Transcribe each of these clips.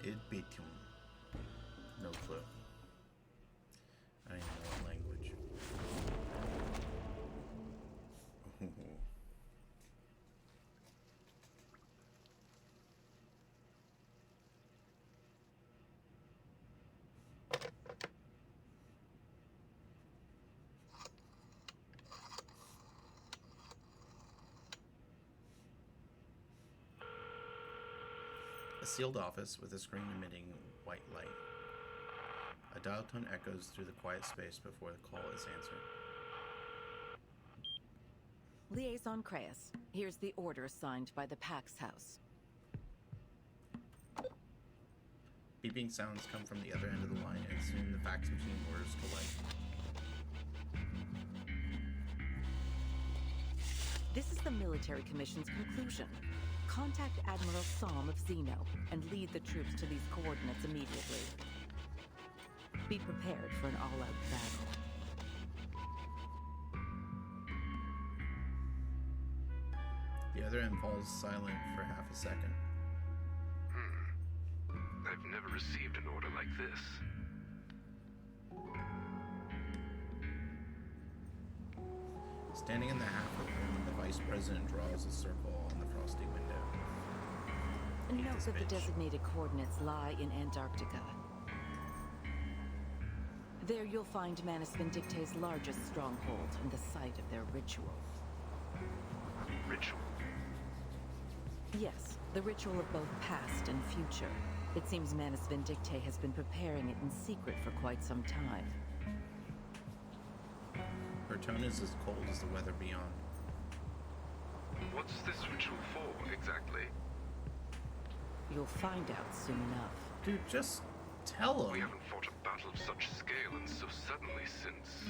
id Bitum. No clue. I don't even know what language. A sealed office with a screen emitting white light. A dial tone echoes through the quiet space before the call is answered. Liaison Creus, here's the order signed by the Pax House. Beeping sounds come from the other end of the line, and soon the fax machine whirs to life. This is the Military Commission's conclusion. Contact Admiral Psalm of Zeno and lead the troops to these coordinates immediately. Be prepared for an all-out battle. The other end falls silent for half a second. I've never received an order like this. Standing in the half-room, the Vice President draws a circle on the frosty window. Note that the designated coordinates lie in Antarctica. There you'll find Manus Vindicte's largest stronghold and the site of their ritual. Ritual? Yes, the ritual of both past and future. It seems Manus Vindicte has been preparing it in secret for quite some time. Her tone is as cold as the weather beyond. What's this ritual for, exactly? You'll find out soon enough. Dude, just tell him. We haven't fought a battle of such scale and so suddenly since...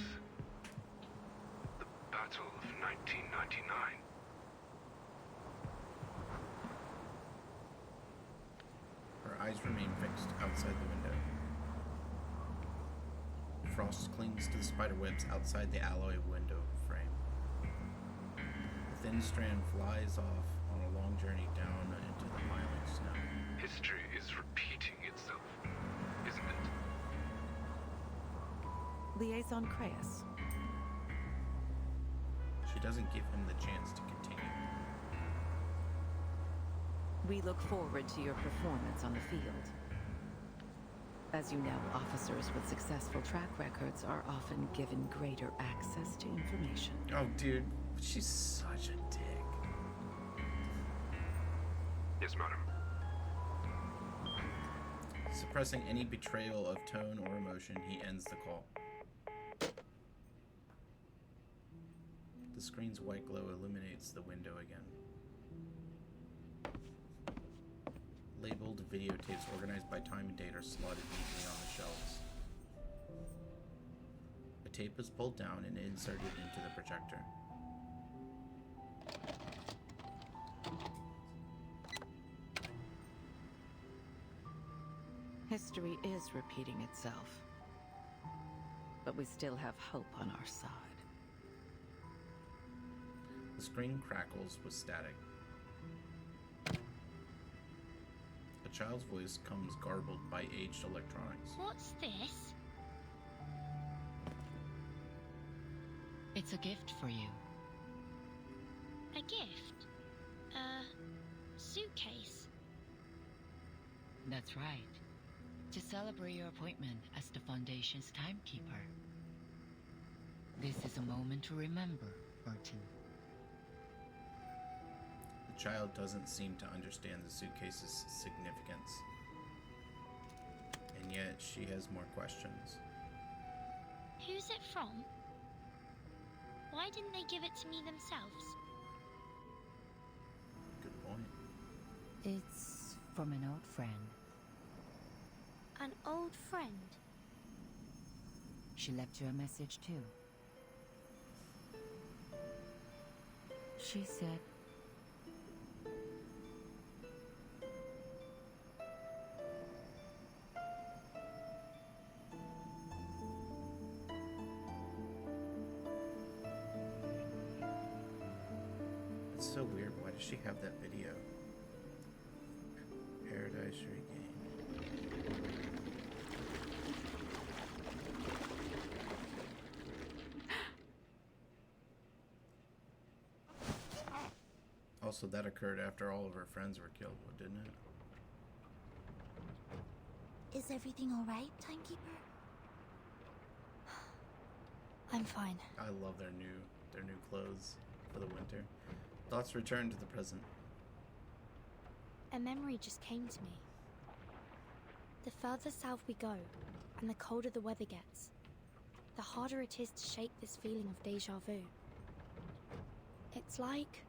the Battle of 1999. Her eyes remain fixed outside the window. Frost clings to the spiderwebs outside the alloy window frame. The thin strand flies off on a long journey down into the piling snow. History is repeating itself, isn't it? Liaison Creus. She doesn't give him the chance to continue. We look forward to your performance on the field. As you know, officers with successful track records are often given greater access to information. Oh, dude, she's such a dick. Yes, madam. Suppressing any betrayal of tone or emotion, he ends the call. The screen's white glow illuminates the window again. Labeled videotapes organized by time and date are slotted neatly on the shelves. A tape is pulled down and inserted into the projector. History is repeating itself. But we still have hope on our side. The screen crackles with static. A child's voice comes garbled by aged electronics. What's this? It's a gift for you. A gift? A suitcase? That's right. To celebrate your appointment as the Foundation's timekeeper. This is a moment to remember, Martin. The child doesn't seem to understand the suitcase's significance. And yet, she has more questions. Who's it from? Why didn't they give it to me themselves? Good point. It's from an old friend. An old friend? She left you a message too. She said, It's so weird. Why does she have that video? Paradise Regained. Also, that occurred after all of her friends were killed, didn't it? Is everything alright, Timekeeper? I'm fine. I love their new clothes for the winter. Thoughts return to the present. A memory just came to me. The further south we go, and the colder the weather gets, the harder it is to shake this feeling of deja vu. It's like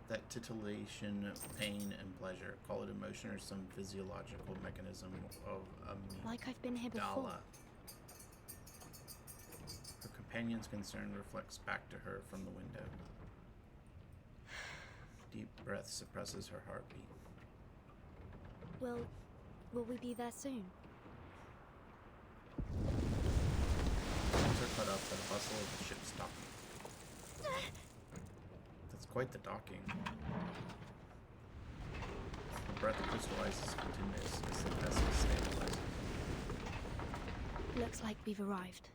That titillation, pain, and pleasure. Call it emotion or some physiological mechanism of I've been here before. amygdala. Her companion's concern reflects back to her from the window. Deep breath suppresses her heartbeat. Will we be there soon? Things are cut up by the bustle of the ship's docking. That's quite the docking. The breath crystallizes continuous as the vessel stabilizes. Looks like we've arrived.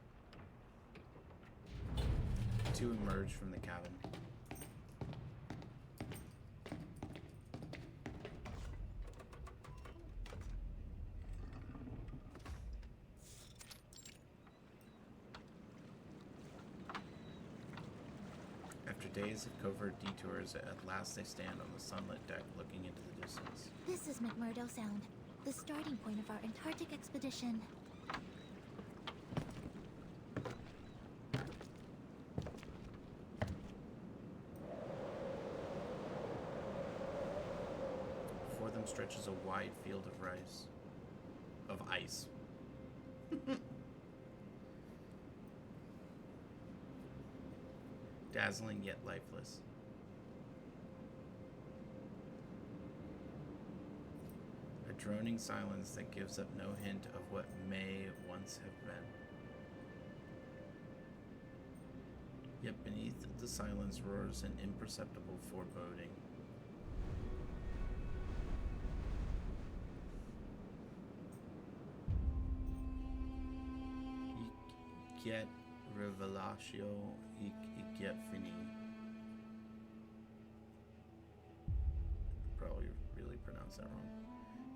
The two emerge from the cabin. After days of covert detours, at last they stand on the sunlit deck looking into the distance. This is McMurdo Sound, the starting point of our Antarctic expedition. Before them stretches a wide field of rice. Of ice. Dazzling yet lifeless. A droning silence that gives up no hint of what may once have been. Yet beneath the silence roars an imperceptible foreboding. Hic revelatio, hic fini. Probably really pronounced that wrong.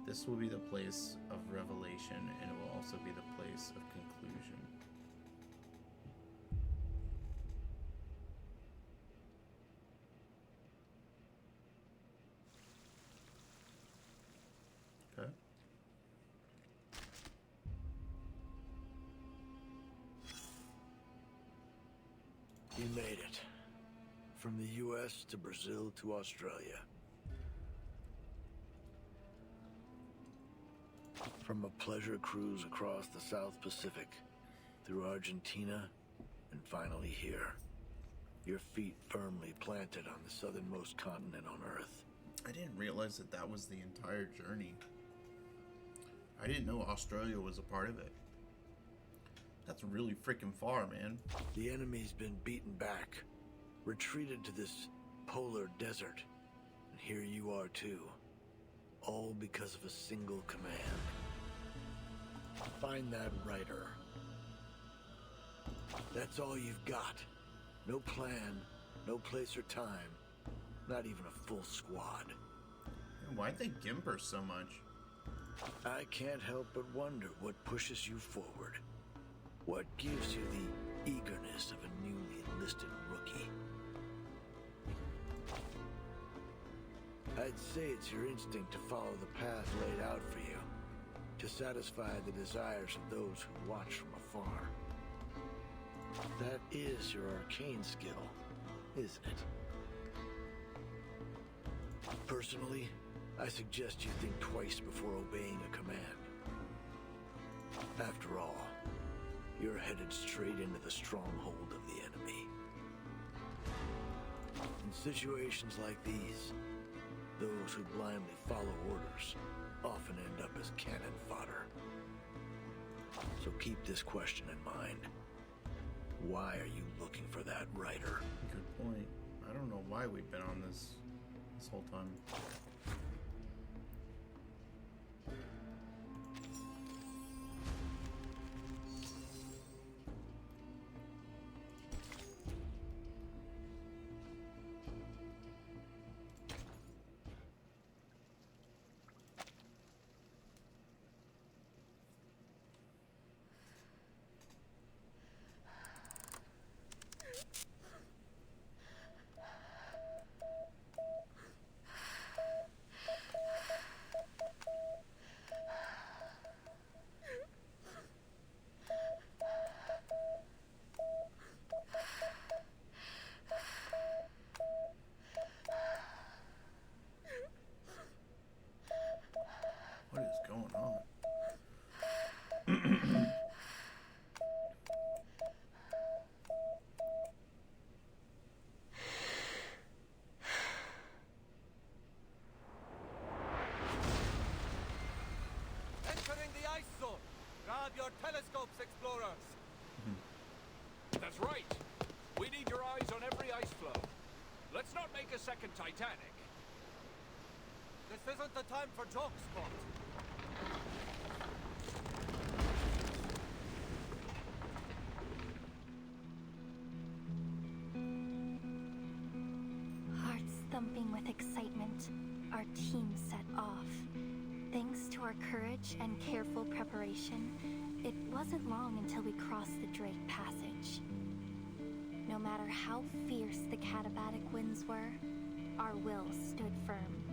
This will be the place of revelation, and it will also be the place of conclusion. Okay. You made it. From the US to Brazil to Australia. From a pleasure cruise across the South Pacific, through Argentina, and finally here. Your feet firmly planted on the southernmost continent on Earth. I didn't realize that that was the entire journey. I didn't know Australia was a part of it. That's really freaking far, man. The enemy's been beaten back, retreated to this polar desert. And here you are too. All because of a single command. Find that writer. That's all you've got. No plan, no place or time. Not even a full squad. Why'd they gimp her so much? I can't help but wonder what pushes you forward. What gives you the eagerness of a newly enlisted rookie? I'd say it's your instinct to follow the path laid out for you, to satisfy the desires of those who watch from afar. That is your arcane skill, isn't it? Personally, I suggest you think twice before obeying a command. After all, you're headed straight into the stronghold of the enemy. In situations like these, those who blindly follow orders often end up as cannon fodder. So keep this question in mind. Why are you looking for that writer? Good point. I don't know why we've been on this whole time. your telescopes, explorers! That's right. We need your eyes on every ice floe. Let's not make a second Titanic. This isn't the time for jokes, Scott. Hearts thumping with excitement, our team set off. Thanks to our courage and careful preparation, it wasn't long until we crossed the Drake Passage. No matter how fierce the katabatic winds were, our will stood firm.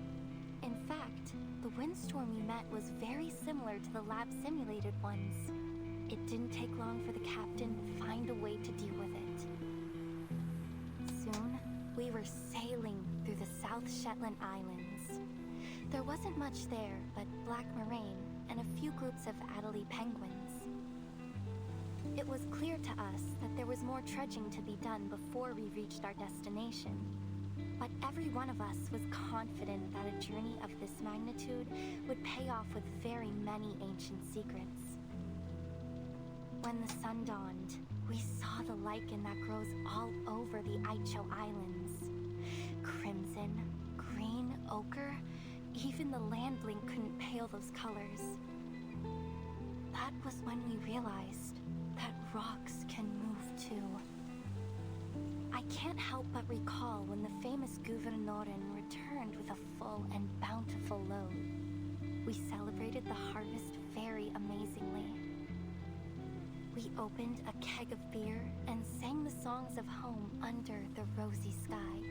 In fact, the windstorm we met was very similar to the lab-simulated ones. It didn't take long for the captain to find a way to deal with it. Soon, we were sailing through the South Shetland Islands. There wasn't much there but black moraine and a few groups of Adelie penguins. It was clear to us that there was more trudging to be done before we reached our destination. But every one of us was confident that a journey of this magnitude would pay off with very many ancient secrets. When the sun dawned, we saw the lichen that grows all over the Icho Islands. Crimson, green, ochre, even the landlink couldn't pale those colors. That was when we realized that rocks can move too. I can't help but recall when the famous Gouvernoren returned with a full and bountiful load. We celebrated the harvest very amazingly. We opened a keg of beer and sang the songs of home under the rosy sky.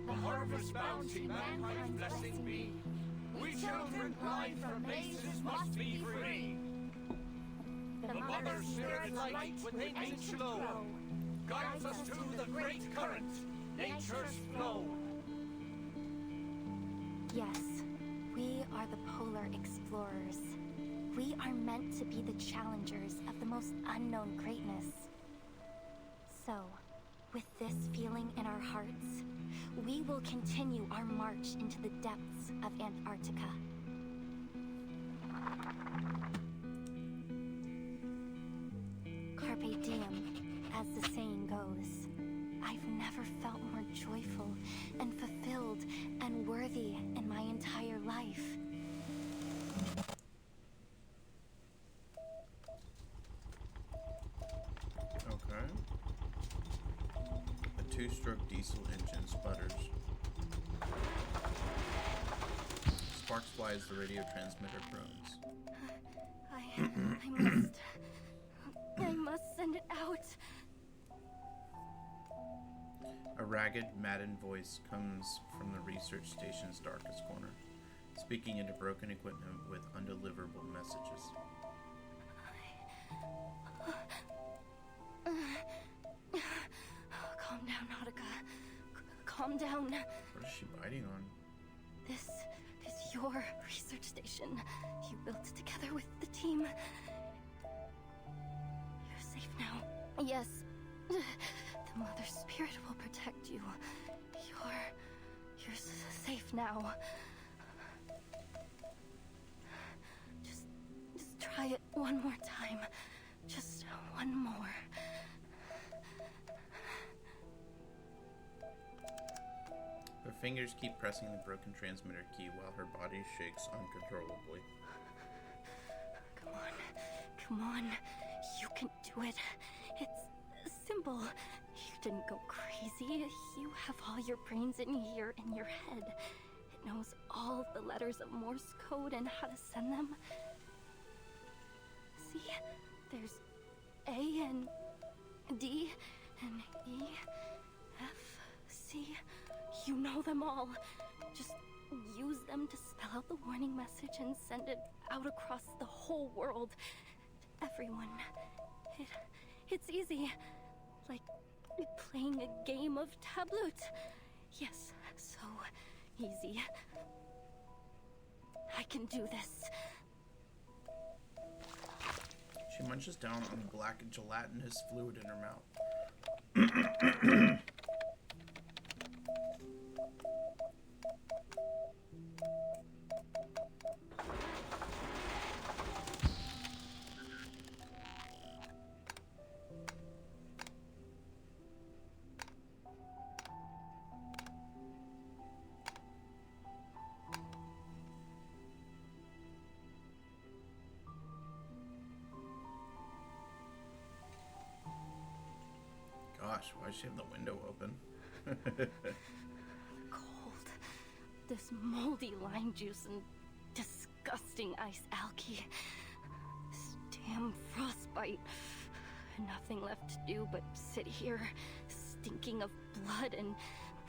The harvest bounty mankind blessing be. We children blind from mazes must be free. The mother spirit light within each glow guides us to the great current, nature's flow. Yes, we are the polar explorers. We are meant to be the challengers of the most unknown greatness. So, with this feeling in our hearts, we will continue our march into the depths of Antarctica. Carpe diem, as the saying goes. I've never felt more joyful and fulfilled and worthy in my entire life. Okay. A two-stroke diesel engine sputters. Sparks fly as the radio transmitter groans. I must send it out. A ragged, maddened voice comes from the research station's darkest corner, speaking into broken equipment with undeliverable messages. Calm down, Nautica. Calm down. What is she biting on? This is your research station. You built it together with the team. You're safe now. Yes. The Mother Spirit will protect you. You're safe now. Just try it one more time. Just one more. Her fingers keep pressing the broken transmitter key while her body shakes uncontrollably. Come on. You can do it. It's simple. You didn't go crazy. You have all your brains in here in your head. It knows all the letters of Morse code and how to send them. See? There's A and D and E, F, C. You know them all. Just use them to spell out the warning message and send it out across the whole world to everyone. It's easy. Like playing a game of tableau. Yes, so easy. I can do this. She munches down on the black gelatinous fluid in her mouth. gosh, why does she have the window open? Cold. This moldy lime juice and disgusting ice algae. This damn frostbite. Nothing left to do but sit here, stinking of blood, and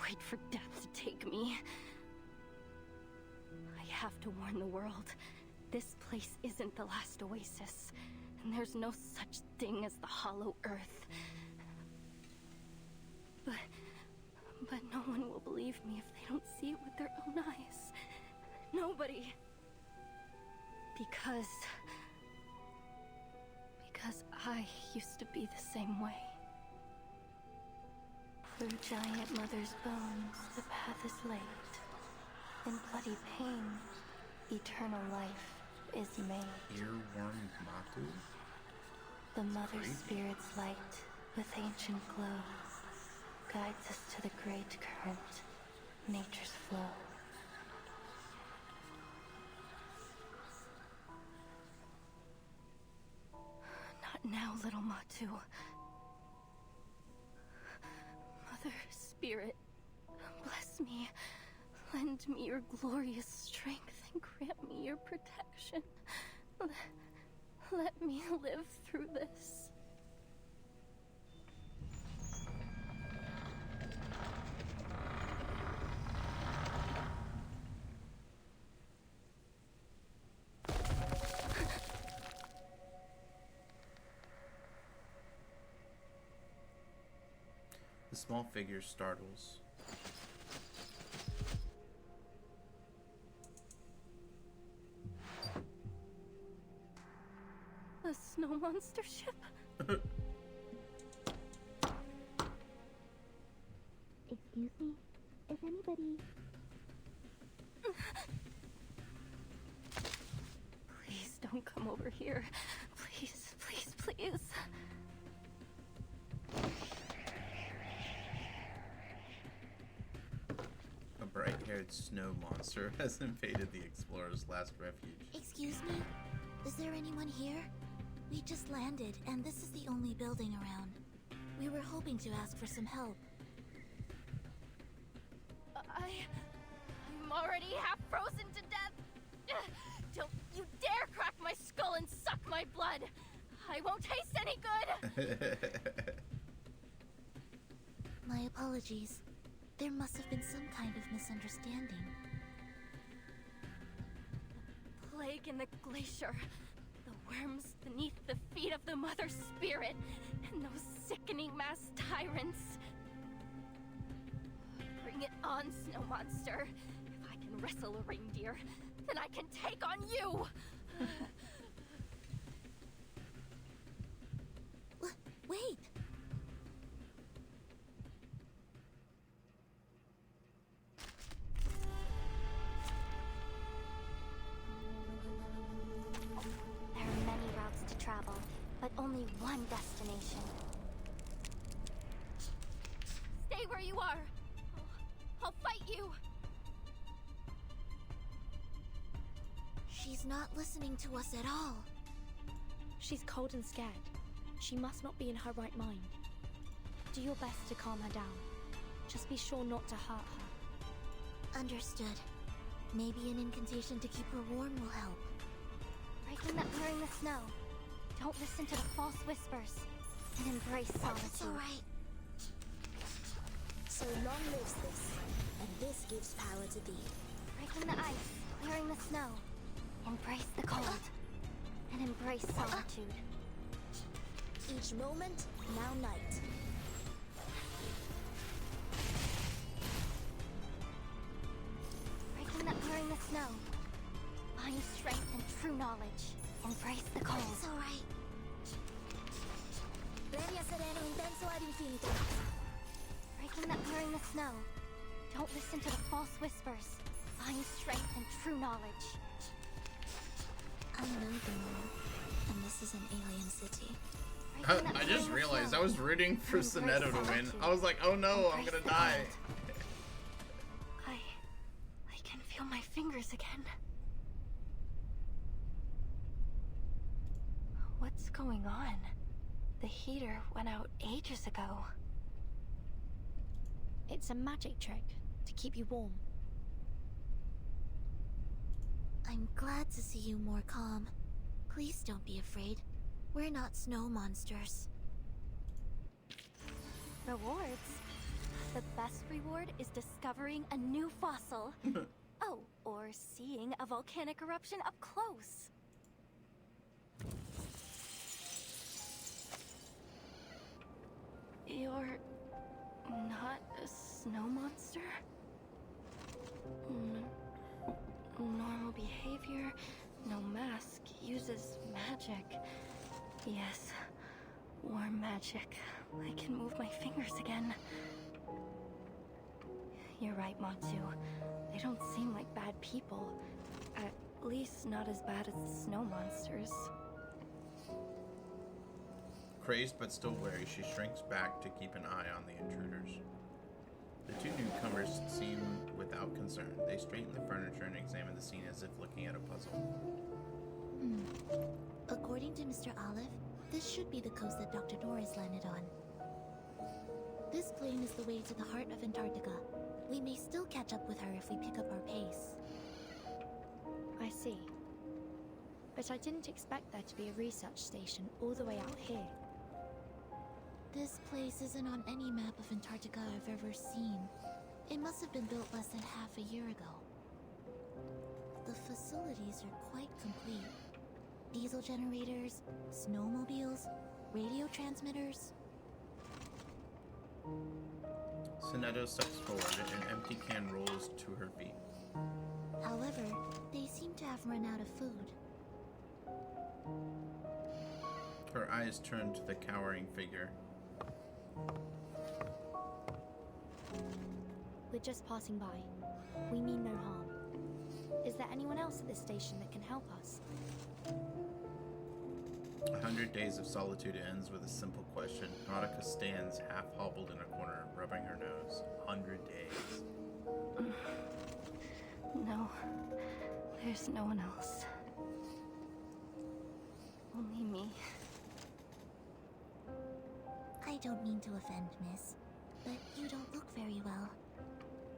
wait for death to take me. I have to warn the world. This place isn't the last oasis, and there's no such thing as the Hollow Earth. But no one will believe me if they don't see it with their own eyes. Nobody. Because I used to be the same way. Through giant mother's bones, the path is laid. In bloody pain, eternal life is made. Earworm Matu? The mother spirit's light, with ancient glow, guides us to the great current, nature's flow. Not now, little Matu. Mother Spirit, bless me. Lend me your glorious strength and grant me your protection. Let me live through this. The small figure startles. A snow monster ship? Excuse me? Is anybody... Please don't come over here. Please, please, please. A bright-haired snow monster has invaded the explorer's last refuge. Excuse me? Is there anyone here? We just landed, and this is the only building around. We were hoping to ask for some help. I'm already half frozen to death. Don't you dare crack my skull and suck my blood. I won't taste any good. My apologies. There must have been some kind of misunderstanding. The plague in the glacier. The worms beneath the feet of the Mother Spirit. And those sickening mass tyrants. Bring it on, Snow Monster. If I can wrestle a reindeer, then I can take on you! Wait! There are many routes to travel, but only one destination. Stay where you are! I'll fight you! She's not listening to us at all. She's cold and scared. She must not be in her right mind. Do your best to calm her down. Just be sure not to hurt her. Understood. Maybe an incantation to keep her warm will help. Breaking that clearing the snow. Don't listen to the false whispers. And embrace solitude. It's alright. So long lives this, and this gives power to thee. Breaking the ice, clearing the snow. Embrace the cold. And embrace solitude. Each moment, now night. Breaking that clearing the snow. Find strength and true knowledge. Embrace the cold. It's alright. Brevia sereno intenso ad infinito. Breaking that clearing the snow. Don't listen to the false whispers. Find strength and true knowledge. I know the moon, and this is an alien city. I just realized I was rooting for Sonetto to win. I was like, oh no, I'm gonna die. I can feel my fingers again. What's going on? The heater went out ages ago. It's a magic trick to keep you warm. I'm glad to see you more calm. Please don't be afraid. We're not snow monsters. Rewards? The best reward is discovering a new fossil. Oh, or seeing a volcanic eruption up close. You're not a snow monster? Normal behavior, no mask, uses magic. Yes, warm magic. I can move my fingers again. You're right, Matsu. They don't seem like bad people. At least not as bad as the snow monsters. Crazed but still wary, she shrinks back to keep an eye on the intruders. The two newcomers seem without concern. They straighten the furniture and examine the scene as if looking at a puzzle. According to Mr. Olive, this should be the coast that Dr. Norris landed on. This plane is the way to the heart of Antarctica. We may still catch up with her if we pick up our pace. I see. But I didn't expect there to be a research station all the way out here. This place isn't on any map of Antarctica I've ever seen. It must have been built less than half a year ago. The facilities are quite complete. Diesel generators, snowmobiles, radio transmitters. Soneto steps forward and an empty can rolls to her feet. However, they seem to have run out of food. Her eyes turn to the cowering figure. We're just passing by. We mean no harm. Is there anyone else at this station that can help us? 100 days of solitude ends with a simple question. Nautica stands half hobbled in a corner, rubbing her nose. 100 days. No, there's no one else. Only me. I don't mean to offend, miss, but you don't look very well.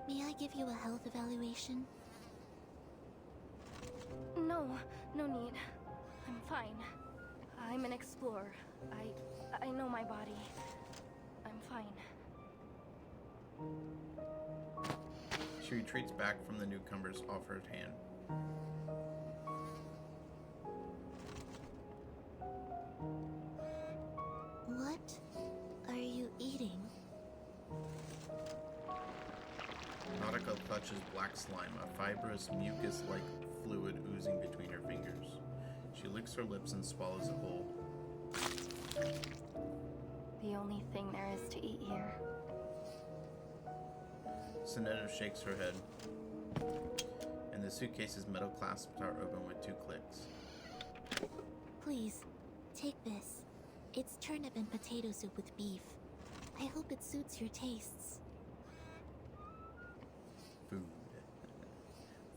May I give you a health evaluation? No, no need. I'm fine. I'm an explorer. I know my body. I'm fine. She retreats back from the newcomer's offered hand. What are you eating? Nautica clutches black slime, a fibrous, mucus-like fluid oozing between her fingers. She licks her lips and swallows it whole. The only thing there is to eat here. Soneto shakes her head, and the suitcase's metal clasps are open with 2 clicks. Please, take this. It's turnip and potato soup with beef. I hope it suits your tastes. Food.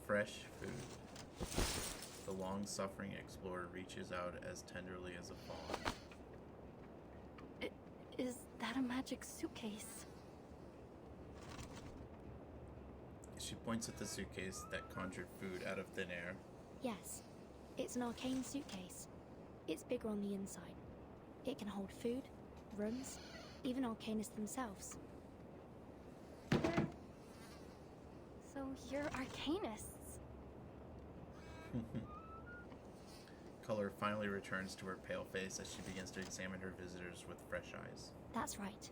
Fresh food. The long-suffering explorer reaches out as tenderly as a fawn. Is that a magic suitcase? She points at the suitcase that conjured food out of thin air. Yes, it's an arcane suitcase. It's bigger on the inside. It can hold food, rooms, even Arcanists themselves. So you're Arcanists? Color finally returns to her pale face as she begins to examine her visitors with fresh eyes. That's right.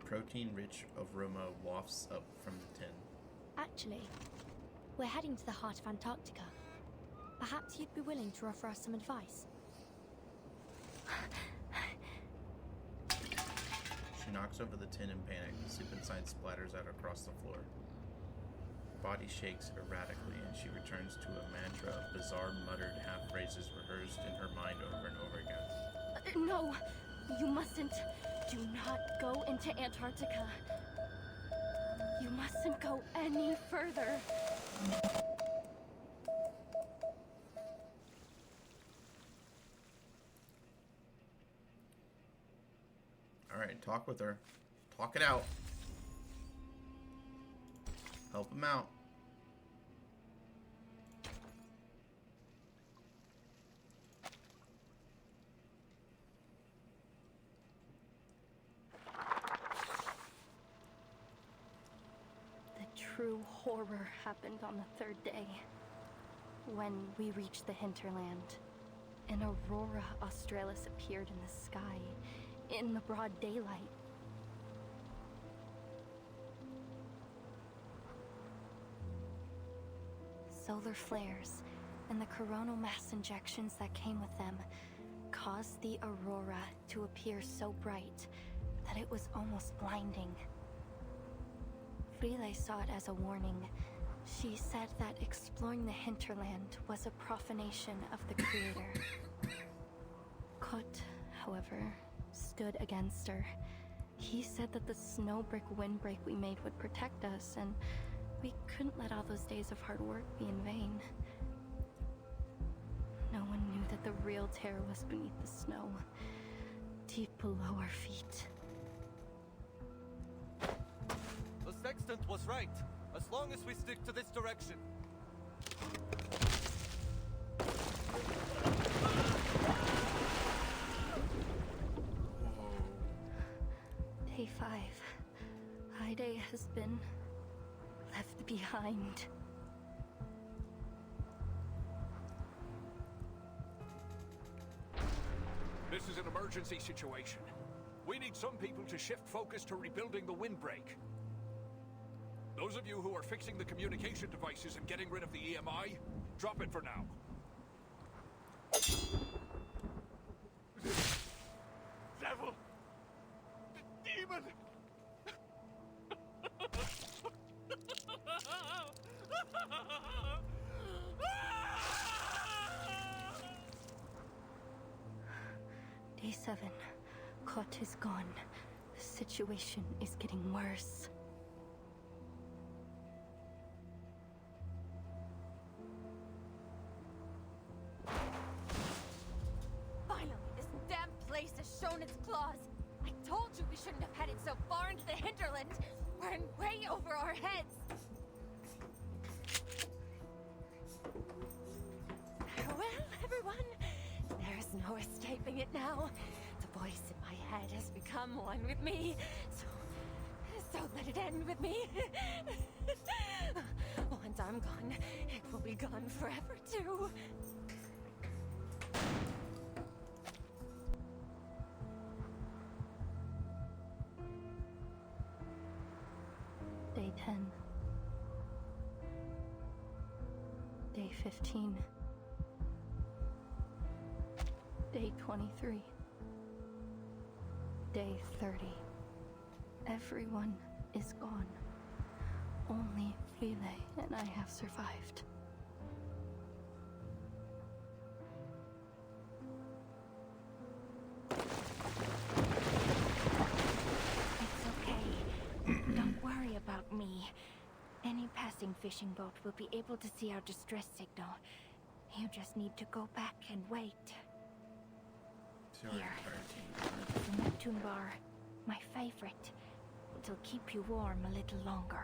Protein-rich aroma wafts up from the tin. Actually, we're heading to the heart of Antarctica. Perhaps you'd be willing to offer us some advice. She knocks over the tin in panic. The soup inside splatters out across the floor. Body shakes erratically, and she returns to a mantra of bizarre muttered half-phrases rehearsed in her mind over and over again. No! You mustn't! Do not go into Antarctica! You mustn't go any further! Alright, talk with her. Talk it out. Help him out. The true horror happened on the third day. When we reached the hinterland, an aurora australis appeared in the sky, in the broad daylight. Solar flares and the coronal mass injections that came with them caused the aurora to appear so bright that it was almost blinding. Frile saw it as a warning. She said that exploring the hinterland was a profanation of the Creator. Kot, however, stood against her. He said that the snow brick windbreak we made would protect us, and we couldn't let all those days of hard work be in vain. No one knew that the real terror was beneath the snow, deep below our feet. The sextant was right, as long as we stick to this direction. Day 5. Hyde has been left behind. This is an emergency situation. We need some people to shift focus to rebuilding the windbreak. Those of you who are fixing the communication devices and getting rid of the EMI, drop it for now. Devil! Demon! Day 7. Kot is gone. The situation is getting worse. Finally, this damn place has shown its claws. I told you we shouldn't have headed so far into the hinterland. We're in way over our heads. Farewell, everyone. There's no escaping it now. The voice in my head has become one with me. So let it end with me. Once I'm gone, it will be gone forever too. Day 10. Day 15. Day 23. Day 30. Everyone is gone. Only Frile and I have survived. It's okay. Don't worry about me. Any passing fishing boat will be able to see our distress signal. You just need to go back and wait. Here. The Neptune bar. My favorite. It'll keep you warm a little longer.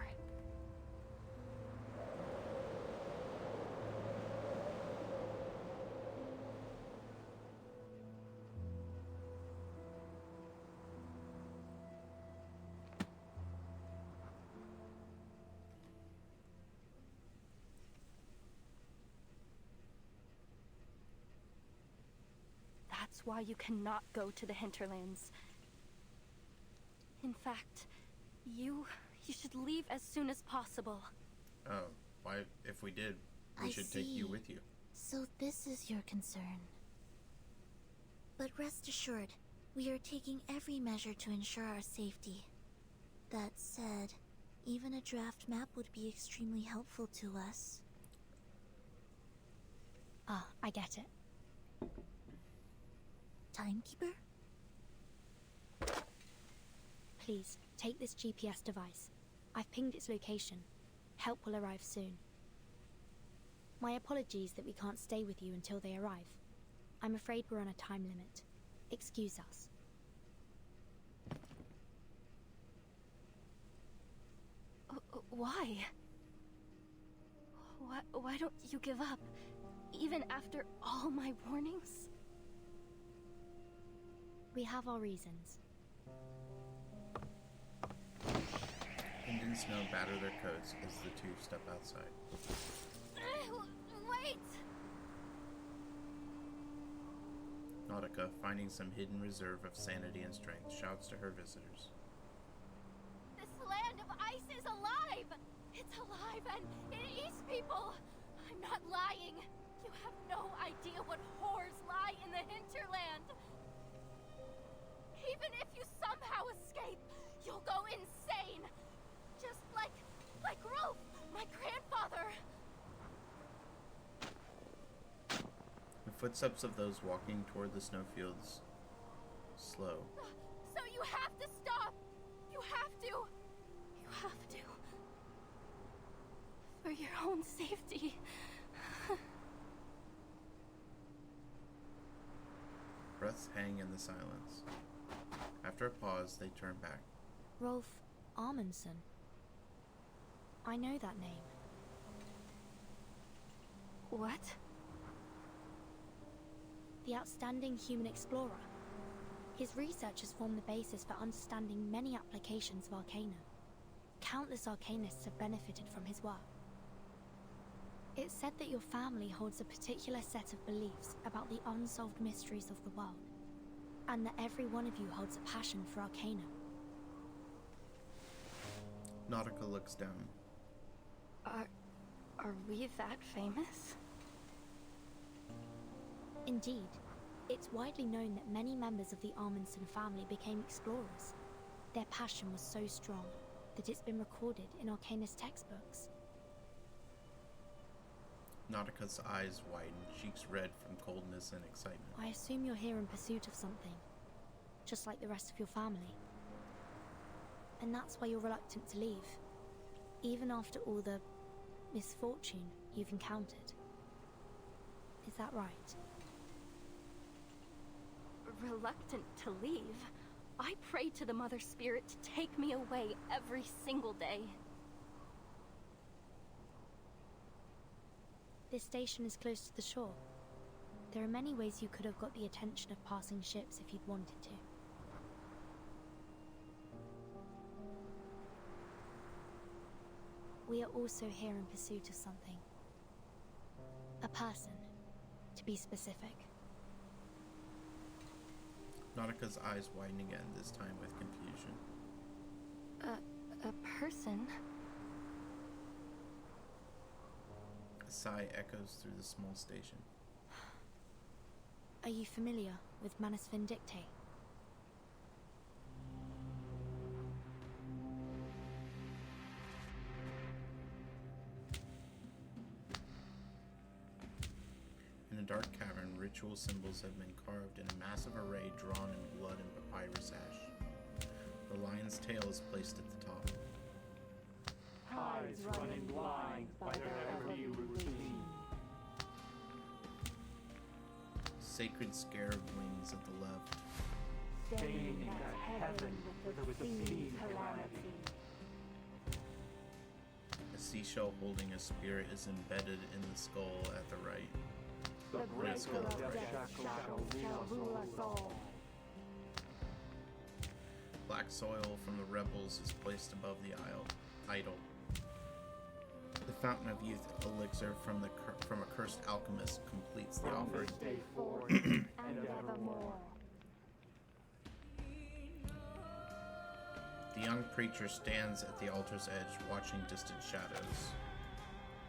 That's why you cannot go to the hinterlands. In fact, you should leave as soon as possible. Oh, why? If we did, we should take you with you. So this is your concern. But rest assured, we are taking every measure to ensure our safety. That said, even a draft map would be extremely helpful to us. Ah, I get it. Timekeeper? Please, take this GPS device. I've pinged its location. Help will arrive soon. My apologies that we can't stay with you until they arrive. I'm afraid we're on a time limit. Excuse us. Why? Why don't you give up? Even after all my warnings? We have our reasons. Wind and snow batter their coats as the two step outside. Wait! Nautica, finding some hidden reserve of sanity and strength, shouts to her visitors. This land of ice is alive! It's alive and it eats people! I'm not lying! You have no idea what horrors lie in the hinterland! Even if you somehow escape, you'll go insane! Just like Rolf, my grandfather! The footsteps of those walking toward the snowfields slow. So you have to stop! You have to! You have to. For your own safety. Breaths hang in the silence. After a pause, they turn back. Rolf Amundsen. I know that name. What? The outstanding human explorer. His research has formed the basis for understanding many applications of Arcana. Countless Arcanists have benefited from his work. It's said that your family holds a particular set of beliefs about the unsolved mysteries of the world, and that every one of you holds a passion for Arcana. Nautica looks down. Are we that famous? Indeed, it's widely known that many members of the Amundsen family became explorers. Their passion was so strong that it's been recorded in Arcanist textbooks. Nautica's eyes widen, cheeks red from coldness and excitement. I assume you're here in pursuit of something, just like the rest of your family. And that's why you're reluctant to leave, even after all the misfortune you've encountered. Is that right? Reluctant to leave? I pray to the Mother Spirit to take me away every single day. This station is close to the shore. There are many ways you could have got the attention of passing ships if you'd wanted to. We are also here in pursuit of something. A person, to be specific. Nautica's eyes widen again, this time with confusion. A person? A sigh echoes through the small station. Are you familiar with Manus Vindicte? In a dark cavern, ritual symbols have been carved in a massive array drawn in blood and papyrus ash. The lion's tail is placed at the top. Tides running blind by their every routine. Sacred scarab wings at the left. Staining at heaven with the sea calamity. A seashell holding a spirit is embedded in the skull at the right. The breaker skull of at the right. death shall rule us all. Black soil from the rebels is placed above the idol. The fountain of youth elixir from a cursed alchemist completes the From offering. this day forth and evermore. The young preacher stands at the altar's edge, watching distant shadows.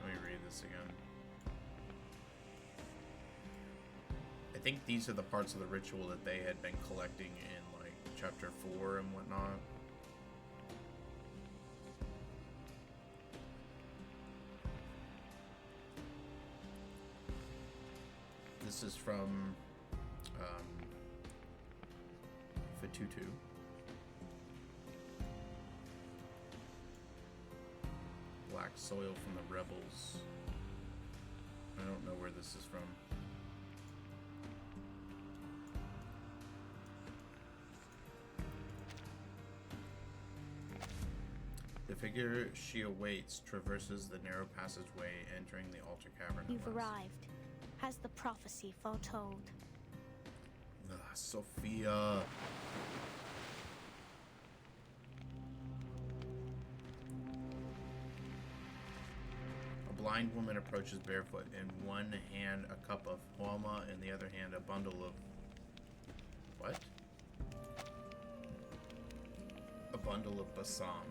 Let me read this again. I think these are the parts of the ritual that they had been collecting in, like, chapter 4 and whatnot. This is from Fatutu. Black soil from the rebels. I don't know where this is from. The figure she awaits traverses the narrow passageway, entering the altar cavern. at You've once. arrived, as the prophecy foretold. Ugh, Sophia. A blind woman approaches barefoot. In one hand, a cup of huama, in the other hand, a bundle of... What? A bundle of basam.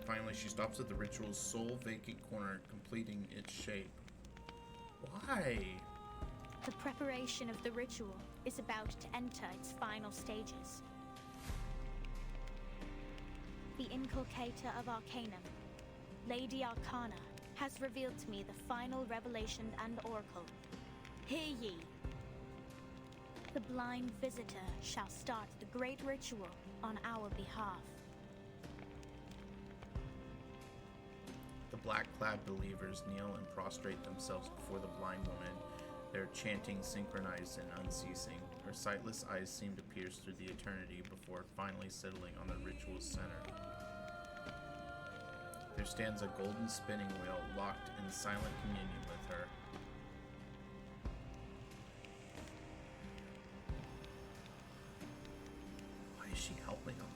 Finally, she stops at the ritual's sole vacant corner, completing its shape. Why? The preparation of the ritual is about to enter its final stages. The inculcator of Arcanum, Lady Arcana, has revealed to me the final revelation and oracle. Hear ye! The blind visitor shall start the great ritual on our behalf. The black-clad believers kneel and prostrate themselves before the blind woman, their chanting synchronized and unceasing. Her sightless eyes seem to pierce through the eternity before finally settling on the ritual's center. There stands a golden spinning wheel, locked in silent communion with her. Why is she helping him?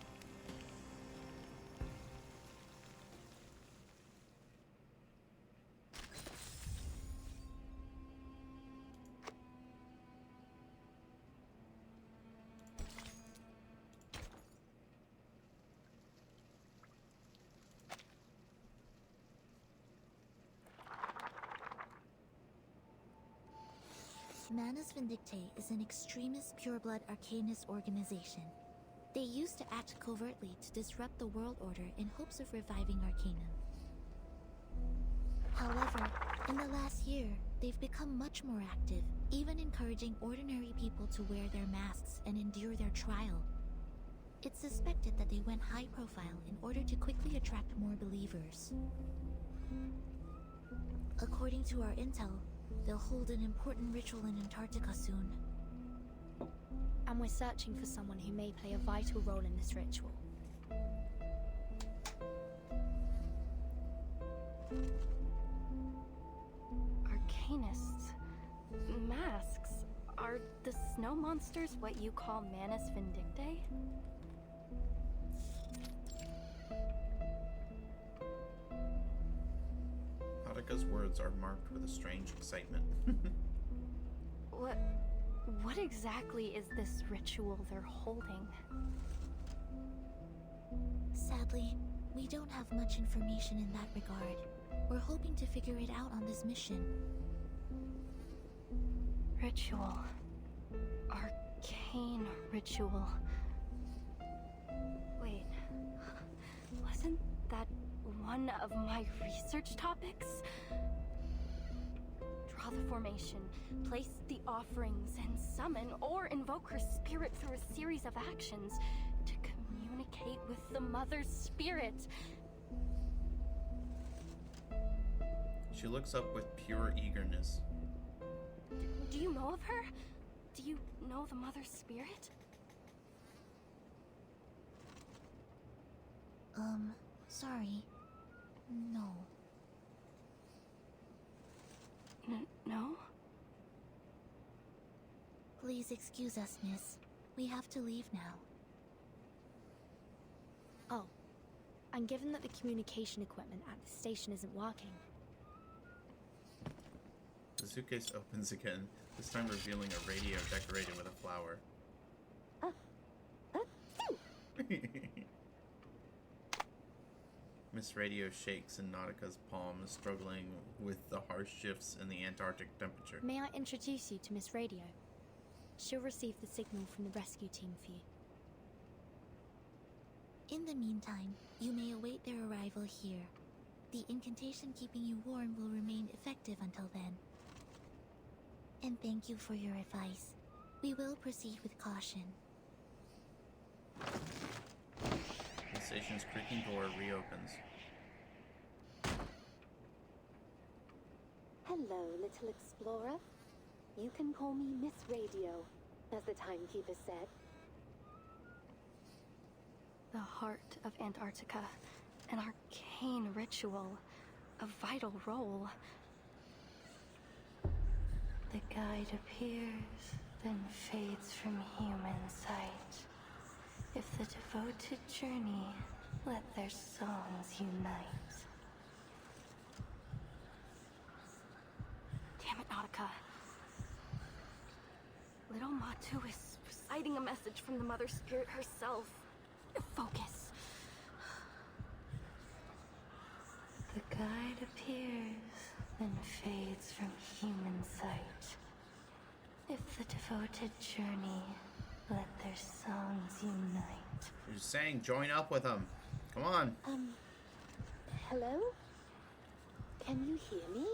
Manus Vindictae is an extremist pureblood arcanist organization. They used to act covertly to disrupt the world order in hopes of reviving Arcanum. However, in the last year, they've become much more active, even encouraging ordinary people to wear their masks and endure their trial. It's suspected that they went high profile in order to quickly attract more believers. According to our intel, they'll hold an important ritual in Antarctica soon. And we're searching for someone who may play a vital role in this ritual. Arcanists. Masks. Are the snow monsters what you call Manus Vindictae? Nautica's words are marked with a strange excitement. What exactly is this ritual they're holding? Sadly, we don't have much information in that regard. We're hoping to figure it out on this mission. Ritual. Arcane ritual. Wait, wasn't that one of my research topics? Draw the formation, place the offerings, and summon or invoke her spirit through a series of actions to communicate with the Mother's spirit. She looks up with pure eagerness. Do you know of her? Do you know the Mother's spirit? Sorry. No. No? Please excuse us, miss. We have to leave now. Oh, and given that the communication equipment at the station isn't working... The suitcase opens again, this time revealing a radio decorated with a flower. Miss Radio shakes in Nautica's palm, struggling with the harsh shifts in the Antarctic temperature. May I introduce you to Miss Radio? She'll receive the signal from the rescue team for you. In the meantime, you may await their arrival here. The incantation keeping you warm will remain effective until then. And thank you for your advice. We will proceed with caution. The station's creaking door reopens. Hello, little explorer. You can call me Miss Radio, as the timekeeper said. The heart of Antarctica. an arcane ritual, a vital role. The guide appears, then fades from human sight. If the devoted journey, let their songs unite. Damn it, Nautica. Little Matu is reciting a message from the Mother Spirit herself. Focus. The guide appears, then fades from human sight. If the devoted journey, let their songs unite. You're saying join up with them. Come on. Hello? Can you hear me?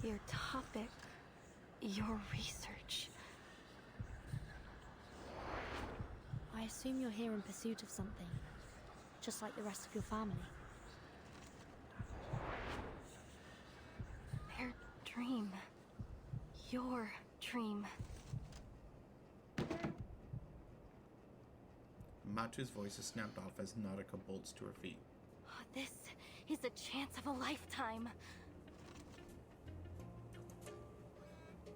Your topic, your research. I assume you're here in pursuit of something, just like the rest of your family. Their dream. Your dream. Matu's voice is snapped off as Nautica bolts to her feet. This is a chance of a lifetime.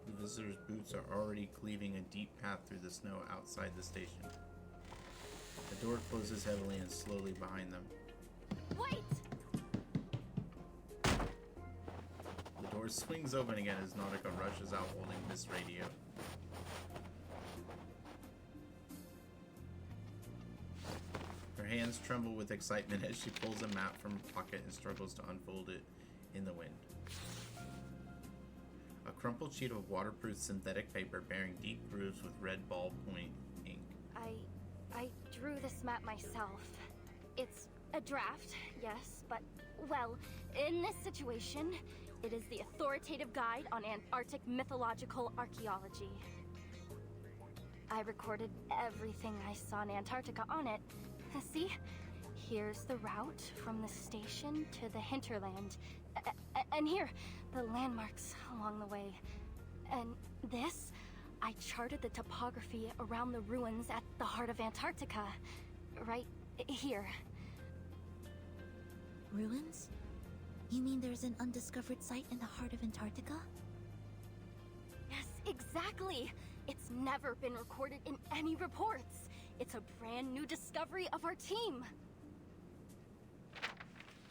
The visitor's boots are already cleaving a deep path through the snow outside the station. The door closes heavily and slowly behind them. Wait! The door swings open again as Nautica rushes out holding Miss Radio. Her hands tremble with excitement as she pulls a map from her pocket and struggles to unfold it in the wind. A crumpled sheet of waterproof synthetic paper bearing deep grooves with red ballpoint ink. I drew this map myself. It's a draft, yes, but, well, in this situation, it is the authoritative guide on Antarctic mythological archaeology. I recorded everything I saw in Antarctica on it. See? Here's the route from the station to the hinterland. And here, the landmarks along the way. And this, I charted the topography around the ruins at the heart of Antarctica. Right here. Ruins? You mean there's an undiscovered site in the heart of Antarctica? Yes, exactly! It's never been recorded in any reports. It's a brand new discovery of our team.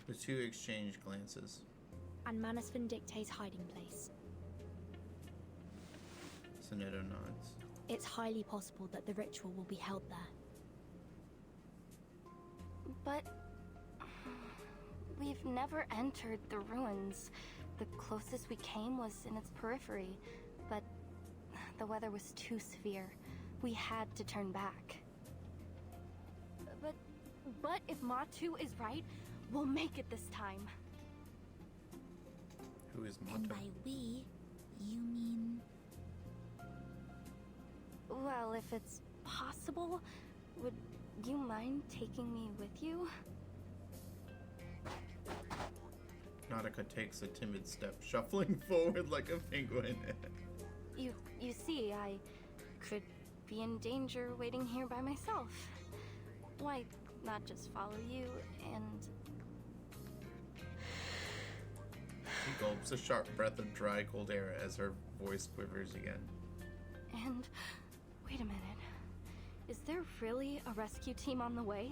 The two exchange glances. And Manus Vindicte's hiding place. Sonetto nods. It's highly possible that the ritual will be held there. But we've never entered the ruins. The closest we came was in its periphery, but the weather was too severe. We had to turn back. But if Matu is right, we'll make it this time. Who is Matu? And by we, you mean... Well, if it's possible, would you mind taking me with you? Nautica takes a timid step, shuffling forward like a penguin. You see, I could be in danger waiting here by myself. Why not just follow you and... She gulps a sharp breath of dry, cold air as her voice quivers again. And... wait a minute. Is there really a rescue team on the way?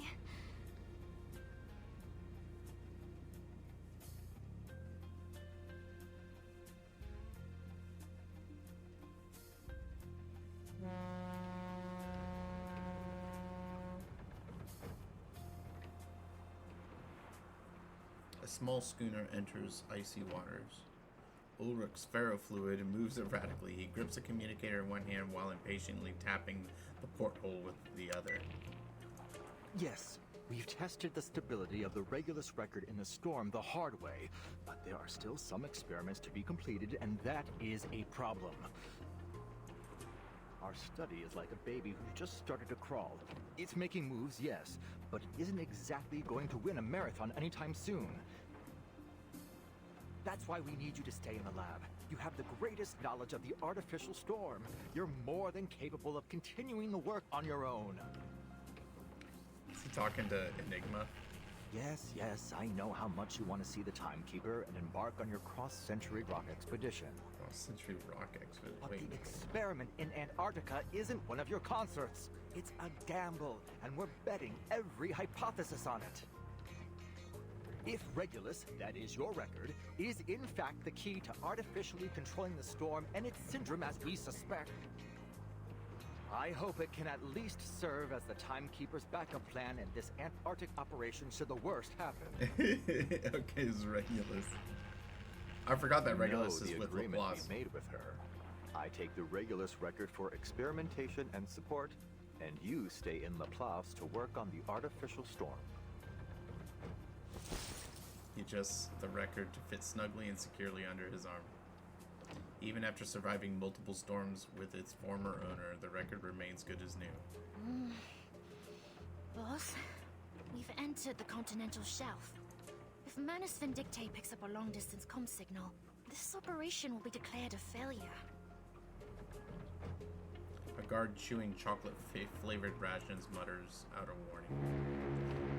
A small schooner enters icy waters. Ulrich's ferrofluid moves erratically. He grips a communicator in one hand while impatiently tapping the porthole with the other. Yes, we've tested the stability of the Regulus record in the storm the hard way, but there are still some experiments to be completed, and that is a problem. Our study is like a baby who just started to crawl. It's making moves, yes, but it isn't exactly going to win a marathon anytime soon. That's why we need you to stay in the lab. You have the greatest knowledge of the artificial storm. You're more than capable of continuing the work on your own. Is he talking to Enigma? Yes, yes, I know how much you want to see the Timekeeper and embark on your cross-century rock expedition. Cross-century rock expedition? But Wait. the experiment in Antarctica isn't one of your concerts. It's a gamble, and we're betting every hypothesis on it. If Regulus, that is your record, is in fact the key to artificially controlling the storm and its syndrome as we suspect, I hope it can at least serve as the Timekeeper's backup plan in this Antarctic operation should the worst happen. Okay, it's Regulus. I forgot that Regulus is with agreement Laplace. we made with her. I take the Regulus record for experimentation and support, and you stay in Laplace to work on the artificial storm. He adjusts the record to fit snugly and securely under his arm. Even after surviving multiple storms with its former owner, the record remains good as new. Boss, we've entered the continental shelf. If Manus Vindictae picks up a long-distance comm signal, this operation will be declared a failure. A guard chewing chocolate-flavored rations mutters out a warning.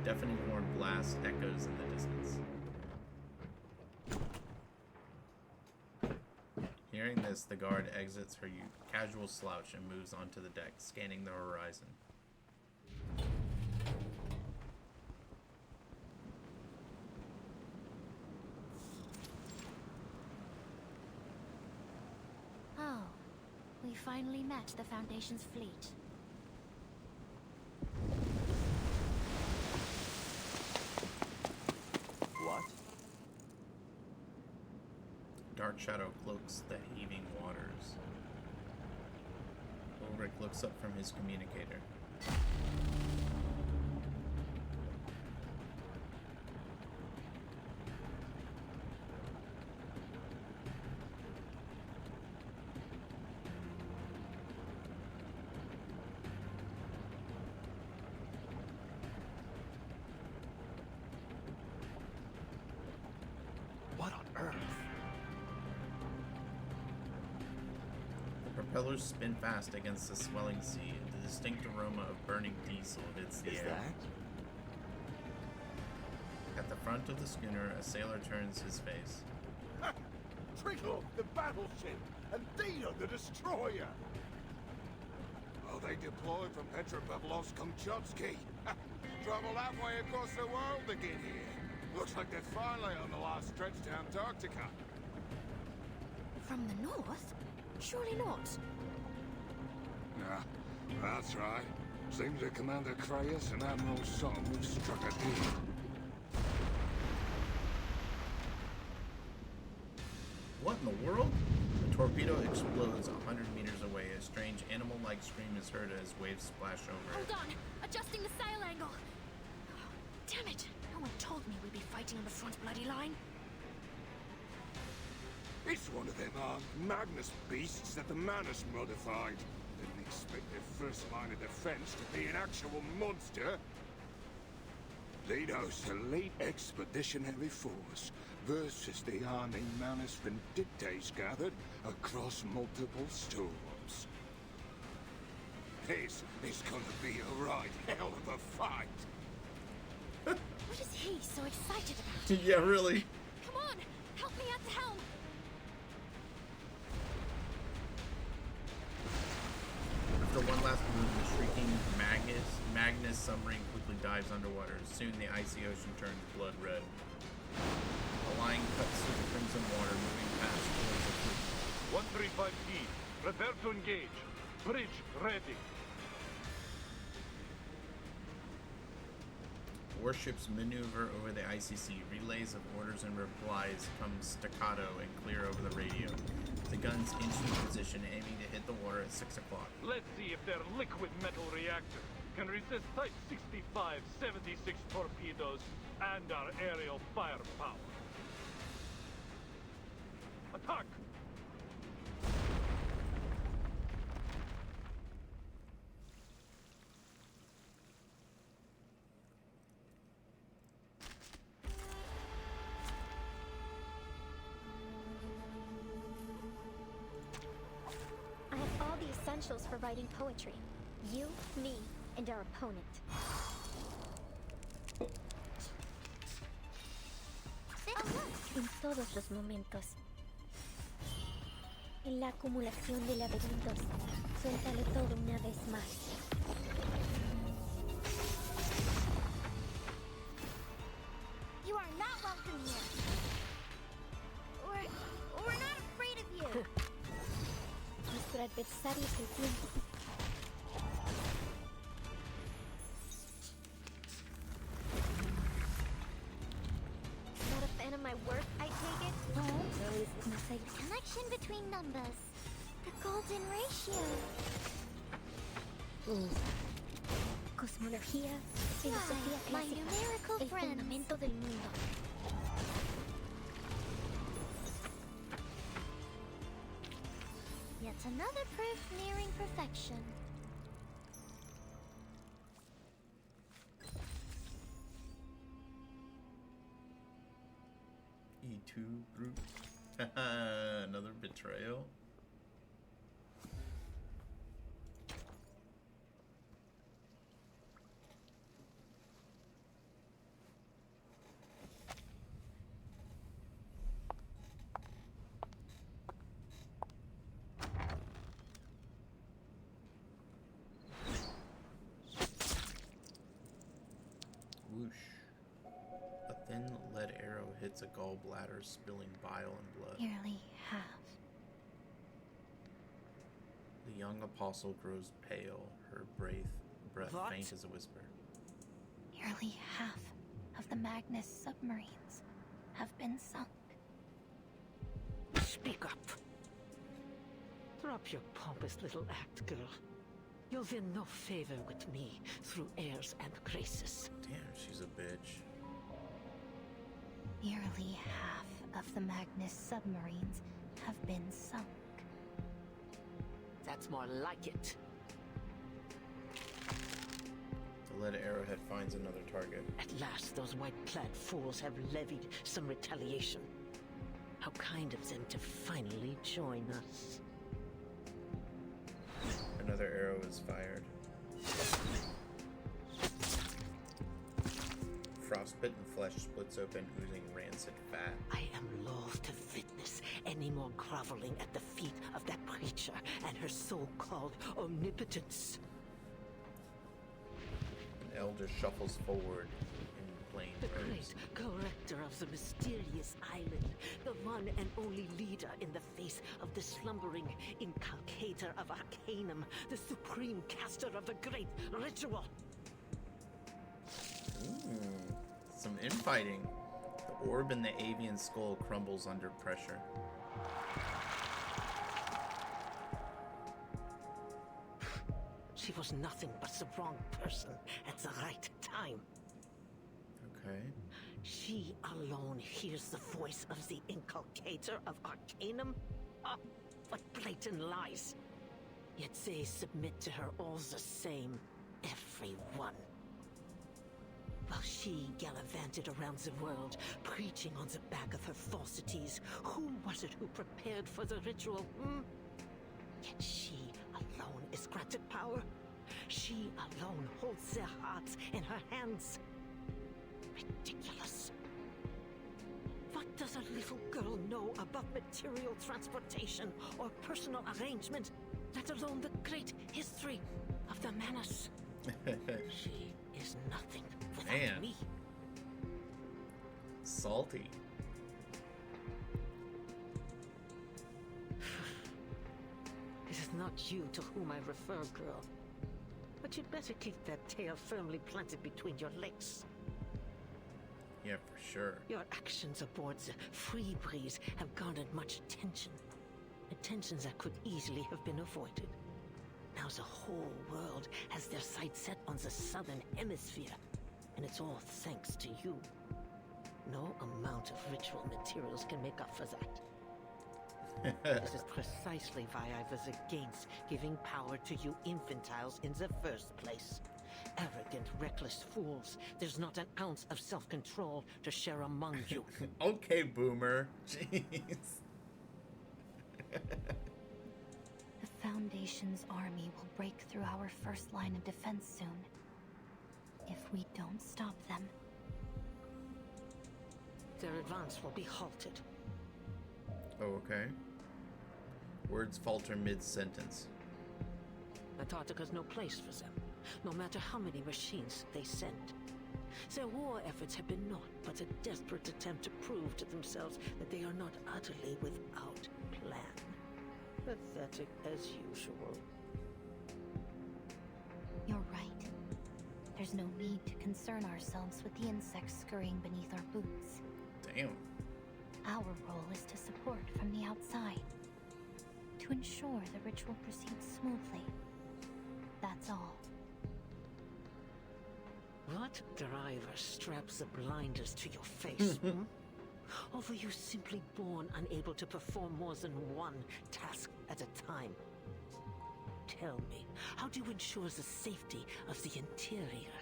Deafening horn blast echoes in the distance. Hearing this, the guard exits her casual slouch and moves onto the deck, scanning the horizon. Oh, we finally met the Foundation's fleet. What? Dark shadow cloaks the heaving waters. Ulrich looks up from his communicator. What on earth? The propellers spin fast against the swelling sea, and the distinct aroma of burning diesel hits the Is air. that? At the front of the schooner, a sailor turns his face. Trickle, the battleship, and Dina, the destroyer. Oh, they deployed from Petropavlovsk-Kamchatsky. Travel halfway across the world to get here. Looks like they're finally on the last stretch to Antarctica. From the north? Surely not. Yeah, that's right. Seems that Commander Krayas and Admiral Som have struck a deal. What in the world? The torpedo explodes 100 meters away. A strange animal-like scream is heard as waves splash over it. Hold on! Adjusting the sail angle! Damn it! No one told me we'd be fighting on the front bloody line. It's one of them Magnus beasts that the Manus modified. Didn't expect their first line of defense to be an actual monster. Lido's elite expeditionary force versus the army Manus Vindictae's gathered across multiple storms. This is gonna be a right hell of a fight. What is he so excited about? Yeah, really? Come on! Help me at the helm! After one last move, the shrieking Magnus submarine quickly dives underwater. Soon the icy ocean turns blood red. A line cuts through the crimson water, moving past towards the fleet. 135D, prepare to engage. Bridge ready. Warships maneuver over the icy sea. Relays of orders and replies come staccato and clear over the radio. The guns inch into position, aiming to hit the water at 6 o'clock. Let's see if their liquid metal reactor can resist Type 65-76 torpedoes and our aerial firepower. Attack! I have all the essentials for writing poetry. You, me, and our opponent. todos los momentos. En la acumulación de laberintos, suéltalo todo una vez más. You are not welcome here. We're not afraid of you. Nuestro adversario es el tiempo. Not a fan of my work, I take it? No, no es no sé. Connection between numbers. The golden ratio. Cosmología, filosofía Right, my clásica, numerical el friends. fundamento del mundo. Yet another proof nearing perfection. E2 group. Another betrayal. Whoosh. A thin lead arrow hits a gallbladder, spilling bile and blood. Nearly half. The young apostle grows pale, her breath What? faint as a whisper. Nearly half of the Magnus submarines have been sunk. Speak up. Drop your pompous little act, girl. You'll win no favor with me through airs and graces. Damn, she's a bitch. Nearly half of the Magnus submarines have been sunk. That's more like it. The lead arrowhead finds another target. At last, those white-clad fools have levied some retaliation. How kind of them to finally join us. Another arrow is fired. Frostbitten flesh splits open, oozing rancid fat. I am loath to witness any more groveling at the feet of that creature and her so-called omnipotence. An elder shuffles forward in plain The robes. great corrector of the mysterious island, the one and only leader in the face of the slumbering inculcator of Arcanum, the supreme caster of the great ritual. Some infighting. The orb in the avian skull crumbles under pressure. She was nothing but the wrong person at the right time. Okay. She alone hears the voice of the inculcator of Arcanum. Oh, what blatant lies. Yet they submit to her all the same. Everyone. While she gallivanted around the world, preaching on the back of her falsities, who was it who prepared for the ritual, Yet she alone is granted power. She alone holds their hearts in her hands. Ridiculous. What does a little girl know about material transportation or personal arrangement, let alone the great history of the Manus? She is nothing without Man. me. Salty. It is not you to whom I refer, girl. But you'd better keep that tail firmly planted between your legs. Yeah, for sure. Your actions aboard the Free Breeze have garnered much attention. Attention that could easily have been avoided. Now the whole world has their sights set on the southern hemisphere. And it's all thanks to you. No amount of ritual materials can make up for that. This is precisely why I was against giving power to you infantiles in the first place. Arrogant, reckless fools. There's not an ounce of self-control to share among you. Okay, boomer. Jeez. The Foundation's army will break through our first line of defense soon. If we don't stop them. their advance will be halted. Oh, okay. Words falter mid-sentence. Antarctica's no place for them, no matter how many machines they send. Their war efforts have been naught but a desperate attempt to prove to themselves that they are not utterly without plan. Pathetic as usual. You're right. There's no need to concern ourselves with the insects scurrying beneath our boots. Damn. Our role is to support from the outside, to ensure the ritual proceeds smoothly. That's all. What driver straps the blinders to your face, hmm? Or were you simply born unable to perform more than one task at a time? Tell me, how do you ensure the safety of the interior?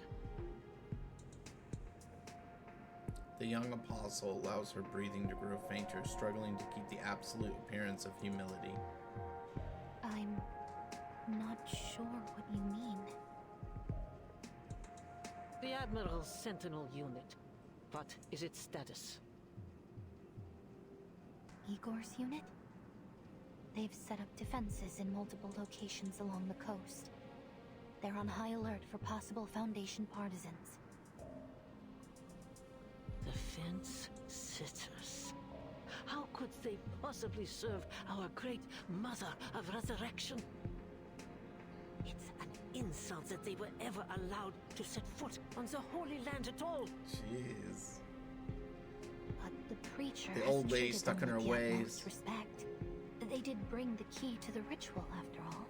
The young apostle allows her breathing to grow fainter, struggling to keep the absolute appearance of humility. I'm not sure what you mean. The Admiral's Sentinel unit. What is its status? Igor's unit? They've set up defenses in multiple locations along the coast. They're on high alert for possible Foundation partisans. Defense sitters. How could they possibly serve our great Mother of Resurrection? It's an insult that they were ever allowed to set foot on the Holy Land at all. Jeez. But the preacher The has old lady treated stuck them in her with the ways. utmost respect. They did bring the key to the ritual, after all.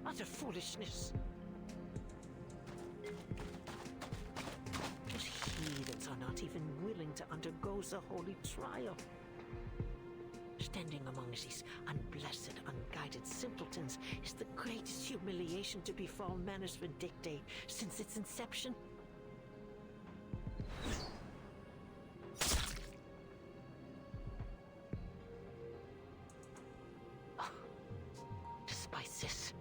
Utter foolishness. Those heathens are not even willing to undergo the holy trial. Standing among these unblessed, unguided simpletons is the greatest humiliation to befall Management Dictate since its inception. Despite this,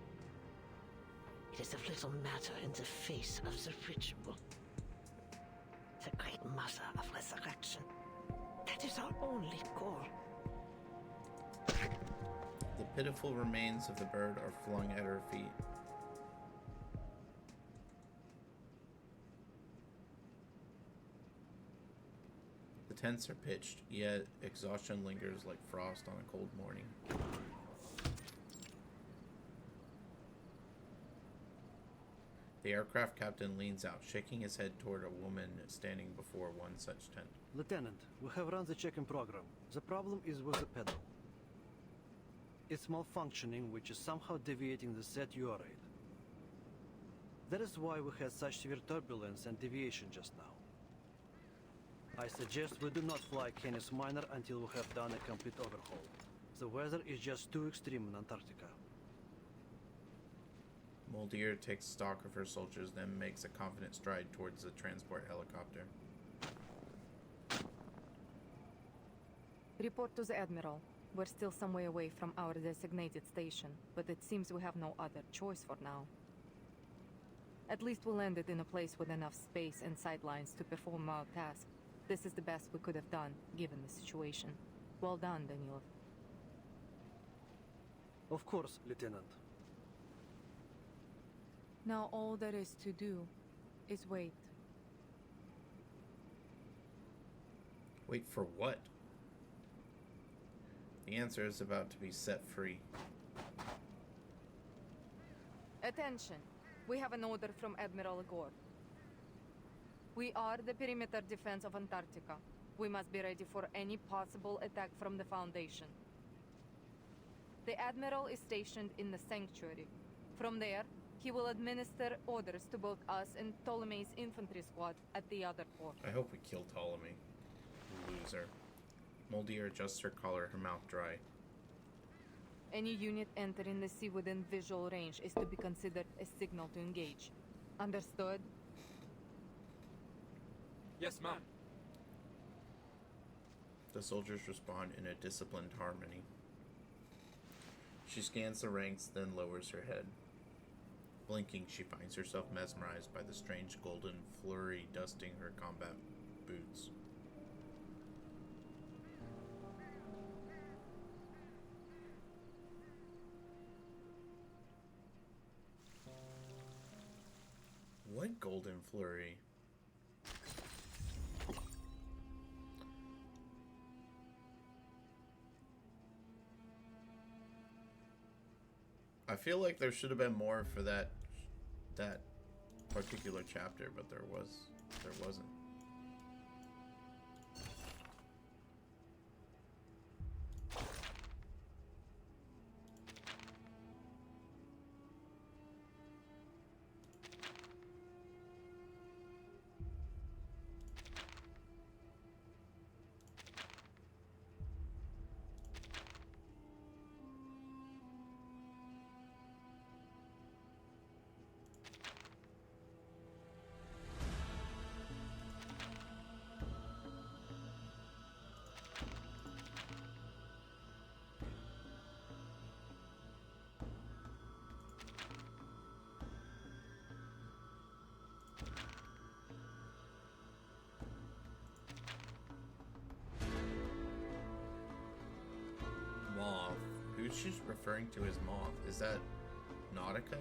it is of little matter in the face of the ritual. The great Mother of Resurrection. That is our only goal. The pitiful remains of the bird are flung at her feet. The tents are pitched, yet exhaustion lingers like frost on a cold morning. The aircraft captain leans out, shaking his head toward a woman standing before one such tent. Lieutenant, we have run the check-in program. The problem is with the pedal. It's malfunctioning, which is somehow deviating the set UR rate. That is why we had such severe turbulence and deviation just now. I suggest we do not fly Canis Minor until we have done a complete overhaul. The weather is just too extreme in Antarctica. Moldier takes stock of her soldiers, then makes a confident stride towards the transport helicopter. Report to the Admiral. We're still some way away from our designated station, but it seems we have no other choice for now. At least we'll land it in a place with enough space and sidelines to perform our task. This is the best we could have done, given the situation. Well done, Danilov. Of course, Lieutenant. Now all there is to do is wait. Wait for what? The answer is about to be set free. Attention! We have an order from Admiral Igor. We are the perimeter defense of Antarctica. We must be ready for any possible attack from the Foundation. The Admiral is stationed in the Sanctuary. From there, he will administer orders to both us and Ptolemy's infantry squad at the other port. I hope we kill Ptolemy. Loser. Moldier adjusts her collar, her mouth dry. Any unit entering the sea within visual range is to be considered a signal to engage. Understood? Yes, ma'am. The soldiers respond in a disciplined harmony. She scans the ranks, then lowers her head. Blinking, she finds herself mesmerized by the strange golden flurry dusting her combat boots. What golden flurry? I feel like there should have been more for that particular chapter, but there wasn't. Moth. Who's she referring to as Moth? Is that Nautica?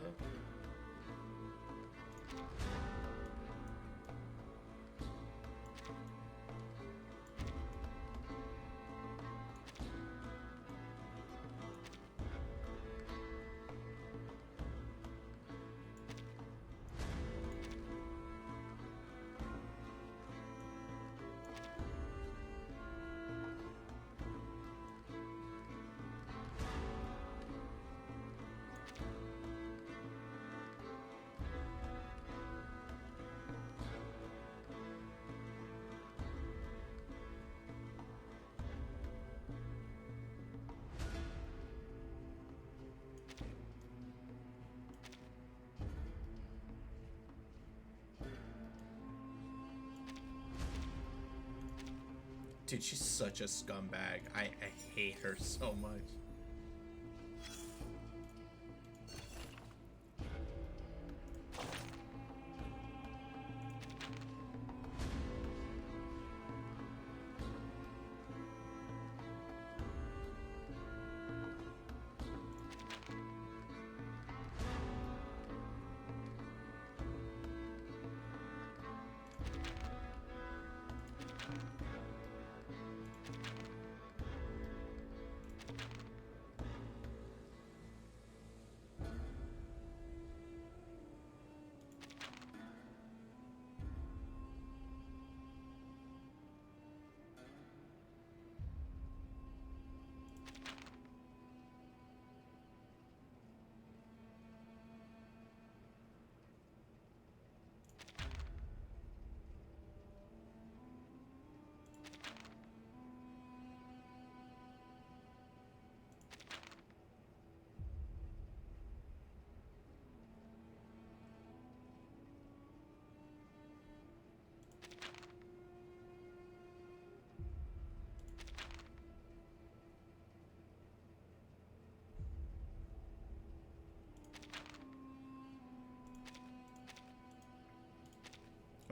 Dude, she's such a scumbag. I hate her so much.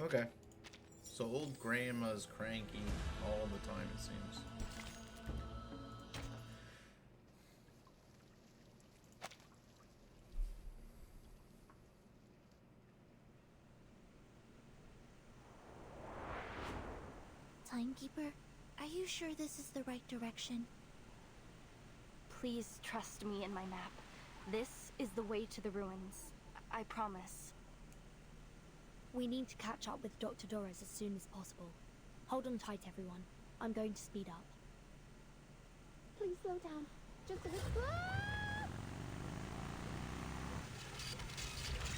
Okay. So old grandma's cranky all the time, it seems. Timekeeper, are you sure this is the right direction? Please trust me and my map. This is the way to the ruins. I promise. We need to catch up with Dr. Doris as soon as possible. Hold on tight, everyone. I'm going to speed up. Please slow down. Just a bit.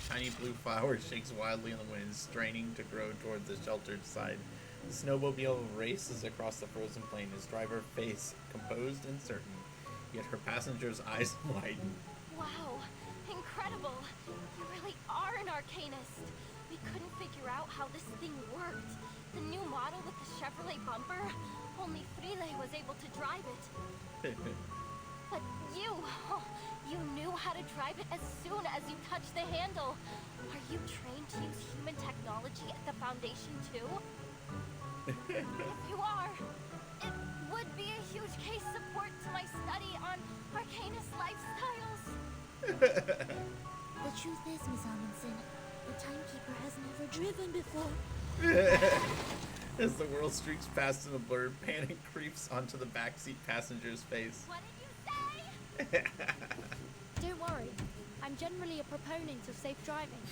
Tiny blue flower shakes wildly in the wind, straining to grow toward the sheltered side. The snowmobile races across the frozen plain, his driver face composed and certain, yet her passenger's eyes widen. Wow, incredible! You really are an arcanist. We couldn't figure out how this thing worked. The new model with the Chevrolet bumper, only Frile was able to drive it. But you knew how to drive it as soon as you touched the handle. Are you trained to use human technology at the Foundation too? If you are, it would be a huge case support to my study on Arcanus lifestyles. The truth is, Miss Amundsen, the timekeeper has never driven before. As the world streaks past in a blur, panic creeps onto the backseat passenger's face. What did you say? Don't worry, I'm generally a proponent of safe driving.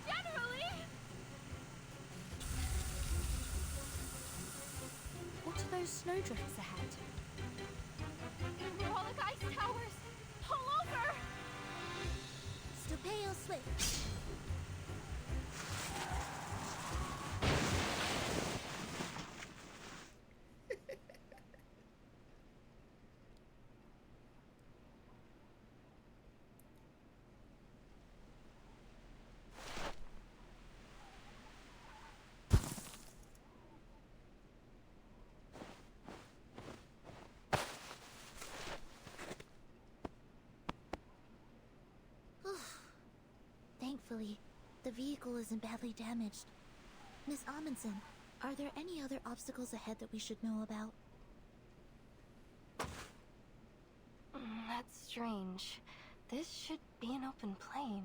Generally? What are those snowdrifts ahead? Neurolic ice towers! Pull over! Stupeo switch. Thankfully, the vehicle isn't badly damaged. Miss Amundsen, are there any other obstacles ahead that we should know about? That's strange. This should be an open plain.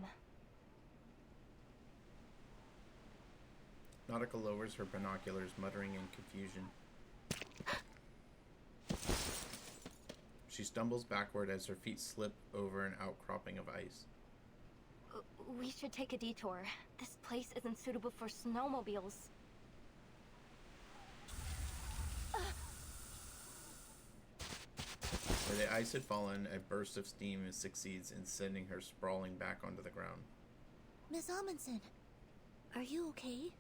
Nautica lowers her binoculars, muttering in confusion. She stumbles backward as her feet slip over an outcropping of ice. We should take a detour. This place isn't suitable for snowmobiles. Where the ice had fallen, a burst of steam succeeds in sending her sprawling back onto the ground. Miss Amundsen, are you okay?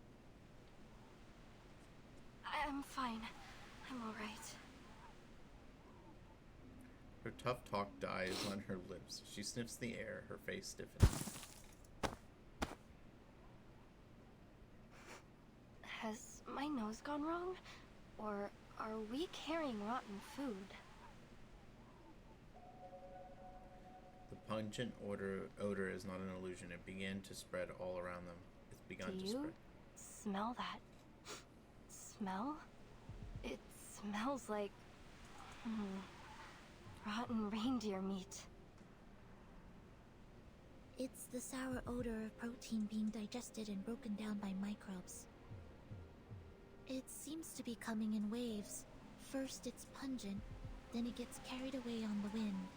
I'm fine. I'm alright. Her tough talk dies on her lips. She sniffs the air, her face stiffens. Has my nose gone wrong? Or are we carrying rotten food? The pungent odor is not an illusion. It began to spread all around them. It's begun to spread. Smell that? Smell? It smells like... rotten reindeer meat. It's the sour odor of protein being digested and broken down by microbes. It seems to be coming in waves. First it's pungent, then it gets carried away on the wind.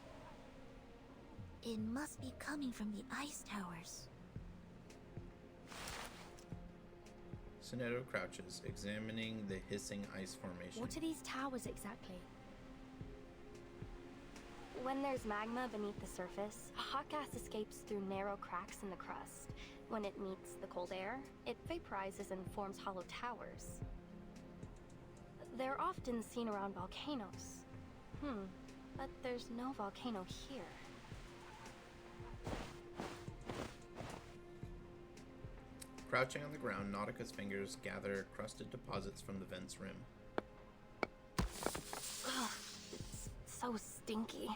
It must be coming from the ice towers. Sonetto crouches, examining the hissing ice formation. What are these towers exactly? When there's magma beneath the surface, hot gas escapes through narrow cracks in the crust. When it meets the cold air, it vaporizes and forms hollow towers. They're often seen around volcanoes. But there's no volcano here. Crouching on the ground, Nautica's fingers gather crusted deposits from the vent's rim. Ugh, it's so stinky.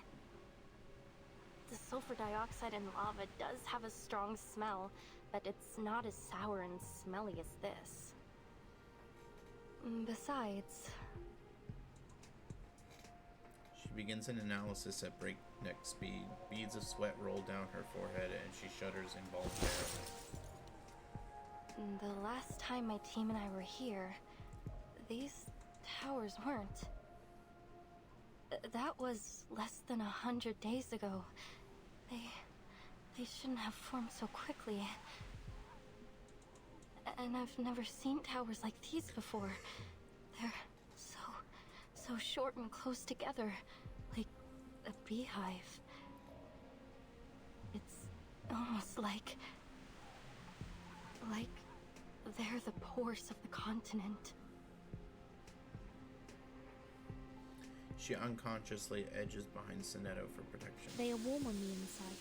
The sulfur dioxide in lava does have a strong smell, but it's not as sour and smelly as this. Besides... She begins an analysis at breakneck speed. Beads of sweat roll down her forehead and she shudders involuntarily. The last time my team and I were here, these towers weren't. That was less than 100 days ago. They shouldn't have formed so quickly. And I've never seen towers like these before. They're so short and close together, like a beehive. It's almost like they're the pores of the continent. She unconsciously edges behind Sonetto for protection. They are warm on the inside.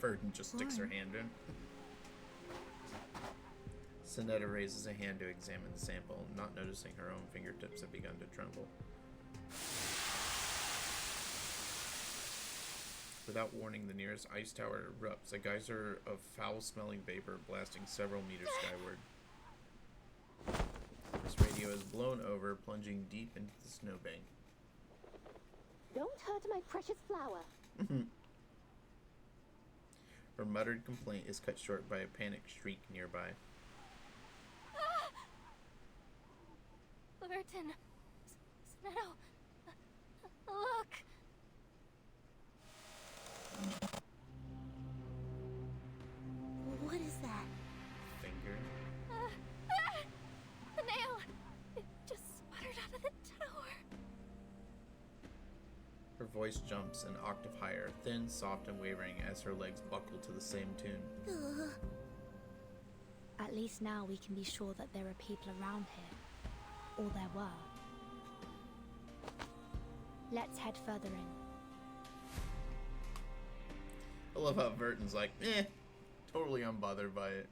Verdon just sticks her hand in. Sonetto raises a hand to examine the sample, not noticing her own fingertips have begun to tremble. Without warning, the nearest ice tower erupts, a geyser of foul-smelling vapor blasting several meters skyward. Mia is blown over, plunging deep into the snowbank. Don't hurt my precious flower. Her muttered complaint is cut short by a panicked shriek nearby. Burton! Snow! Look! What is that? Finger? The nail! It just sputtered out of the tower. Her voice jumps an octave higher, thin, soft, and wavering as her legs buckle to the same tune. At least now we can be sure that there are people around here. Or there were. Let's head further in. I love how Verton's like, totally unbothered by it.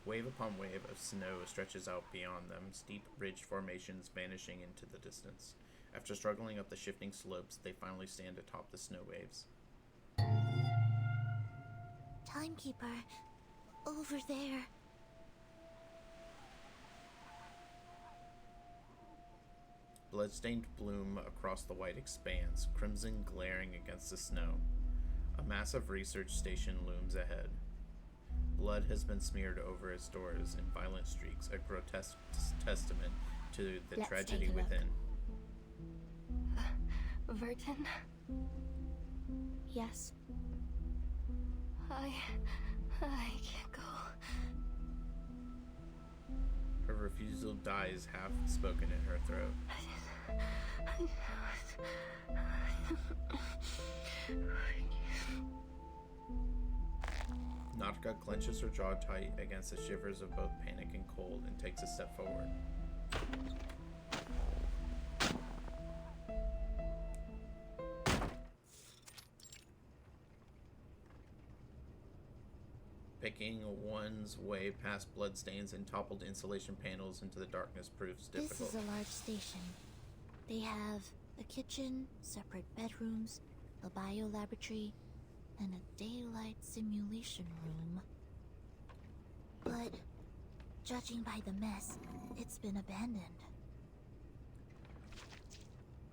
Wave upon wave of snow stretches out beyond them, steep ridge formations vanishing into the distance. After struggling up the shifting slopes, they finally stand atop the snow waves. Timekeeper, over there. Bloodstained bloom across the white expanse, crimson glaring against the snow. A massive research station looms ahead. Blood has been smeared over its doors in violent streaks, a grotesque testament to the Let's tragedy take a look. within. Verton? Yes? I can't go. Her refusal dies half spoken in her throat. Nautica clenches her jaw tight against the shivers of both panic and cold and takes a step forward. Picking one's way past bloodstains and toppled insulation panels into the darkness proves difficult. This is a large station. They have a kitchen, separate bedrooms, a biolaboratory, and a daylight simulation room. But, judging by the mess, it's been abandoned.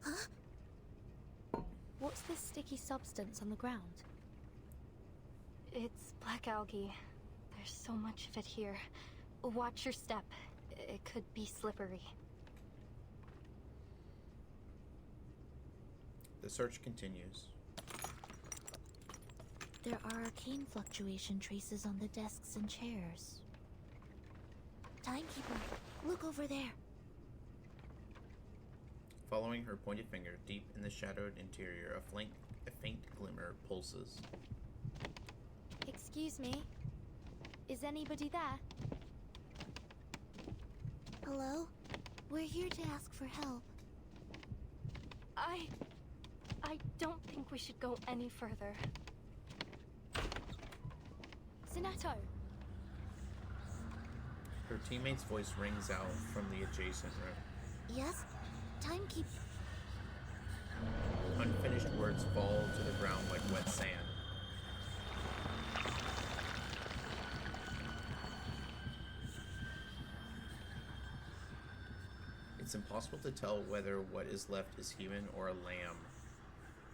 Huh? What's this sticky substance on the ground? It's black algae. There's so much of it here. Watch your step. It could be slippery. The search continues. There are arcane fluctuation traces on the desks and chairs. Timekeeper, look over there. Following her pointed finger, deep in the shadowed interior, a faint glimmer pulses. Excuse me? Is anybody there? Hello? We're here to ask for help. I don't think we should go any further. Sinato! Her teammate's voice rings out from the adjacent room. Yes? Timekeeper. Unfinished words fall to the ground like wet sand. It's impossible to tell whether what is left is human or a lamb.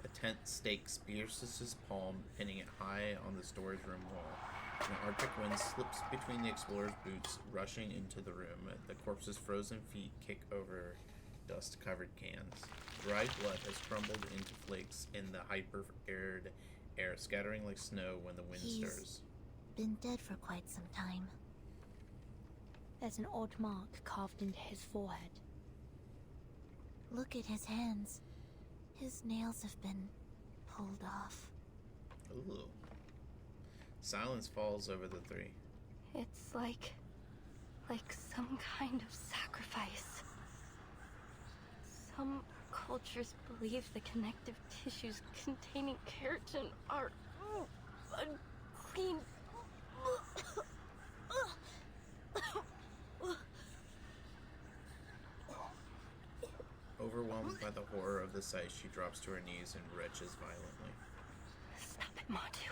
A tent stake pierces his palm, pinning it high on the storage room wall. An arctic wind slips between the explorer's boots, rushing into the room. The corpse's frozen feet kick over dust-covered cans. Dried blood has crumbled into flakes in the hyper-arid air, scattering like snow when the wind stirs. Been dead for quite some time. There's an odd mark carved into his forehead. Look at his hands. His nails have been pulled off. Ooh. Silence falls over the three. It's like some kind of sacrifice. Some cultures believe the connective tissues containing keratin are unclean. Overwhelmed by the horror of the sight, she drops to her knees and retches violently. Stop it, Matu.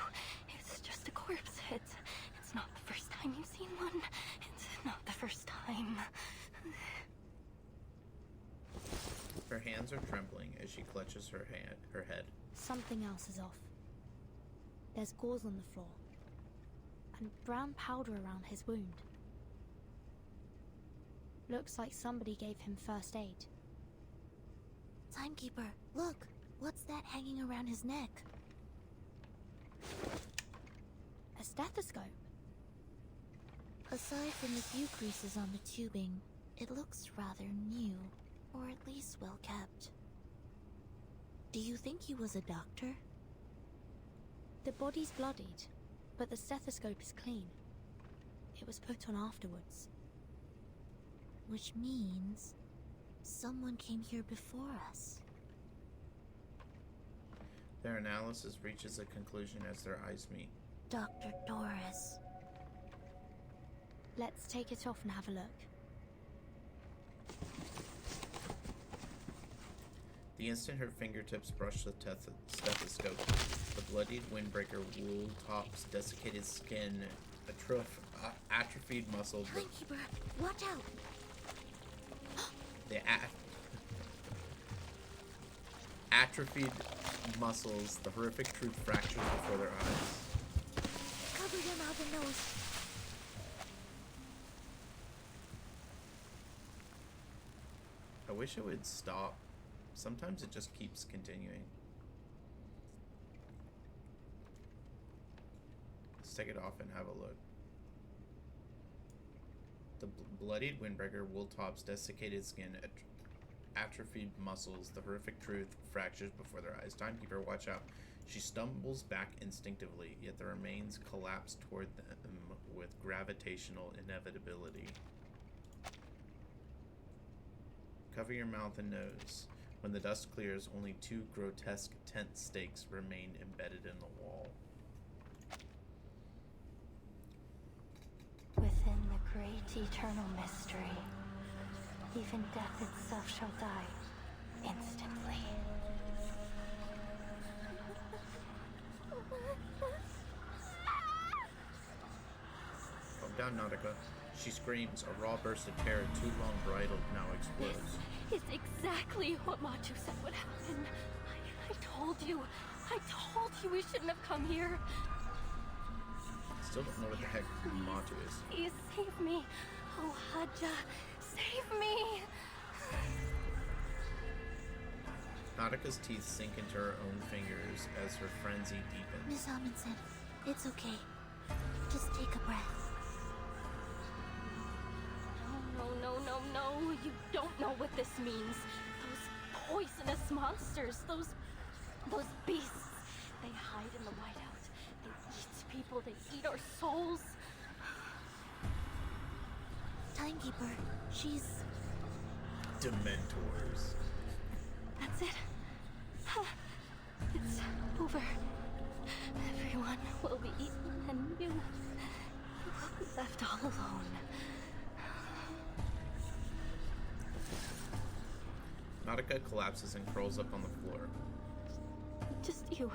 It's just a corpse. It's not the first time time you've seen one. It's not the first time. Her hands are trembling as she clutches her head. Something else is off. There's gauze on the floor, and brown powder around his wound. Looks like somebody gave him first aid. Timekeeper, look! What's that hanging around his neck? A stethoscope. Aside from the few creases on the tubing, it looks rather new, or at least well kept. Do you think he was a doctor? The body's bloodied, but the stethoscope is clean. It was put on afterwards. Which means someone came here before us. Their analysis reaches a conclusion as their eyes meet. Dr. Doris. Let's take it off and have a look. The instant her fingertips brush the stethoscope, the bloodied windbreaker wool tops, desiccated skin, atrophied muscles. Timekeeper, watch out! The atrophied muscles, the horrific truth fractures before their eyes. Cover your mouth and nose. I wish it would stop. Sometimes it just keeps continuing. Let's take it off and have a look. The bloodied windbreaker, wool tops, desiccated skin, atrophied muscles, the horrific truth fractures before their eyes. Timekeeper, watch out. She stumbles back instinctively, yet the remains collapse toward them with gravitational inevitability. Cover your mouth and nose. When the dust clears, only two grotesque tent stakes remain embedded in the wall. Within the great eternal mystery, even death itself shall die instantly. Calm down, Nautica. She screams. A raw burst of terror, too long bridled, now explodes. This is exactly what Matu said would happen. I told you we shouldn't have come here. Still don't know what the heck Matu is. Please save me. Oh, Hadja, save me. Nautica's teeth sink into her own fingers as her frenzy deepens. Miss Amundsen, it's okay. Just take a breath. No. You don't know what this means. Those poisonous monsters, those beasts. They hide in the whiteout. They eat people. They eat our souls. Timekeeper, she's... Dementors. That's it. It's over. Everyone will be eaten and you will be left all alone. Nautica collapses and curls up on the floor. Just you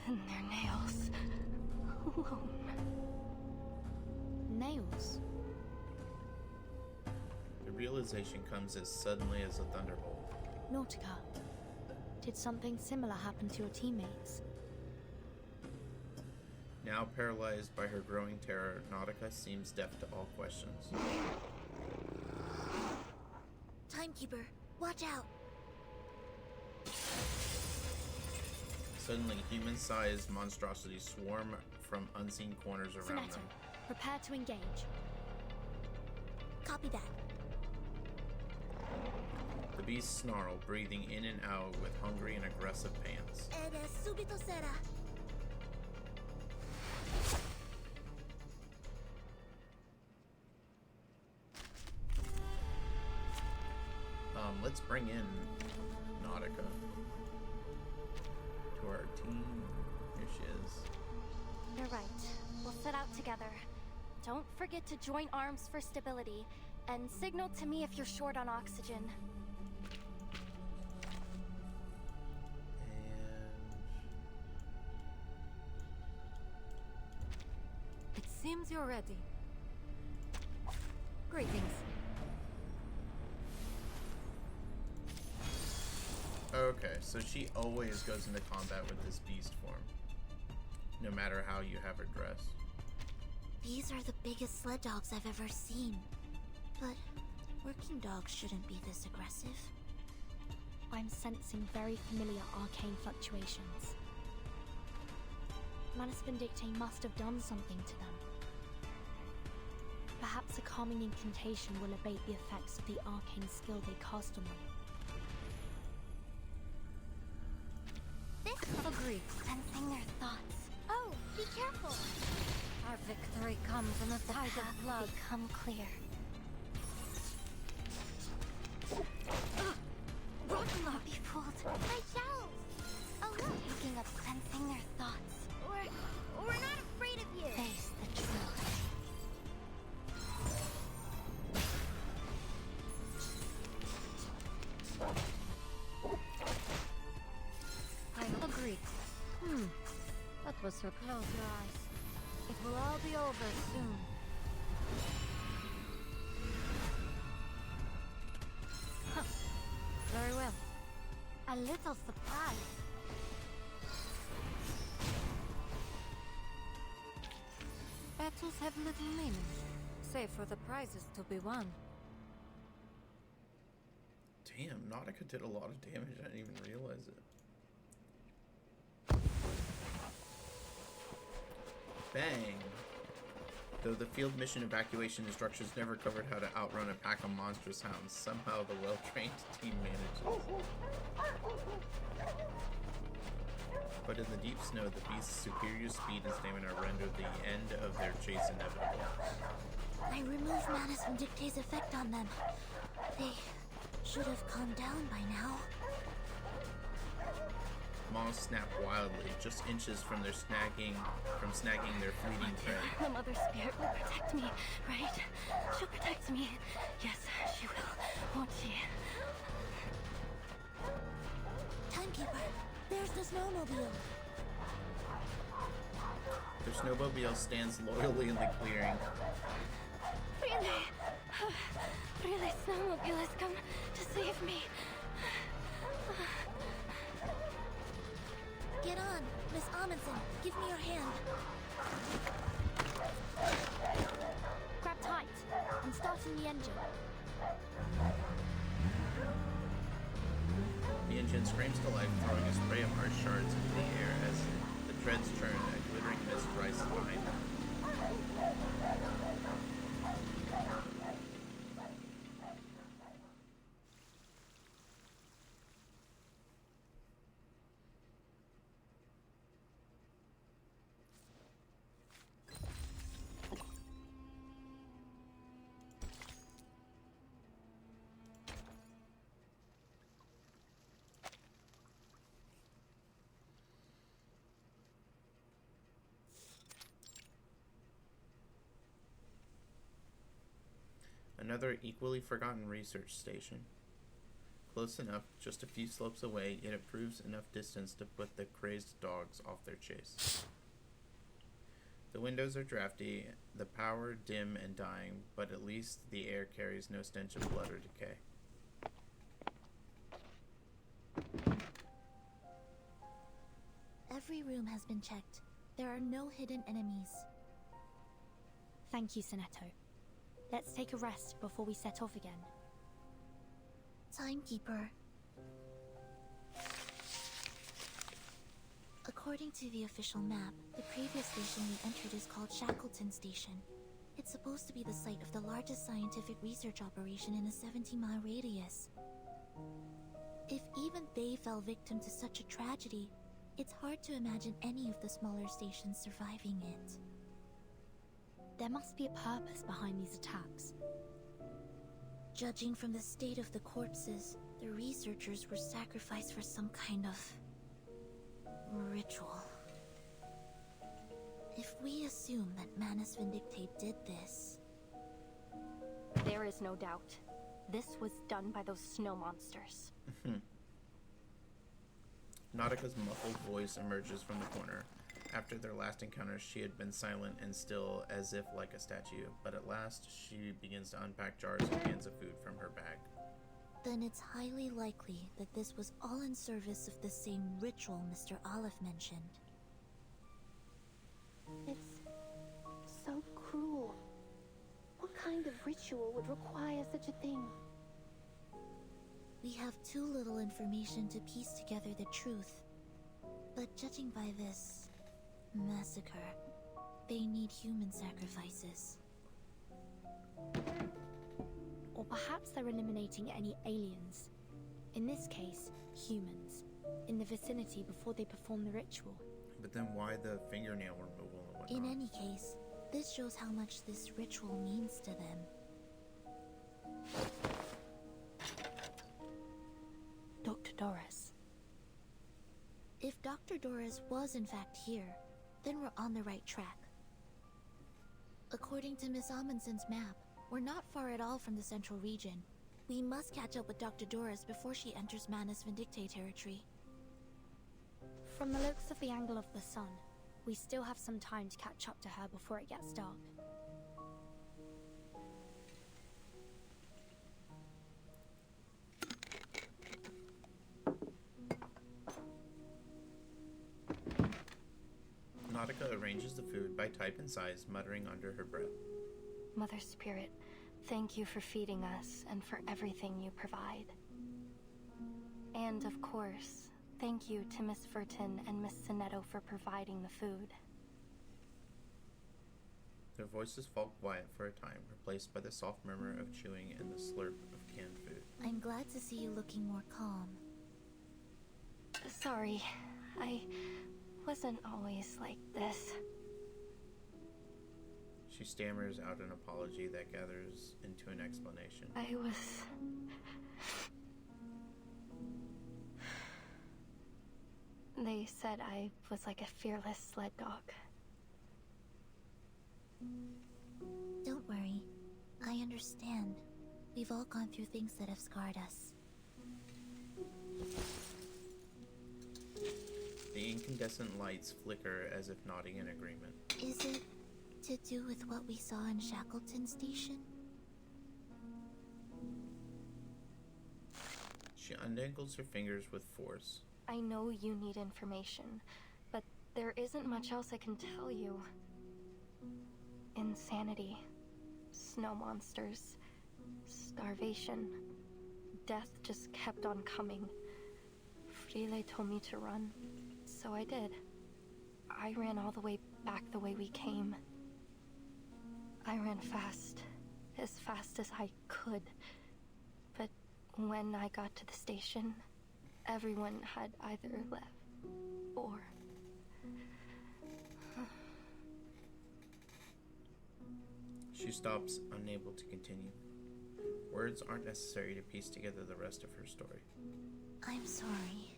and their nails. Alone. Nails? The realization comes as suddenly as a thunderbolt. Nautica, did something similar happen to your teammates? Now paralyzed by her growing terror, Nautica seems deaf to all questions. Timekeeper, watch out! Suddenly, human-sized monstrosities swarm from unseen corners around Sonata, them. prepare to engage. Copy that. The beasts snarl, breathing in and out with hungry and aggressive pants. Ed subito sera. Let's bring in Nautica to our team. Here she is. You're right. We'll set out together. Don't forget to join arms for stability, and signal to me if you're short on oxygen. It seems you're ready. Greetings. Okay, so she always goes into combat with this beast form, no matter how you have her dressed. These are the biggest sled dogs I've ever seen. But working dogs shouldn't be this aggressive. I'm sensing very familiar arcane fluctuations. Manus Vindictae must have done something to them. Perhaps a calming incantation will abate the effects of the arcane skill they cast on them. Agreed. Sensing their thoughts. Oh, be careful! Our victory comes in the tide of blood. Become clear. Rotten up! Be fooled. My shells! Oh look! Picking up, sensing their thoughts. We're not afraid of you! Face the truth. I agree. That was so close, your eyes. It will all be over soon. Huh. Very well. A little surprise. Battles have little meaning, save for the prizes to be won. Damn, Nautica did a lot of damage. I didn't even realize it. Bang! Though the field mission evacuation instructions never covered how to outrun a pack of monstrous hounds, somehow the well-trained team manages. But in the deep snow, the beast's superior speed and stamina render the end of their chase inevitable. I removed Manus Vindictae's effect on them. They should have calmed down by now. Maws snap wildly, just inches from snagging their fleeting prey. The Mother Spirit will protect me, right? She'll protect me. Yes, she will, won't she? Timekeeper, there's the snowmobile. The snowmobile stands loyally in the clearing. Really, Snowmobile has come to save me. Get on, Miss Amundsen. Give me your hand. Grab tight. I'm starting the engine. The engine screams to life, throwing a spray of harsh shards into the air as the treads turn and a glittering mist rises behind them. Another equally forgotten research station. Close enough, just a few slopes away, yet it proves enough distance to put the crazed dogs off their chase. The windows are drafty, the power dim and dying, but at least the air carries no stench of blood or decay. Every room has been checked. There are no hidden enemies. Thank you, Sonetto. Let's take a rest before we set off again. Timekeeper. According to the official map, the previous station we entered is called Shackleton Station. It's supposed to be the site of the largest scientific research operation in a 70-mile radius. If even they fell victim to such a tragedy, it's hard to imagine any of the smaller stations surviving it. There must be a purpose behind these attacks. Judging from the state of the corpses, the researchers were sacrificed for some kind of ritual. If we assume that Manus Vindictae did this... There is no doubt. This was done by those snow monsters. Nautica's muffled voice emerges from the corner. After their last encounter, she had been silent and still, as if like a statue, but at last she begins to unpack jars and cans of food from her bag. Then it's highly likely that this was all in service of the same ritual Mr. Olive mentioned. It's so cruel. What kind of ritual would require such a thing? We have too little information to piece together the truth. But judging by this massacre, they need human sacrifices. Or perhaps they're eliminating any aliens. In this case, humans. In the vicinity before they perform the ritual. But then why the fingernail removal and whatnot? In any case, this shows how much this ritual means to them. Dr. Doris. If Dr. Doris was in fact here, then we're on the right track. According to Miss Amundsen's map, we're not far at all from the central region. We must catch up with Dr. Doris before she enters Manus Vindictae territory. From the looks of the angle of the sun, we still have some time to catch up to her before it gets dark. Nautica arranges the food by type and size, muttering under her breath. Mother Spirit, thank you for feeding us and for everything you provide. And of course, thank you to Miss Furton and Miss Sinetto for providing the food. Their voices fall quiet for a time, replaced by the soft murmur of chewing and the slurp of canned food. I'm glad to see you looking more calm. Sorry, I wasn't always like this. She stammers out an apology that gathers into an explanation. I was... They said I was like a fearless sled dog. Don't worry. I understand. We've all gone through things that have scarred us. The incandescent lights flicker as if nodding in agreement. Is it to do with what we saw in Shackleton Station? She untangles her fingers with force. I know you need information, but there isn't much else I can tell you. Insanity, snow monsters, starvation. Death just kept on coming. Frile told me to run, so I did. I ran all the way back the way we came. I ran fast as I could. But when I got to the station, everyone had either left or... She stops, unable to continue. Words aren't necessary to piece together the rest of her story. I'm sorry.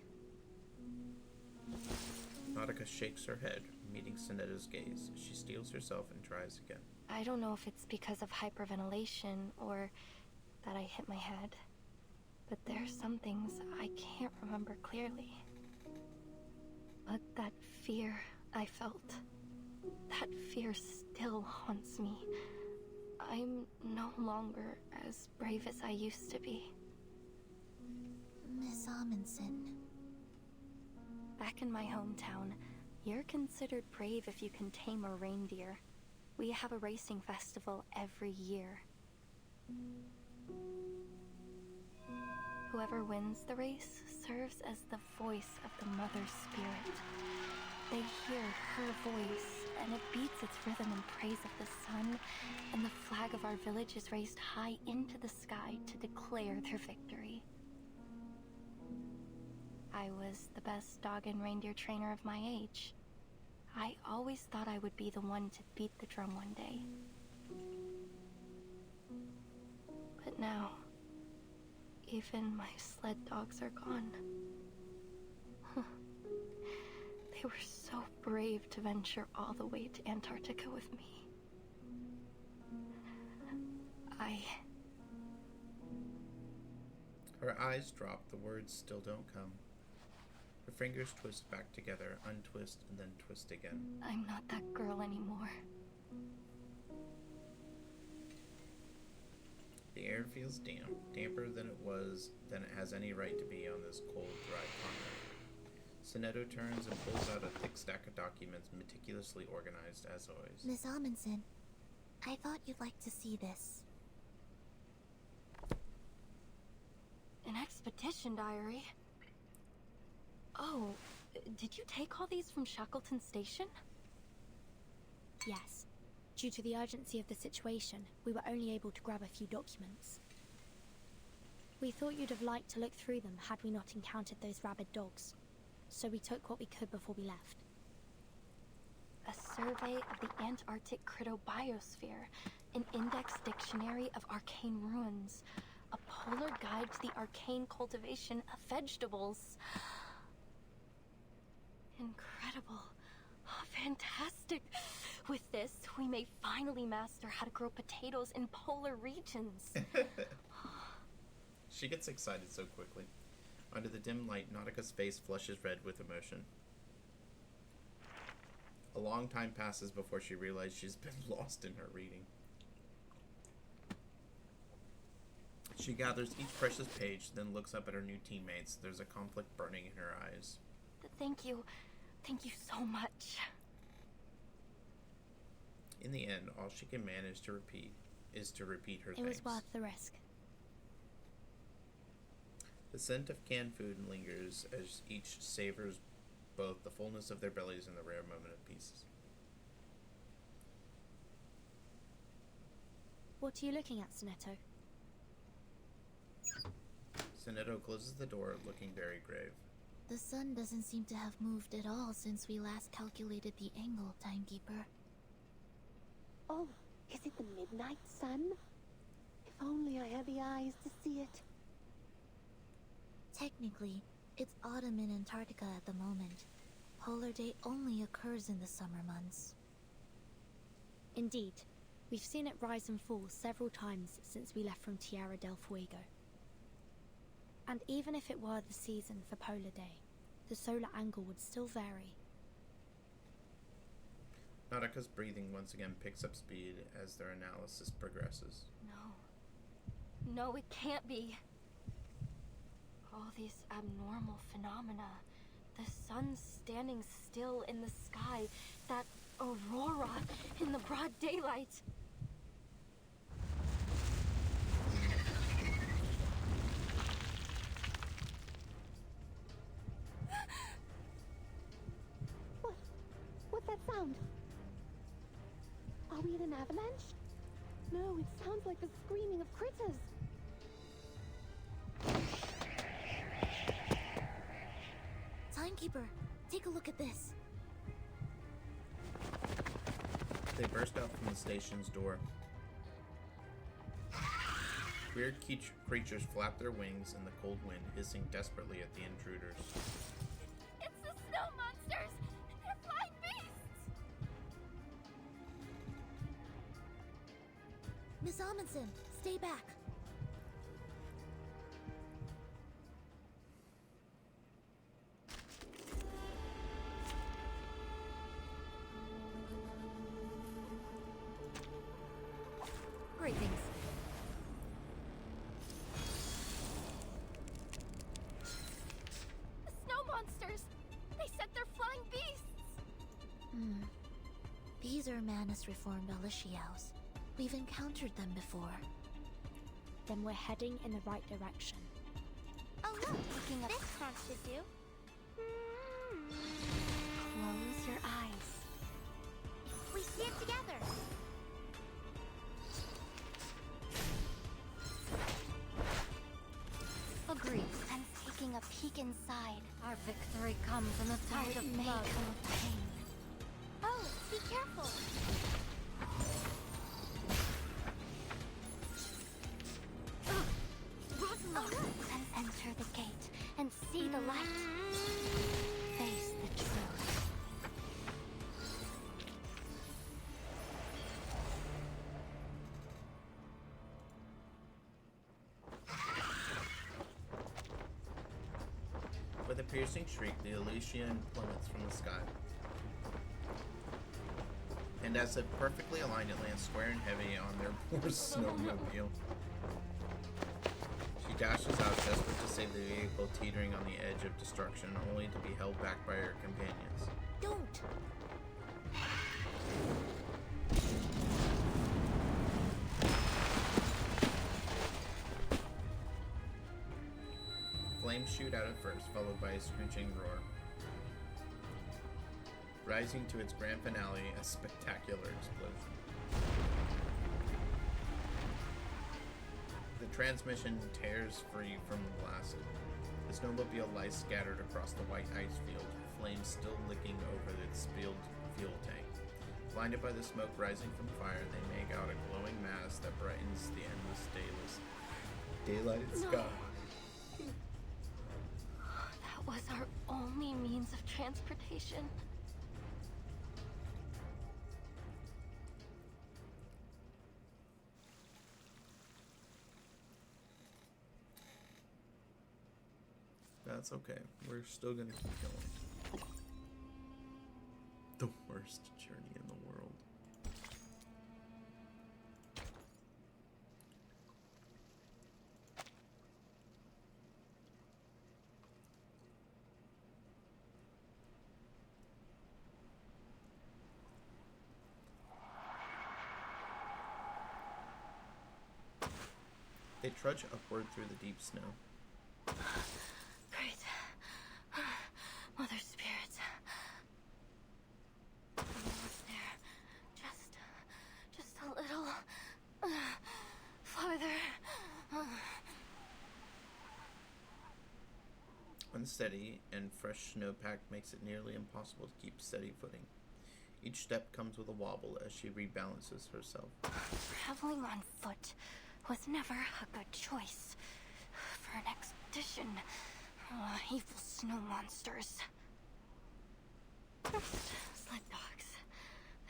Nautica shakes her head, meeting Sinetto's gaze. She steels herself and tries again. I don't know if it's because of hyperventilation or that I hit my head, but there's some things I can't remember clearly. But that fear I felt, that fear still haunts me. I'm no longer as brave as I used to be. Miss Amundsen. Back in my hometown, you're considered brave if you can tame a reindeer. We have a racing festival every year. Whoever wins the race serves as the voice of the Mother Spirit. They hear her voice, and it beats its rhythm in praise of the sun, and the flag of our village is raised high into the sky to declare their victory. I was the best dog and reindeer trainer of my age. I always thought I would be the one to beat the drum one day. But now, even my sled dogs are gone. They were so brave to venture all the way to Antarctica with me. Her eyes drop, the words still don't come. Her fingers twist back together, untwist, and then twist again. I'm not that girl anymore. The air feels damp, damper than it has any right to be on this cold, dry continent. Sonetto turns and pulls out a thick stack of documents meticulously organized as always. Miss Amundsen, I thought you'd like to see this. An expedition diary? Oh, did you take all these from Shackleton Station? Yes. Due to the urgency of the situation, we were only able to grab a few documents. We thought you'd have liked to look through them had we not encountered those rabid dogs, so we took what we could before we left. A survey of the Antarctic cryptobiosphere, an index dictionary of arcane ruins, a polar guide to the arcane cultivation of vegetables. Incredible. Fantastic. With this, we may finally master how to grow potatoes in polar regions. She gets excited so quickly. Under the dim light, Nautica's face flushes red with emotion. A long time passes before she realizes she's been lost in her reading. She gathers each precious page, then looks up at her new teammates. There's a conflict burning in her eyes. Thank you. Thank you so much. In the end, all she can manage to repeat her It thanks. was worth the risk. The scent of canned food lingers as each savors both the fullness of their bellies and the rare moment of peace. What are you looking at, Sonetto? Sonetto closes the door, looking very grave. The sun doesn't seem to have moved at all since we last calculated the angle, Timekeeper. Oh, is it the midnight sun? If only I had the eyes to see it. Technically, it's autumn in Antarctica at the moment. Polar day only occurs in the summer months. Indeed. We've seen it rise and fall several times since we left from Tierra del Fuego. And even if it were the season for Polar Day, the solar angle would still vary. Nautica's breathing once again picks up speed as their analysis progresses. No, it can't be. All these abnormal phenomena. The sun standing still in the sky. That aurora in the broad daylight. What's that sound? Are we in an avalanche? No, it sounds like the screaming of critters. Timekeeper, take a look at this. They burst out from the station's door. Weird creatures flap their wings in the cold wind, hissing desperately at the intruders. It's the snow monsters! They're flying beasts! Miss Amundsen, stay back. Greetings. The snow monsters! They said they're flying beasts! These are Manus reformed Alishiaus. We've encountered them before. Then we're heading in the right direction. Oh look, this monster do. Close your eyes. We see it together. Agreed. I'm taking a peek inside. Our victory comes in a tide of may blood. come of pain. Oh, be careful. Rosalind! Oh, look. And enter the gate and see the light. Face the truth. With a piercing shriek, the Elysian plummets from the sky. And as if perfectly aligned, it lands square and heavy on their poor snowmobile. She dashes out, desperate to save the vehicle teetering on the edge of destruction, only to be held back by her companions. Don't! Flames shoot out at first, followed by a screeching roar. Rising to its grand finale, a spectacular explosion. The transmission tears free from the blast. The snowmobile lies scattered across the white ice field, flames still licking over its spilled fuel tank. Blinded by the smoke rising from the fire, they make out a glowing mass that brightens the endless daylighted sky. That was our only means of transportation. That's okay. We're still gonna keep going. The worst journey in the world. They trudge upward through the deep snow. Great. Mother Spirits. Almost there. Just a little farther. Unsteady and fresh snowpack makes it nearly impossible to keep steady footing. Each step comes with a wobble as she rebalances herself. Traveling on foot was never a good choice for an expedition. Evil snow monsters. First, sled dogs,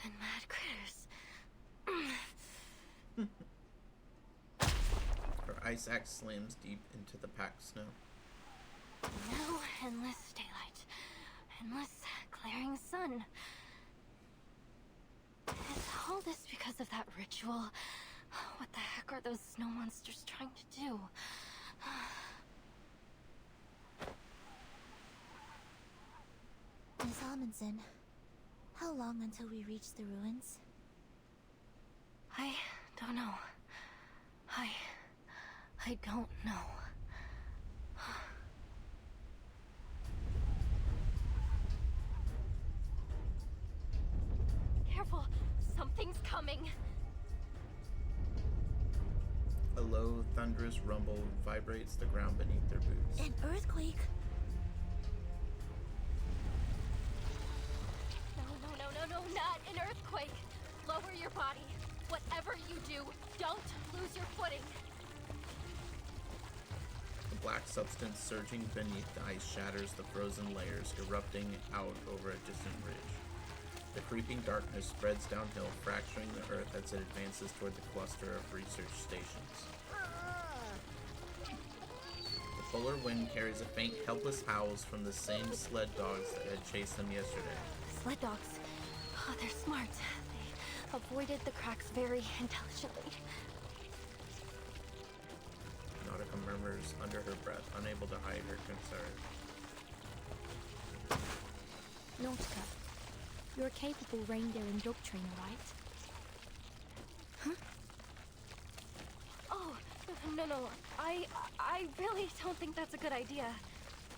then mad critters. Her ice axe slams deep into the packed snow. Now, endless daylight. Endless glaring sun. Is all this because of that ritual? What the heck are those snow monsters trying to do? Miss Amundsen, how long until we reach the ruins? I don't know. I don't know. Careful! Something's coming! A low, thunderous rumble vibrates the ground beneath their boots. An earthquake? No, not an earthquake! Lower your body. Whatever you do, don't lose your footing. The black substance surging beneath the ice shatters the frozen layers, erupting out over a distant ridge. The creeping darkness spreads downhill, fracturing the earth as it advances toward the cluster of research stations. The polar wind carries a faint, helpless howls from the same sled dogs that had chased them yesterday. Sled dogs. Oh, they're smart. They avoided the cracks very intelligently. Nautica murmurs under her breath, unable to hide her concern. Nautica, you're a capable reindeer and dog trainer, right? Huh? Oh, no. I really don't think that's a good idea.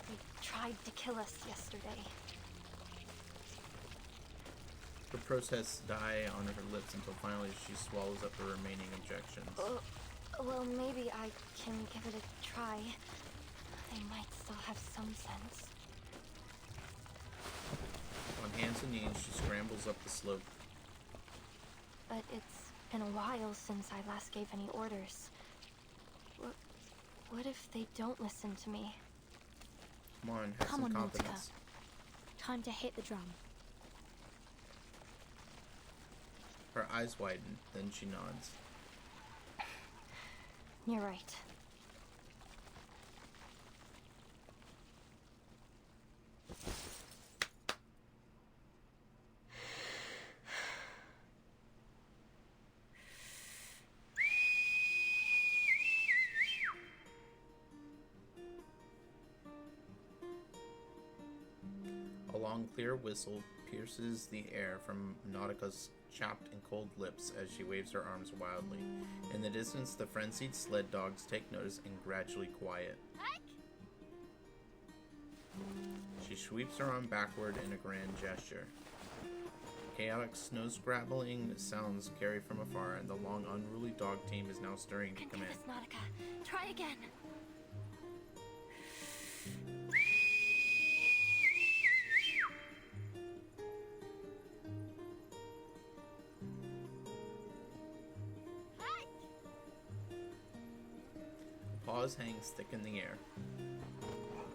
They tried to kill us yesterday. Her protests die on her lips until finally she swallows up the remaining objections. Well, maybe I can give it a try. They might still have some sense. On hands and knees, she scrambles up the slope. But it's been a while since I last gave any orders. What if they don't listen to me? Come on, have Come some on, confidence. Nautica. Time to hit the drum. Her eyes widen, then she nods. You're right. long, clear whistle pierces the air from Nautica's chapped and cold lips as she waves her arms wildly. In the distance, the frenzied sled dogs take notice and gradually quiet. She sweeps her arm backward in a grand gesture. Chaotic snow-scrabbling sounds carry from afar, and the long, unruly dog team is now stirring to command. This, Nautica. Try again. A pause hangs thick in the air.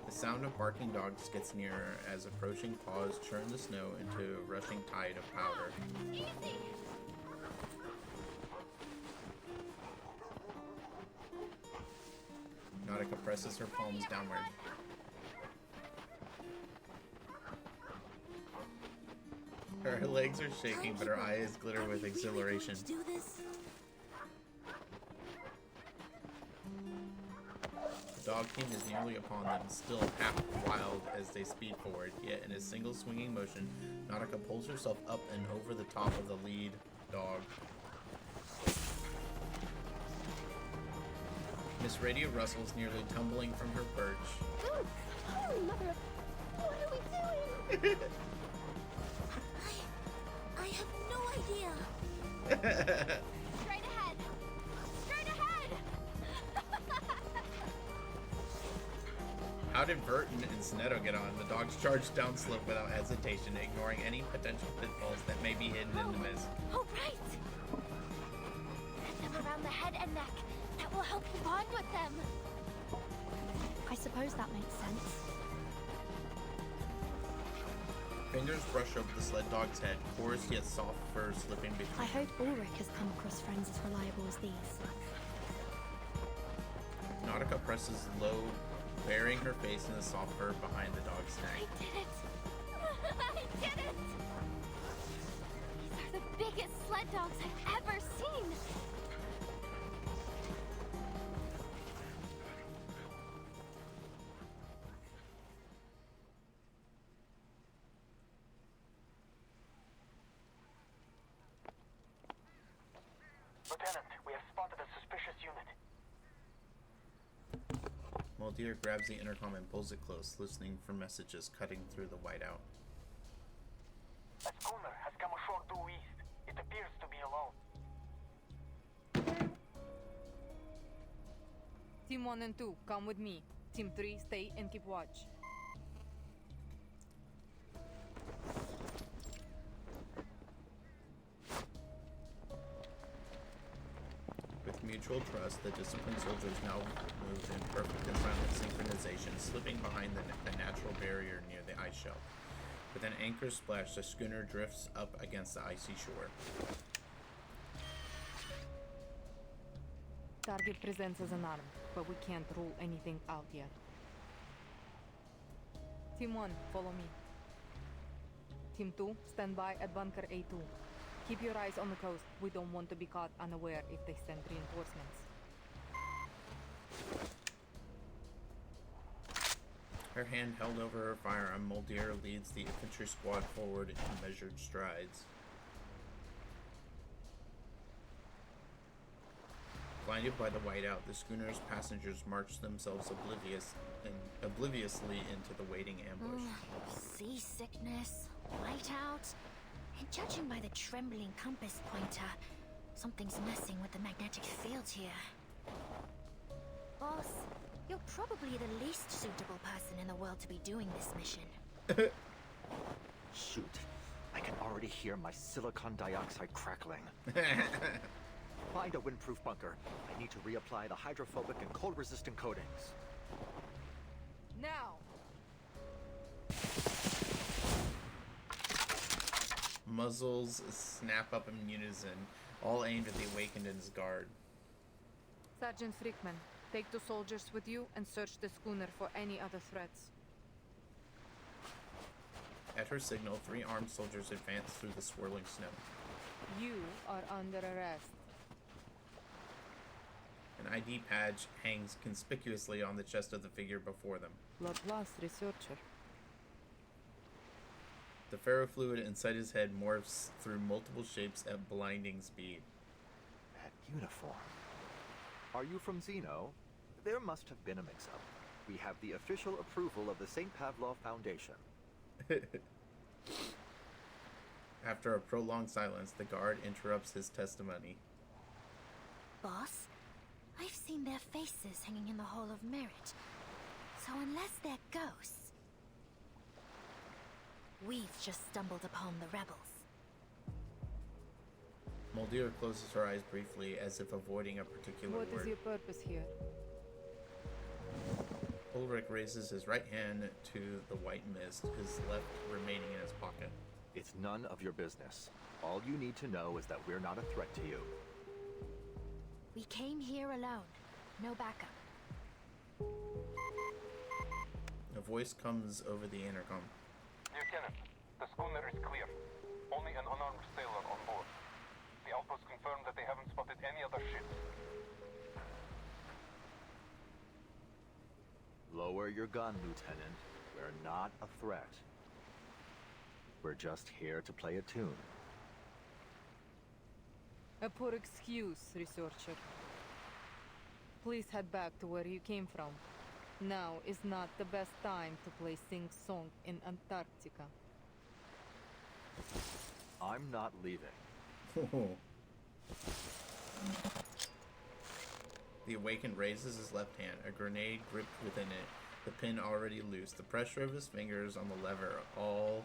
The sound of barking dogs gets nearer as approaching paws churn the snow into a rushing tide of powder. Easy. Nautica presses her palms downward. Her legs are shaking, but her eyes glitter with exhilaration. Do this? The dog team is nearly upon them, still half wild as they speed forward, yet in a single swinging motion, Nautica pulls herself up and over the top of the lead dog. Miss Radio rustles, nearly tumbling from her perch. Oh, mother of... What are we doing? I have no idea. Straight ahead. Straight ahead. How did Burton and Snetto get on? The dogs charge down slope without hesitation, ignoring any potential pitfalls that may be hidden in the mist. Oh, right. Get them around the head and neck. That will help you bond with them. I suppose that makes sense. Fingers brush over the sled dog's head, coarse yet soft fur slipping between. I hope Ulrich has come across friends as reliable as these. Nautica presses low, burying her face in the soft fur behind the dog's neck. I did it! I did it! These are the biggest sled dogs I've ever seen! Lieutenant, we have spotted a suspicious unit. Muldeer grabs the intercom and pulls it close, listening for messages cutting through the whiteout. A schooner has come ashore due east. It appears to be alone. Team 1 and 2, come with me. Team 3, stay and keep watch. With mutual trust, the disciplined soldiers now move in perfect and silent synchronization, slipping behind the natural barrier near the ice shelf. With an anchor splash, the schooner drifts up against the icy shore. Target presents as an arm, but we can't rule anything out yet. Team 1, follow me. Team 2, stand by at bunker A2. Keep your eyes on the coast. We don't want to be caught unaware if they send reinforcements. Her hand held over her firearm, Muldeer leads the infantry squad forward in measured strides. Blinded by the whiteout, the schooner's passengers march themselves obliviously into the waiting ambush. Seasickness, whiteout, and judging by the trembling compass pointer, something's messing with the magnetic field here. Boss, you're probably the least suitable person in the world to be doing this mission. Shoot. I can already hear my silicon dioxide crackling. Find a windproof bunker. I need to reapply the hydrophobic and cold-resistant coatings. Now! Muzzles snap up in unison, all aimed at the Awakened's guard. Sergeant Frickman, take 2 soldiers with you and search the schooner for any other threats. At her signal, 3 armed soldiers advance through the swirling snow. You are under arrest. An ID badge hangs conspicuously on the chest of the figure before them. Laplace researcher. The ferrofluid inside his head morphs through multiple shapes at blinding speed. That uniform. Are you from Xeno? There must have been a mix-up. We have the official approval of the St. Pavlov Foundation. After a prolonged silence, the guard interrupts his testimony. Boss, I've seen their faces hanging in the Hall of Merit. So unless they're ghosts, we've just stumbled upon the rebels. Moldir closes her eyes briefly as if avoiding a particular What word. is your purpose here? Ulrich raises his right hand to the white mist, his left remaining in his pocket. It's none of your business. All you need to know is that we're not a threat to you. We came here alone. No backup. A voice comes over the intercom. Lieutenant, the schooner is clear. Only an unarmed sailor on board. The outpost confirmed that they haven't spotted any other ships. Lower your gun, Lieutenant. We're not a threat. We're just here to play a tune. A poor excuse, researcher. Please head back to where you came from. Now is not the best time to play sing-song in Antarctica. I'm not leaving. The awakened raises his left hand, a grenade gripped within it, the pin already loose, the pressure of his fingers on the lever, all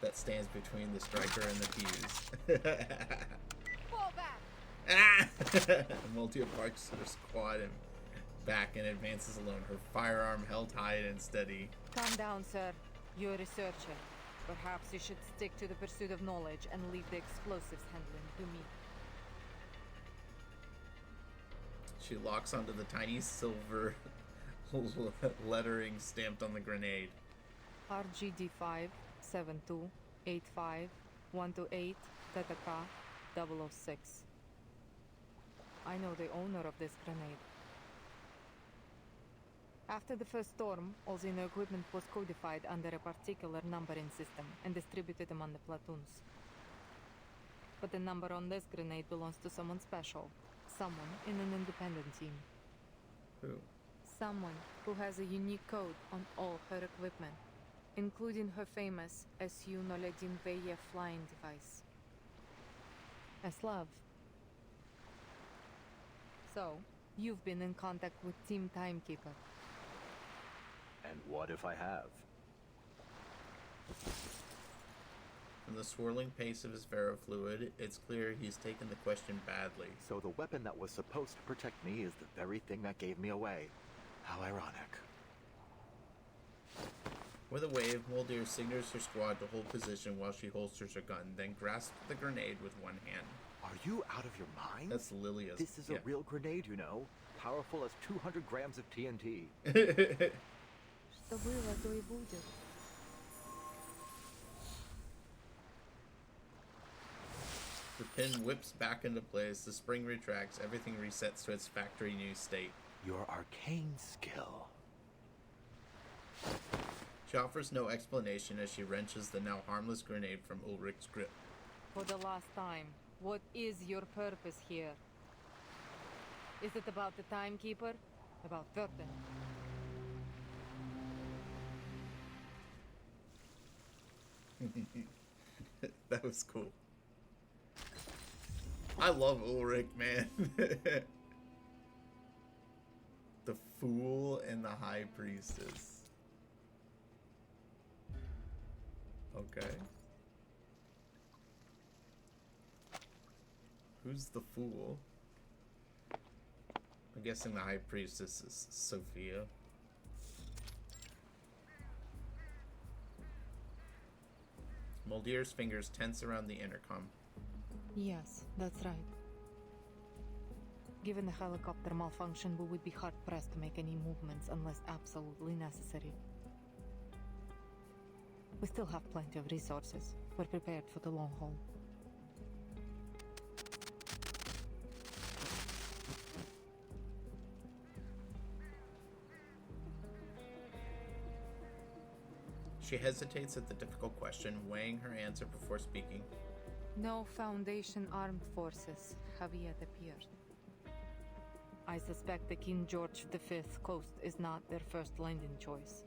that stands between the striker and the fuse. Fall back! Ah! Multia parks her squad and back and advances alone, her firearm held high and steady. Calm down, sir. You're a researcher. Perhaps you should stick to the pursuit of knowledge and leave the explosives handling to me. She locks onto the tiny silver lettering stamped on the grenade. RGD 57285 128 Theta K 006. I know the owner of this grenade. After the first storm, all Xeno equipment was codified under a particular numbering system and distributed among the platoons. But the number on this grenade belongs to someone special. Someone in an independent team. Who? Someone who has a unique code on all her equipment, including her famous SU Noledin Veye flying device. A Slav. So, you've been in contact with Team Timekeeper. And what if I have? From the swirling pace of his ferrofluid, it's clear he's taken the question badly. So the weapon that was supposed to protect me is the very thing that gave me away. How ironic. With a wave, Moldir signals her squad to hold position while she holsters her gun, then grasps the grenade with one hand. Are you out of your mind? That's Lilia's. This is a real grenade, you know. Powerful as 200 grams of TNT. Что было, то и будет. The pin whips back into place, the spring retracts, everything resets to its factory new state. Your arcane skill. She offers no explanation as she wrenches the now harmless grenade from Ulrich's grip. For the last time, what is your purpose here? Is it about the Timekeeper? About Verden? That was cool. I love Ulrich, man. The Fool and the High Priestess. Okay. Who's the Fool? I'm guessing the High Priestess is Sophia. Moldir's fingers tense around the intercom. Yes, that's right. Given the helicopter malfunction, we would be hard-pressed to make any movements unless absolutely necessary. We still have plenty of resources. We're prepared for the long haul. She hesitates at the difficult question, weighing her answer before speaking. No Foundation armed forces have yet appeared. I suspect the King George V coast is not their first landing choice.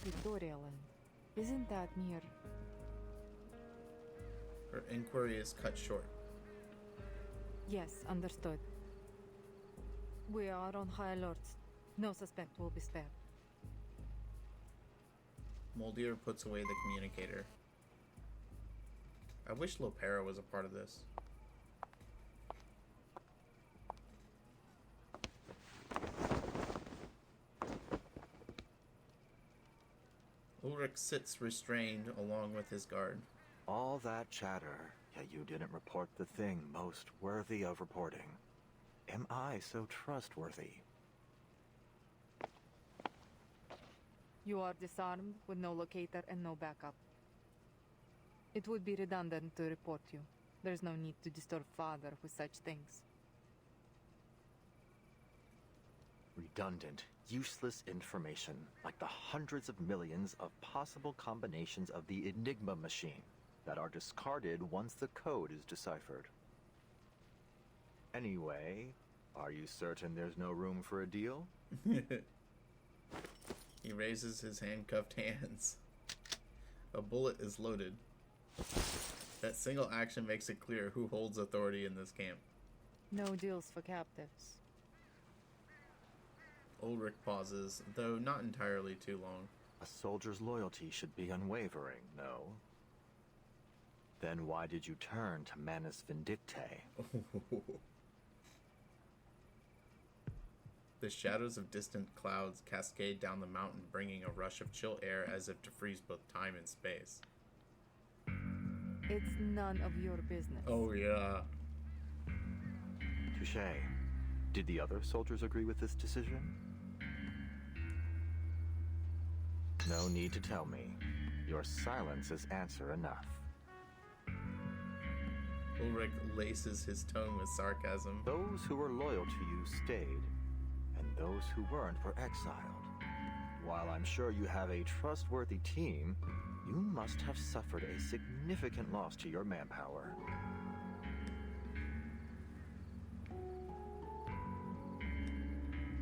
Victoria Land. Isn't that near? Her inquiry is cut short. Yes, understood. We are on high alert. No suspect will be spared. Moldier puts away the communicator. I wish Lopera was a part of this. Ulrich sits restrained along with his guard. All that chatter, yet you didn't report the thing most worthy of reporting. Am I so trustworthy? You are disarmed with no locator and no backup. It would be redundant to report you. There's no need to disturb Father with such things. Redundant, useless information, like the hundreds of millions of possible combinations of the Enigma machine that are discarded once the code is deciphered. Anyway, are you certain there's no room for a deal? He raises his handcuffed hands. A bullet is loaded. That single action makes it clear who holds authority in this camp. No deals for captives. Ulrich pauses, though not entirely too long. A soldier's loyalty should be unwavering, no? Then why did you turn to Manus Vindictae? The shadows of distant clouds cascade down the mountain, bringing a rush of chill air as if to freeze both time and space. It's none of your business. Oh, yeah. Touché. Did the other soldiers agree with this decision? No need to tell me. Your silence is answer enough. Ulrich laces his tone with sarcasm. Those who were loyal to you stayed, and those who weren't were exiled. While I'm sure you have a trustworthy team, you must have suffered a significant loss to your manpower.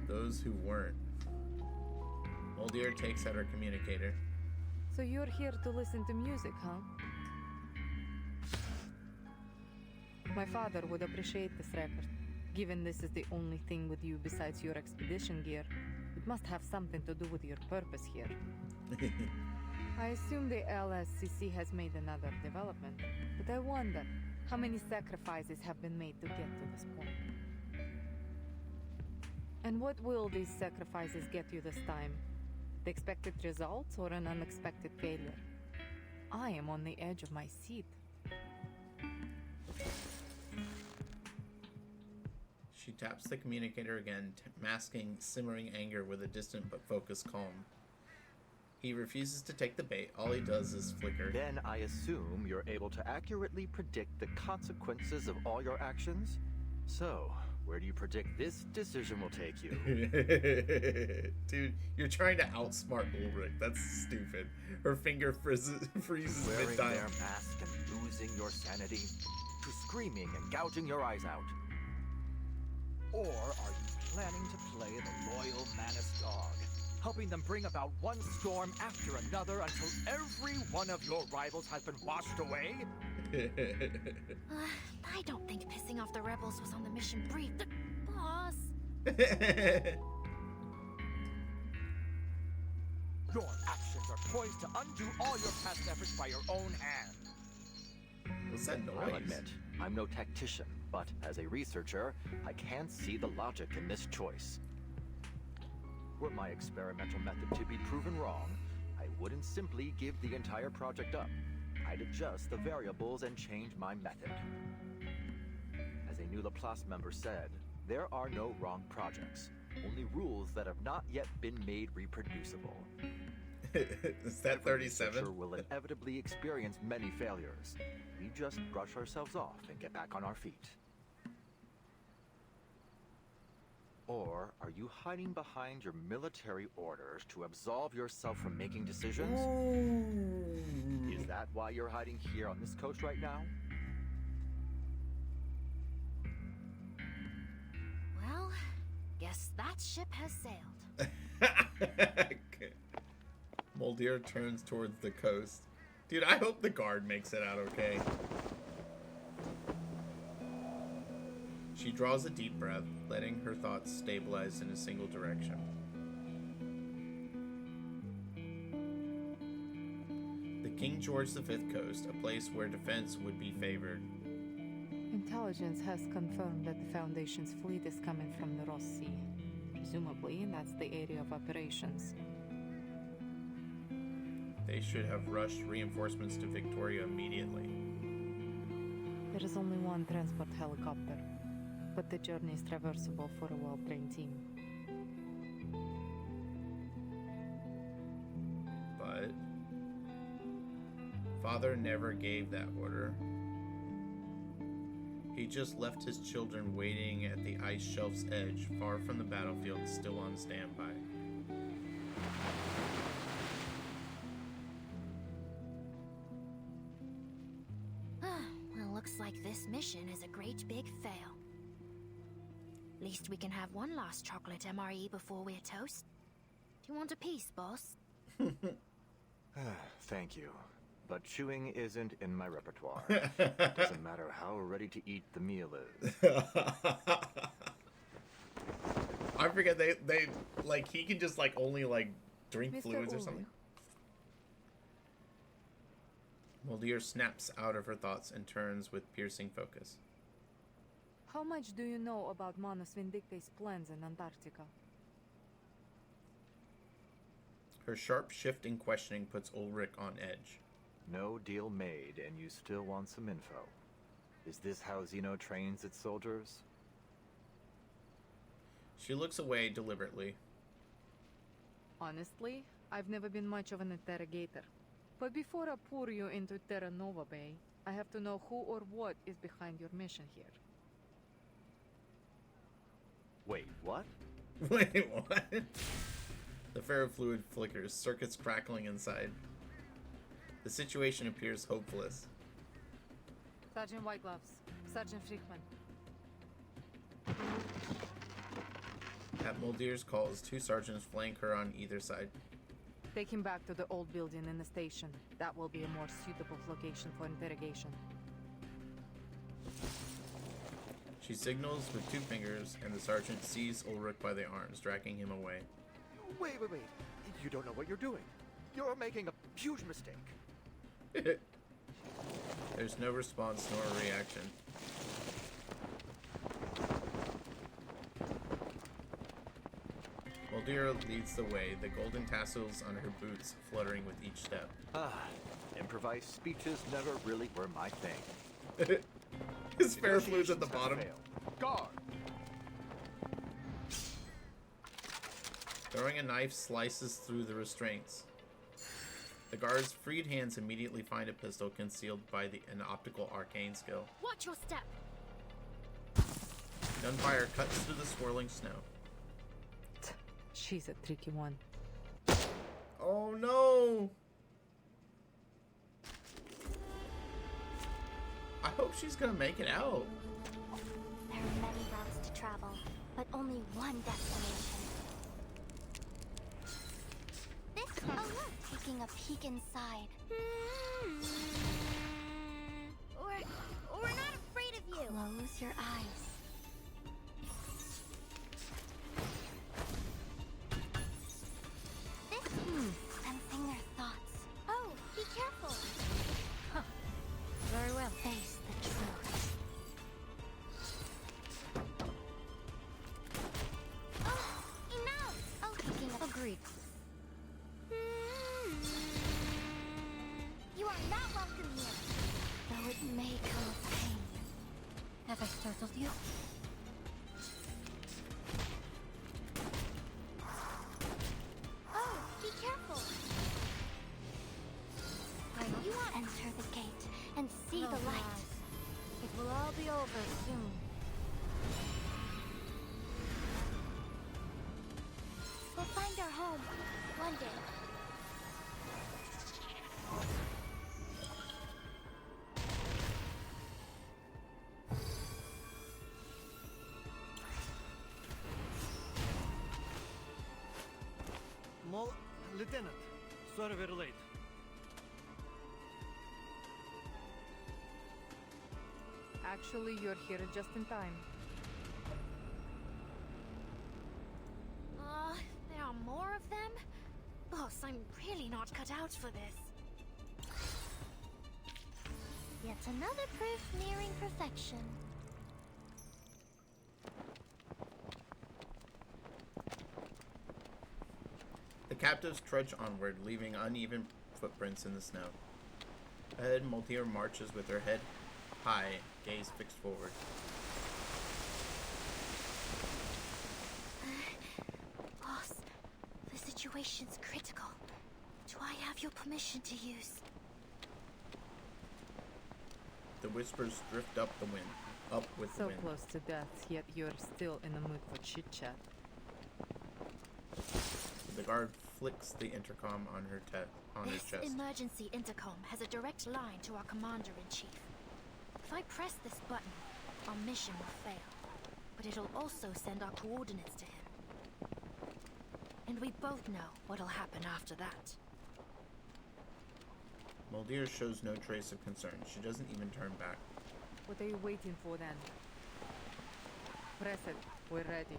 Those who weren't. Moldier takes out her communicator. So you're here to listen to music, huh? My father would appreciate this record. Given this is the only thing with you besides your expedition gear, it must have something to do with your purpose here. I assume the LSCC has made another development, but I wonder how many sacrifices have been made to get to this point. And what will these sacrifices get you this time? The expected results or an unexpected failure? I am on the edge of my seat. She taps the communicator again, masking simmering anger with a distant but focused calm. He refuses to take the bait. All he does is flicker. Then I assume you're able to accurately predict the consequences of all your actions? So, where do you predict this decision will take you? Dude, you're trying to outsmart Ulrich. That's stupid. Her finger freezes Wearing mid-dial. their mask and losing your sanity? To screaming and gouging your eyes out? Or are you planning to play the loyal Manus dog, helping them bring about one storm after another until every one of your rivals has been washed away? I don't think pissing off the rebels was on the mission brief. Boss! Your actions are poised to undo all your past efforts by your own hand. What's that noise? I'll admit, I'm no tactician, but as a researcher, I can't see the logic in this choice. Were my experimental method to be proven wrong, I wouldn't simply give the entire project up. I'd adjust the variables and change my method. As a new Laplace member said, there are no wrong projects, only rules that have not yet been made reproducible. Is that 37? Every researcher will inevitably experience many failures. We just brush ourselves off and get back on our feet. Or Or are you hiding behind your military orders to absolve yourself from making decisions? Is that why you're hiding here on this coast right now? Well, guess that ship has sailed. Moldir turns towards the coast. Dude, I hope the guard makes it out okay. She draws a deep breath, letting her thoughts stabilize in a single direction. The King George V coast, a place where defense would be favored. Intelligence has confirmed that the Foundation's fleet is coming from the Ross Sea. Presumably, that's the area of operations. They should have rushed reinforcements to Victoria immediately. There is only one transport helicopter, but the journey is traversable for a well-trained team. But Father never gave that order. He just left his children waiting at the ice shelf's edge, far from the battlefield, still on standby. Well, looks like this mission is a great big fail. Least we can have one last chocolate MRE before we're toast. Do you want a piece, boss? Thank you. But chewing isn't in my repertoire. Doesn't matter how ready to eat the meal is. I forget they like he can just like only like drink Mr. fluids or Ulrich. something. Moldir snaps out of her thoughts and turns with piercing focus. How much do you know about Manus Vindicte's plans in Antarctica? Her sharp shift in questioning puts Ulrich on edge. No deal made, and you still want some info. Is this how Xeno trains its soldiers? She looks away deliberately. Honestly, I've never been much of an interrogator. But before I pour you into Terra Nova Bay, I have to know who or what is behind your mission here. Wait, what? Wait, what? The ferrofluid flickers, circuits crackling inside. The situation appears hopeless. Sergeant Whitegloves, Sergeant Frickman. At Moldir's calls, two sergeants flank her on either side. Take him back to the old building in the station. That will be a more suitable location for interrogation. She signals with two fingers, and the sergeant seizes Ulrich by the arms, dragging him away. Wait. You don't know what you're doing. You're making a huge mistake. There's no response nor reaction. Moldir leads the way, the golden tassels on her boots fluttering with each step. Improvised speeches never really were my thing. His ferrofluid's at the bottom. Guard! Throwing a knife slices through the restraints. The guard's freed hands immediately find a pistol concealed by an optical arcane skill. Watch your step! Gunfire cuts through the swirling snow. She's a tricky one. Oh no! I hope she's gonna make it out. There are many routes to travel, but only one destination. Oh look, taking a peek inside. We're not afraid of you. Close your eyes. Sensing their thoughts. Oh, be careful. Very well. Face the truth. Oh, enough. Oh, taking a Agreed. You are not welcome here. though it may come with pain. Have I startled you? our home. One day. Lieutenant, sorry we're late. Actually, you're here just in time. There are more of them? Boss, I'm really not cut out for this. Yet another proof nearing perfection. The captives trudge onward, leaving uneven footprints in the snow. Ahead, Moltier marches with her head high, gaze fixed forward. Boss, the situation's critical. Do I have your permission to use? The whispers drift up the wind, up with the So wind. close to death, yet you're still in the mood for chit-chat. The guard flicks the intercom on her his This chest. emergency intercom has a direct line to our commander-in-chief. If I press this button, our mission will fail. But it'll also send our coordinates to him. And we both know what'll happen after that. Moldier shows no trace of concern. She doesn't even turn back. What are you waiting for then? Press it. We're ready.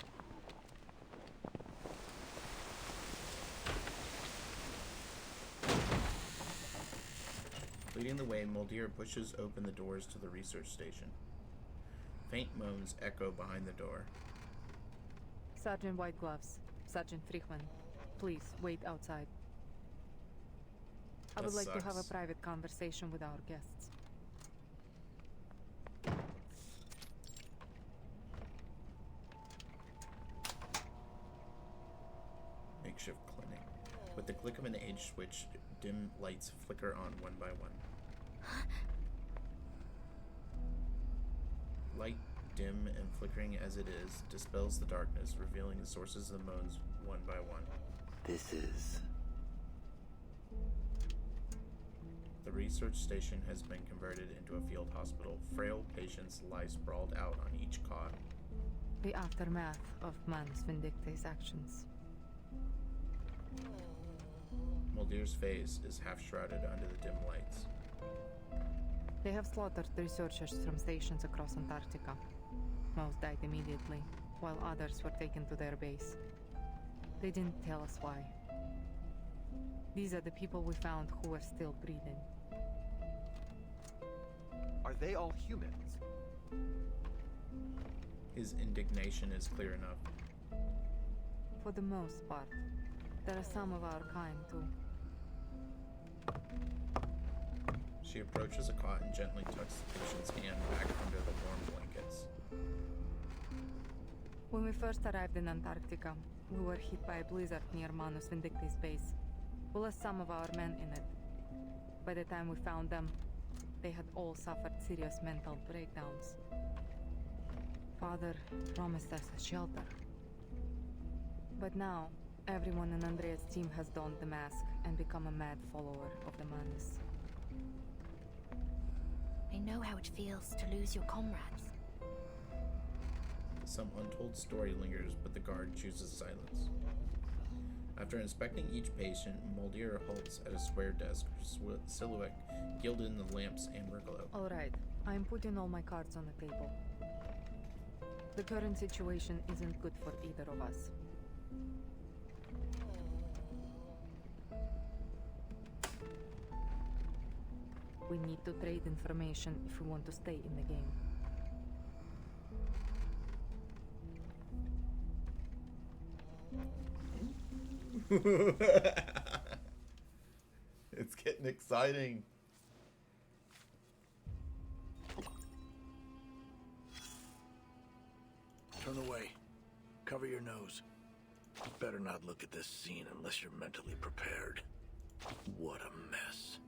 Leading the way, Moldier pushes open the doors to the research station. Faint moans echo behind the door. Sergeant Whitegloves, Sergeant Friedman, please wait outside. I would That like to have a sucks. private conversation with our guests. Makeshift clinic. With the click of an age switch, dim lights flicker on one by one. Light, dim and flickering as it is, dispels the darkness, revealing the sources of the moans one by one. This is... The research station has been converted into a field hospital. Frail patients lie sprawled out on each cot. The aftermath of Manus Vindicta's actions. Moldier's face is half shrouded under the dim lights. They have slaughtered researchers from stations across Antarctica. Most died immediately, while others were taken to their base. They didn't tell us why. These are the people we found who were still breathing. Are they all humans? His indignation is clear enough. For the most part, there are some of our kind too. She approaches a cot and gently tucks the patient's hand back under the warm blankets. When we first arrived in Antarctica, we were hit by a blizzard near Manus Vindicta's base. We lost some of our men in it. By the time we found them, they had all suffered serious mental breakdowns. Father promised us a shelter. But now, everyone in Andrea's team has donned the mask and become a mad follower of the Manus. I know how it feels to lose your comrades. Some untold story lingers, but the guard chooses silence. After inspecting each patient, Moldier halts at a square desk, her silhouette gilded in the lamp's amber glow. All right, I'm putting all my cards on the table. The current situation isn't good for either of us. We need to trade information if we want to stay in the game. It's getting exciting. Turn away. Cover your nose. Better not look at this scene unless you're mentally prepared. What a mess.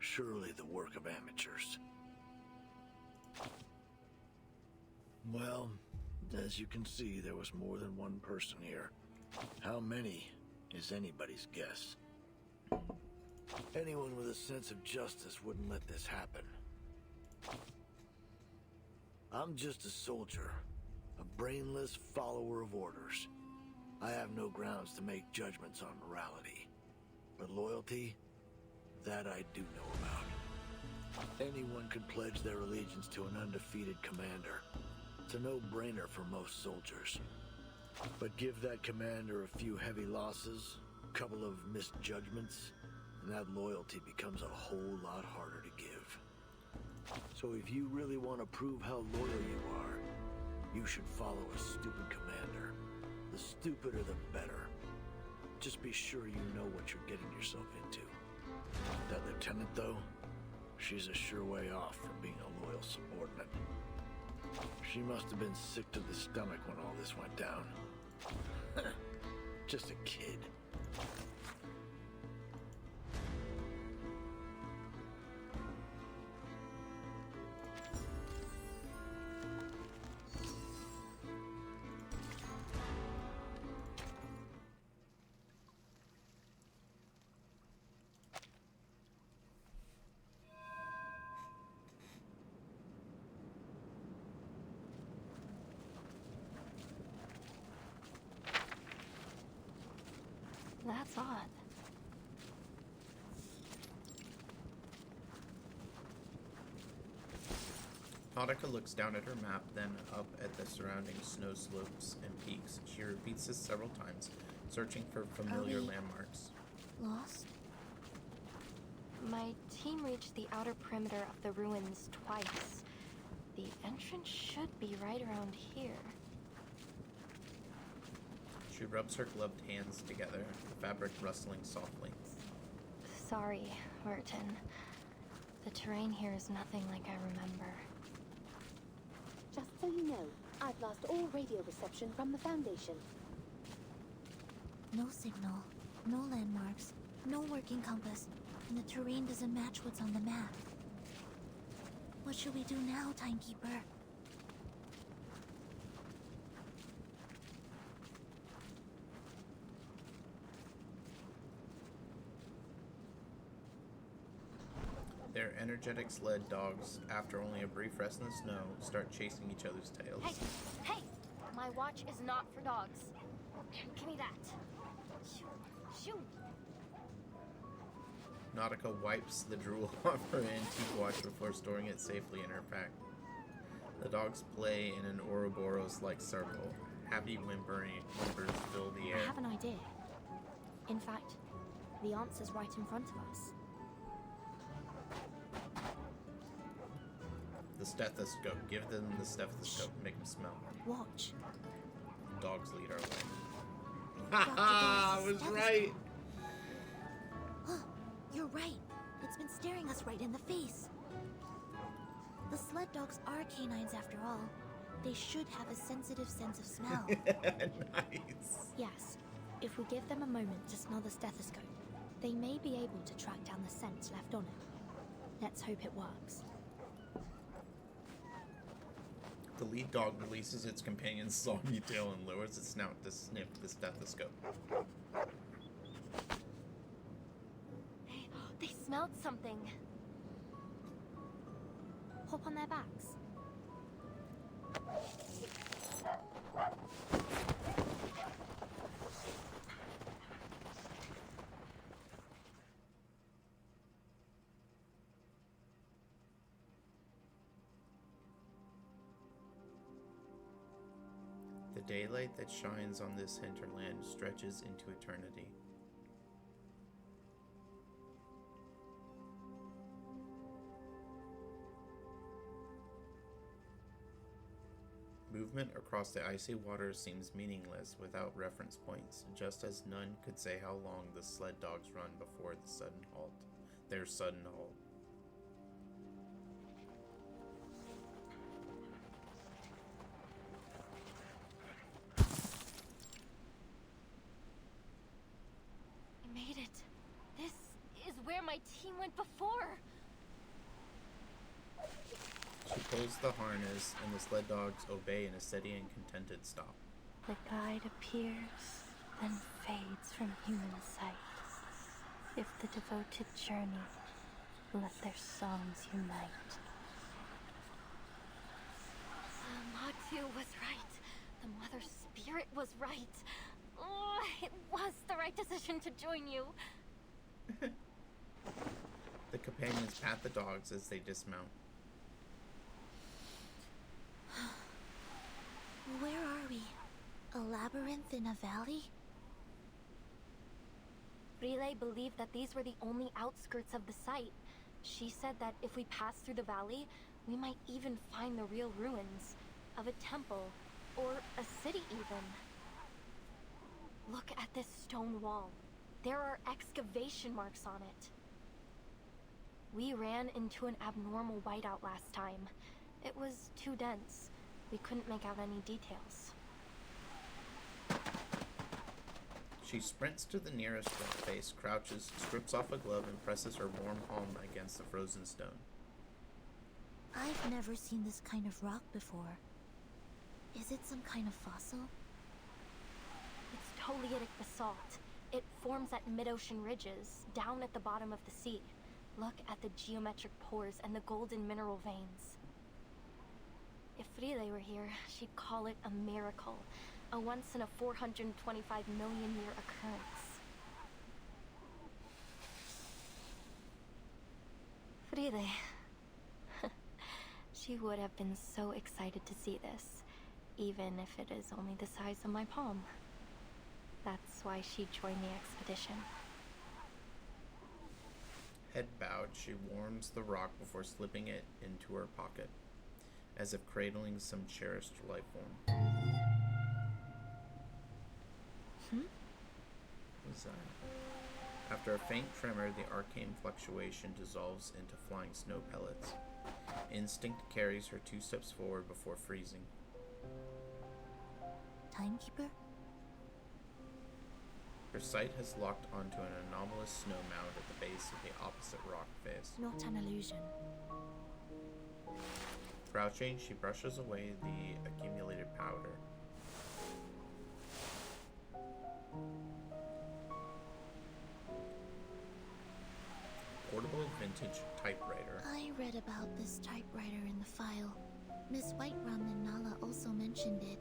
Surely the work of amateurs. Well, as you can see, there was more than one person here. How many is anybody's guess. Anyone with a sense of justice wouldn't let this happen. I'm just a soldier, a brainless follower of orders. I have no grounds to make judgments on morality. But loyalty, that I do know about. Anyone could pledge their allegiance to an undefeated commander. It's a no-brainer for most soldiers. But give that commander a few heavy losses, a couple of misjudgments, and that loyalty becomes a whole lot harder to give. So if you really want to prove how loyal you are, you should follow a stupid commander. The stupider the better. Just be sure you know what you're getting yourself into. That lieutenant, though, she's a sure way off from being a loyal subordinate. She must have been sick to the stomach when all this went down. Just a kid. That's odd. Nautica looks down at her map, then up at the surrounding snow slopes and peaks. She repeats this several times, searching for familiar landmarks. Lost? My team reached the outer perimeter of the ruins twice. The entrance should be right around here. She rubs her gloved hands together, the fabric rustling softly. Sorry, Merton. The terrain here is nothing like I remember. Just so you know, I've lost all radio reception from the Foundation. No signal, no landmarks, no working compass, and the terrain doesn't match what's on the map. What should we do now, Timekeeper? Their energetic sled dogs, after only a brief rest in the snow, start chasing each other's tails. Hey! Hey! My watch is not for dogs. Give me that. Shoo! Shoo! Nautica wipes the drool off her antique watch before storing it safely in her pack. The dogs play in an Ouroboros-like circle. Happy whimpers fill the air. I have an idea. In fact, the answer's right in front of us. The stethoscope. Give them the stethoscope. Make them smell. Watch. Dogs lead our way. Haha! I was right! You're right. It's been staring us right in the face. The sled dogs are canines after all. They should have a sensitive sense of smell. Nice. Yes. If we give them a moment to smell the stethoscope, they may be able to track down the scent left on it. Let's hope it works. The lead dog releases its companion's soggy tail and lowers its snout to sniff the stethoscope. They smelled something. Hop on their backs. The daylight that shines on this hinterland stretches into eternity. Movement across the icy water seems meaningless without reference points, just as none could say how long the sled dogs run before the sudden halt. Their sudden halt. I made it. This is where my team went before. She pulls the harness, and the sled dogs obey in a steady and contented stop. The guide appears then fades from human sight. If the devoted journey, let their songs unite. Matu was right. The Mother Spirit was right. Oh, it was the right decision to join you. The companions pat the dogs as they dismount. Where are we? A labyrinth in a valley? Relay believed that these were the only outskirts of the site. She said that if we pass through the valley, we might even find the real ruins of a temple, or a city even. Look at this stone wall. There are excavation marks on it. We ran into an abnormal whiteout last time. It was too dense. We couldn't make out any details. She sprints to the nearest rock face, crouches, strips off a glove, and presses her warm palm against the frozen stone. I've never seen this kind of rock before. Is it some kind of fossil? It's Toliitic basalt. It forms at mid-ocean ridges, down at the bottom of the sea. Look at the geometric pores and the golden mineral veins. If Relay were here, she'd call it a miracle. A once in a 425 million year occurrence. Relay. She would have been so excited to see this, even if it is only the size of my palm. That's why she joined the expedition. Head bowed, she warms the rock before slipping it into her pocket, as if cradling some cherished life form. What's that? After a faint tremor, the arcane fluctuation dissolves into flying snow pellets. Instinct carries her 2 steps forward before freezing. Timekeeper? Her sight has locked onto an anomalous snow mound at the base of the opposite rock face. Not an illusion. Crouching, she brushes away the accumulated powder. Portable vintage typewriter. I read about this typewriter in the file. Miss Whiterum and Nala also mentioned it.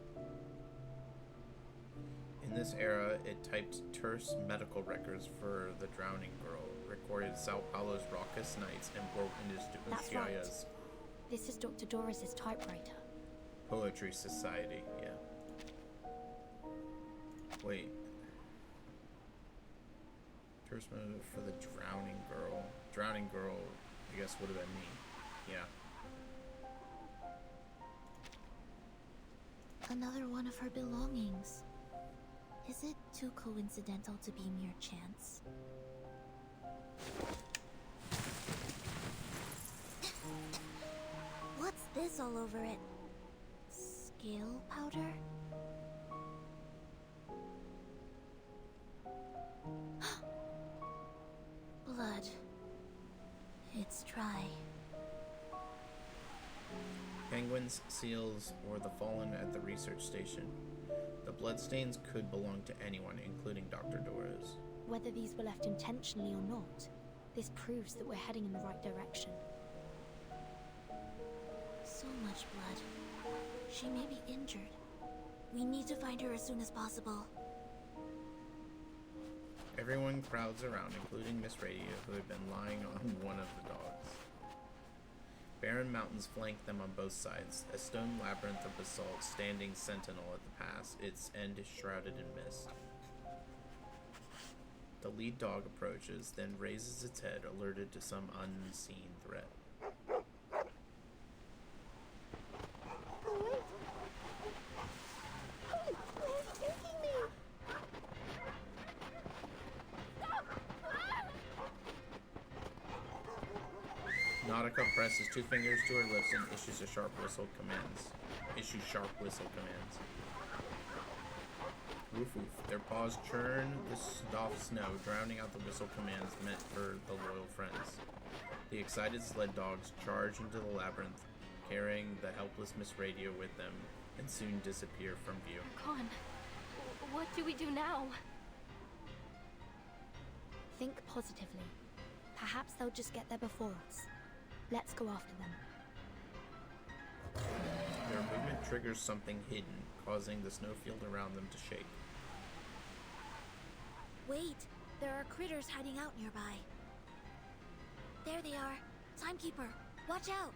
In this era, it typed terse medical records for the drowning girl, recorded Sao Paulo's raucous nights, and broke into That's right. Ushuaia's This is Dr. Doris's typewriter. Poetry Society, yeah. Wait. Terse medical for the drowning girl. Drowning girl, I guess, would have been me. Yeah. Another one of her belongings. Is it too coincidental to be mere chance? What's this all over it? Scale powder? Blood. It's dry. Penguins, seals, or the fallen at the research station. The bloodstains could belong to anyone, including Dr. Doris. Whether these were left intentionally or not, this proves that we're heading in the right direction. So much blood. She may be injured. We need to find her as soon as possible. Everyone crowds around, including Miss Radio, who had been lying on one of the dogs. Barren mountains flank them on both sides, a stone labyrinth of basalt standing sentinel at the pass, its end shrouded in mist. The lead dog approaches, then raises its head, alerted to some unseen threat. Nautica presses 2 fingers to her lips and issues sharp whistle commands. Woof woof. Their paws churn the soft snow, drowning out the whistle commands meant for the loyal friends. The excited sled dogs charge into the labyrinth, carrying the helpless Miss Radio with them, and soon disappear from view. Con, What do we do now? Think positively. Perhaps they'll just get there before us. Let's go after them. Their movement triggers something hidden, causing the snowfield around them to shake. Wait, there are critters hiding out nearby. There they are. Timekeeper, watch out!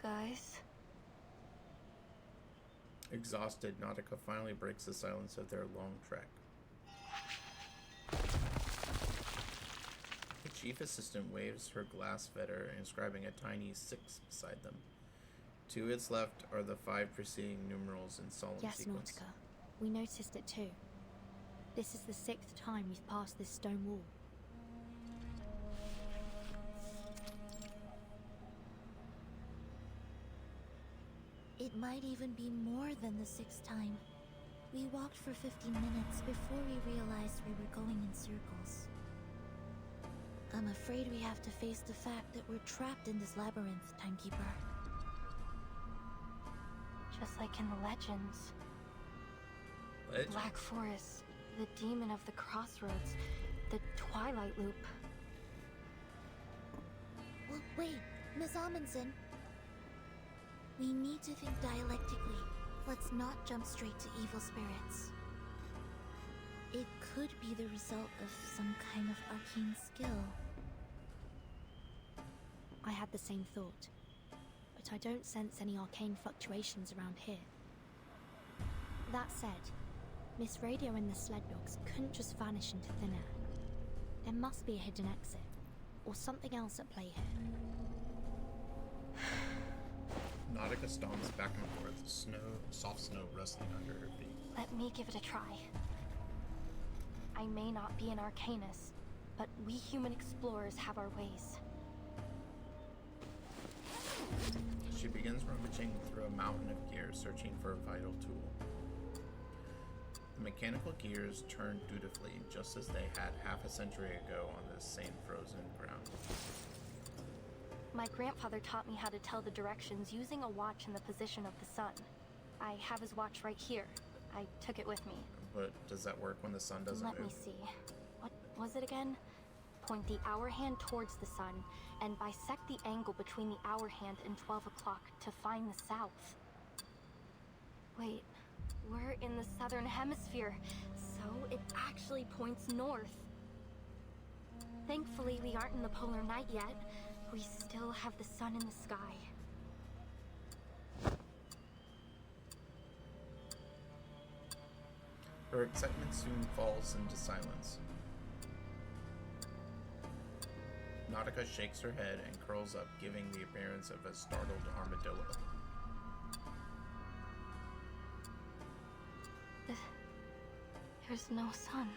Guys? Exhausted, Nautica finally breaks the silence of their long trek. The chief assistant waves her glass fetter, inscribing a tiny 6 beside them. To its left are the 5 preceding numerals in solemn Yes, sequence. Nautica. We noticed it too. This is the 6th time we've passed this stone wall. It might even be more than the 6th time. We walked for 15 minutes before we realized we were going in circles. I'm afraid we have to face the fact that we're trapped in this labyrinth, Timekeeper. Just like in the legends. Legends? Black Forest, the demon of the crossroads, the Twilight Loop. Well, wait, Miss Amundsen. We need to think dialectically. Let's not jump straight to evil spirits. It could be the result of some kind of arcane skill. I had the same thought, but I don't sense any arcane fluctuations around here. That said, Miss Radio and the sled dogs couldn't just vanish into thin air. There must be a hidden exit, or something else at play here. Nautica stomps back and forth, soft snow rustling under her feet. Let me give it a try. I may not be an Arcanist, but we human explorers have our ways. She begins rummaging through a mountain of gears, searching for a vital tool. The mechanical gears turn dutifully, just as they had half a century ago on this same frozen ground. My grandfather taught me how to tell the directions using a watch in the position of the sun. I have his watch right here. I took it with me. But does that work when the sun doesn't Let move? me see. What was it again? Point the hour hand towards the sun, and bisect the angle between the hour hand and 12 o'clock to find the south. Wait, we're in the southern hemisphere, so it actually points north. Thankfully, we aren't in the polar night yet. We still have the sun in the sky. Her excitement soon falls into silence. Nautica shakes her head and curls up, giving the appearance of a startled armadillo. There's no sun.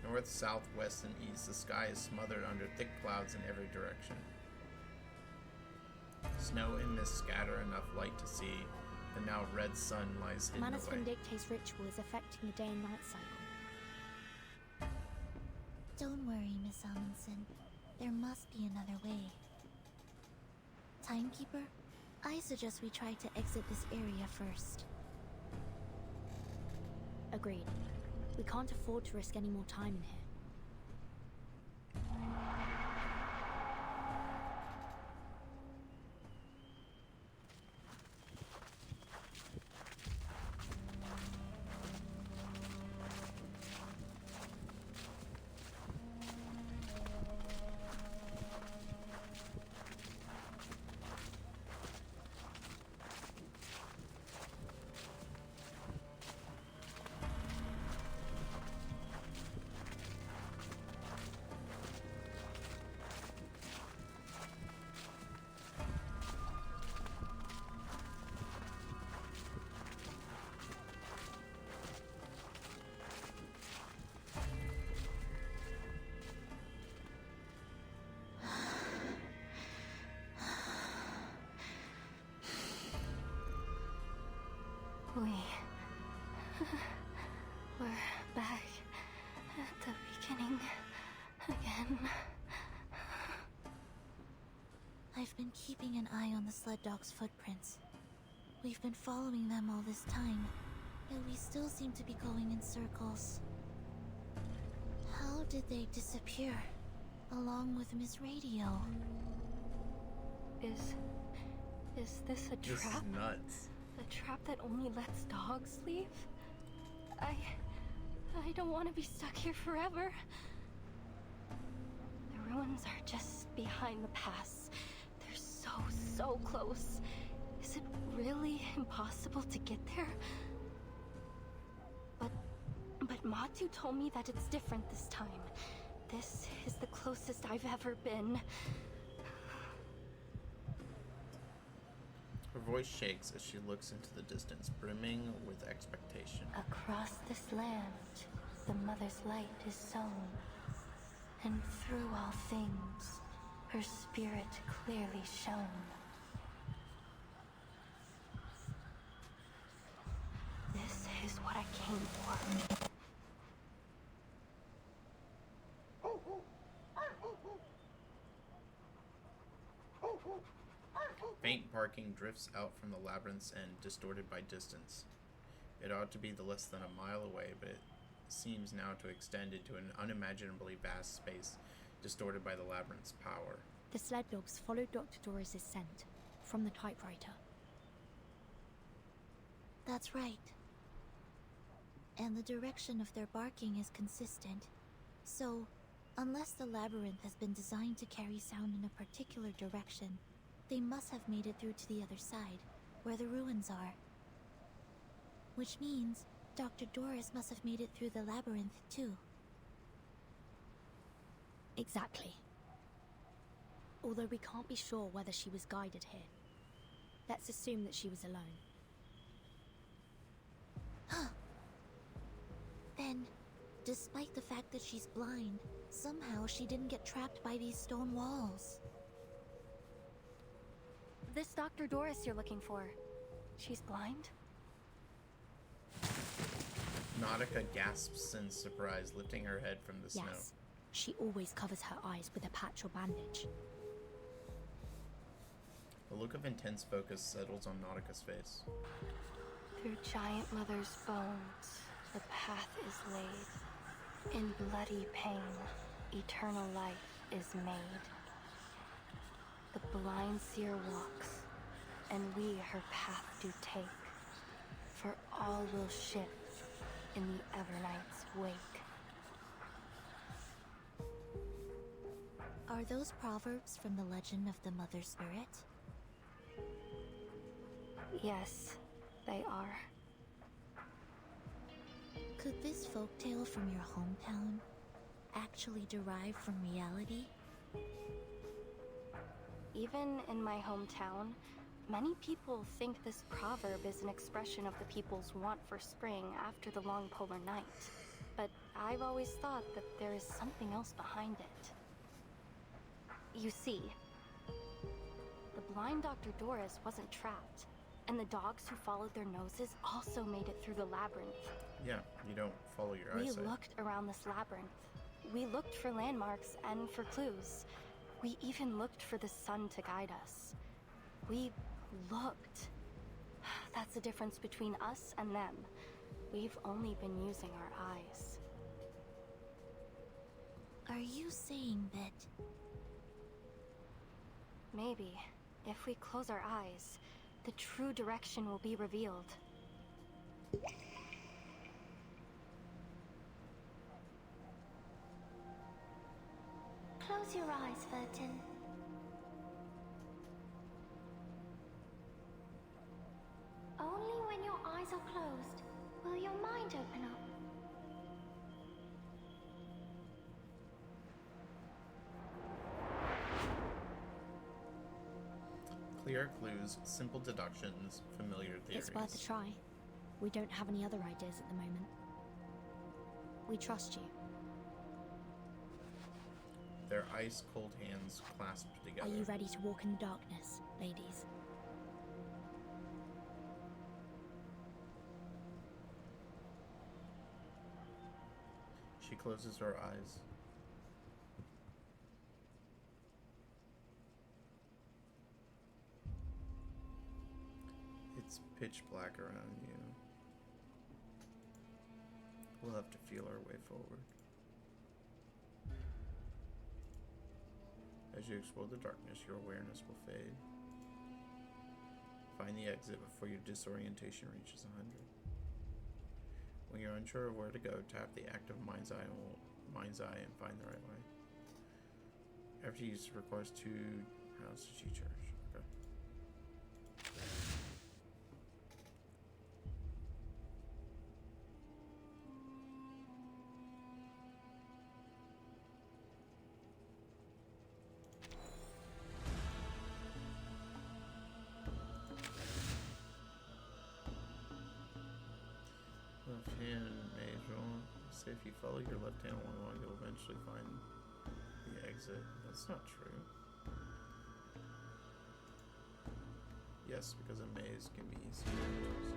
North, south, west, and east, the sky is smothered under thick clouds in every direction. Snow and mist scatter enough light to see the now red sun lies hidden Manus away. Vindicta's ritual is affecting the day and night cycle. Don't worry, Miss Amundsen. There must be another way. Timekeeper, I suggest we try to exit this area first. Agreed. We can't afford to risk any more time in here. beginning again. I've been keeping an eye on the sled dog's footprints. We've been following them all this time, yet we still seem to be going in circles. How did they disappear? Along with Miss Radio? Is this a This is trap? nuts. A trap that only lets dogs leave? I don't want to be stuck here forever. The ruins are just behind the pass. They're so close. Is it really impossible to get there? But Matu told me that it's different this time. This is the closest I've ever been. Her voice shakes as she looks into the distance, brimming with expectation. Across this land, the Mother's light is sown, and through all things, her spirit clearly shone. This is what I came for. Faint barking drifts out from the labyrinth's end, distorted by distance. It ought to be less than a mile away, but it seems now to extend into an unimaginably vast space, distorted by the labyrinth's power. The sled dogs followed Dr. Doris' scent from the typewriter. That's right. And the direction of their barking is consistent. So, unless the labyrinth has been designed to carry sound in a particular direction, they must have made it through to the other side, where the ruins are. Which means Dr. Doris must have made it through the labyrinth too. Exactly. Although we can't be sure whether she was guided here. Let's assume that she was alone. Then, despite the fact that she's blind, somehow she didn't get trapped by these stone walls. This Dr. Doris you're looking for, she's blind? Nautica gasps in surprise, lifting her head from the snow. Yes. She always covers her eyes with a patch or bandage. A look of intense focus settles on Nautica's face. Through Giant Mother's bones, the path is laid. In bloody pain, eternal life is made. The blind seer walks, and we her path do take. For all will shift in the Evernight's wake. Are those proverbs from the legend of the Mother Spirit? Yes, they are. Could this folktale from your hometown actually derive from reality? Even in my hometown, many people think this proverb is an expression of the people's want for spring after the long polar night. But I've always thought that there is something else behind it. You see, the blind Dr. Doris wasn't trapped, and the dogs who followed their noses also made it through the labyrinth. Yeah, you don't follow your We eyesight. looked around this labyrinth. We looked for landmarks and for clues. We even looked for the sun to guide us. We looked. That's the difference between us and them. We've only been using our eyes. Are you saying that... Maybe, if we close our eyes, the true direction will be revealed. Close your eyes, Vertin. Only when your eyes are closed will your mind open up. Clear clues, simple deductions, familiar theories. It's worth a try. We don't have any other ideas at the moment. We trust you. Their ice-cold hands clasped together. Are you ready to walk in the darkness, ladies? She She closes her eyes. It's pitch black around you. We'll have to feel our way forward. As you explore the darkness, your awareness will fade. Find the exit before your disorientation reaches 100. When you're unsure of where to go, tap the active Mind's Eye and find the right way. After use, it requires 2 rounds to G-charge. Okay. Left hand maze roll. Say if you follow your left hand along, you'll eventually find the exit. That's not true. Yes, because a maze can be easy to use.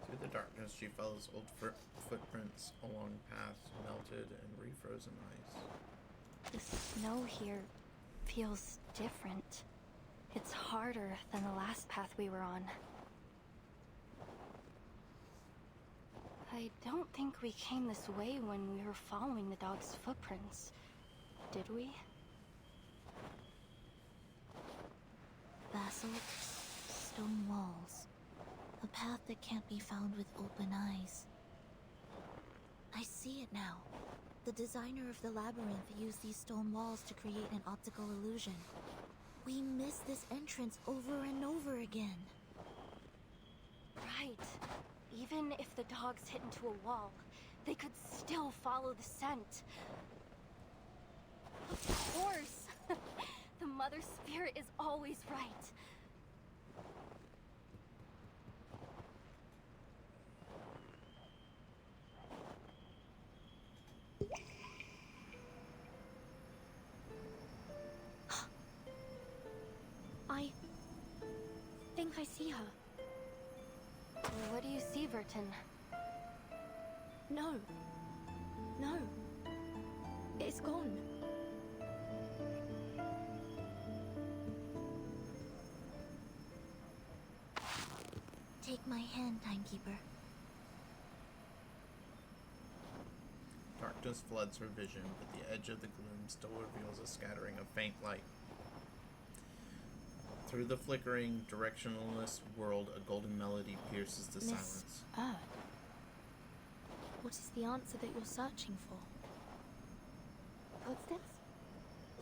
Through the darkness, she follows old footprints along paths melted and refrozen ice. The snow here feels different. It's harder than the last path we were on. I don't think we came this way when we were following the dog's footprints, did we? Basalt, stone walls. A path that can't be found with open eyes. I see it now. The designer of the labyrinth used these stone walls to create an optical illusion. We missed this entrance over and over again. Right. Even if the dogs hit into a wall, they could still follow the scent. Of course! The Mother Spirit is always right. I think I see her. What do you see, Vertin? No. No. It's gone. Take my hand, Timekeeper. Dark darkness floods her vision, but the edge of the gloom still reveals a scattering of faint light. Through the flickering, directionless world, a golden melody pierces the silence. Erd, what is the answer that you're searching for? Footsteps?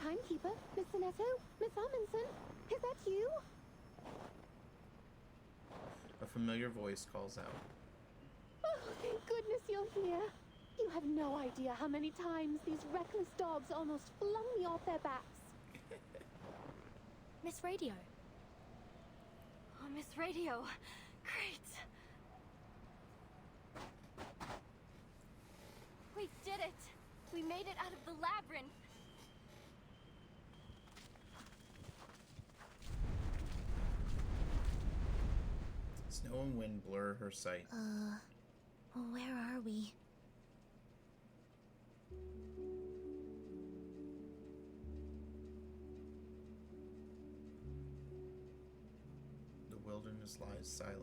Timekeeper? Miss Sinetto? Miss Amundsen? Is that you? A familiar voice calls out. Oh, thank goodness you're here. You have no idea how many times these reckless dogs almost flung me off their backs. Miss Radio. Oh, Miss Radio. Great. We did it! We made it out of the labyrinth! Snow and wind blur her sight. Where are we? The wilderness lies silent.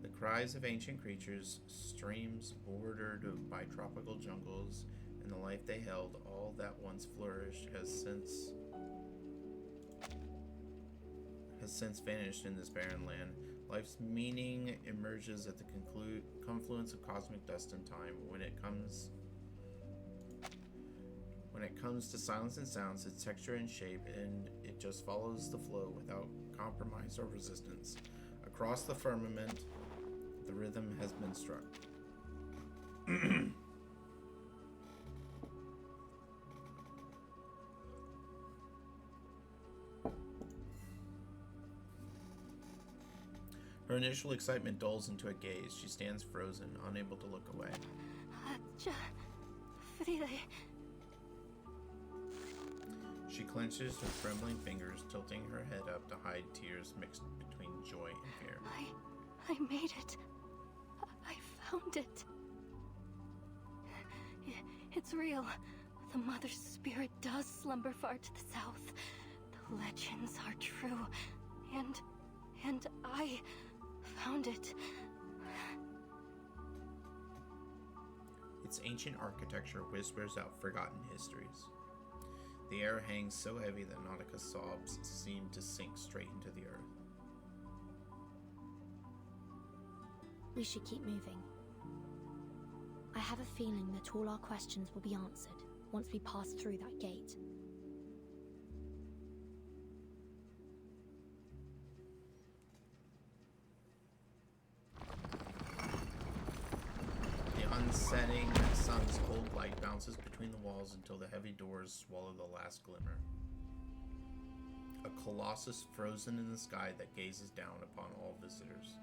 The cries of ancient creatures, streams bordered by tropical jungles, and the life they held, all that once flourished, has since vanished in this barren land. Life's meaning emerges at the confluence of cosmic dust and time. When it comes to silence and sounds, its texture and shape, and it just follows the flow without compromise or resistance. Across the firmament, the rhythm has been struck. Her initial excitement dulls into a gaze. She stands frozen, unable to look away. She clenches her trembling fingers, tilting her head up to hide tears mixed between joy and fear. I made it. I found it. It's real. The Mother's spirit does slumber far to the south. The legends are true. And I found it. Its ancient architecture whispers out forgotten histories. The air hangs so heavy that Nautica's sobs seem to sink straight into the earth. We should keep moving. I have a feeling that all our questions will be answered once we pass through that gate. The unsetting sun's cold light bounces between the walls until the heavy doors swallow the last glimmer. A colossus frozen in the sky that gazes down upon all visitors.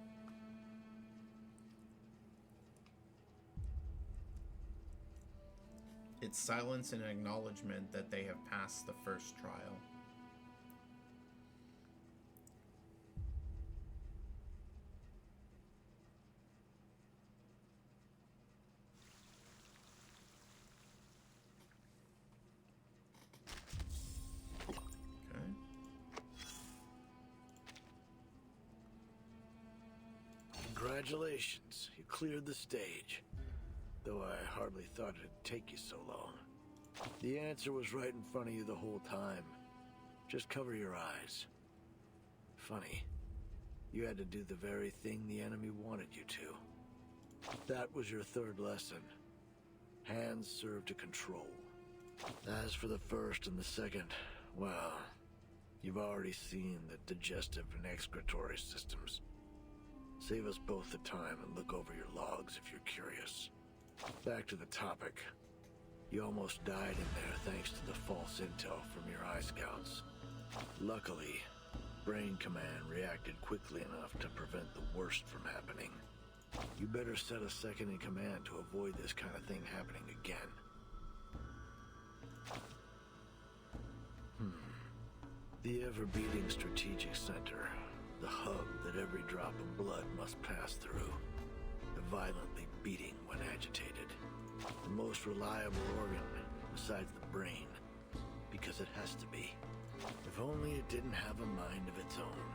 Its silence an acknowledgement that they have passed the first trial. Congratulations, you cleared the stage. Though I hardly thought it'd take you so long. The answer was right in front of you the whole time. Just cover your eyes. Funny, you had to do the very thing the enemy wanted you to. That was your third lesson. Hands serve to control. As for the first and the second, well, you've already seen the digestive and excretory systems. Save us both the time and look over your logs if you're curious. Back to the topic. You almost died in there thanks to the false intel from your eye scouts. Luckily, Brain Command reacted quickly enough to prevent the worst from happening. You better set a second in command to avoid this kind of thing happening again. The ever-beating strategic center, the hub that every drop of blood must pass through, violently beating when agitated. The most reliable organ, besides the brain, because it has to be. If only it didn't have a mind of its own.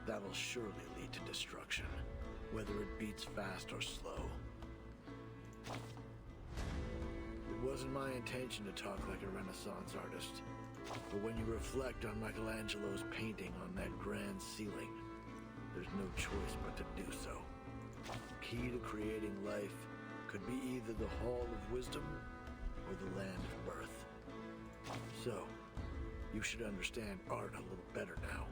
That'll surely lead to destruction. whether it beats fast or slow. It wasn't my intention to talk like a Renaissance artist, but when you reflect on Michelangelo's painting on that grand ceiling, there's no choice but to do so. Key to creating life could be either the Hall of Wisdom or the Land of Birth. So, you should understand art a little better now.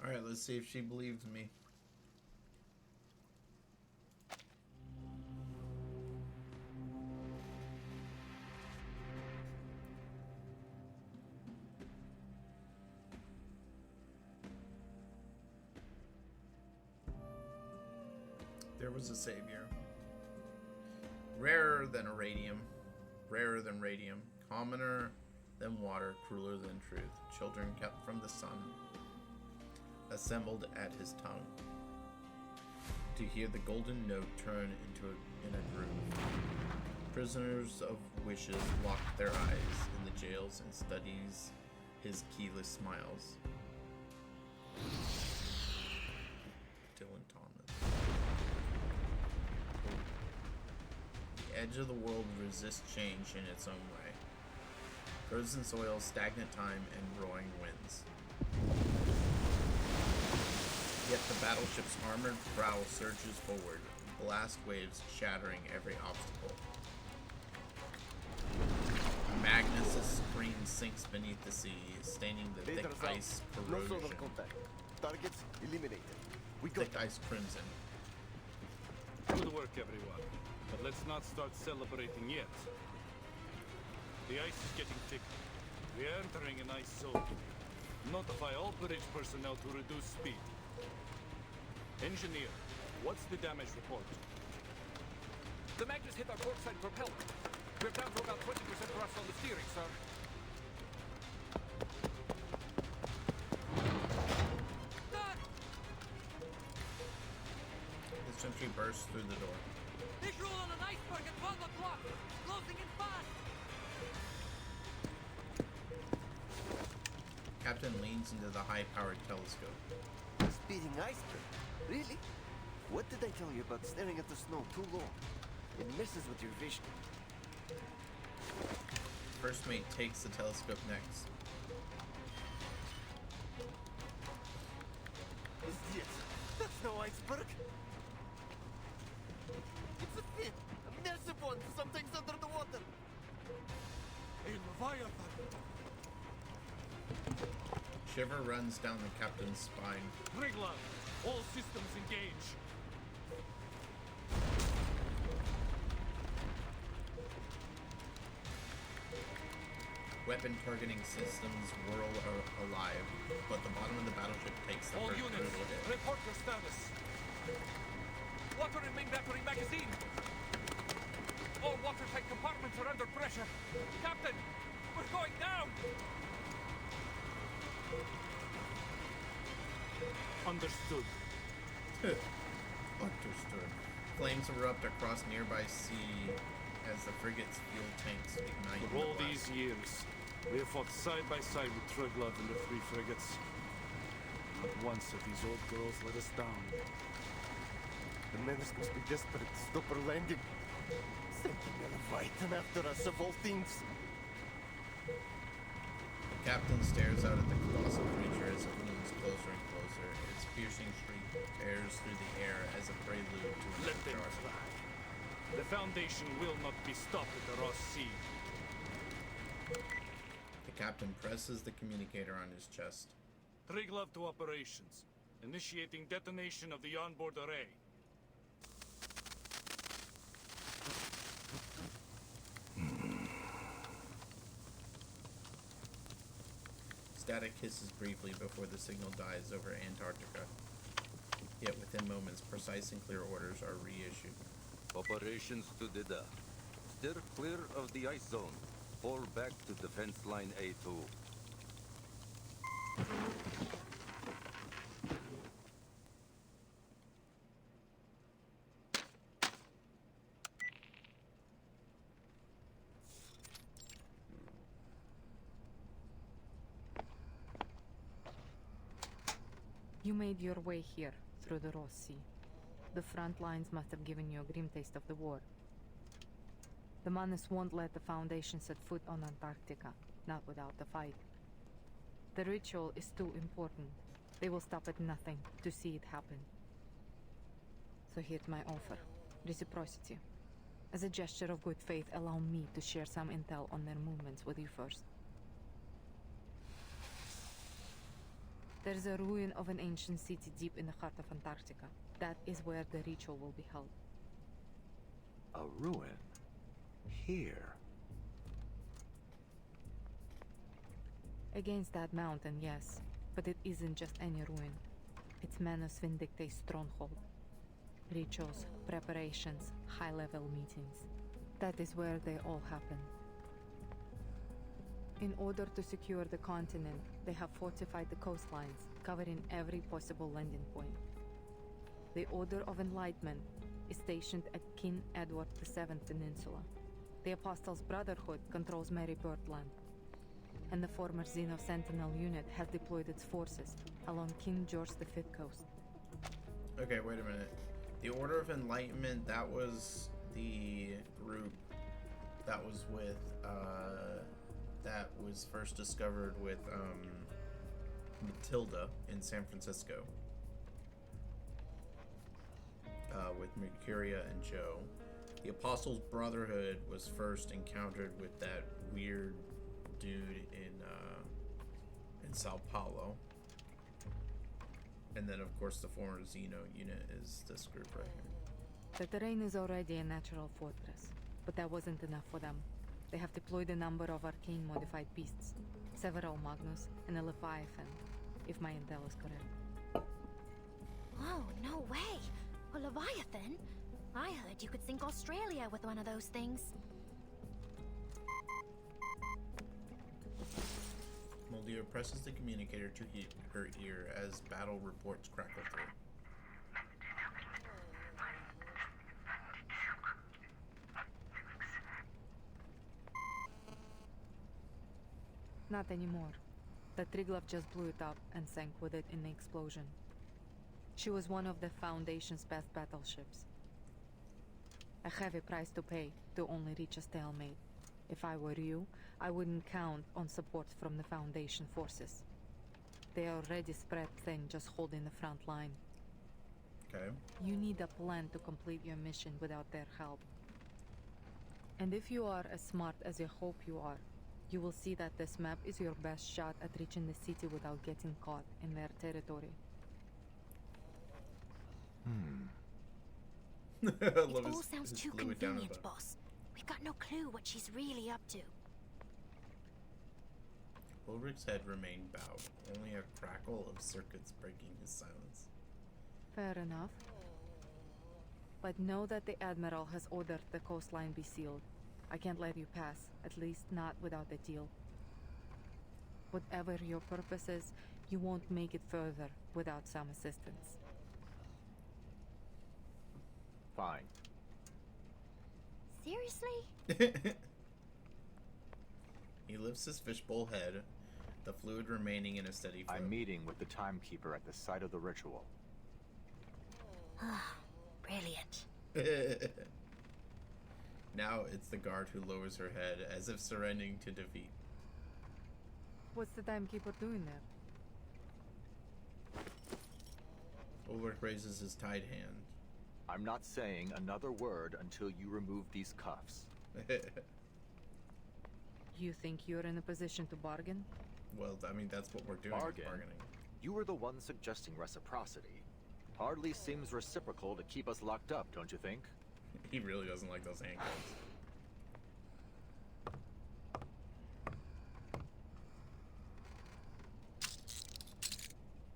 Alright, let's see if she believes me. There was a savior. Rarer than radium, commoner than water, crueler than truth. Children kept from the sun, assembled at his tongue, to hear the golden note turn in a groove. Prisoners of wishes locked their eyes in the jails and studies his keyless smiles. Dylan Thomas. The edge of the world resists change in its own way. Frozen soil, stagnant time, and roaring winds. Yet the battleship's armored prow surges forward, blast waves shattering every obstacle. Magnus' scream sinks beneath the sea, staining the thick ice corrosion. No solar contact. Targets eliminated. We go. Thick ice crimson. Good work, everyone. But let's not start celebrating yet. The ice is getting thicker. We are entering an ice zone. Notify all bridge personnel to reduce speed. Engineer, what's the damage report? The Magnus hit our portside propeller. We're down to about 20% thrust on the steering, sir. The sentry bursts through the door. Visual on an iceberg at 12 o'clock! Closing in fast! Captain leans into the high-powered telescope. Speeding iceberg? Really? What did I tell you about staring at the snow too long? It messes with your vision. First mate takes the telescope next. Is it? That's no iceberg! It's a fin! A massive one! Something's under the water! A Leviathan! Shiver runs down the captain's spine. Brigla, all systems engage. Weapon targeting systems whirl alive, but the bottom of the battleship takes the All first units, critical hit. report your status. Water and main battery magazine. All watertight compartments are under pressure. Captain, we're going down! Understood. Understood. Flames erupt across nearby sea as the frigate's fuel tanks ignite. For all these years, we have fought side by side with Triglav and the three frigates. Not once have these old girls let us down. The menace must be desperate to stop our landing. Sending a Leviathan after us of all things. The captain stares out at the colossal creature as it looms closer and closer. Its piercing shriek tears through the air as a prelude to Let another them charge. try. The Foundation will not be stopped at the Ross Sea. The captain presses the communicator on his chest. Triglav to operations. Initiating detonation of the onboard array. Static hisses briefly before the signal dies over Antarctica. Yet within moments, precise and clear orders are reissued. Operations to Dida. Steer clear of the ice zone. Fall back to defense line A2. You made your way here, through the Ross Sea. The front lines must have given you a grim taste of the war. The Manus won't let the Foundation set foot on Antarctica, not without a fight. The ritual is too important. They will stop at nothing to see it happen. So here's my offer. Reciprocity. As a gesture of good faith, allow me to share some intel on their movements with you first. There's a ruin of an ancient city deep in the heart of Antarctica. That is where the ritual will be held. A ruin? Here? Against that mountain, yes. But it isn't just any ruin. It's Manus Vindictae's stronghold. Rituals, preparations, high-level meetings. That is where they all happen. In order to secure the continent, they have fortified the coastlines, covering every possible landing point. The Order of Enlightenment is stationed at King Edward VII Peninsula. The Apostles' Brotherhood controls Mary Birdland. And the former Xeno Sentinel unit has deployed its forces along King George V coast. Okay, wait a minute. The Order of Enlightenment, that was the group that was with, that was first discovered with, Matilda in San Francisco. With Mercuria and Joe. The Apostles' Brotherhood was first encountered with that weird dude in Sao Paulo. And then, of course, the former Xeno unit is this group right here. The terrain is already a natural fortress, but that wasn't enough for them. They have deployed a number of arcane-modified beasts, several Magnus and a Leviathan, if my intel is correct. Oh, no way! A Leviathan? I heard you could sink Australia with one of those things. Moldier presses the communicator to her ear as battle reports crackle through. Not anymore. The Triglav just blew it up and sank with it in the explosion. She was one of the Foundation's best battleships. A heavy price to pay to only reach a stalemate. If I were you, I wouldn't count on support from the Foundation forces. They are already spread thin, just holding the front line. Okay. You need a plan to complete your mission without their help. And if you are as smart as you hope you are, you will see that this map is your best shot at reaching the city without getting caught in their territory. It all sounds too convenient, boss. We've got no clue what she's really up to. Ulrich's head remained bowed, only a crackle of circuits breaking his silence. Fair enough. But know that the Admiral has ordered the coastline be sealed. I can't let you pass, at least not without a deal. Whatever your purpose is, you won't make it further without some assistance. Fine. Seriously? He lifts his fishbowl head, the fluid remaining in a steady flow. I'm meeting with the timekeeper at the site of the ritual. Ah, brilliant. Now it's the guard who lowers her head, as if surrendering to defeat. What's the timekeeper doing there? Ulrich raises his tied hand. I'm not saying another word until you remove these cuffs. You think you're in a position to bargain? Well, I mean, that's what we're doing. Bargaining. You were the one suggesting reciprocity. Hardly seems reciprocal to keep us locked up, don't you think? He really doesn't like those handcuffs.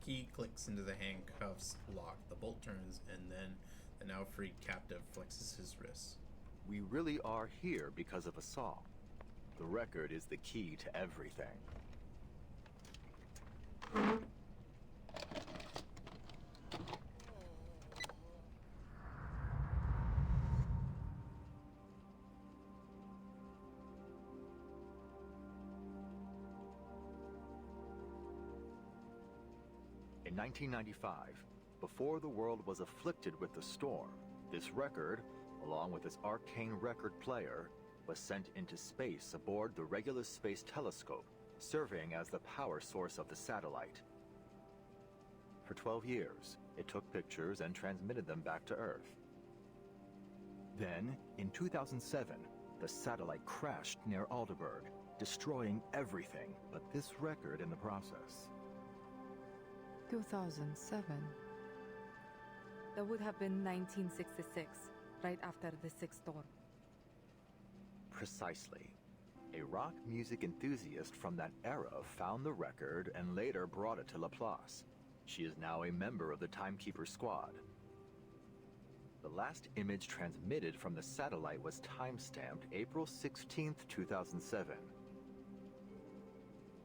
Key clicks into the handcuffs lock. The bolt turns, and then the now free captive flexes his wrists. We really are here because of a song. The record is the key to everything. In 1995, before the world was afflicted with the storm, this record, along with its arcane record player, was sent into space aboard the Regulus Space Telescope, serving as the power source of the satellite. For 12 years, it took pictures and transmitted them back to Earth. Then, in 2007, the satellite crashed near Aldeburgh, destroying everything but this record in the process. 2007. That would have been 1966, right after the Sixth Storm. Precisely. A rock music enthusiast from that era found the record and later brought it to Laplace. She is now a member of the Timekeeper Squad. The last image transmitted from the satellite was time-stamped April 16th, 2007.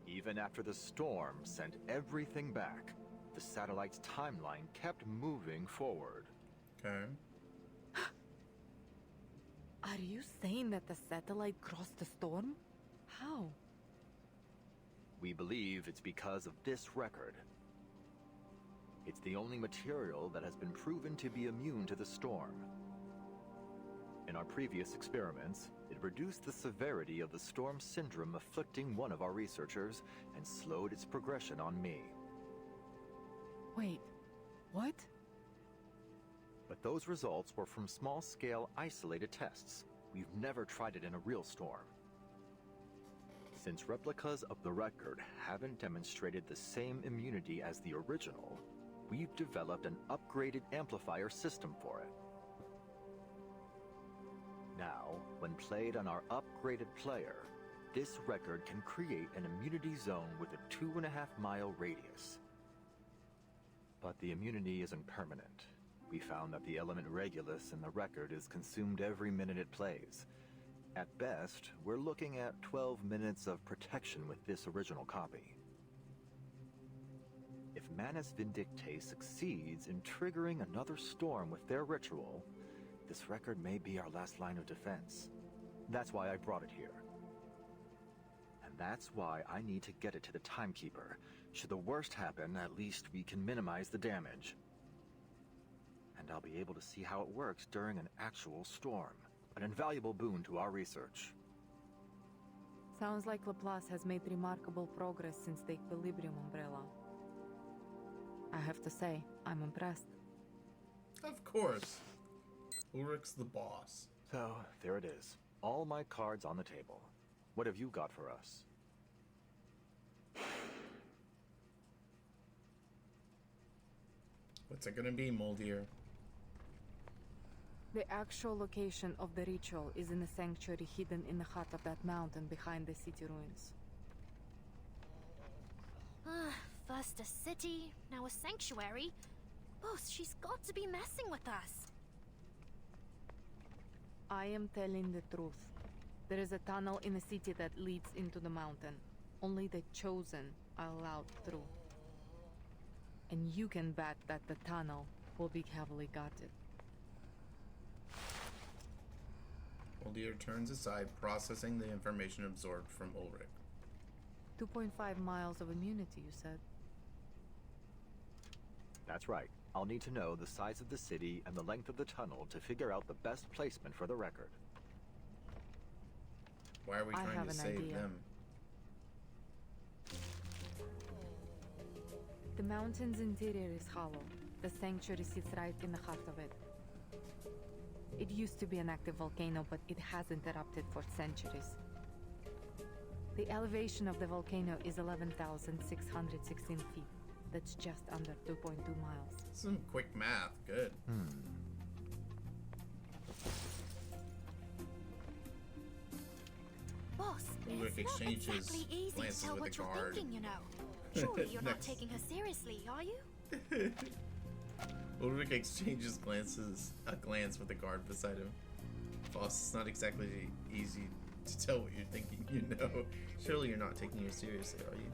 Even after the storm sent everything back, the satellite's timeline kept moving forward. Okay. Are you saying that the satellite crossed the storm? How? We believe it's because of this record. It's the only material that has been proven to be immune to the storm. In our previous experiments, it reduced the severity of the storm syndrome afflicting one of our researchers and slowed its progression on me. Wait, what? But those results were from small-scale isolated tests. We've never tried it in a real storm. Since replicas of the record haven't demonstrated the same immunity as the original, we've developed an upgraded amplifier system for it. Now, when played on our upgraded player, this record can create an immunity zone with a 2.5-mile radius. But the immunity isn't permanent. We found that the element Regulus in the record is consumed every minute it plays. At best, we're looking at 12 minutes of protection with this original copy. If Manus Vindictae succeeds in triggering another storm with their ritual, this record may be our last line of defense. That's why I brought it here. And that's why I need to get it to the Timekeeper. Should the worst happen, at least we can minimize the damage. And I'll be able to see how it works during an actual storm. An invaluable boon to our research. Sounds like Laplace has made remarkable progress since the Equilibrium umbrella. I have to say, I'm impressed. Of course. Ulrich's the boss. So, there it is. All my cards on the table. What have you got for us? What's it gonna be, Moldier? The actual location of the ritual is in a sanctuary hidden in the heart of that mountain behind the city ruins. First a city, now a sanctuary. Boss, she's got to be messing with us. I am telling the truth. There is a tunnel in the city that leads into the mountain. Only the chosen are allowed through. And you can bet that the tunnel will be heavily guarded. Moldier turns aside, processing the information absorbed from Ulrich. 2.5 miles of immunity, you said? That's right. I'll need to know the size of the city and the length of the tunnel to figure out the best placement for the record. Why are we trying to save them? The mountain's interior is hollow. The sanctuary sits right in the heart of it. It used to be an active volcano, but it hasn't erupted for centuries. The elevation of the volcano is 11,616 feet. That's just under 2.2 miles. Some quick math. Good. Boss, Ulrich it's not exchanges exactly easy to glances tell with what the you're guard. thinking, you know. Surely you're not Next. taking her seriously, are you? Ulrich exchanges a glance with the guard beside him. Boss, it's not exactly easy to tell what you're thinking, you know. Surely you're not taking it seriously, are you?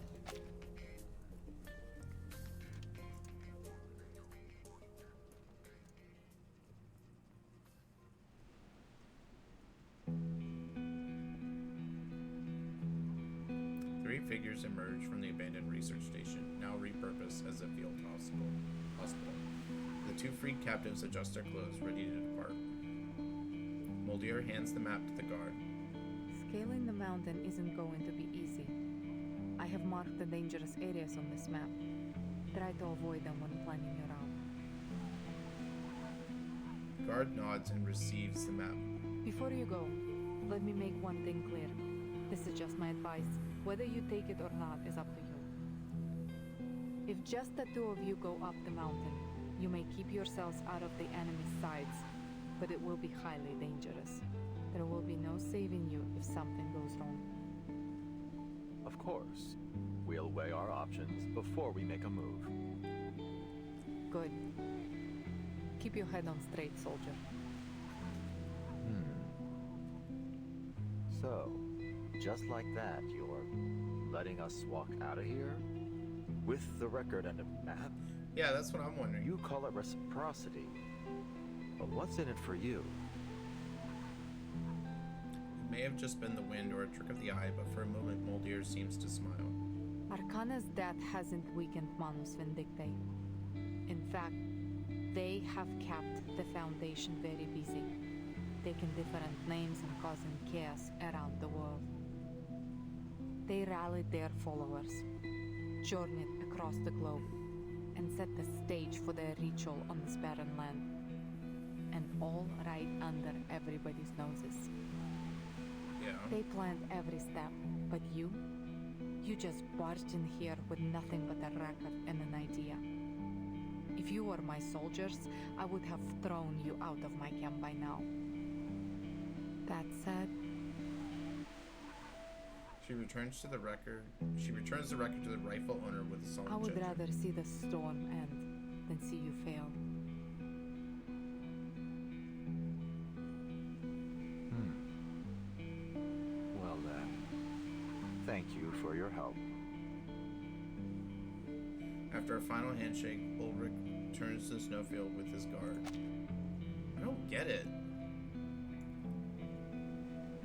figures emerge from the abandoned research station, now repurposed as a field hospital. The two freed captives adjust their clothes, ready to depart. Moldier hands the map to the guard. Scaling the mountain isn't going to be easy. I have marked the dangerous areas on this map. Try to avoid them when planning your route. Guard nods and receives the map. Before you go, let me make one thing clear. This is just my advice. Whether you take it or not is up to you. If just the two of you go up the mountain, you may keep yourselves out of the enemy's sides, but it will be highly dangerous. There will be no saving you if something goes wrong. Of course. We'll weigh our options before we make a move. Good. Keep your head on straight, soldier. So, just like that, you're letting us walk out of here? With the record and a map? Yeah, that's what I'm wondering. You call it reciprocity. But what's in it for you? It may have just been the wind or a trick of the eye, but for a moment Moldier seems to smile. Arcana's death hasn't weakened Manus Vindictae. In fact, they have kept the Foundation very busy, taking different names and causing chaos around the world. They rallied their followers, journeyed across the globe, and set the stage for their ritual on this barren land. And all right under everybody's noses. Yeah. They planned every step, but you just barged in here with nothing but a record and an idea. If you were my soldiers, I would have thrown you out of my camp by now. That said, She returns the record to the rightful owner with a solemn I would gesture. rather see the storm end than see you fail. Well then, thank you for your help. After a final handshake, Ulrich turns to the snowfield with his guard. I don't get it.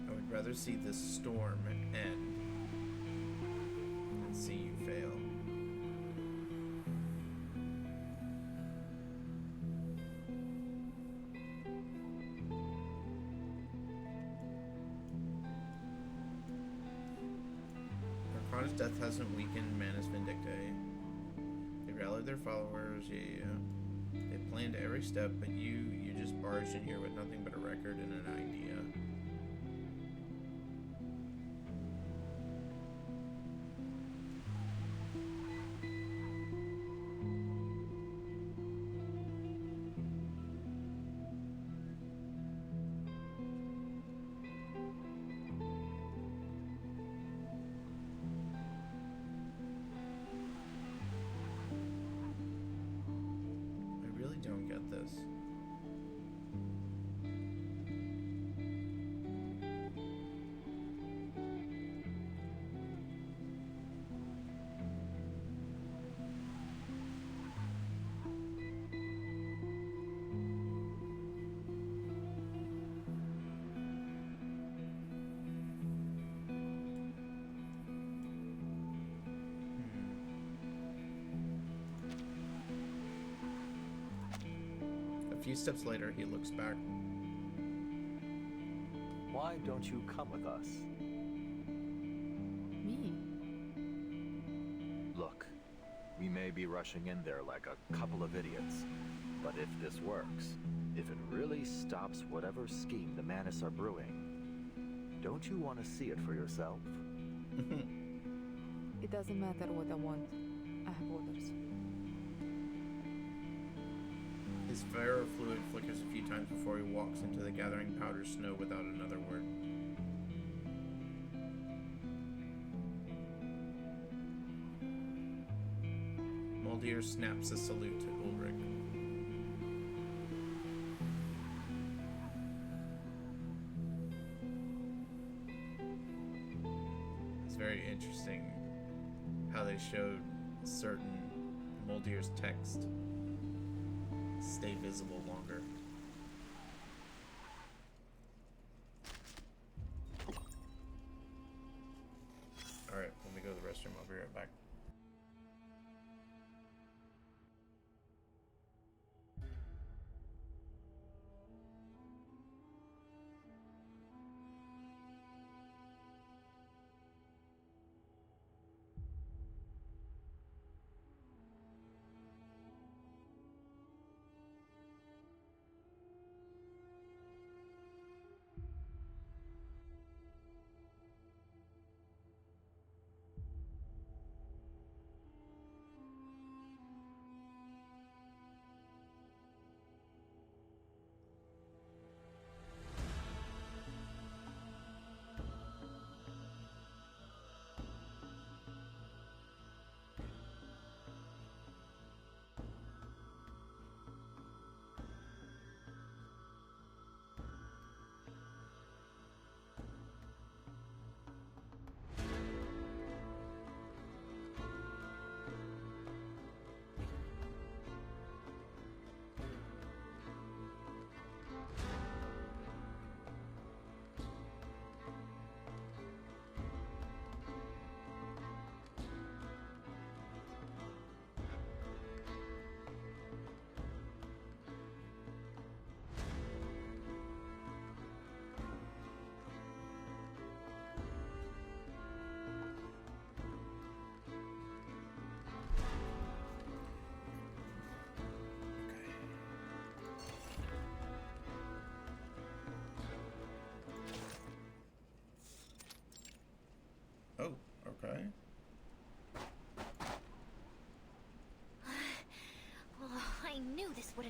I would rather see this storm end than see you fail. Arcana's death hasn't weakened Manus Vindictae. They rallied their followers, yeah. They planned every step, but you just barged in here with nothing but a record and an idea. I really don't get this. A few steps later, he looks back. Why don't you come with us? Me? Look, we may be rushing in there like a couple of idiots, but if this works, if it really stops whatever scheme the Manus are brewing, don't you want to see it for yourself? It doesn't matter what I want. I have orders. His ferrofluid flickers a few times before he walks into the gathering powder snow without another word. Moldier snaps a salute to Ulrich. It's very interesting how they showed certain Moldier's text stay visible longer. Alright, let me go to the restroom.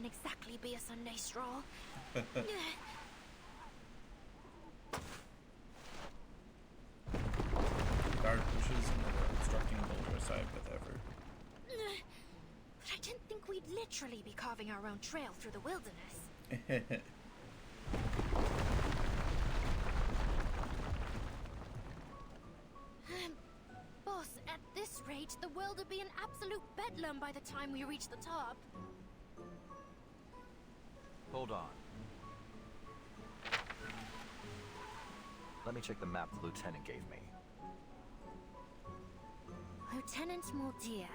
exactly be a Sunday stroll. Guard pushes another obstructing boulder aside with effort. But I didn't think we'd literally be carving our own trail through the wilderness. Boss, at this rate, the world will be an absolute bedlam by the time we reach the top. Hold on. Let me check the map the lieutenant gave me. Lieutenant Muldir.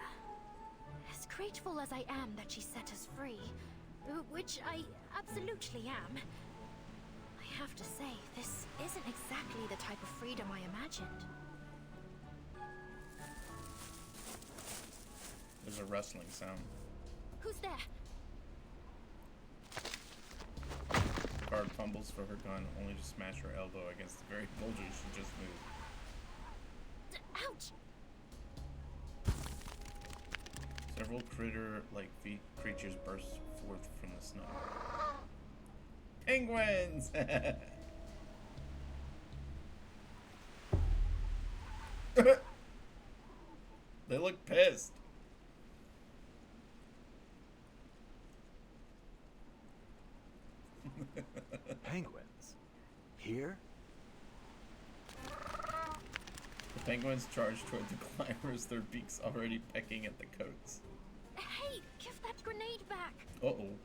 As grateful as I am that she set us free, which I absolutely am, I have to say, this isn't exactly the type of freedom I imagined. There's a rustling sound. Who's there? Guard fumbles for her gun, only to smash her elbow against the very boulder she just moved. Ouch! Several critter-like creatures burst forth from the snow. Penguins! They look pissed. Penguins? Here? The penguins charge toward the climbers, their beaks already pecking at the coats. Hey, give that grenade back! Uh-oh.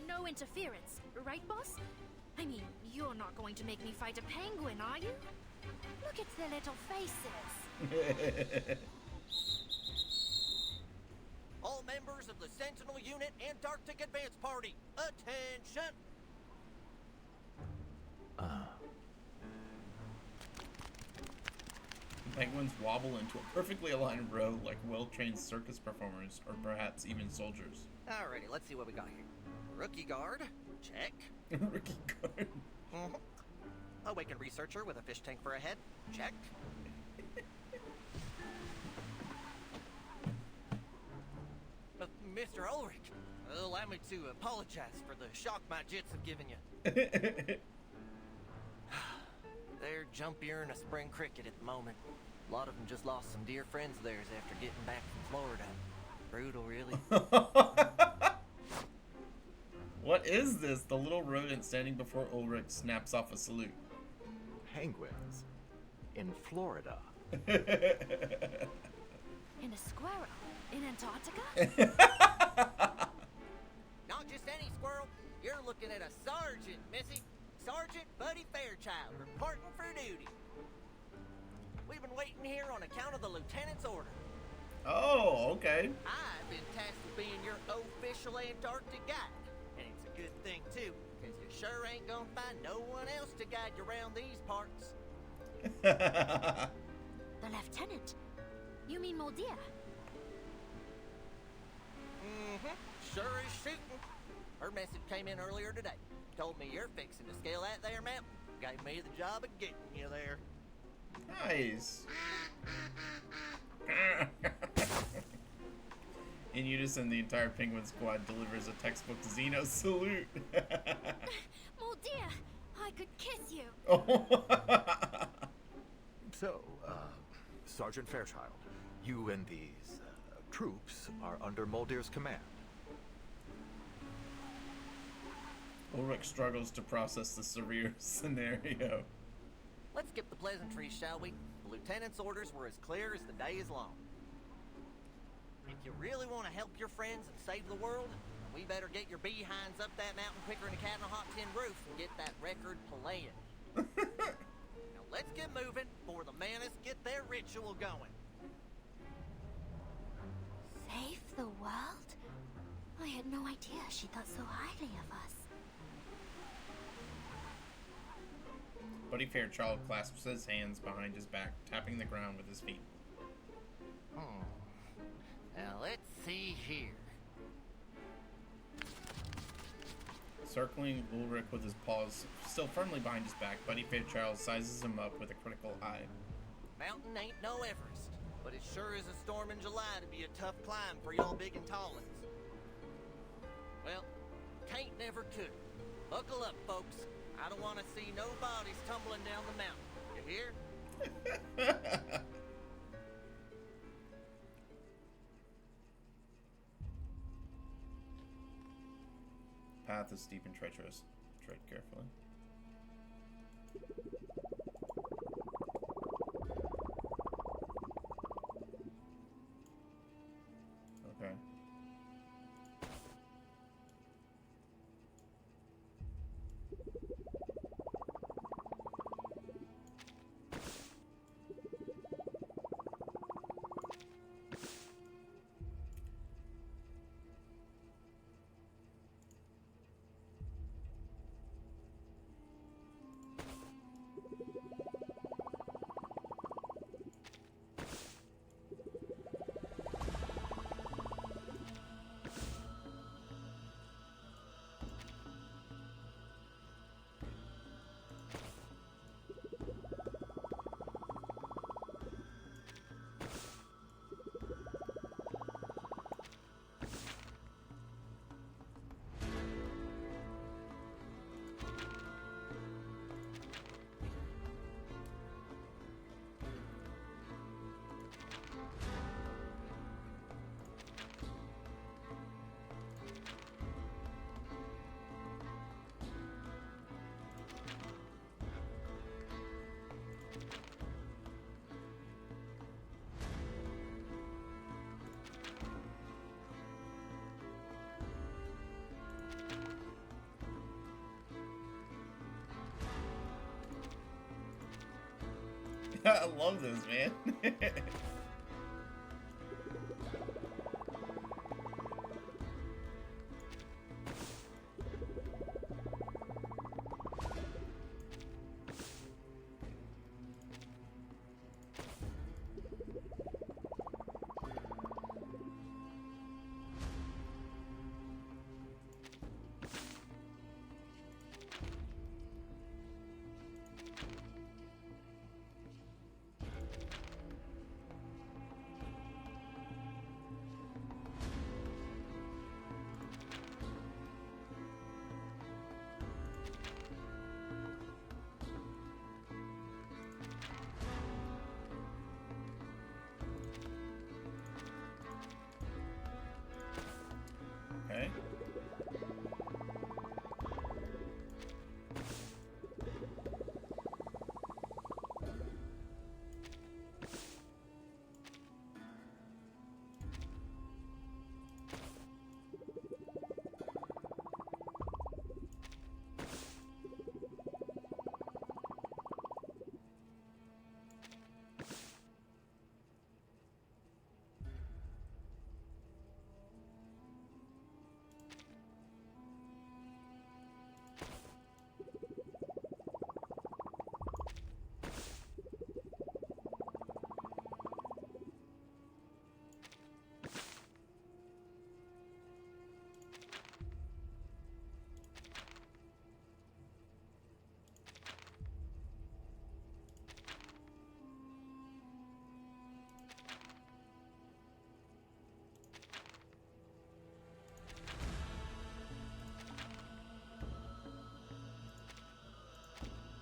No interference, right, boss? I mean, you're not going to make me fight a penguin, are you? Look at their little faces. All members of the Sentinel Unit Antarctic Advance Party, attention! The penguins wobble into a perfectly aligned row like well-trained circus performers, or perhaps even soldiers. Alrighty, let's see what we got here. Rookie guard, check. Rookie guard. Awakened researcher with a fish tank for a head, check. Mr. Ulrich, allow me to apologize for the shock my jets have given you. They're jumpier than a spring cricket at the moment. A lot of them just lost some dear friends of theirs after getting back from Florida. Brutal, really. What is this? The little rodent standing before Ulrich snaps off a salute. Penguins? In Florida? In a squirrel? In Antarctica? Not just any squirrel. You're looking at a sergeant, Missy. Sergeant Buddy Fairchild, reporting for duty. We've been waiting here on account of the lieutenant's order. Oh, okay. I've been tasked with being your official Antarctic guide. And it's a good thing, too, because you sure ain't gonna find no one else to guide you around these parts. The lieutenant? You mean Muldir? Mm-hmm. Sure is shooting. Her message came in earlier today. Told me you're fixing to scale that there mountain. Gave me the job of getting you there. Nice. In unison, the entire penguin squad delivers a textbook Xeno salute. Muldir, I could kiss you. So, Sergeant Fairchild, you and these troops are under Muldir's command. Ulrich struggles to process the surreal scenario. Let's skip the pleasantries, shall we? The lieutenant's orders were as clear as the day is long. If you really want to help your friends and save the world, we better get your behinds up that mountain quicker than a cat on a hot tin roof and get that record playing. Now let's get moving before the Menace get their ritual going. Save the world? I had no idea she thought so highly of us. Buddy Fairchild clasps his hands behind his back, tapping the ground with his feet. Now let's see here. Circling Ulrich with his paws still firmly behind his back, Buddy Fairchild sizes him up with a critical eye. Mountain ain't no Everest, but it sure is a storm in July to be a tough climb for y'all big and tall ones. could. Buckle up, folks. I don't want to see no bodies tumbling down the mountain. You hear? Path is steep and treacherous. Tread carefully. Okay. I love this, man. Okay.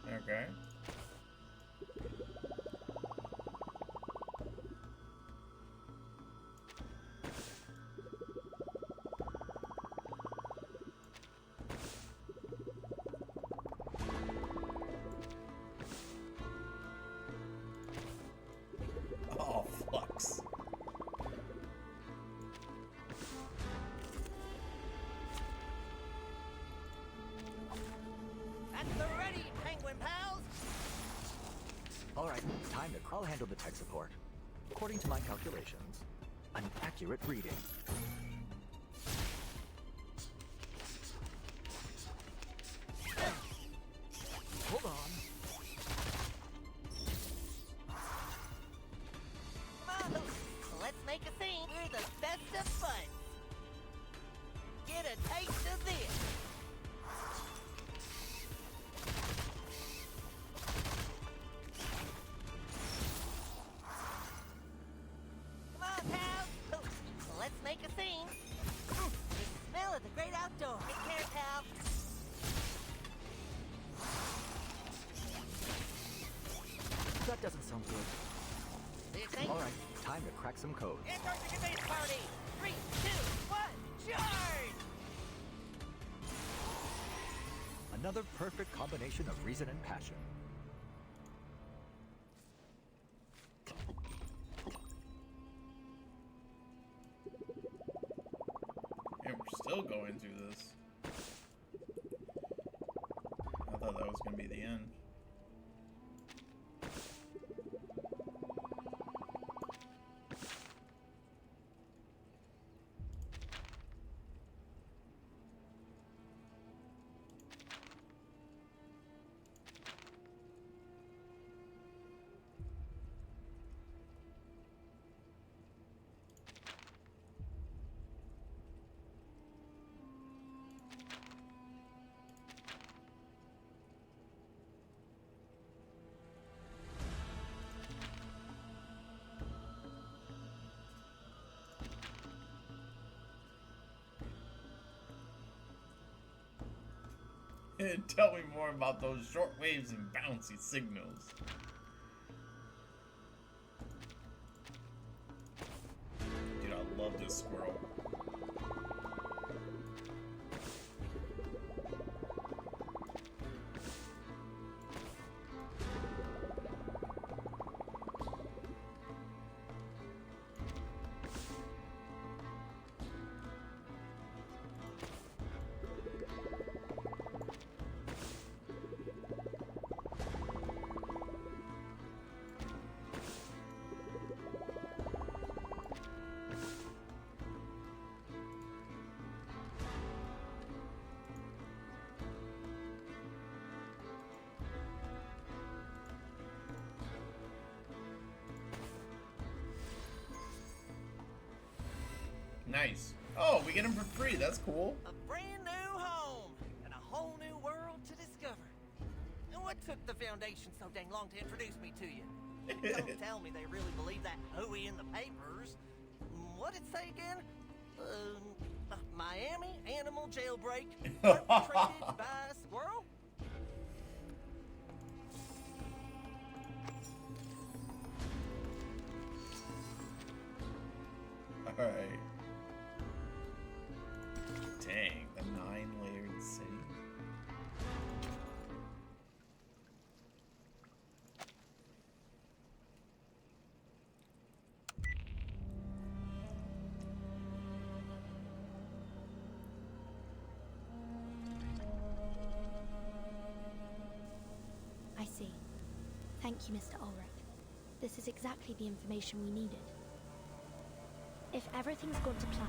Okay. Oh, flux. At the ready, penguin pals! All right, time to... I'll handle the tech support. According to my calculations, an accurate reading. Hold on. Come on, let's make a scene. We're the best of buds. Get a taste of this. Come on, pals. Let's make a scene. The smell of the great outdoors. Take care, pal. time to crack some code. Antarctica base party! 3, 2, 1, charge! Another perfect combination of reason and passion. And we're still going through this. I thought that was going to be the end. Tell me more about those short waves and bouncy signals. Dude, I love this squirrel. Nice. Oh, we get them for free. That's cool. A brand new home and a whole new world to discover. And what took the Foundation so dang long to introduce me to you? Don't tell me they really believe that hooey in the papers. What'd it say again? Miami animal jailbreak perpetrated by a squirrel? Alright. Dang, the 9-layered city. I see. Thank you, Mr. Ulrich. This is exactly the information we needed. If everything's gone to plan,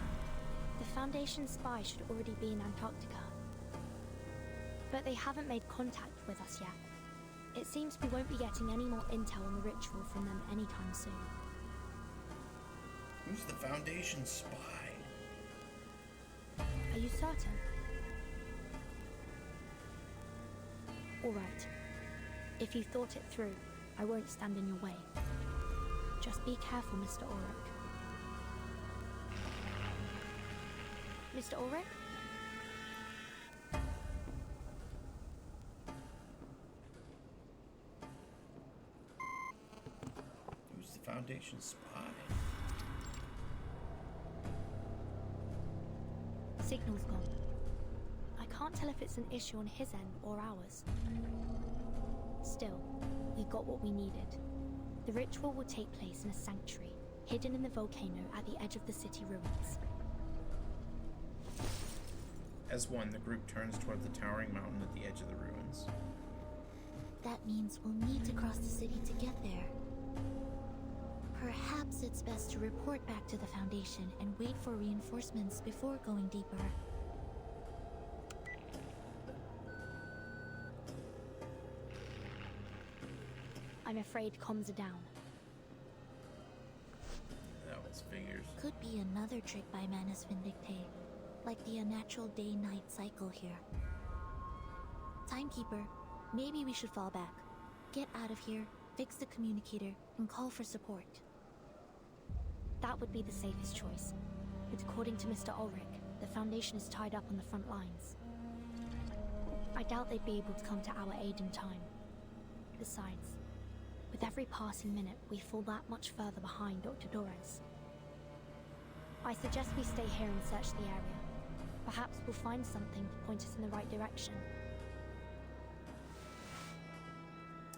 the Foundation spy should already be in Antarctica. But they haven't made contact with us yet. It seems we won't be getting any more intel on the ritual from them anytime soon. Who's the Foundation spy? Are you certain? Alright. If you thought it through, I won't stand in your way. Just be careful, Mr. Ulrich. Mr. Ulrich? Who's the Foundation spy? Signal's gone. I can't tell if it's an issue on his end or ours. Still, we got what we needed. The ritual will take place in a sanctuary, hidden in the volcano at the edge of the city ruins. As one, the group turns toward the towering mountain at the edge of the ruins. That means we'll need to cross the city to get there. Perhaps it's best to report back to the Foundation and wait for reinforcements before going deeper. I'm afraid comms are down. That was figures. Could be another trick by Manus Vindicte, like the unnatural day-night cycle here. Timekeeper, maybe we should fall back. Get out of here, fix the communicator, and call for support. That would be the safest choice. But according to Mr. Ulrich, the Foundation is tied up on the front lines. I doubt they'd be able to come to our aid in time. Besides, With every passing minute, we fall that much further behind Dr. Torres. I suggest we stay here and search the area. Perhaps we'll find something to point us in the right direction.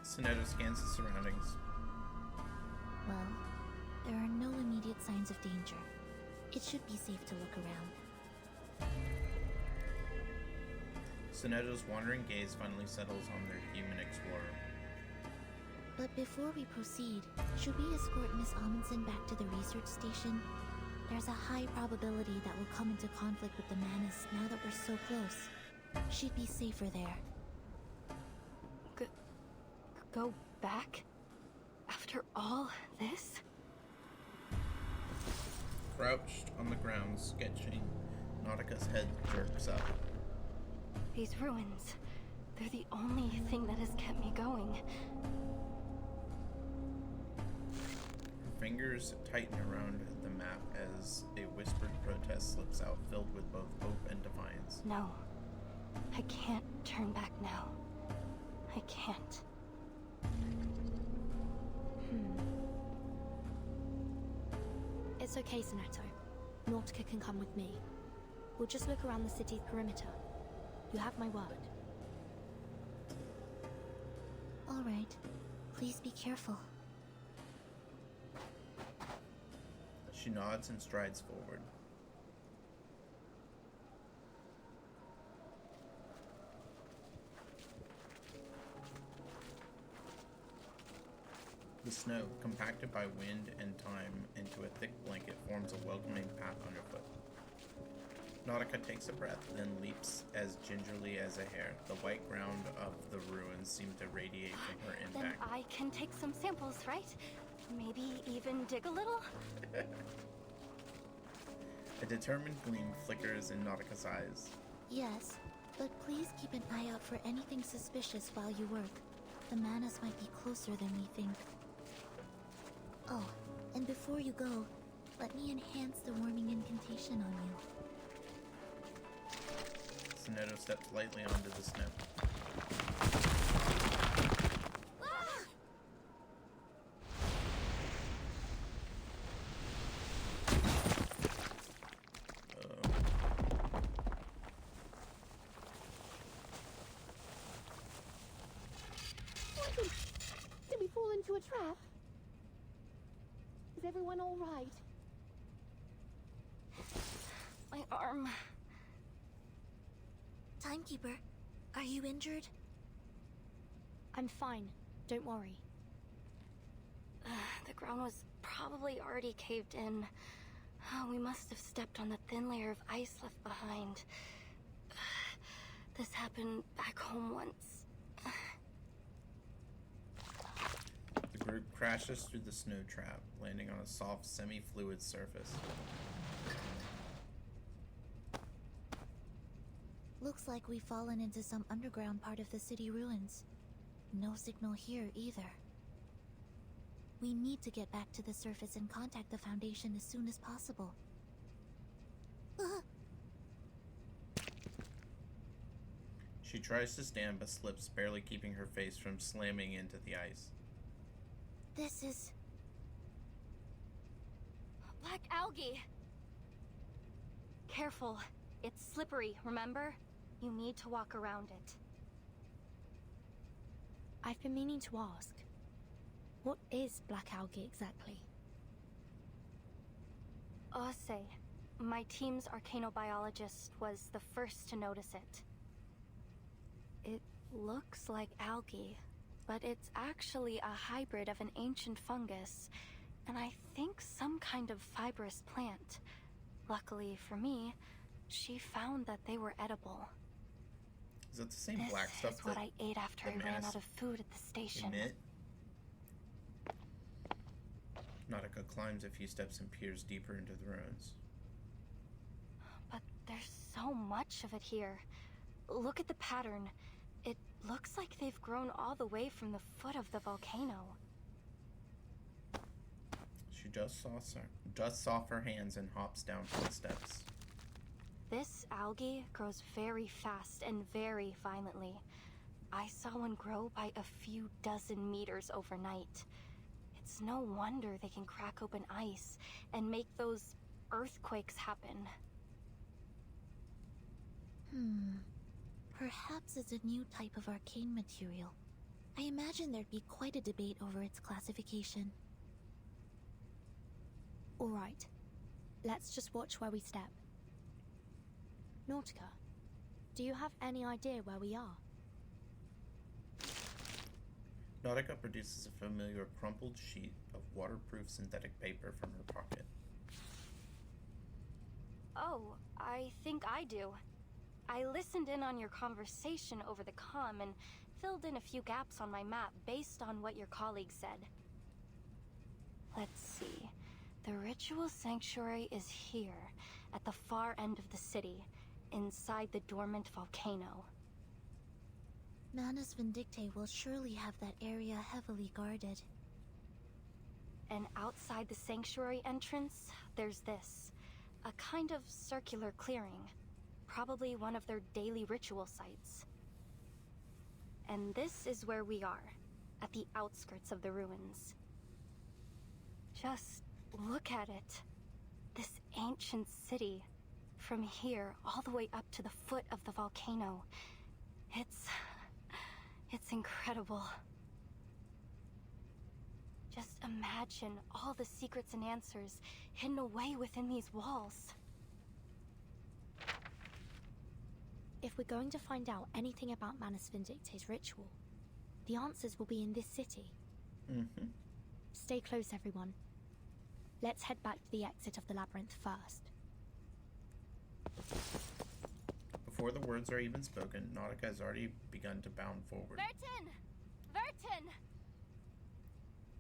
Soneto scans the surroundings. Well, there are no immediate signs of danger. It should be safe to look around. Soneto's wandering gaze finally settles on their human explorer. But before we proceed, should we escort Miss Amundsen back to the research station? There's a high probability that we'll come into conflict with the Manus now that we're so close. She'd be safer there. Go back? After all this? Crouched on the ground, sketching, Nautica's head jerks up. These ruins, they're the only thing that has kept me going. Her fingers tighten around the map as a whispered protest slips out, filled with both hope and defiance. No. I can't turn back now. I can't. It's okay, Soneto. Nautica can come with me. We'll just look around the city's perimeter. You have my word. All right. Please be careful. She nods and strides forward. The snow, compacted by wind and time into a thick blanket, forms a welcoming path underfoot. Nautica takes a breath, then leaps as gingerly as a hare. The white ground of the ruins seem to radiate from her Then impact. I can take some samples, right? Maybe even dig a little? A determined gleam flickers in Nautica's eyes. Yes, but please keep an eye out for anything suspicious while you work. The Manus might be closer than we think. Oh, and before you go, let me enhance the warming incantation on you. Soneto steps lightly onto the snow. Did we fall into a trap? Is everyone all right? My arm. Timekeeper, are you injured? I'm fine. Don't worry. The ground was probably already caved in. We must have stepped on the thin layer of ice left behind. This happened back home once. The group crashes through the snow trap, landing on a soft, semi-fluid surface. Looks like we've fallen into some underground part of the city ruins. No signal here either. We need to get back to the surface and contact the Foundation as soon as possible. She tries to stand but slips, barely keeping her face from slamming into the ice. This is... Black algae! Careful. It's slippery, remember? You need to walk around it. I've been meaning to ask. What is black algae exactly? Ose, my team's arcanobiologist, was the first to notice it. It looks like algae, but it's actually a hybrid of an ancient fungus, and I think some kind of fibrous plant. Luckily for me, she found that they were edible. Is that the same black stuff This is what that I ate after I the ran Manus out of food at the station. emit? Nautica climbs a few steps and peers deeper into the ruins. But there's so much of it here. Look at the pattern. It looks like they've grown all the way from the foot of the volcano. She dusts off her hands and hops down from the steps. This algae grows very fast and very violently. I saw one grow by a few dozen meters overnight. It's no wonder they can crack open ice and make those earthquakes happen. Perhaps it's a new type of arcane material. I imagine there'd be quite a debate over its classification. Alright, let's just watch where we step. Nautica, do you have any idea where we are? Nautica produces a familiar crumpled sheet of waterproof synthetic paper from her pocket. Oh, I think I do. I listened in on your conversation over the comm and filled in a few gaps on my map based on what your colleague said. Let's see. The ritual sanctuary is here, at the far end of the city, inside the dormant volcano. Manus Vindictae will surely have that area heavily guarded. And outside the sanctuary entrance, there's this. A kind of circular clearing. Probably one of their daily ritual sites. And this is where we are, at the outskirts of the ruins. Just look at it. This ancient city. From here, all the way up to the foot of the volcano. It's incredible. Just imagine all the secrets and answers hidden away within these walls. If we're going to find out anything about Manus Vindictae's ritual, the answers will be in this city. Stay close, everyone. Let's head back to the exit of the labyrinth first. Before the words are even spoken, Nautica has already begun to bound forward. Vertin! Vertin!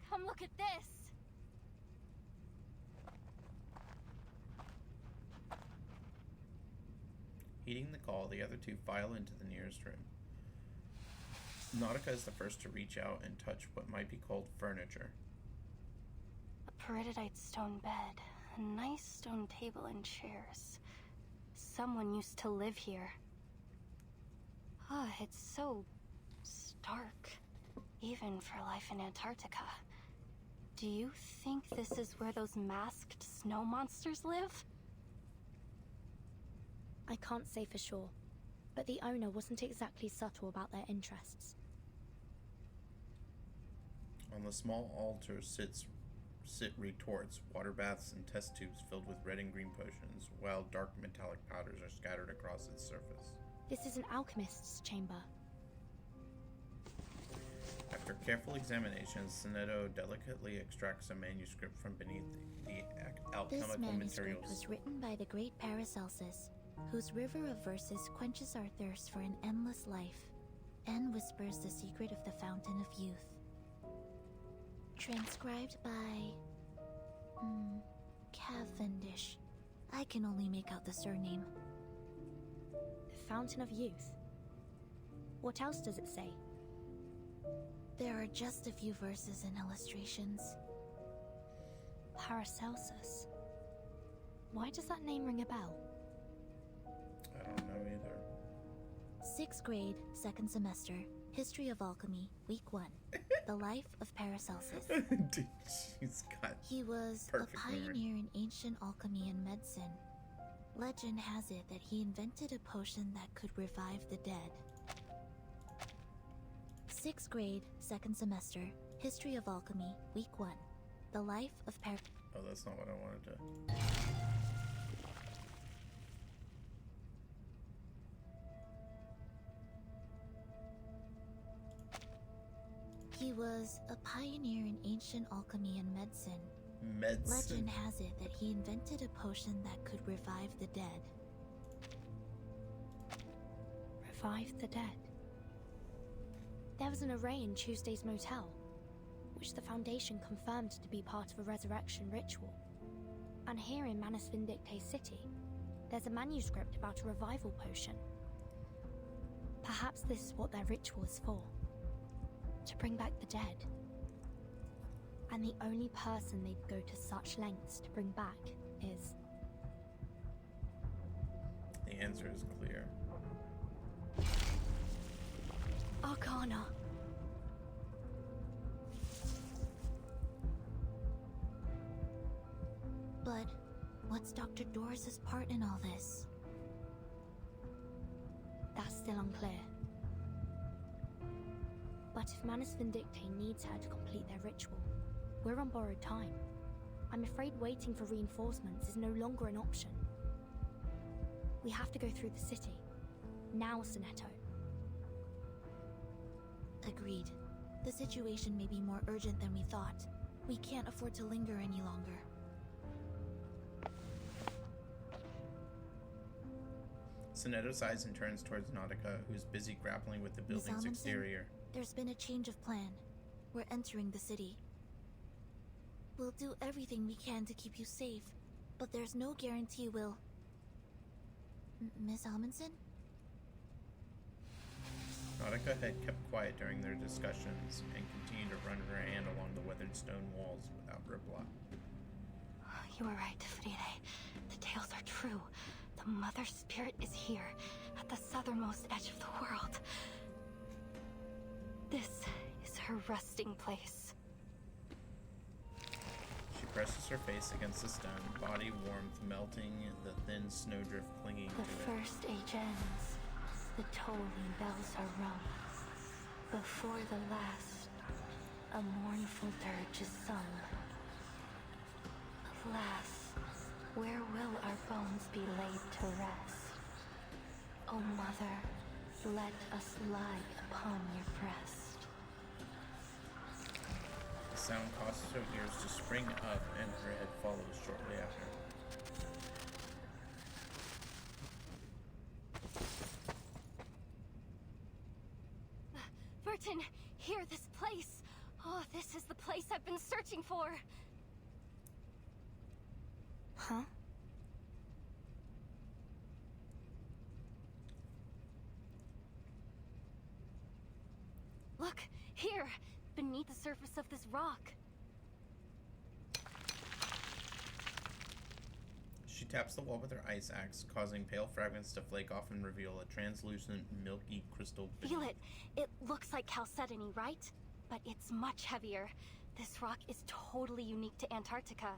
Come look at this! Heeding the call, the other two file into the nearest room. Nautica is the first to reach out and touch what might be called furniture. A peridotite stone bed, a nice stone table and chairs. Someone used to live here. It's so stark, even for life in Antarctica. Do you think this is where those masked snow monsters live? I can't say for sure, but the owner wasn't exactly subtle about their interests. On the small altar sit retorts, water baths, and test tubes filled with red and green potions, while dark metallic powders are scattered across its surface. This is an alchemist's chamber. After careful examination, Sinedo delicately extracts a manuscript from beneath the alchemical This manuscript materials. was written by the great Paracelsus, whose river of verses quenches our thirst for an endless life, and whispers the secret of the fountain of youth. Transcribed by... Cavendish. I can only make out the surname. The Fountain of Youth. What else does it say? There are just a few verses and illustrations. Paracelsus. Why does that name ring a bell? I don't know either. 6th grade, 2nd semester, History of Alchemy, Week 1. The Life of Paracelsus. Dude, she's got He was perfect a pioneer memory. in ancient alchemy and medicine. Legend has it that he invented a potion that could revive the dead. 6th grade, 2nd semester, History of Alchemy, Week 1. The Life of Oh, that's not what I wanted to... He was a pioneer in ancient alchemy and medicine. Medicine. Legend has it that he invented a potion that could revive the dead. Revive the dead. There was an array in Tuesday's motel, which the Foundation confirmed to be part of a resurrection ritual. And here in Manus Vindictae City, there's a manuscript about a revival potion. Perhaps this is what their ritual is for. To bring back the dead. And the only person they'd go to such lengths to bring back is... The answer is clear. Arca. Anna. But what's Dr. Doris's part in all this? That's still unclear. But if Manus Vindictae needs her to complete their ritual, we're on borrowed time. I'm afraid waiting for reinforcements is no longer an option. We have to go through the city. Now, Sonetto. Agreed. The situation may be more urgent than we thought. We can't afford to linger any longer. Sonetto sighs and turns towards Nautica, who's busy grappling with the Miss building's Amundsen, exterior. There's been a change of plan. We're entering the city. We'll do everything we can to keep you safe, but there's no guarantee we'll... Miss Amundsen? Nautica had kept quiet during their discussions and continued to run her hand along the weathered stone walls without reply. You were right, Frile. The tales are true. The Mother Spirit is here, at the southernmost edge of the world. This is her resting place. She presses her face against the stone, body warmth melting the thin snowdrift clinging to it. The first age ends. The tolling bells are rung. Before the last, a mournful dirge is sung. Alas, where will our bones be laid to rest? O Mother, let us lie upon your breast. The sound causes her ears to spring up and her head follows shortly after. Burton, here, this place. Oh, this is the place I've been searching for. Huh? Look, here, beneath the surface of this rock. She taps the wall with her ice axe, causing pale fragments to flake off and reveal a translucent, milky crystal beneath. Feel it. It looks like chalcedony, right? But it's much heavier. This rock is totally unique to Antarctica.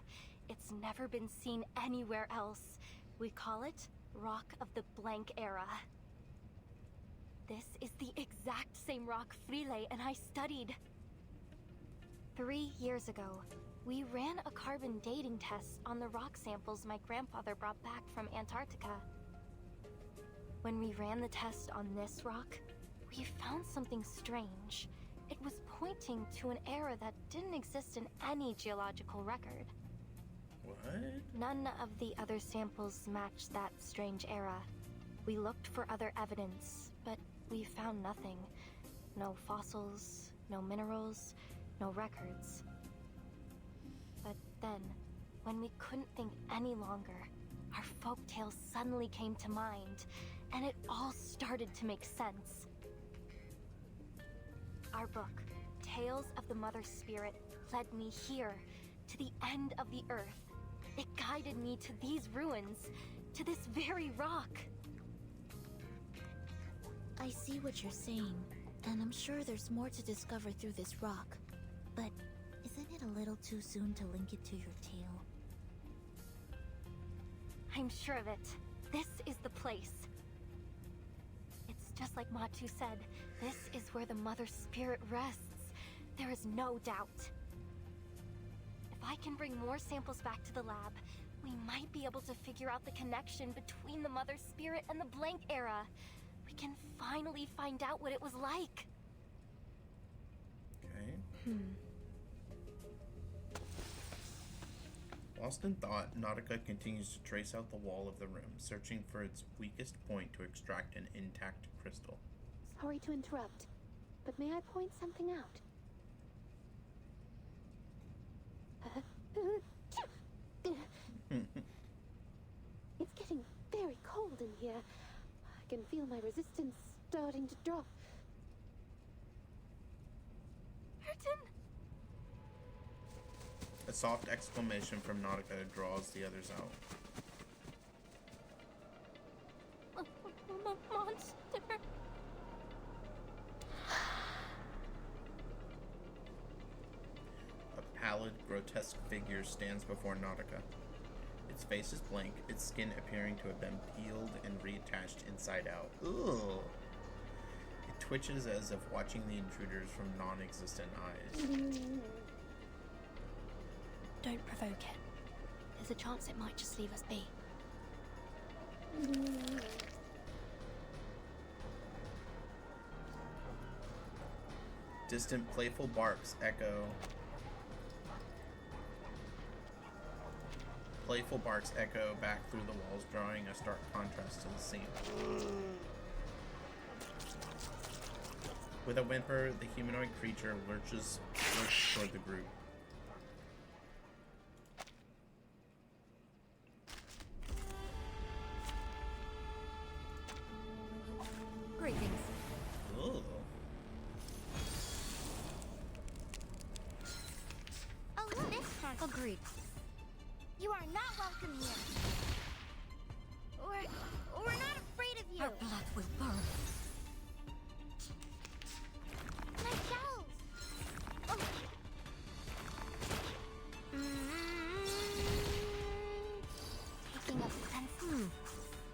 It's never been seen anywhere else. We call it Rock of the Blank Era. This is the exact same rock Frile and I studied. 3 years ago, we ran a carbon dating test on the rock samples my grandfather brought back from Antarctica. When we ran the test on this rock, we found something strange. It was pointing to an era that didn't exist in any geological record. What? None of the other samples matched that strange era. We looked for other evidence, but we found nothing. No fossils, no minerals, no records. But then, when we couldn't think any longer, our folktales suddenly came to mind, and it all started to make sense. Our book, Tales of the Mother Spirit, led me here, to the end of the earth. It guided me to these ruins, to this very rock. I see what you're saying, and I'm sure there's more to discover through this rock. But isn't it a little too soon to link it to your tale? I'm sure of it. This is the place. It's just like Matu said. This is where the Mother Spirit rests. There is no doubt. If I can bring more samples back to the lab, we might be able to figure out the connection between the Mother Spirit and the Blank Era. We can finally find out what it was like. Okay. Lost in thought, Nautica continues to trace out the wall of the room, searching for its weakest point to extract an intact crystal. Sorry to interrupt, but may I point something out? It's getting very cold in here. I can feel my resistance starting to drop. Burton! A soft exclamation from Nautica draws the others out. Monster! grotesque figure stands before Nautica. Its face is blank, its skin appearing to have been peeled and reattached inside out. Ugh. It twitches as if watching the intruders from non-existent eyes. Don't provoke it. There's a chance it might just leave us be. Distant playful barks echo. Playful barks echo back through the walls, drawing a stark contrast to the scene. With a whimper, the humanoid creature lurches toward the group. Greetings. Ugh. Oh, look, this one. Agreed. You are not welcome here. We're not afraid of you. Our blood will burn. My shells. Oh. Taking a sense.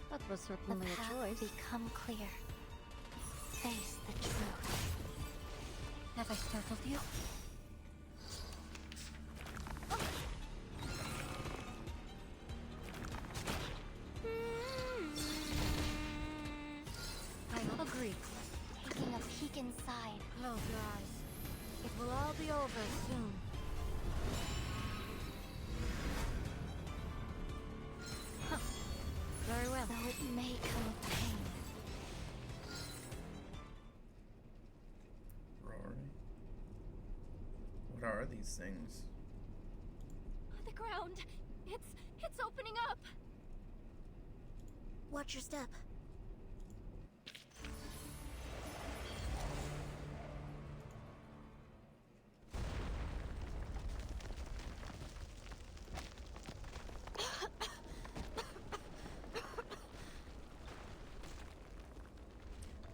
That was certainly The a path choice. become clear. Face the truth. Have I startled you? I agree. Taking a peek inside. Close your eyes. It will all be over soon. Huh. Very well. Though it may come with pain. Rory? What are these things? The ground. It's opening up. Watch your step.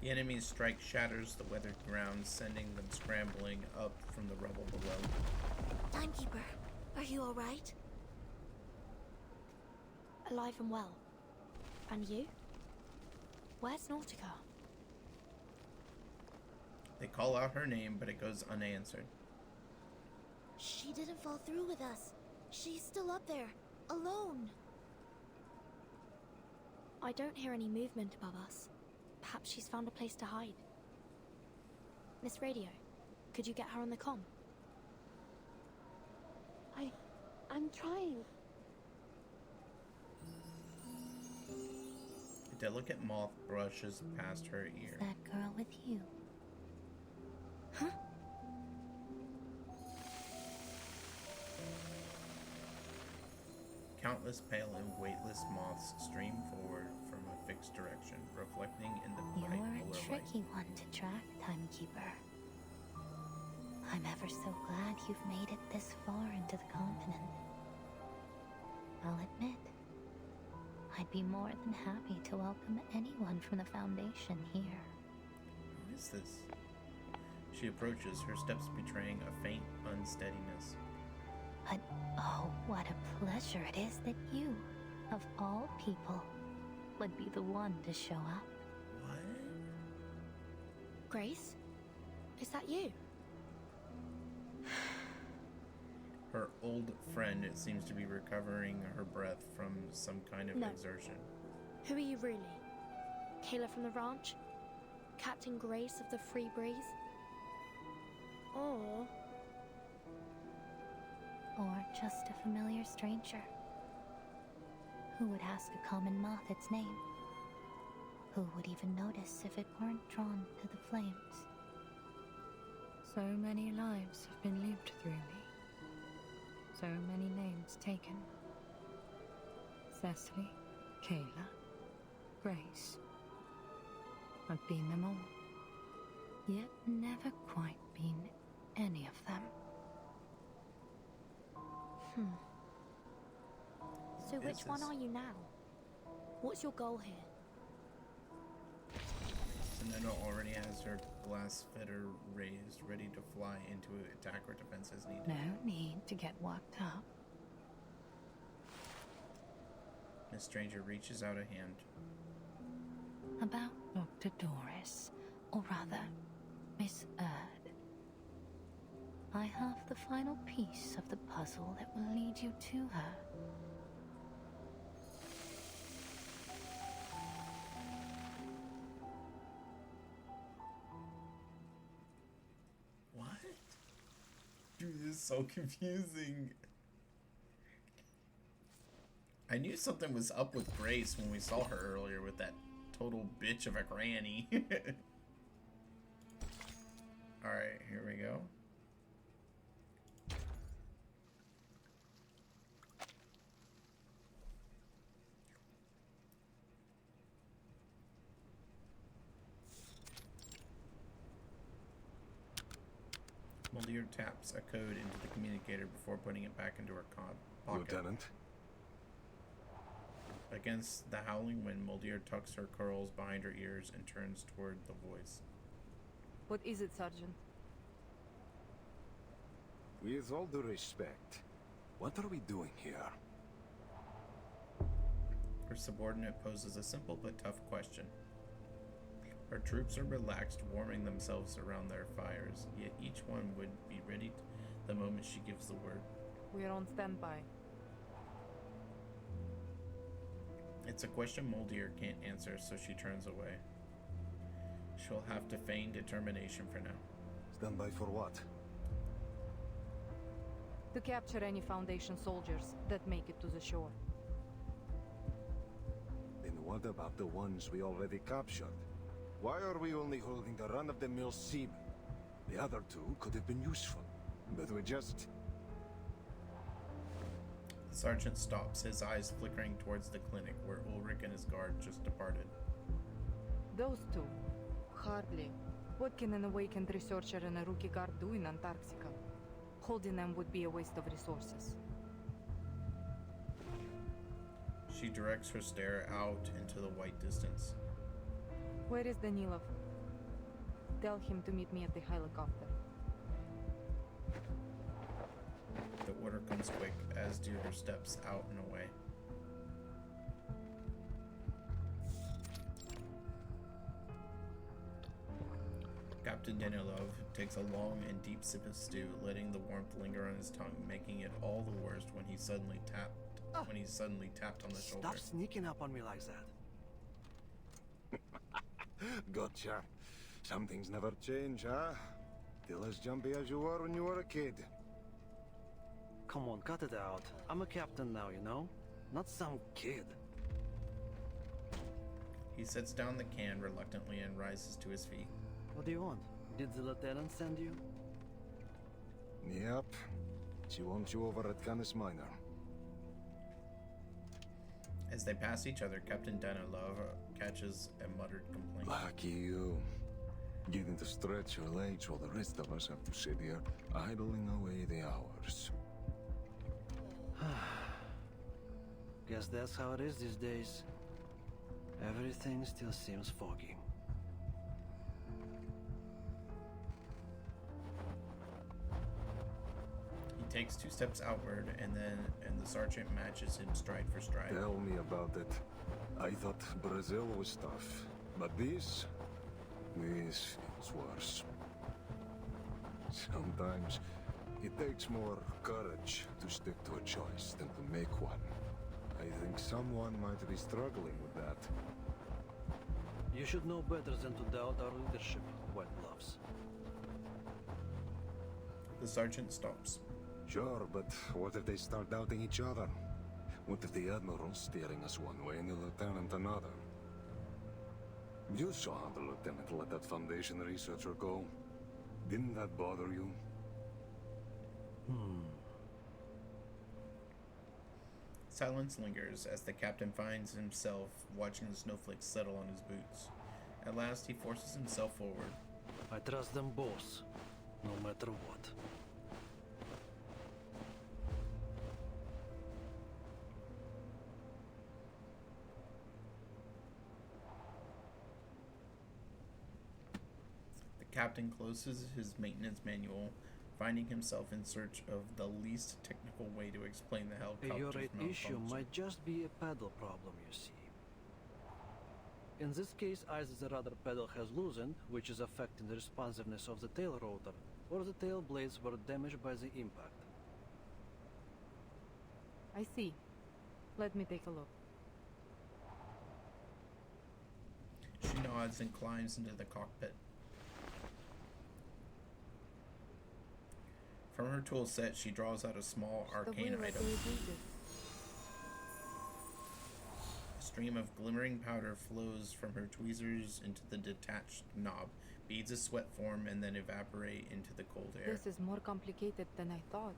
The enemy's strike shatters the weathered ground, sending them scrambling up from the rubble below. Timekeeper, are you alright? Alive and well. And you? Where's Nautica? They call out her name, but it goes unanswered. She didn't fall through with us. She's still up there, alone. I don't hear any movement above us. Perhaps she's found a place to hide. Miss Radio, could you get her on the comm? I'm trying. A delicate moth brushes past her ear. That girl with you. Huh? Countless pale and weightless moths stream forward from a fixed direction, reflecting in the bright You're polar a tricky one to track, Timekeeper. I'm ever so glad you've made it this far into the continent. I'll admit, I'd be more than happy to welcome anyone from the Foundation here. Who is this? She approaches, her steps betraying a faint unsteadiness. But oh, what a pleasure it is that you, of all people, would be the one to show up. What? Grace? Is that you? Her old friend seems to be recovering her breath from some kind of No. exertion. Who are you really? Kayla from the ranch? Captain Grace of the Free Breeze? Or just a familiar stranger. Who would ask a common moth its name? Who would even notice if it weren't drawn to the flames? So many lives have been lived through me. So many names taken. Cecily, Kayla, Grace. I've been them all. Yet never quite been any of them. So What which is one this? are you now? What's your goal here? Fernando already has her glass fetter raised, ready to fly into attack or defense as needed. No need to get worked up. Miss Stranger reaches out a hand. About Dr. Doris, or rather, Miss Erd. I have the final piece of the puzzle that will lead you to her. What? Dude, this is so confusing. I knew something was up with Grace when we saw her earlier with that total bitch of a granny. Alright, here we go. Moldier taps a code into the communicator before putting it back into her pocket. Lieutenant? Against the howling wind, Moldier tucks her curls behind her ears and turns toward the voice. What is it, Sergeant? With all due respect, what are we doing here? Her subordinate poses a simple but tough question. Her troops are relaxed, warming themselves around their fires, yet each one would be ready the moment she gives the word. We are on standby. It's a question Moldier can't answer, so she turns away. She'll have to feign determination for now. Stand by for what? To capture any Foundation soldiers that make it to the shore. Then what about the ones we already captured? Why are we only holding the run-of-the-mill seamen? The other two could have been useful, but we just... The sergeant stops, his eyes flickering towards the clinic where Ulrich and his guard just departed. Those two? Hardly. What can an awakened researcher and a rookie guard do in Antarctica? Holding them would be a waste of resources. She directs her stare out into the white distance. Where is Danilov? Tell him to meet me at the helicopter. The order comes quick, as do her steps out and away. Captain Danilov takes a long and deep sip of stew, letting the warmth linger on his tongue, making it all the worse when he suddenly tapped on the shoulder. Stop sneaking up on me like that. Gotcha. Some things never change, huh? Still as jumpy as you were when you were a kid. Come on, cut it out. I'm a captain now, you know? Not some kid. He sets down the can reluctantly and rises to his feet. What do you want? Did the lieutenant send you? Yep. She wants you over at Canis Minor. As they pass each other, Captain Danilov catches a muttered complaint. Lucky you. Getting to stretch your legs while the rest of us have to sit here, idling away the hours. Guess that's how it is these days. Everything still seems foggy. He takes 2 steps outward, and the sergeant matches him stride for stride. Tell me about it. I thought Brazil was tough, but this is worse. Sometimes it takes more courage to stick to a choice than to make one. I think someone might be struggling with that. You should know better than to doubt our leadership, White Gloves. The sergeant stops. Sure, but what if they start doubting each other? What if the Admiral's steering us one way and the Lieutenant another? You saw how the Lieutenant let that Foundation researcher go. Didn't that bother you? Silence lingers as the captain finds himself watching the snowflakes settle on his boots. At last, he forces himself forward. I trust them both, no matter what. captain closes his maintenance manual, finding himself in search of the least technical way to explain the helicopter's Your issue malfunction. might just be a pedal problem, you see. In this case, either the rudder pedal has loosened, which is affecting the responsiveness of the tail rotor, or the tail blades were damaged by the impact. I see. Let me take a look. She nods and climbs into the cockpit. From her tool set, she draws out a small arcane item. A stream of glimmering powder flows from her tweezers into the detached knob. Beads of sweat form and then evaporate into the cold air. This is more complicated than I thought.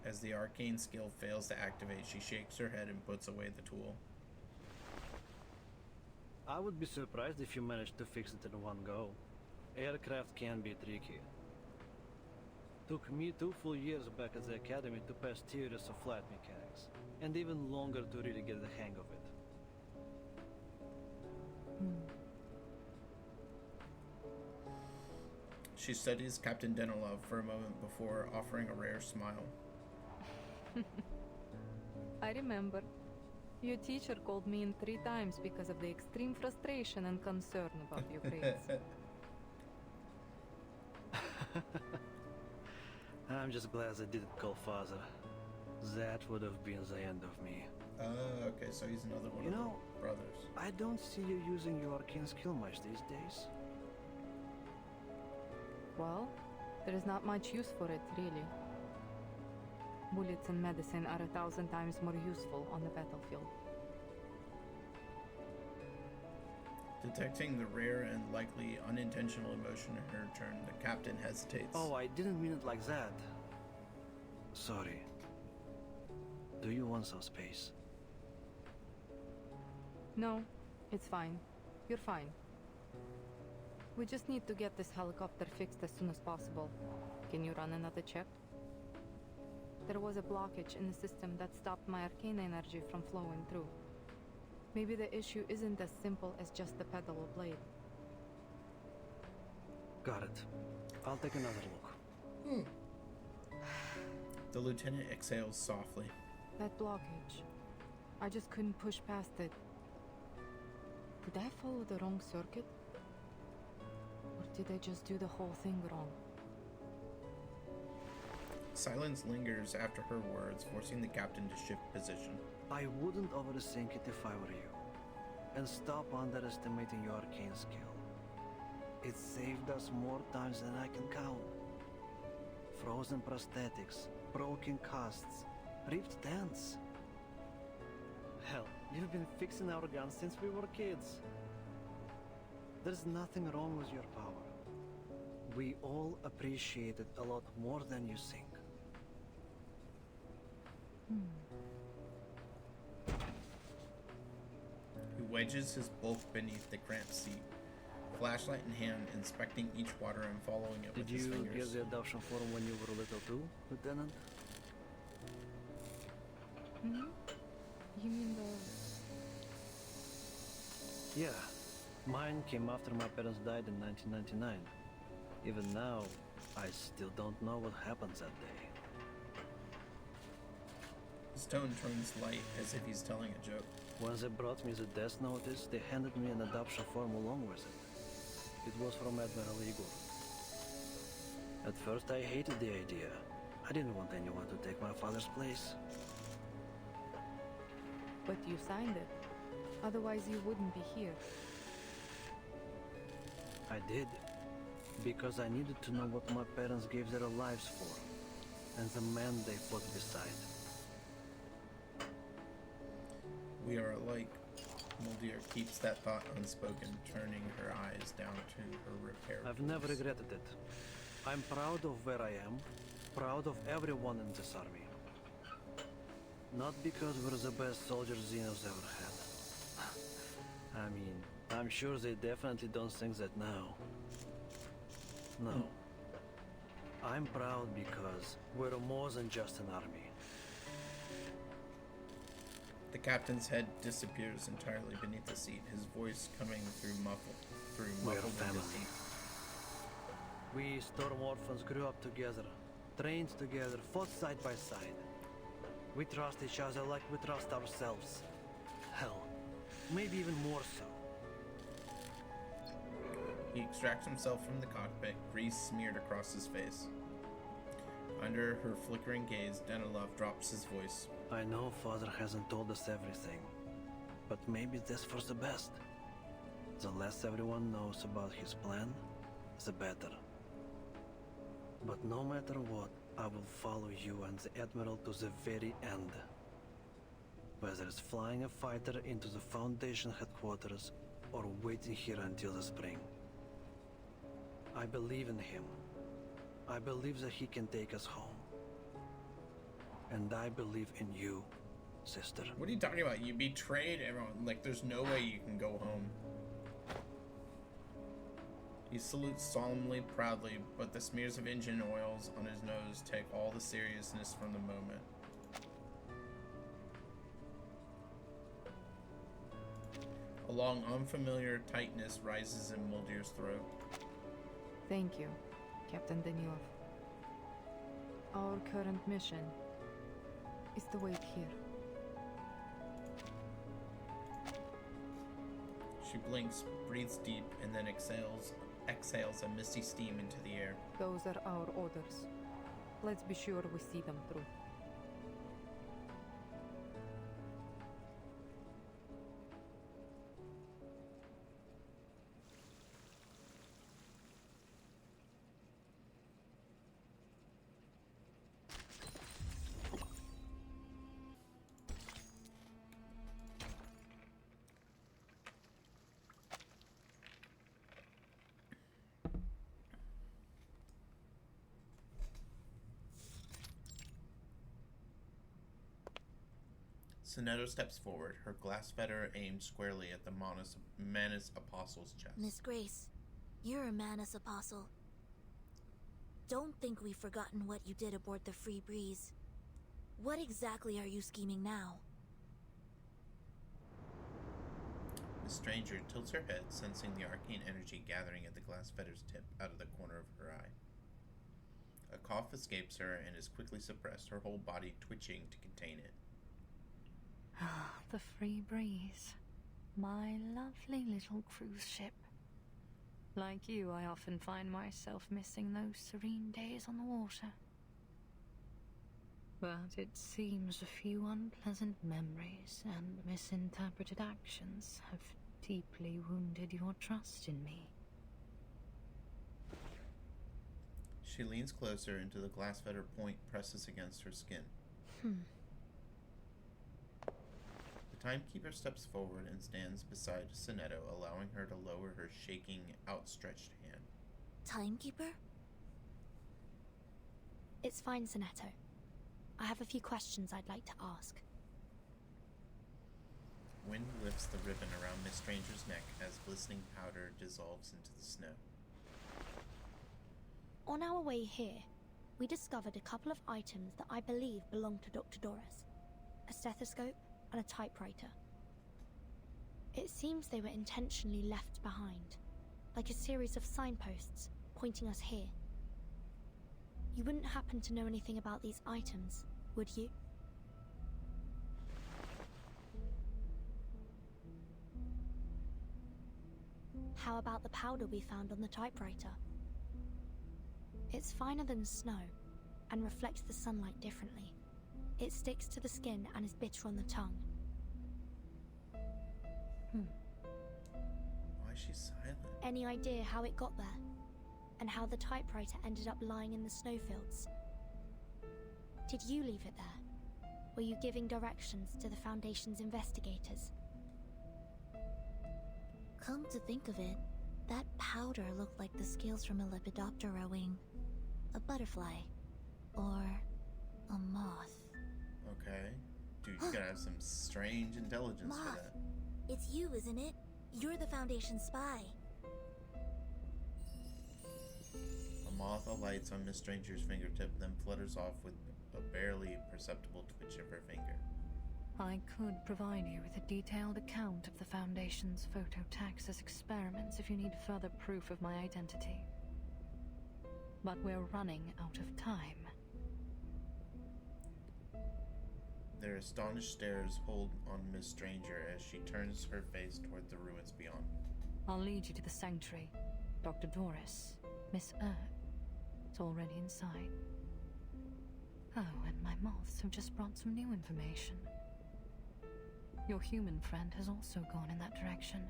As the arcane skill fails to activate, she shakes her head and puts away the tool. I would be surprised if you managed to fix it in one go. Aircraft can be tricky. Took me 2 full years back at the academy to pass theories of flight mechanics, and even longer to really get the hang of it. She studies Captain Denilov for a moment before offering a rare smile. I remember. Your teacher called me in 3 times because of the extreme frustration and concern about your grades. I'm just glad I didn't call father. That would have been the end of me. Okay, so he's another one You of know, the brothers. I don't see you using your arcane skill much these days. Well, there is not much use for it, really. Bullets and medicine are 1,000 times more useful on the battlefield. Detecting the rare and likely unintentional emotion in her turn, the captain hesitates. Oh, I didn't mean it like that. Sorry. Do you want some space? No, it's fine. You're fine. We just need to get this helicopter fixed as soon as possible. Can you run another check? There was a blockage in the system that stopped my arcane energy from flowing through. Maybe the issue isn't as simple as just the pedal or blade. Got it. I'll take another look. The lieutenant exhales softly. That blockage. I just couldn't push past it. Did I follow the wrong circuit? Or did I just do the whole thing wrong? Silence lingers after her words, forcing the captain to shift position. I wouldn't overthink it if I were you. And stop underestimating your arcane skill. It saved us more times than I can count. Frozen prosthetics, broken casts, ripped tents. Hell, you've been fixing our guns since we were kids. There's nothing wrong with your power. We all appreciate it a lot more than you think. He wedges his bulk beneath the cramped seat, flashlight in hand, inspecting each water and following it with Did his you fingers. get the adoption form when you were little too, Lieutenant? You mean the... Yeah. Mine came after my parents died in 1999. Even now, I still don't know what happened that day. His tone turns light as if he's telling a joke. When they brought me the death notice, they handed me an adoption form along with it. It was from Admiral Igor. At first I hated the idea. I didn't want anyone to take my father's place. But you signed it. Otherwise you wouldn't be here. I did. Because I needed to know what my parents gave their lives for. And the man they fought beside. We are alike. Muldier keeps that thought unspoken, turning her eyes down to her repair. I've never regretted it. I'm proud of where I am. Proud of everyone in this army. Not because we're the best soldiers Xenos ever had. I mean, I'm sure they definitely don't think that now. No. I'm proud because we're more than just an army. The captain's head disappears entirely beneath the seat, his voice coming through muffled We're and family. distant. We Storm Orphans grew up together, trained together, fought side by side. We trust each other like we trust ourselves. Hell, maybe even more so. He extracts himself from the cockpit, grease smeared across his face. Under her flickering gaze, Danilov drops his voice. I know Father hasn't told us everything, but maybe this for the best. The less everyone knows about his plan, the better. But no matter what, I will follow you and the Admiral to the very end. Whether it's flying a fighter into the Foundation headquarters or waiting here until the spring. I believe in him. I believe that he can take us home. And I believe in you, sister. What are you talking about? You betrayed everyone. Like, there's no way you can go home. He salutes solemnly, proudly, but the smears of engine oils on his nose take all the seriousness from the moment. A long, unfamiliar tightness rises in Muldier's throat. Thank you, Captain Danilov. Our current mission is to wait here. She blinks, breathes deep, and then exhales a misty steam into the air. Those are our orders. Let's be sure we see them through. Sonetto steps forward, her glass fetter aimed squarely at the Manus Apostle's chest. Miss Grace, you're a Manus Apostle. Don't think we've forgotten what you did aboard the Free Breeze. What exactly are you scheming now? The stranger tilts her head, sensing the arcane energy gathering at the glass fetter's tip out of the corner of her eye. A cough escapes her and is quickly suppressed, her whole body twitching to contain it. Ah, the Free Breeze. My lovely little cruise ship. Like you, I often find myself missing those serene days on the water. But it seems a few unpleasant memories and misinterpreted actions have deeply wounded your trust in me. She leans closer until the glass fetter point presses against her skin. The timekeeper steps forward and stands beside Sonetto, allowing her to lower her shaking, outstretched hand. Timekeeper? It's fine, Sonetto. I have a few questions I'd like to ask. Wind lifts the ribbon around Miss Stranger's neck as glistening powder dissolves into the snow. On our way here, we discovered a couple of items that I believe belong to Dr. Doris. A stethoscope and a typewriter. It seems they were intentionally left behind, like a series of signposts pointing us here. You wouldn't happen to know anything about these items, would you? How about the powder we found on the typewriter? It's finer than snow and reflects the sunlight differently. It sticks to the skin and is bitter on the tongue. Why is she silent? Any idea how it got there? And how the typewriter ended up lying in the snowfields? Did you leave it there? Were you giving directions to the Foundation's investigators? Come to think of it, that powder looked like the scales from a Lepidoptera wing. A butterfly. Or a moth. Okay. Dude, you gotta have some strange intelligence for Moth. that. It's you, isn't it? You're the Foundation spy. A moth alights on Miss Stranger's fingertip, then flutters off with a barely perceptible twitch of her finger. I could provide you with a detailed account of the Foundation's phototaxis experiments if you need further proof of my identity. But we're running out of time. Their astonished stares hold on Miss Stranger as she turns her face toward the ruins beyond. I'll lead you to the sanctuary. Dr. Doris, Miss It's already inside. Oh, and my moths have just brought some new information. Your human friend has also gone in that direction.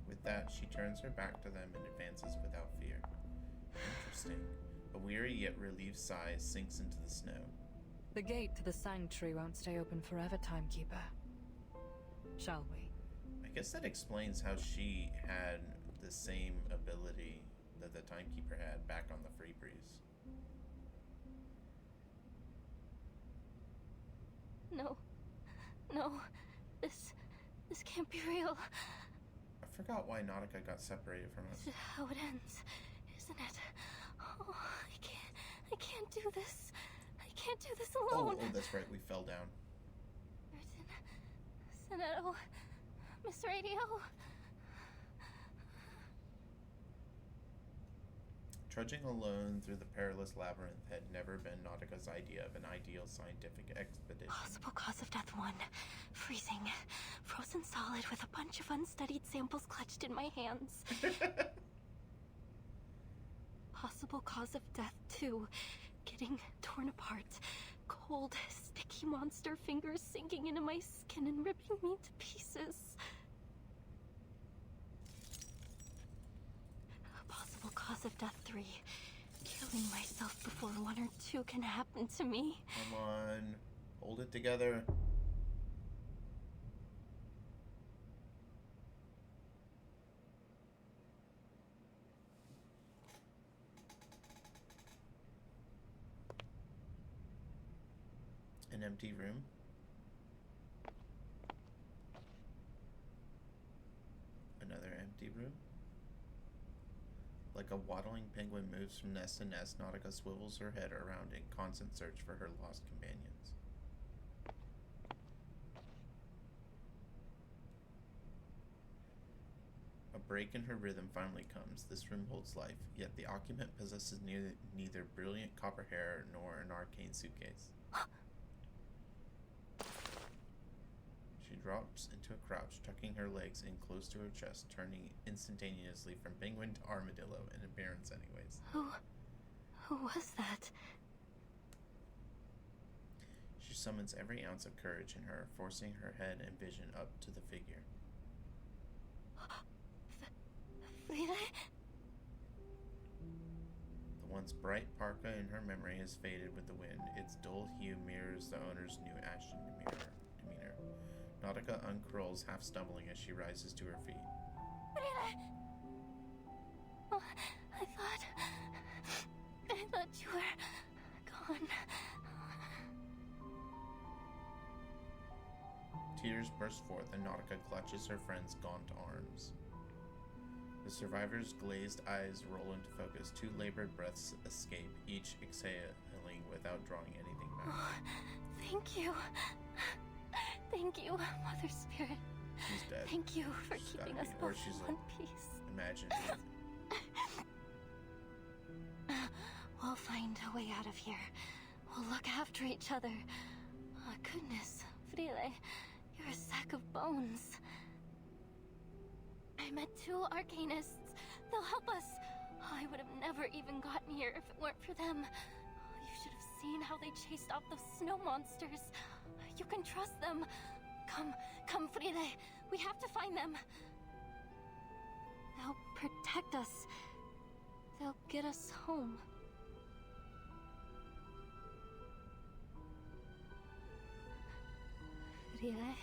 With that, she turns her back to them and advances without fear. Interesting. A weary yet relieved sigh sinks into the snow. The gate to the sanctuary won't stay open forever, Timekeeper. Shall we? I guess that explains how she had the same ability that the Timekeeper had back on the Free Breeze. No. No. This can't be real. I forgot why Nautica got separated from us. This is how it ends, isn't it? Oh, I can't do this. I can't do this alone. Oh, that's right, we fell down. Sonetto, Miss Radio. Trudging alone through the perilous labyrinth had never been Nautica's idea of an ideal scientific expedition. Possible cause of death 1. Freezing. Frozen solid with a bunch of unstudied samples clutched in my hands. Possible cause of death 2. Getting torn apart. Cold, sticky monster fingers sinking into my skin and ripping me to pieces. Possible cause of death 3. Killing myself before 1 or 2 can happen to me. Come on. Hold it together. An empty room. Another empty room. Like a waddling penguin moves from nest to nest, Nautica swivels her head around in constant search for her lost companions. A break in her rhythm finally comes. This room holds life, yet the occupant possesses neither brilliant copper hair nor an arcane suitcase. She drops into a crouch, tucking her legs in close to her chest, turning instantaneously from penguin to armadillo in appearance anyways. Who was that? She summons every ounce of courage in her, forcing her head and vision up to the figure. Frida? The once bright parka in her memory has faded with the wind. Its dull hue mirrors the owner's new ashen demeanor. Nautica uncurls, half stumbling as she rises to her feet. Frida! Oh, I thought you were gone. Tears burst forth and Nautica clutches her friend's gaunt arms. The survivor's glazed eyes roll into focus. 2 labored breaths escape, each exhaling without drawing anything back. Oh, thank you. Thank you, Mother Spirit. She's dead. Thank you for keeping us both in one piece. Imagine. We'll find a way out of here. We'll look after each other. Oh, goodness, Frile, you're a sack of bones. I met 2 arcanists. They'll help us. I would have never even gotten here if it weren't for them. You should have seen how they chased off those snow monsters. You can trust them. Come, Frile. We have to find them. They'll protect us. They'll get us home. Frile,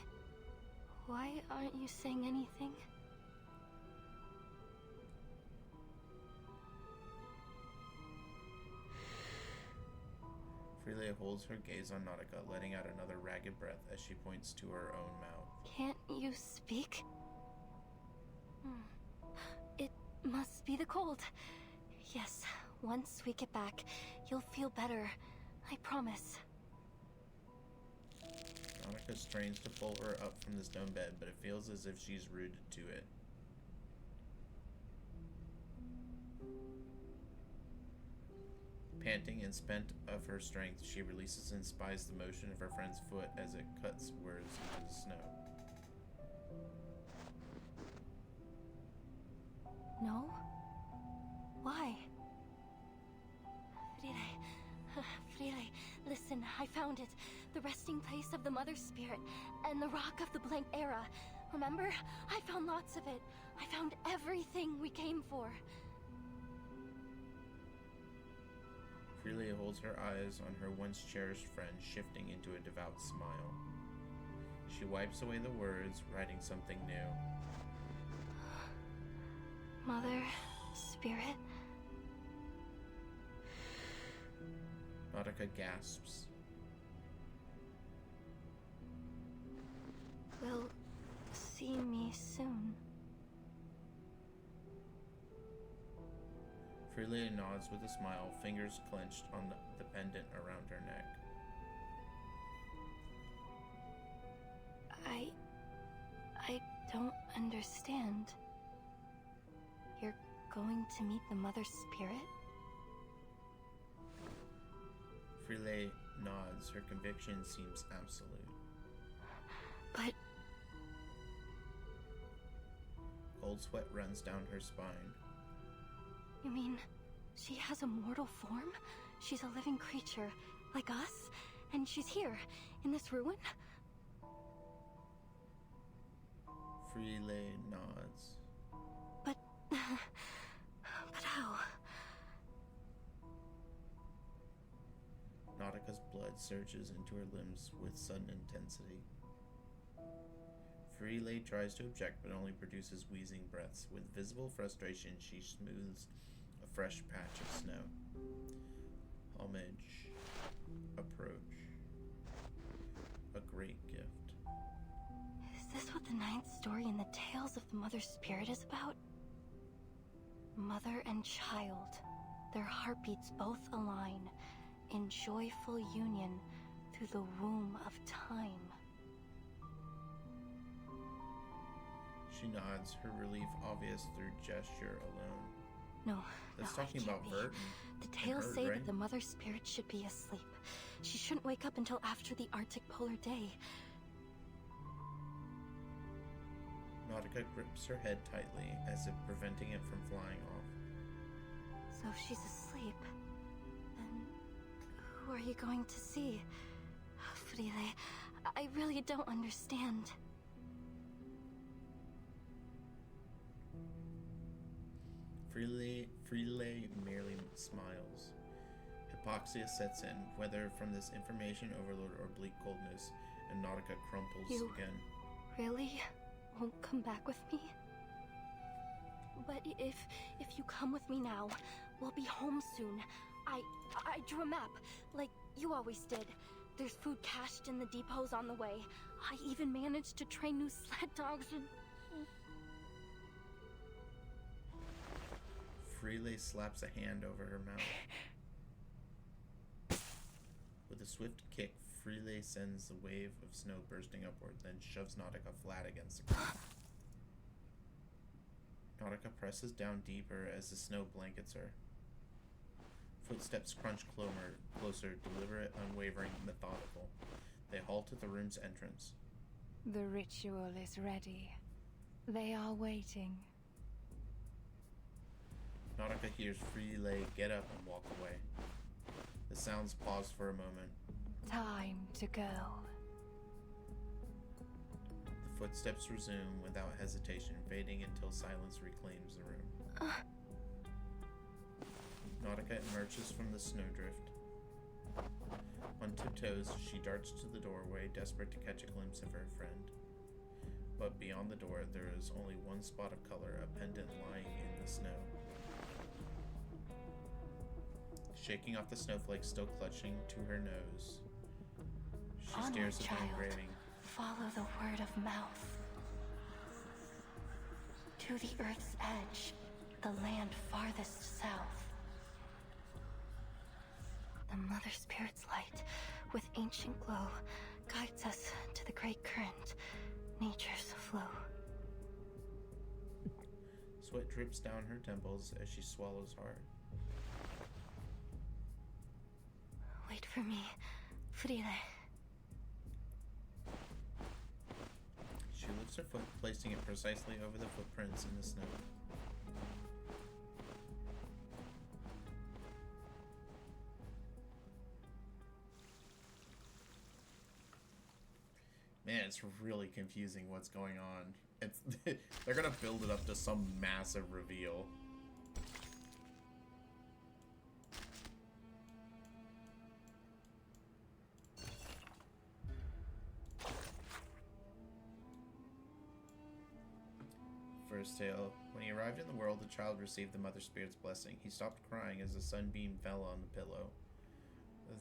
why aren't you saying anything? Frile holds her gaze on Nautica, letting out another ragged breath as she points to her own mouth. Can't you speak? It must be the cold. Yes, once we get back, you'll feel better. I promise. Nautica strains to pull her up from the stone bed, but it feels as if she's rooted to it. Panting and spent of her strength, she releases and spies the motion of her friend's foot as it cuts words into the snow. No? Why? Frile, listen, I found it. The resting place of the Mother Spirit and the Rock of the Blank Era. Remember? I found lots of it. I found everything we came for. Frile holds her eyes on her once cherished friend, shifting into a devout smile. She wipes away the words, writing something new. Mother Spirit? Nautica gasps. Will see me soon. Frile nods with a smile, fingers clenched on the pendant around her neck. I don't understand. You're going to meet the Mother Spirit? Frile nods. Her conviction seems absolute. But... Cold sweat runs down her spine. You mean she has a mortal form? She's a living creature, like us? And she's here, in this ruin? Frile nods. But how? Nautica's blood surges into her limbs with sudden intensity. Frile tries to object, but only produces wheezing breaths. With visible frustration, she smooths a fresh patch of snow. Homage. Approach. A great gift. Is this what the ninth story in the Tales of the Mother Spirit is about? Mother and child, their heartbeats both align in joyful union through the womb of time. She nods, her relief obvious through gesture alone. No, That's no, talking it can't about be. Burton. The tales Bert, say right? that the Mother Spirit should be asleep. She shouldn't wake up until after the Arctic polar day. Nautica grips her head tightly, as if preventing it from flying off. So if she's asleep, then who are you going to see? Frile, I really don't understand. Frile merely smiles. Hypoxia sets in, whether from this information overload or bleak coldness, and Nautica crumples You again. really won't come back with me? But if you come with me now, we'll be home soon. I drew a map, like you always did. There's food cached in the depots on the way. I even managed to train new sled dogs and... Frile slaps a hand over her mouth. With a swift kick, Frile sends a wave of snow bursting upward, then shoves Nautica flat against the ground. Nautica presses down deeper as the snow blankets her. Footsteps crunch closer, deliberate, unwavering, methodical. They halt at the room's entrance. The ritual is ready. They are waiting. Nautica hears Frile get up and walk away. The sounds pause for a moment. Time to go. The footsteps resume without hesitation, fading until silence reclaims the room. Nautica emerges from the snowdrift. On tiptoes, she darts to the doorway, desperate to catch a glimpse of her friend. But beyond the door, there is only one spot of color, a pendant lying in the snow. Shaking off the snowflakes still clutching to her nose, she Onward, stares at the child. engraving. Follow the word of mouth. To the Earth's edge, the land farthest south. The Mother Spirit's light, with ancient glow, guides us to to the great current. Nature's flow. Sweat drips down her temples as she swallows hard. Wait for me, Frile. She lifts her foot, placing it precisely over the footprints in the snow. Man, it's really confusing what's going on. It's they're gonna build it up to some massive reveal. First tale. When he arrived in the world, the child received the Mother Spirit's blessing. He stopped crying as the sunbeam fell on the pillow.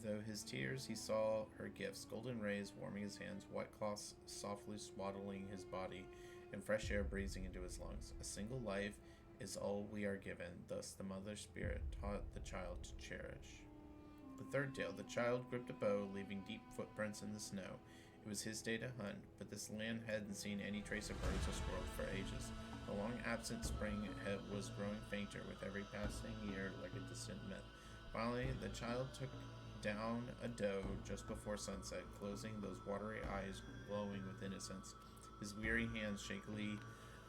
Though his tears, he saw her gifts, golden rays warming his hands, white cloths softly swaddling his body, and fresh air breezing into his lungs. A single life is all we are given, thus the Mother Spirit taught the child to cherish. The third tale. The child gripped a bow, leaving deep footprints in the snow. It was his day to hunt, but this land hadn't seen any trace of birds or squirrels for ages. The long-absent spring was growing fainter with every passing year like a distant myth. Finally, the child took down a doe just before sunset, closing those watery eyes glowing with innocence. His weary hands shakily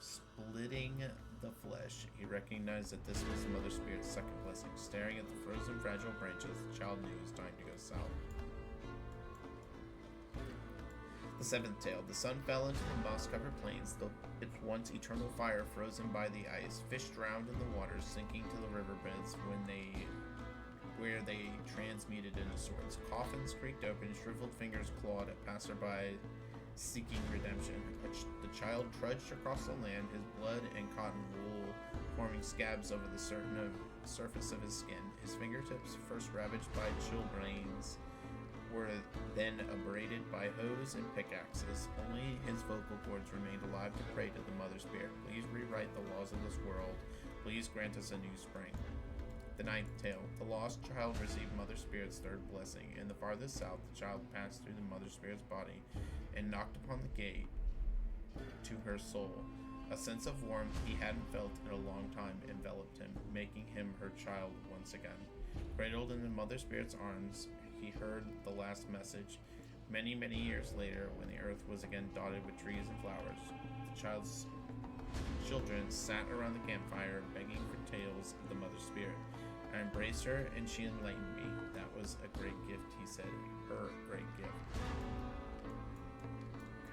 splitting the flesh, he recognized that this was the Mother Spirit's second blessing. Staring at the frozen, fragile branches, the child knew it was time to go south. The seventh tale. The sun fell into the moss-covered plains, the once eternal fire frozen by the ice. Fish drowned in the waters, sinking to the riverbeds where they transmuted into swords. Coffins creaked open, shriveled fingers clawed at passerby seeking redemption. The child trudged across the land, his blood and cotton wool forming scabs over the surface of his skin. His fingertips, first ravaged by chilblains, were then abraded by hoes and pickaxes. Only his vocal cords remained alive to pray to the Mother Spirit. Please rewrite the laws of this world. Please grant us a new spring. The ninth tale. The lost child received Mother Spirit's third blessing. In the farthest south, the child passed through the Mother Spirit's body and knocked upon the gate to her soul. A sense of warmth he hadn't felt in a long time enveloped him, making him her child once again. Cradled in the Mother Spirit's arms, he heard the last message. Many, many years later, when the earth was again dotted with trees and flowers, the child's children sat around the campfire begging for tales of the Mother Spirit. I embraced her and she enlightened me. That was a great gift, he said. Her great gift.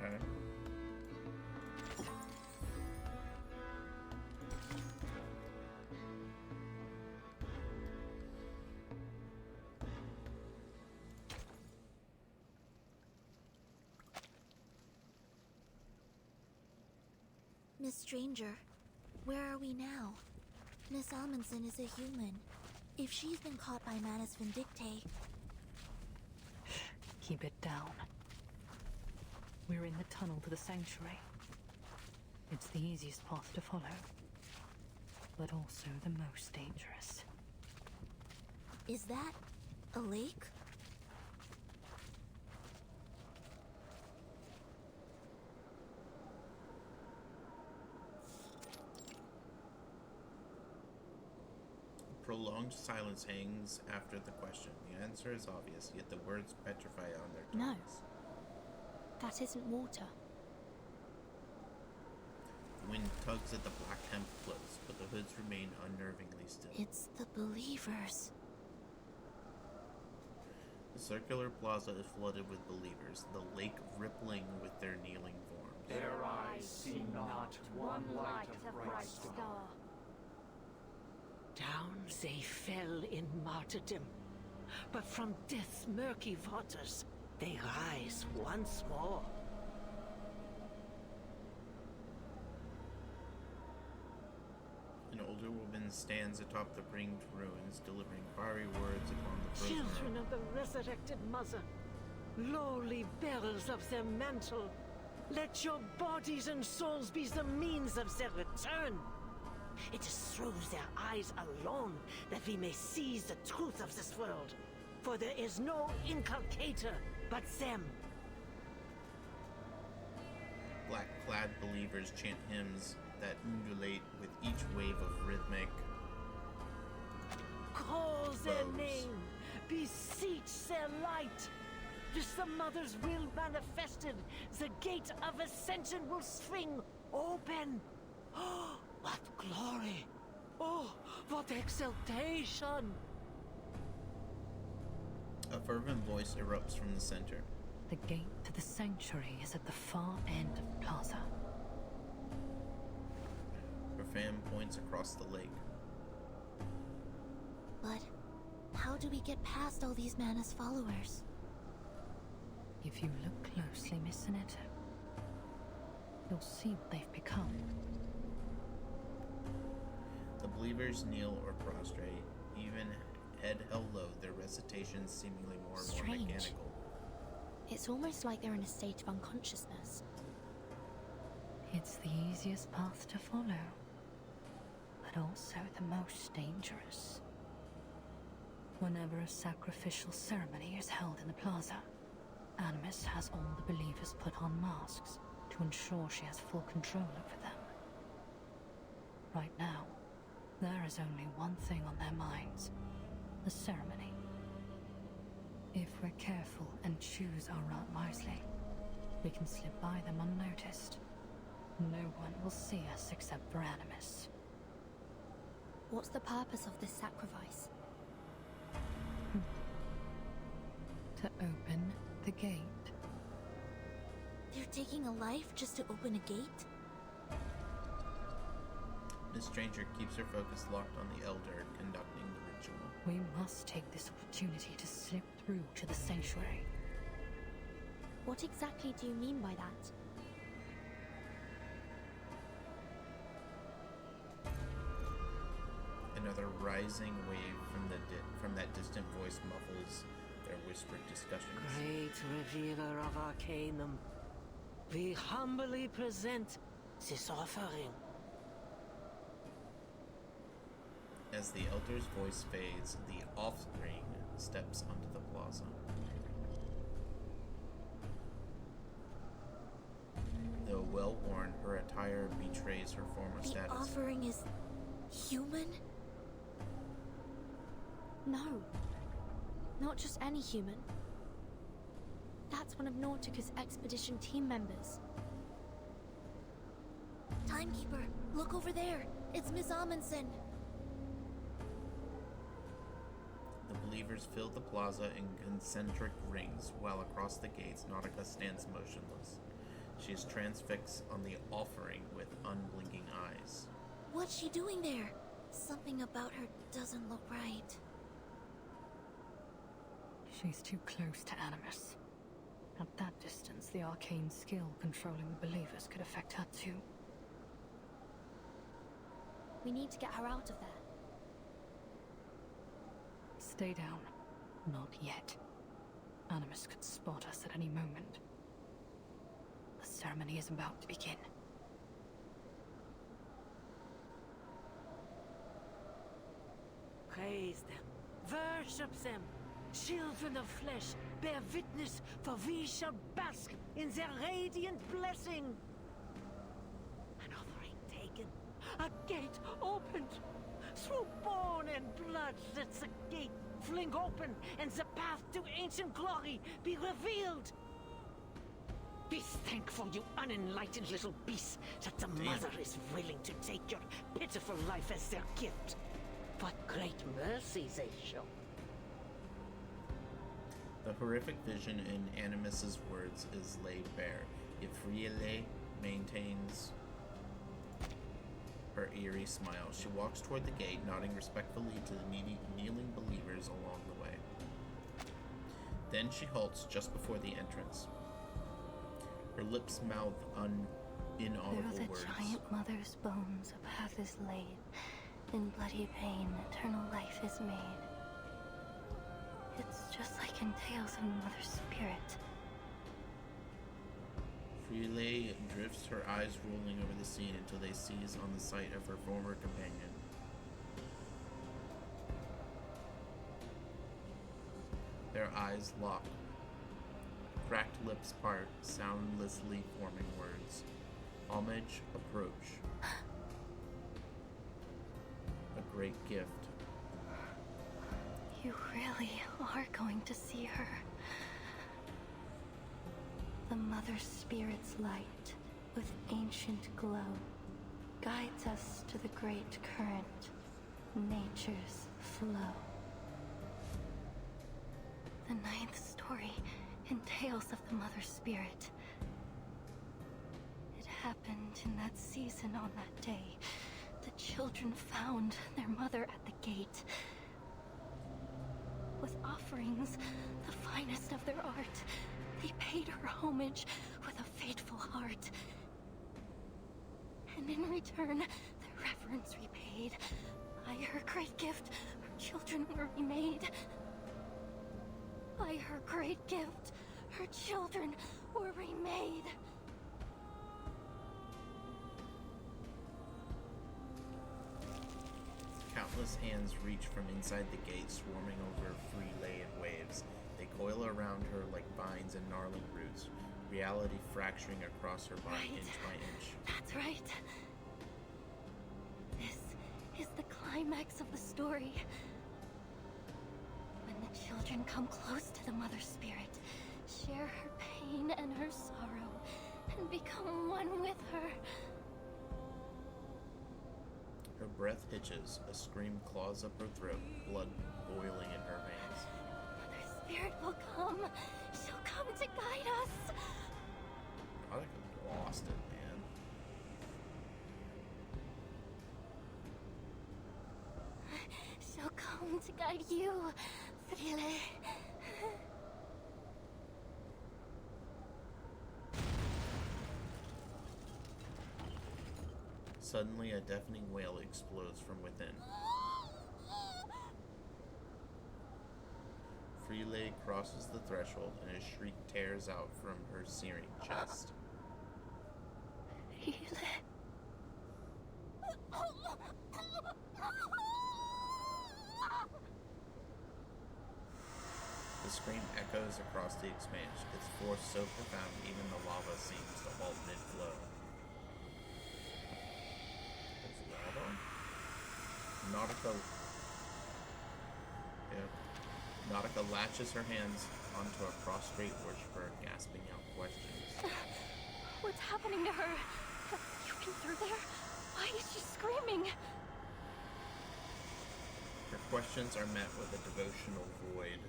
Okay. Miss Stranger, where are we now? Miss Amundsen is a human. If she's been caught by Manus Vindictae... Keep it down. We're in the tunnel to the sanctuary. It's the easiest path to follow, but also the most dangerous. Is that a lake? Prolonged silence hangs after the question. The answer is obvious, yet the words petrify on their No. tongues. That isn't water. The wind tugs at the black hemp floats, but the hoods remain unnervingly still. It's the Believers. The circular plaza is flooded with Believers, the lake rippling with their kneeling forms. Their eyes see not one light of bright star. Down they fell in martyrdom, but from death's murky waters they rise once more. An older woman stands atop the ringed ruins, delivering fiery words upon the frozen Children earth. of the resurrected mother, lowly bearers of their mantle, let your bodies and souls be the means of their return. It is through their eyes alone that we may seize the truth of this world, for there is no inculcator but them. black-clad believers chant hymns that undulate with each wave of rhythmic Call their bows. name, beseech their light. This the Mother's will manifested. The gate of ascension will swing open. Oh, what glory! Oh, what exaltation! A fervent voice erupts from the center. The gate to the sanctuary is at the far end of the plaza. Her fan points across the lake. But how do we get past all these Mana's followers? If you look closely, Miss Sinetta, you'll see what they've become. The believers kneel or prostrate, even head held low, their recitations seemingly more and more Strange. mechanical. It's almost like they're in a state of unconsciousness. It's the easiest path to follow, but also the most dangerous. Whenever a sacrificial ceremony is held in the plaza, Animus has all the believers put on masks to ensure she has full control over them. Right now, there is only one thing on their minds: the ceremony. If we're careful and choose our route wisely, we can slip by them unnoticed. No one will see us except for Animus. What's the purpose of this sacrifice? To open the gate. They're taking a life just to open a gate? Miss Stranger keeps her focus locked on the elder conducting the ritual. We must take this opportunity to slip through to the sanctuary. What exactly do you mean by that? Another rising wave from that distant voice muffles their whispered discussions. Great revealer of Arcanum, we humbly present this offering. As the elder's voice fades, the offspring steps onto the plaza. Though well-worn, her attire betrays her former The status. offering is human? No. Not just any human. That's one of Nautica's expedition team members. Timekeeper, look over there. It's Miss Amundsen. The believers fill the plaza in concentric rings, while across the gates Nautica stands motionless. She is transfixed on the offering with unblinking eyes. What's she doing there? Something about her doesn't look right. She's too close to Animus. At that distance, the arcane skill controlling the believers could affect her too. We need to get her out of there. Stay down. Not yet. Animus could spot us at any moment. The ceremony is about to begin. Praise them, worship them. Children of flesh, bear witness, for we shall bask in their radiant blessing. An offering taken, a gate opened. Through bone and blood, let the gate fling open, and the path to ancient glory be revealed. Be thankful, you unenlightened little beast, that the Mother is willing to take your pitiful life as their gift. What great mercy they show. The horrific vision in Animus's words is laid bare, yet Friele maintains her eerie smile. She walks toward the gate, nodding respectfully to the kneeling believers along the way. Then she halts just before the entrance. Her lips mouth inaudible Through the words. giant mother's bones a path is laid. In bloody pain, eternal life is made. It's just like in Tales of Mother's Spirit. Friele drifts, her eyes rolling over the scene until they seize on the sight of her former companion. Their eyes lock. Cracked lips part, soundlessly forming words. Homage, approach. A great gift. You really are going to see her. The Mother Spirit's light, with ancient glow, guides us to the great current, nature's flow. The 9th story entails of the Mother Spirit. It happened in that season on that day. The children found their mother at the gate. With offerings, the finest of their art, they paid her homage with a faithful heart. And in return, the reverence repaid. By her great gift, her children were remade. By her great gift, her children were remade. Countless hands reach from inside the gate, swarming over Freelay in waves. They coil around her like vines and gnarly roots, reality fracturing across her body inch by inch. That's right. This is the climax of the story. When the children come close to the Mother Spirit, share her pain and her sorrow, and become one with her. Her breath hitches, a scream claws up her throat, blood boiling in her veins. Mother Spirit will come. She'll come to guide us. Nautica lost it, man. She'll come to guide you, Freelay. Suddenly, a deafening wail explodes from within. Freelay crosses the threshold, and a shriek tears out from her searing chest. The scream echoes across the expanse, its force so profound even the lava seems to halt mid-flow. There's lava? Nautica latches her hands onto a prostrate worshiper, gasping out questions. What's happening to her? You been through there? Why is she screaming? Her questions are met with a devotional void.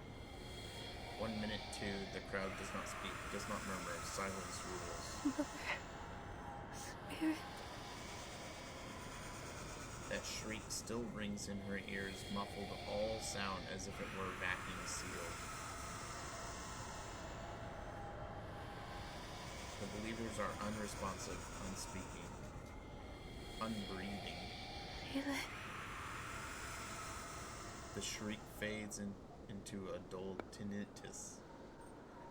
1 minute, 2, the crowd does not speak, does not murmur, silence rules. Mother Spirit. That shriek still rings in her ears, muffled all sound as if it were vacuum sealed. The believers are unresponsive, unspeaking, unbreathing. The shriek fades into a dull tinnitus.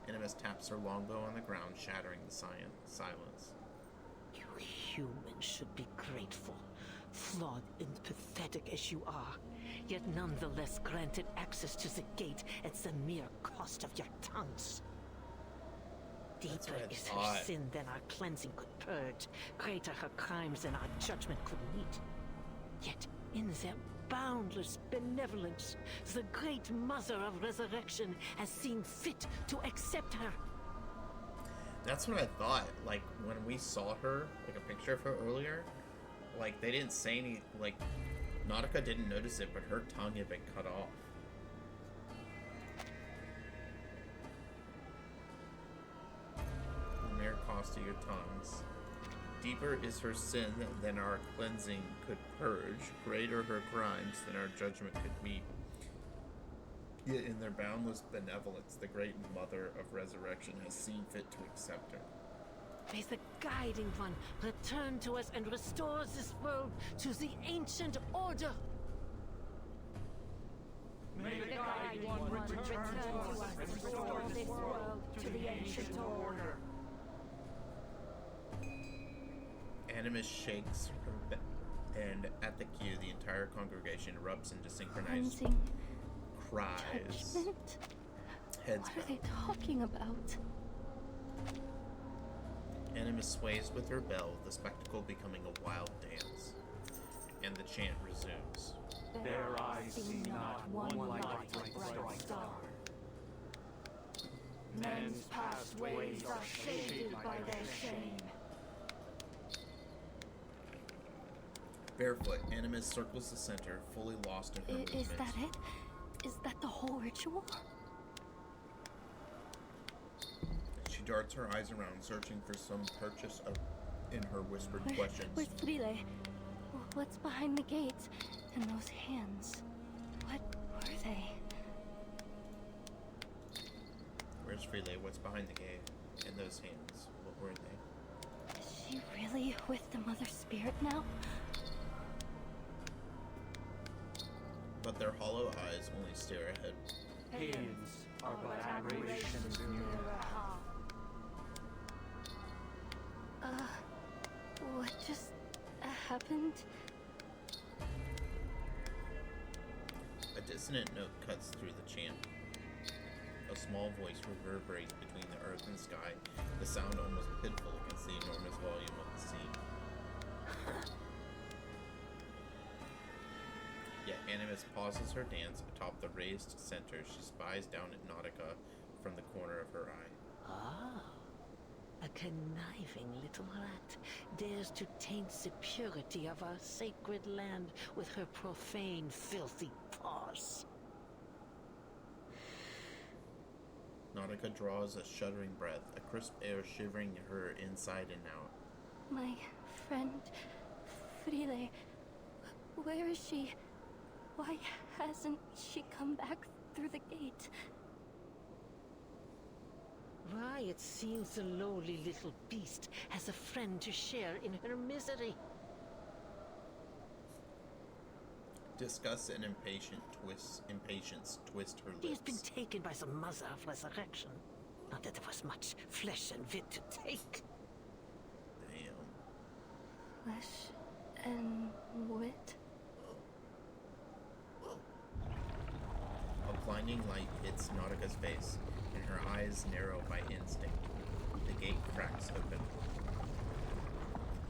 Animus taps her longbow on the ground, shattering the silence. You humans should be grateful. Flawed and pathetic as you are, yet nonetheless granted access to the gate at the mere cost of your tongues. Deeper is her sin than our cleansing could purge, greater her crimes than our judgment could meet. Yet in their boundless benevolence, the great Mother of Resurrection has seen fit to accept her. That's what I thought, like, when we saw her, like a picture of her earlier, like, they didn't say any, like, Nautica didn't notice it, but her tongue had been cut off. The mere cost of your tongues. Deeper is her sin than our cleansing could purge, greater her crimes than our judgment could meet. Yet in their boundless benevolence, the great Mother of Resurrection has seen fit to accept her. May the Guiding One return to us and restore this world to the ancient order. May the Guiding One return to us and restore this world to the ancient order. Animus shakes her and at the cue, the entire congregation erupts into synchronized cries. Judgment? Heads What are they talking about? Animus sways with her bell, the spectacle becoming a wild dance. And the chant resumes. Their eyes see not one light like bright star. Men's past ways are shaded by their shame. Barefoot, Animus circles the center, fully lost in her movement. Is that it? Is that the whole ritual? She darts her eyes around, searching for some purchase in her whispered questions. Where's Frile? What's behind the gates? And those hands? What were they? Where's Frile? What's behind the gate? And those hands? What were they? Is she really with the Mother Spirit now? But their hollow eyes only stare ahead. Hands are but aberrations in their heart. What just happened? A dissonant note cuts through the chant. A small voice reverberates between the earth and sky, the sound almost pitiful against the enormous volume of the sea. Yet Animus pauses her dance atop the raised center. She spies down at Nautica from the corner of her eye. Ah, a conniving little rat dares to taint the purity of our sacred land with her profane, filthy paws. Nautica draws a shuddering breath, a crisp air shivering her inside and out. My friend, Frile, where is she? Why hasn't she come back through the gate? Why, it seems the lowly little beast has a friend to share in her misery. Disgust and impatience twist her lips. She has been taken by the Mother of Resurrection. Not that there was much flesh and wit to take. Damn. Flesh and wit? A blinding light hits Nautica's face, and her eyes narrow by instinct. The gate cracks open.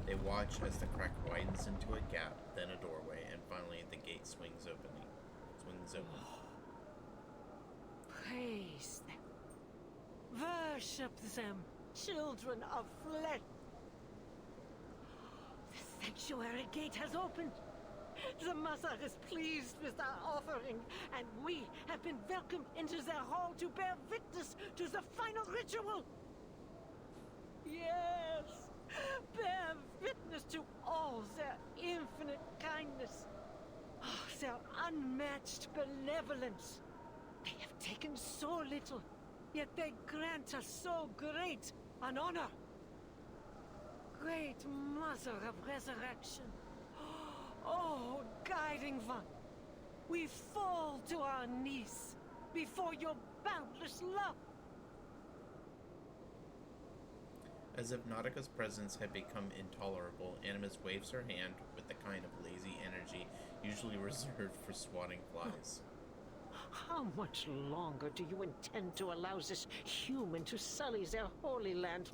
They watch as the crack widens into a gap, then a doorway, and finally the gate swings open. Praise them. Worship them, children of flesh. The sanctuary gate has opened. The Mother is pleased with our offering, and we have been welcomed into their hall to bear witness to the final ritual. Yes, bear witness to all their infinite kindness, their unmatched benevolence. They have taken so little, yet they grant us so great an honor. Great Mother of Resurrection, oh, guiding one, we fall to our knees before your boundless love. As if Nautica's presence had become intolerable, Animus waves her hand with the kind of lazy energy usually reserved for swatting flies. How much longer do you intend to allow this human to sully their holy land,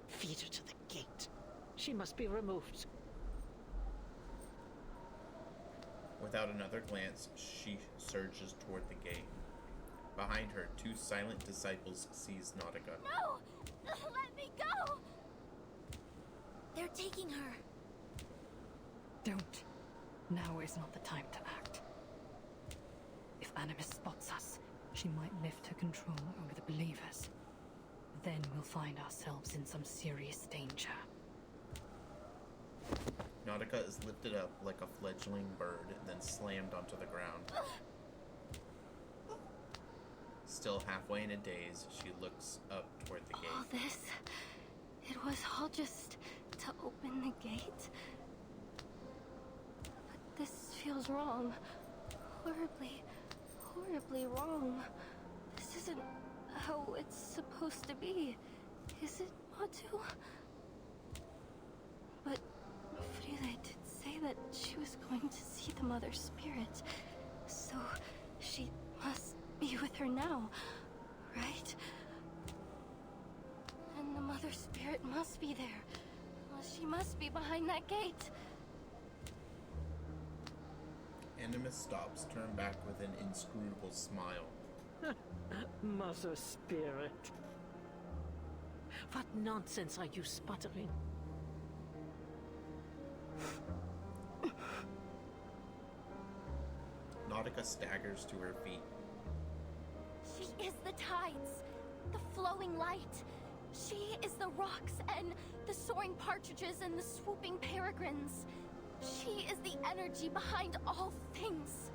Feed her to the gate. She must be removed. Without another glance, she surges toward the gate. Behind her, two silent disciples seize Nautica. No! Let me go! They're taking her. Don't. Now is not the time to act. If Animus spots us, she might lift her control over the believers. Then we'll find ourselves in some serious danger. Nautica is lifted up like a fledgling bird, then slammed onto the ground. Still halfway in a daze, she looks up toward the gate. All this, it was all just to open the gate? But this feels wrong. Horribly, horribly wrong. This isn't how it's supposed to be. Is it, Matu? But Frile did say that she was going to see the Mother Spirit. So she must be with her now, right? And the Mother Mother Spirit must be there. Well, she must be behind that gate. Animus stops, turned back with an inscrutable smile. Mother Spirit. What nonsense are you sputtering? Nautica staggers to her feet. She is the tides, the flowing light. She is the rocks and the soaring partridges and the swooping peregrines. She is the energy behind all things.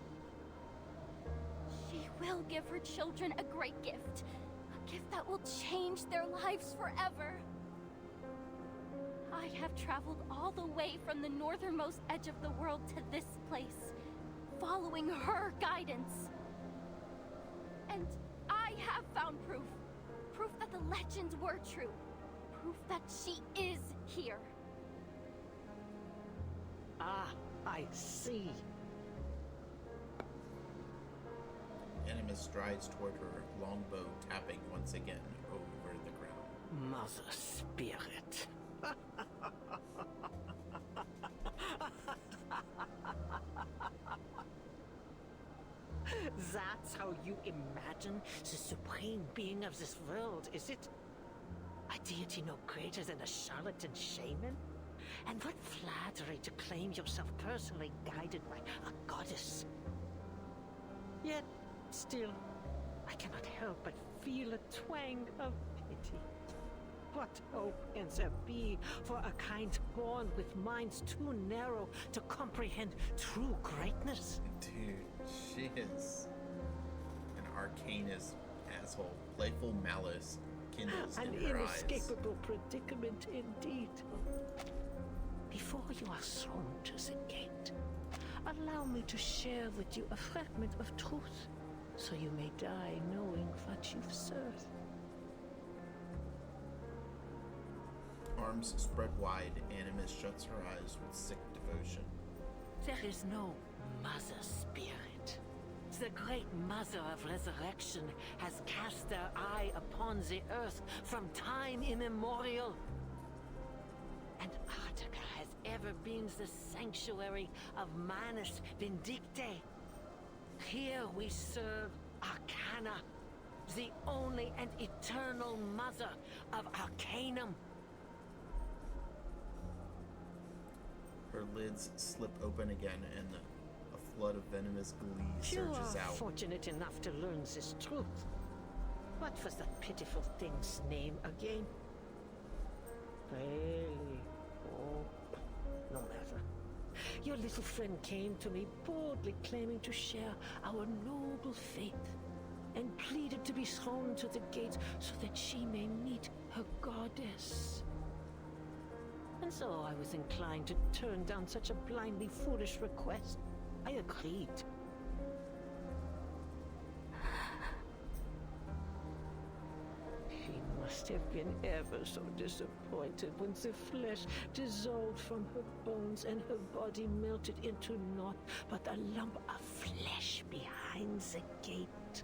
She will give her children a great gift. A gift that will change their lives forever. I have traveled all the way from the northernmost edge of the world to this place, following her guidance. And I have found proof. Proof that the legends were true. Proof that she is here. Ah, I see. Animus strides toward her, longbow tapping once again over the ground. Mother Spirit. That's how you imagine the supreme being of this world, is it? A deity no greater than a charlatan shaman? And what flattery to claim yourself personally guided by a goddess. Yet, still, I cannot help but feel a twang of pity. What hope can there be for a kind born with minds too narrow to comprehend true greatness? Dude, she is an arcanist asshole. Playful malice kindles An in her eyes. inescapable predicament indeed. Before you are thrown to the gate, allow me to share with you a fragment of truth, so you may die knowing what you've served. Arms spread wide, Animus shuts her eyes with sick devotion. There is no Mother Spirit. The great Mother of Resurrection has cast their eye upon the earth from time immemorial. And Artica has ever been the sanctuary of Manus Vindicte. Here we serve Arcana, the only and eternal mother of Arcanum. Her lids slip open again and a flood of venomous glee You surges are out. fortunate enough to learn this truth. What was that pitiful thing's name again? Really? Oh, no matter. Your little friend came to me boldly claiming to share our noble faith and pleaded to be thrown to the gates so that she may meet her goddess. And so I was inclined to turn down such a blindly foolish request. I agreed. She must have been ever so disappointed when the flesh dissolved from her bones and her body melted into naught but a lump of flesh behind the gate.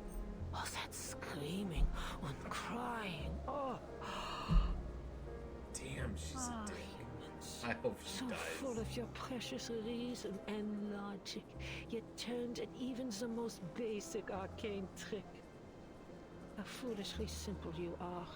Oh, that screaming and crying. Oh. Damn, she's a dick. I hope she So dies. full of your precious reason and logic, yet turned at even the most basic arcane trick. How foolishly simple you are.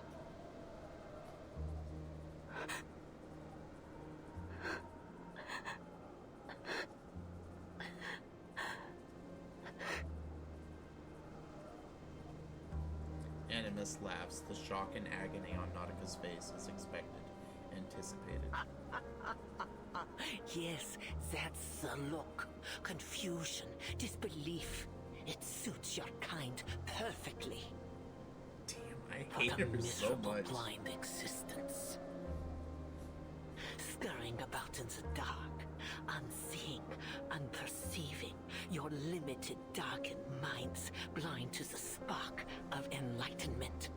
Animus laughs, the shock and agony on Nautica's face is expected, anticipated. Yes, that's the look. Confusion, disbelief. It suits your kind perfectly. Damn, I What hate a her so miserable much. blind existence. Scurrying about in the dark, unseeing, unperceiving, your limited, darkened minds blind to the spark of enlightenment.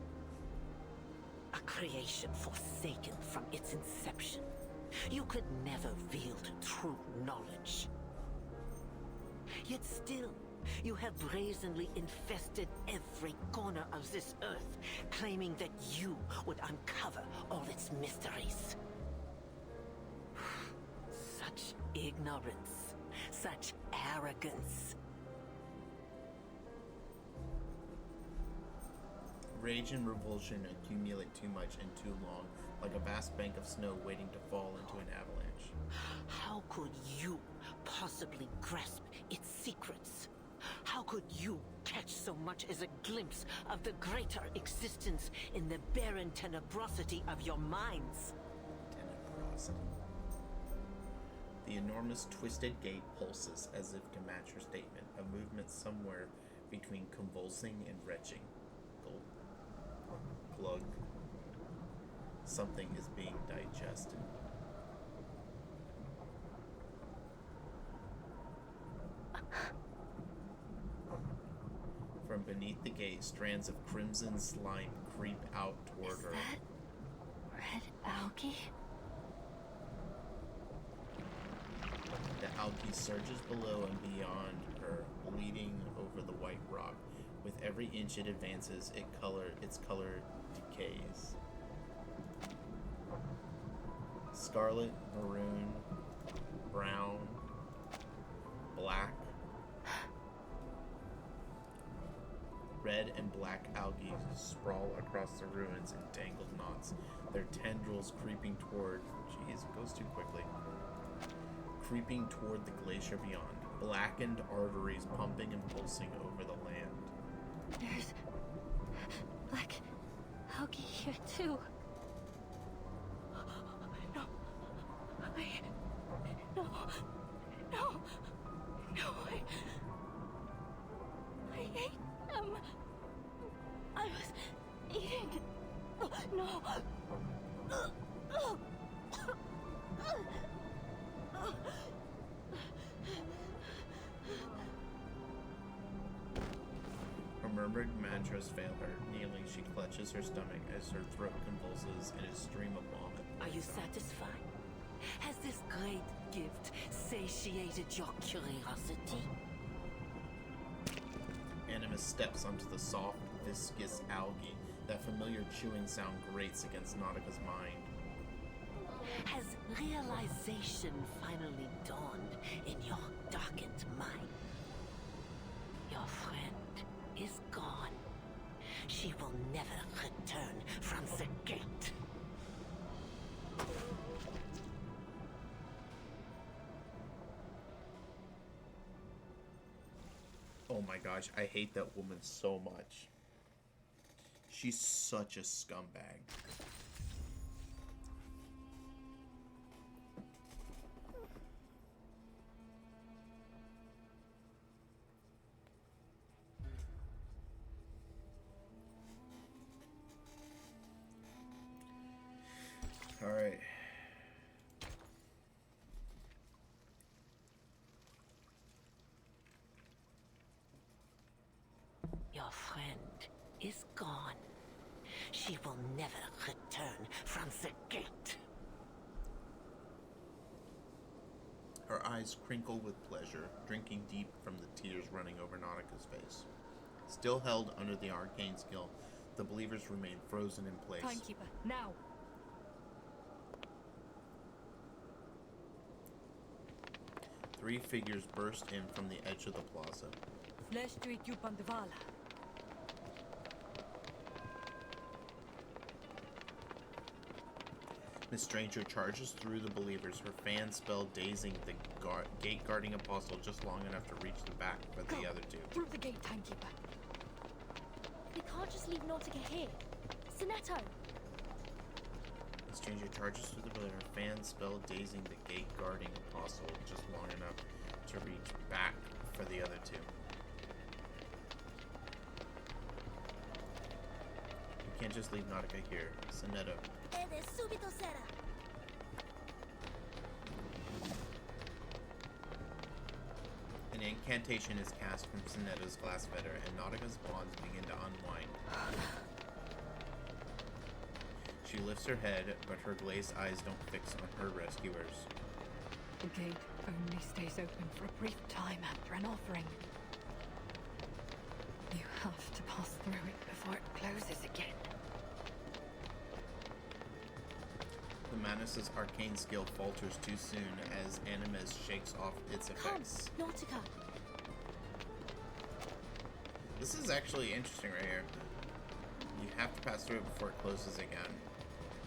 A creation forsaken from its inception. You could never wield true knowledge. Yet still, You have brazenly infested every corner of this earth, claiming that you would uncover all its mysteries. Such ignorance, such arrogance. Rage and revulsion accumulate too much and too long, like a vast bank of snow waiting to fall into an avalanche. How could you possibly grasp its secrets? How could you catch so much as a glimpse of the greater existence in the barren tenebrosity of your minds? Tenebrosity. The enormous twisted gate pulses as if to match her statement, a movement somewhere between convulsing and retching. Glug. Something is being digested. From beneath the gate, strands of crimson slime creep out toward her. That red algae? The algae surges below and beyond her, bleeding over the white rock. With every inch it advances, its color decays. Scarlet, maroon, brown, black. Red and black algae sprawl across the ruins in tangled knots, their tendrils creeping toward... Jeez, it goes too quickly. Creeping toward the glacier beyond, blackened arteries pumping and pulsing over the land. There's black algae here too. No. I ate them. I was eating. No. Her murmured mantras fail her. Kneeling, she clutches her stomach as her throat convulses in a stream of vomit. Are you satisfied? Has this great gift satiated your curiosity? Animus steps onto the soft, viscous algae. That familiar chewing sound grates against Nautica's mind. Has realization finally dawned in your darkened mind? Your friend is gone. She will never return from the gate. Oh my gosh, I hate that woman so much. She's such a scumbag. All right. Your friend is gone. She will never return from the gate. Her eyes crinkle with pleasure, drinking deep from the tears running over Nautica's face. Still held under the arcane skill, the believers remain frozen in place. Timekeeper, now! Three figures burst in from the edge of the plaza. Flesh Street Yupandavala. Miss Stranger charges through the believers, her fan spell dazing the gate guarding apostle just long enough to reach the back for the other two. Through the gate, Timekeeper. We can't just leave Nautica here. Sonetto! Miss Stranger charges through the believer, her fan spell dazing the gate guarding apostle just long enough to reach back for the other two. You can't just leave Nautica here. Sonetto. Subito sera. An incantation is cast from Sonetto's glass fetter, and Nautica's bonds begin to unwind. She lifts her head, but her glazed eyes don't fix on her rescuers. The gate only stays open for a brief time after an offering. You have to pass through it before it closes again. The Manus' arcane skill falters too soon as Animus shakes off its effects. Come, Nautica. This is actually interesting right here. You have to pass through it before it closes again.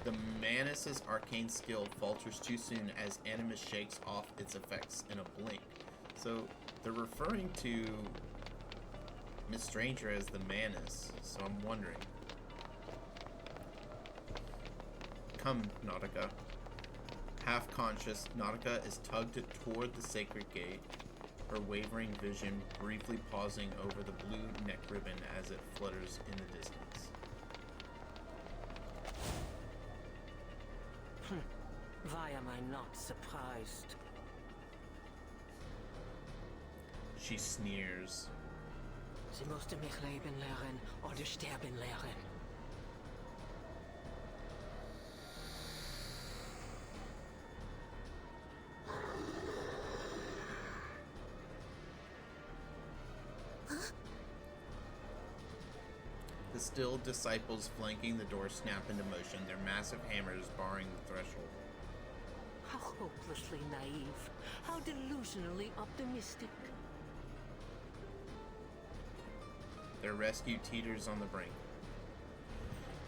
The Manus' arcane skill falters too soon as Animus shakes off its effects in a blink. So they're referring to Miss Stranger as the Manus, so I'm wondering. Come, Nautica. Half conscious, Nautica is tugged toward the sacred gate, her wavering vision briefly pausing over the blue neck ribbon as it flutters in the distance. Why am I not surprised? She sneers. Sie musste mich leben lernen oder sterben lernen. The still disciples flanking the door snap into motion, their massive hammers barring the threshold. How hopelessly naive. How delusionally optimistic. Their rescue teeters on the brink.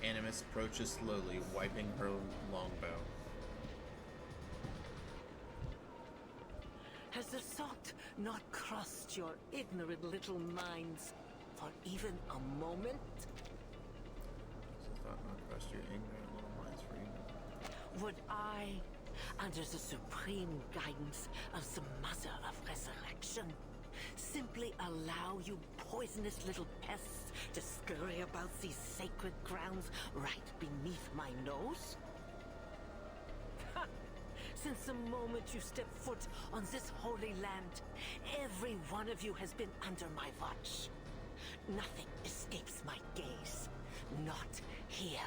Animus approaches slowly, wiping her longbow. Has the thought not crossed your ignorant little minds for even a moment? Has the thought not crossed your ignorant little minds for even? Would I, under the supreme guidance of the Mother of Resurrection, simply allow you poisonous little pests to scurry about these sacred grounds right beneath my nose? Ha! Since the moment you step foot on this holy land, every one of you has been under my watch. Nothing escapes my gaze. Not here.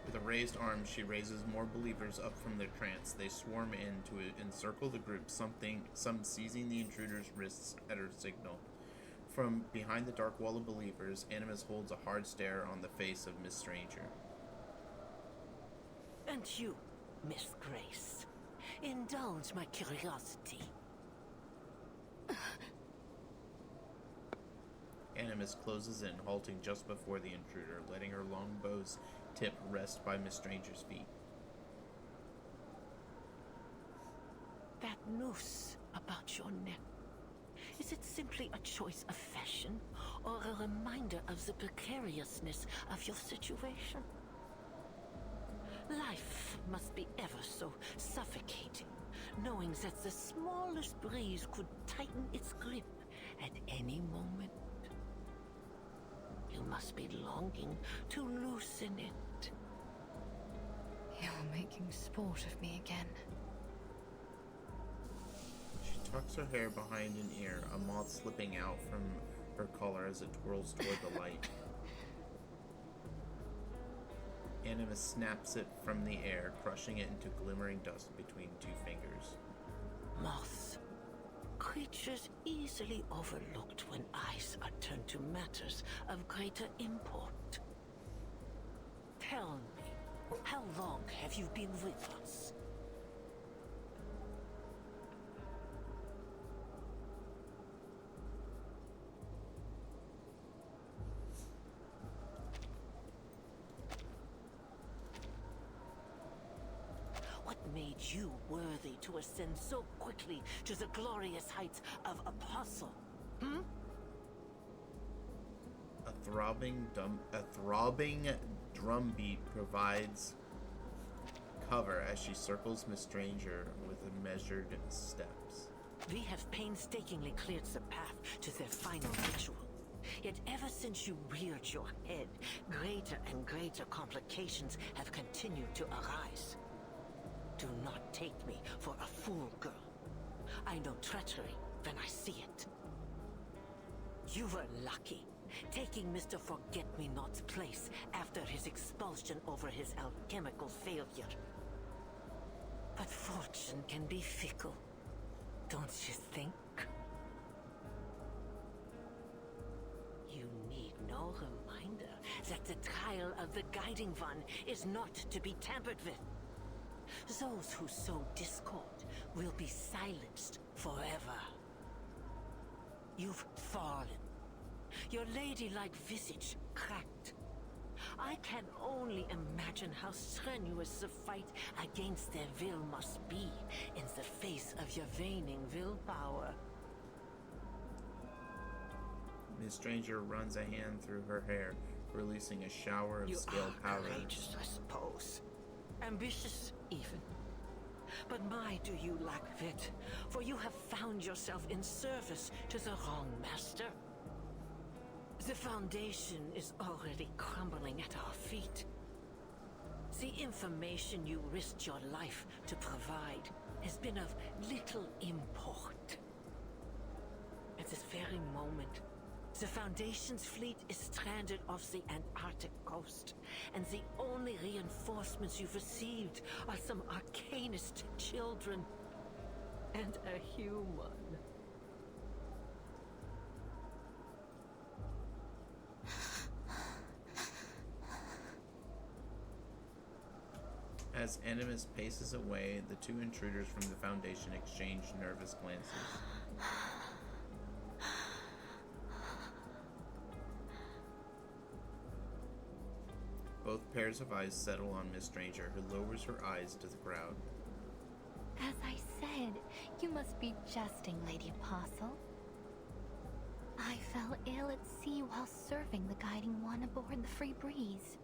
With a raised arm, she raises more believers up from their trance. They swarm in to encircle the group, some seizing the intruder's wrists at her signal. From behind the dark wall of believers, Animus holds a hard stare on the face of Miss Stranger. And you, Miss Grace, indulge my curiosity. Animus closes in, halting just before the intruder, letting her long bow's tip rest by Miss Stranger's feet. That noose about your neck, is it simply a choice of fashion or a reminder of the precariousness of your situation? Life must be ever so suffocating, knowing that the smallest breeze could tighten its grip at any moment. You must be longing to loosen it. You're making sport of me again. She tucks her hair behind an ear, a moth slipping out from her collar as it twirls toward the light. Animus snaps it from the air, crushing it into glimmering dust between two fingers. Moths. Creatures easily overlooked when eyes are turned to matters of greater import. Tell me, how long have you been with us? What made you worthy to ascend so quickly to the glorious heights of Apostle? Hmm? A throbbing drumbeat provides cover as she circles Miss Stranger with measured steps. We have painstakingly cleared the path to their final ritual. Yet ever since you reared your head, greater and greater complications have continued to arise. Do not take me for a fool, girl. I know treachery when I see it. You were lucky, taking Mr. Forget-Me-Not's place after his expulsion over his alchemical failure. But fortune can be fickle, don't you think? that the trial of the Guiding One is not to be tampered with. Those who sow discord will be silenced forever. You've fallen. Your ladylike visage cracked. I can only imagine how strenuous the fight against their will must be in the face of your waning willpower. Miss Stranger runs a hand through her hair, releasing a shower of scaled powder. Courageous, I suppose. Ambitious, even. But my, do you lack wit, for you have found yourself in service to the wrong master. The Foundation is already crumbling at our feet. The information you risked your life to provide has been of little import. At this very moment, the Foundation's fleet is stranded off the Antarctic coast, and the only reinforcements you've received are some arcanist children and a human. As Animus paces away, the two intruders from the Foundation exchange nervous glances. Both pairs of eyes settle on Miss Stranger, who lowers her eyes to the crowd. As I said, you must be jesting, Lady Apostle. I fell ill at sea while serving the Guiding One aboard the Free Breeze.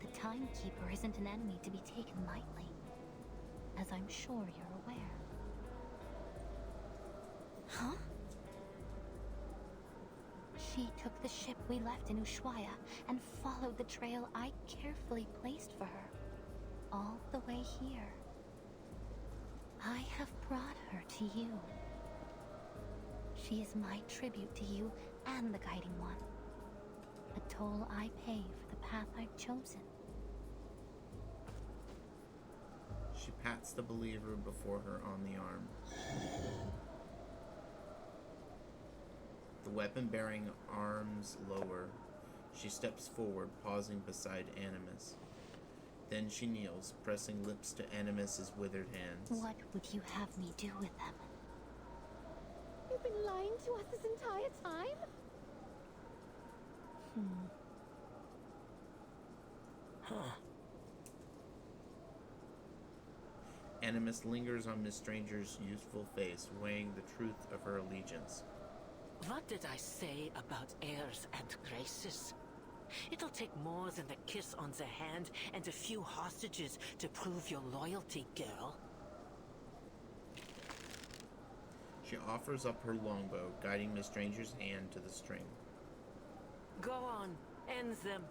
The Timekeeper isn't an enemy to be taken lightly, as I'm sure you're aware. Huh? She took the ship we left in Ushuaia and followed the trail I carefully placed for her, all the way here. I have brought her to you. She is my tribute to you and the Guiding One. A toll I pay for the path I've chosen. She pats the believer before her on the arm. The weapon-bearing arms lower. She steps forward, pausing beside Animus. Then she kneels, pressing lips to Animus's withered hands. What would you have me do with them? You've been lying to us this entire time? Huh. Animus lingers on Miss Stranger's youthful face, weighing the truth of her allegiance. What did I say about heirs and graces? It'll take more than a kiss on the hand and a few hostages to prove your loyalty, girl. She offers up her longbow, guiding Miss Stranger's hand to the string. Go on, end them.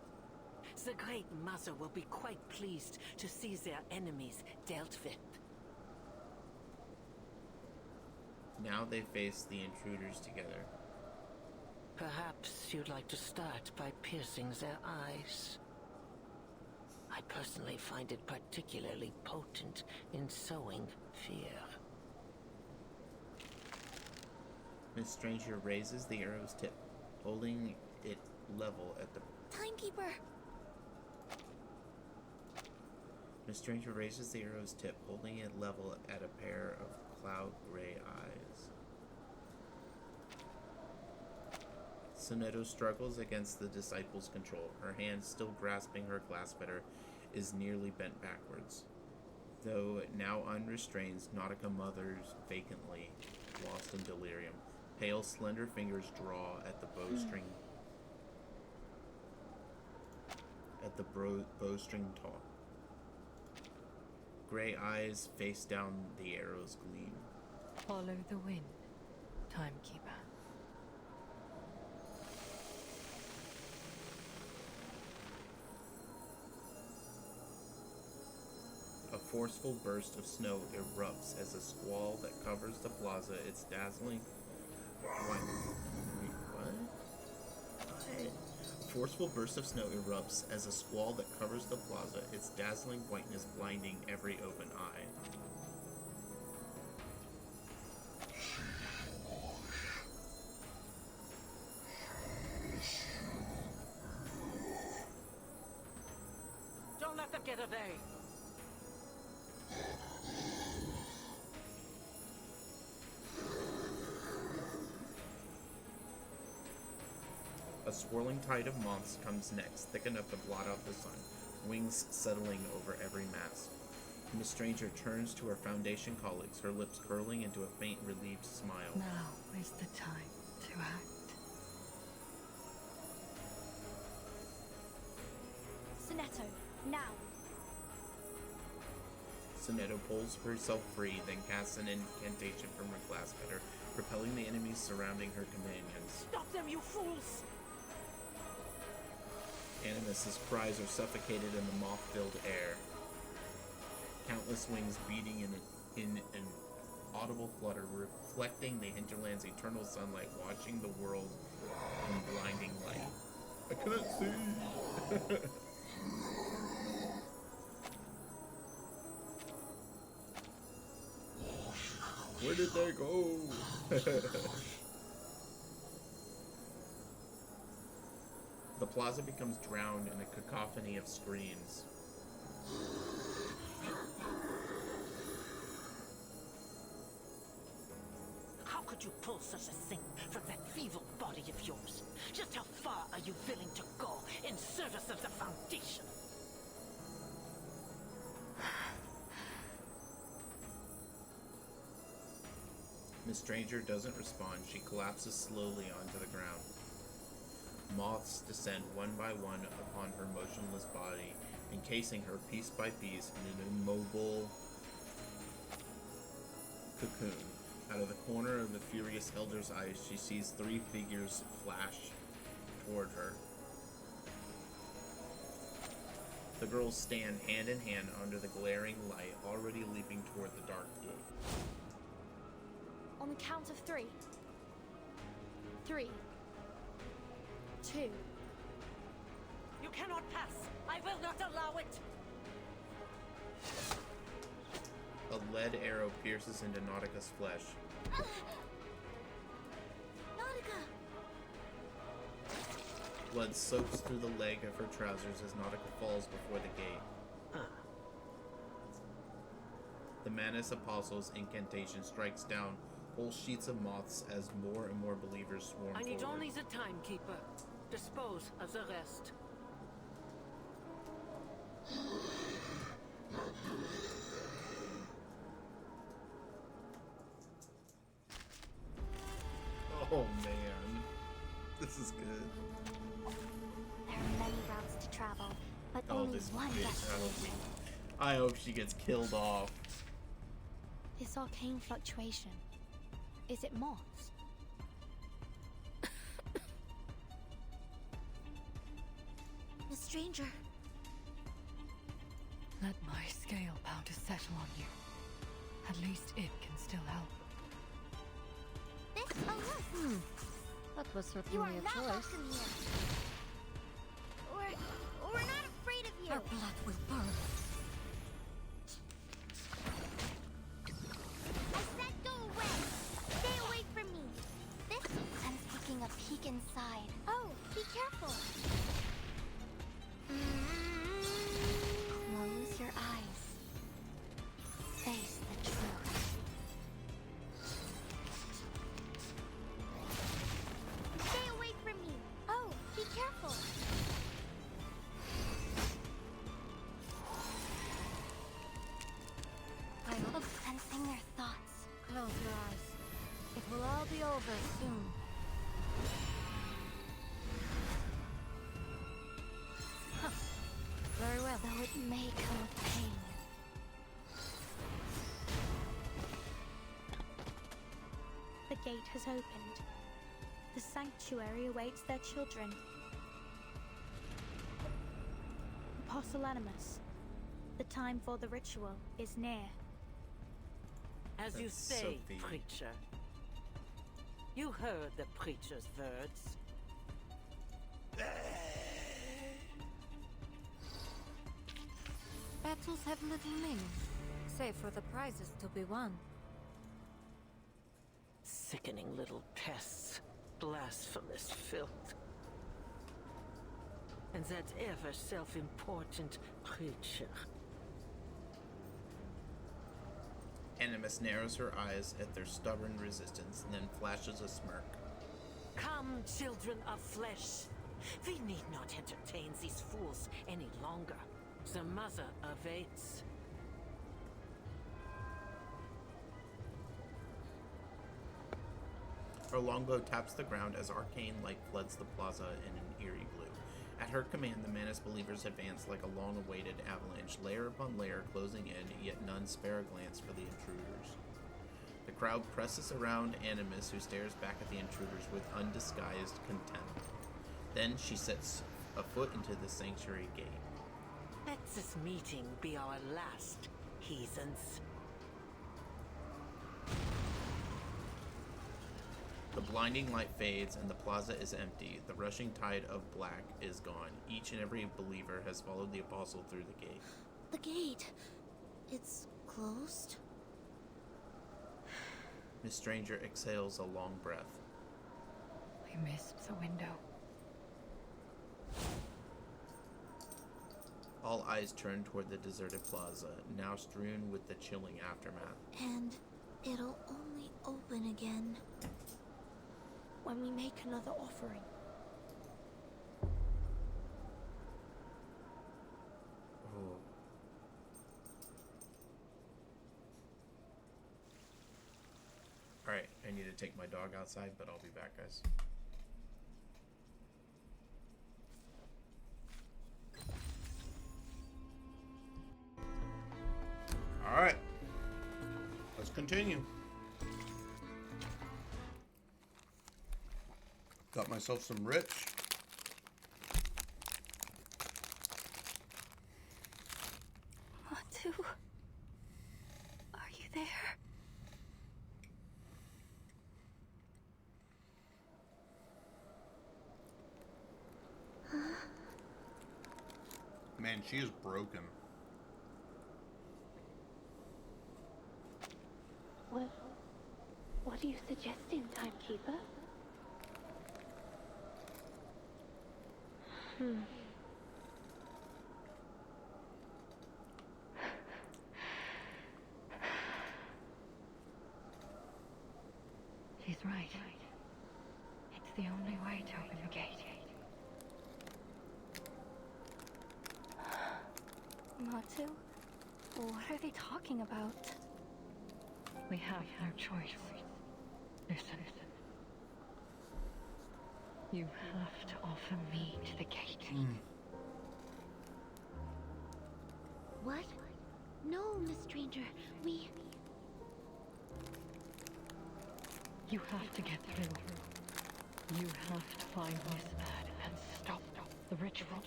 The Great Mother will be quite pleased to see their enemies dealt with. Now they face the intruders together. Perhaps you'd like to start by piercing their eyes. I personally find it particularly potent in sowing fear. Miss Stranger raises the arrow's tip, holding it level at the... Timekeeper! Miss Stranger raises the arrow's tip, holding it level at a pair of cloud-gray eyes. Sonetto struggles against the disciple's control. Her hand, still grasping her glass fetter, is nearly bent backwards. Though now unrestrained, Nautica mothers vacantly, lost in delirium. Pale, slender fingers draw at the bowstring. At the bowstring taut. Gray eyes face down the arrow's gleam. Follow the wind, Timekeeper. A forceful burst of snow erupts as a squall that covers the plaza. Its dazzling what? Forceful burst of snow erupts as a squall that covers the plaza, its dazzling whiteness blinding every open eye. Get away! A swirling tide of moths comes next, thick enough to blot out the sun, wings settling over every mast. Miss Stranger turns to her Foundation colleagues, her lips curling into a faint, relieved smile. Now is the time to act. Sonetto, now! Sonetto pulls herself free, then casts an incantation from her glass cutter, repelling the enemies surrounding her companions. Stop them, you fools! Animus's cries are suffocated in the moth-filled air. Countless wings beating in an audible flutter, reflecting the hinterland's eternal sunlight, watching the world in blinding light. I couldn't see! Where did they go? The plaza becomes drowned in a cacophony of screams. How could you pull such a thing from that feeble body of yours? Just how far are you willing to go in service of the Foundation? Miss Stranger doesn't respond. She collapses slowly onto the ground. Moths descend one by one upon her motionless body, encasing her piece by piece in an immobile cocoon. Out of the corner of the furious elder's eyes, she sees three figures flash toward her. The girls stand hand in hand under the glaring light, already leaping toward the dark gate. On the count of 3. 3. 2. You cannot pass! I will not allow it! A lead arrow pierces into Nautica's flesh. Nautica! Blood soaks through the leg of her trousers as Nautica falls before the gate. The Manus Apostle's incantation strikes down whole sheets of moths as more and more believers swarm I need forward. only the timekeeper. Dispose of the rest. Oh man, this is good. There are many routes to travel, but Oh, only this one bitch, destination. I hope she gets killed off. This arcane fluctuation. Is it moths? The stranger. Let my scale powder settle on you. At least it can still help. This alone. That was You certainly are a not choice. welcome here. We're not afraid of you. Our blood will burn. I said go away. Stay away from me. This. I'm taking a peek inside. Oh, be careful. Close your eyes. Face the truth. Stay away from me. Oh, be careful. I'm sensing their thoughts. Close your eyes. It will all be over soon. Huh. Very well. Though it may come with pain. The gate has opened. The sanctuary awaits their children. Apostle Animus, the time for the ritual is near. As you That's say, Sophie. preacher. You heard the preacher's words. Battles have little meaning, save for the prizes to be won. Sickening little pests. Blasphemous filth. And that ever self-important creature. Animus narrows her eyes at their stubborn resistance and then flashes a smirk. Come, children of flesh. We need not entertain these fools any longer. The mother awaits. Her longbow taps the ground as arcane light floods the plaza in an eerie blue. At her command, the Manus believers advance like a long-awaited avalanche, layer upon layer closing in, yet none spare a glance for the intruders. The crowd presses around Animus, who stares back at the intruders with undisguised contempt. Then she sets a foot into the sanctuary gate. Let this meeting be our last, heathens. The blinding light fades and the plaza is empty. The rushing tide of black is gone. Each and every believer has followed the apostle through the gate. The gate. It's closed? Miss Stranger exhales a long breath. We missed the window. All eyes turn toward the deserted plaza, now strewn with the chilling aftermath. And it'll only open again when we make another offering. Oh. Alright, I need to take my dog outside, but I'll be back, guys. Alright. Let's continue. Got myself some rich. Matu, are you there? Man, she is broken. What are you suggesting, Timekeeper? She's right. It's the only way to open the gate. Matu? What are they talking about? We have no choice. Listen. You have to offer me to the gate. What? No, Miss Stranger. You have to get through. You have to find Miss Bird and stop the ritual.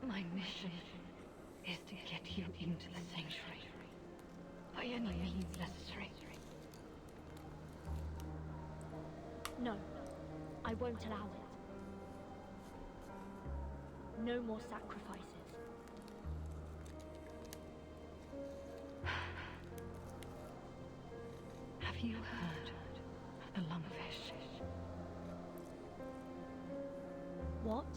My mission is to get you into the sanctuary. By any means necessary. No, I won't allow it. No more sacrifices. Have you heard of the lungfish? What?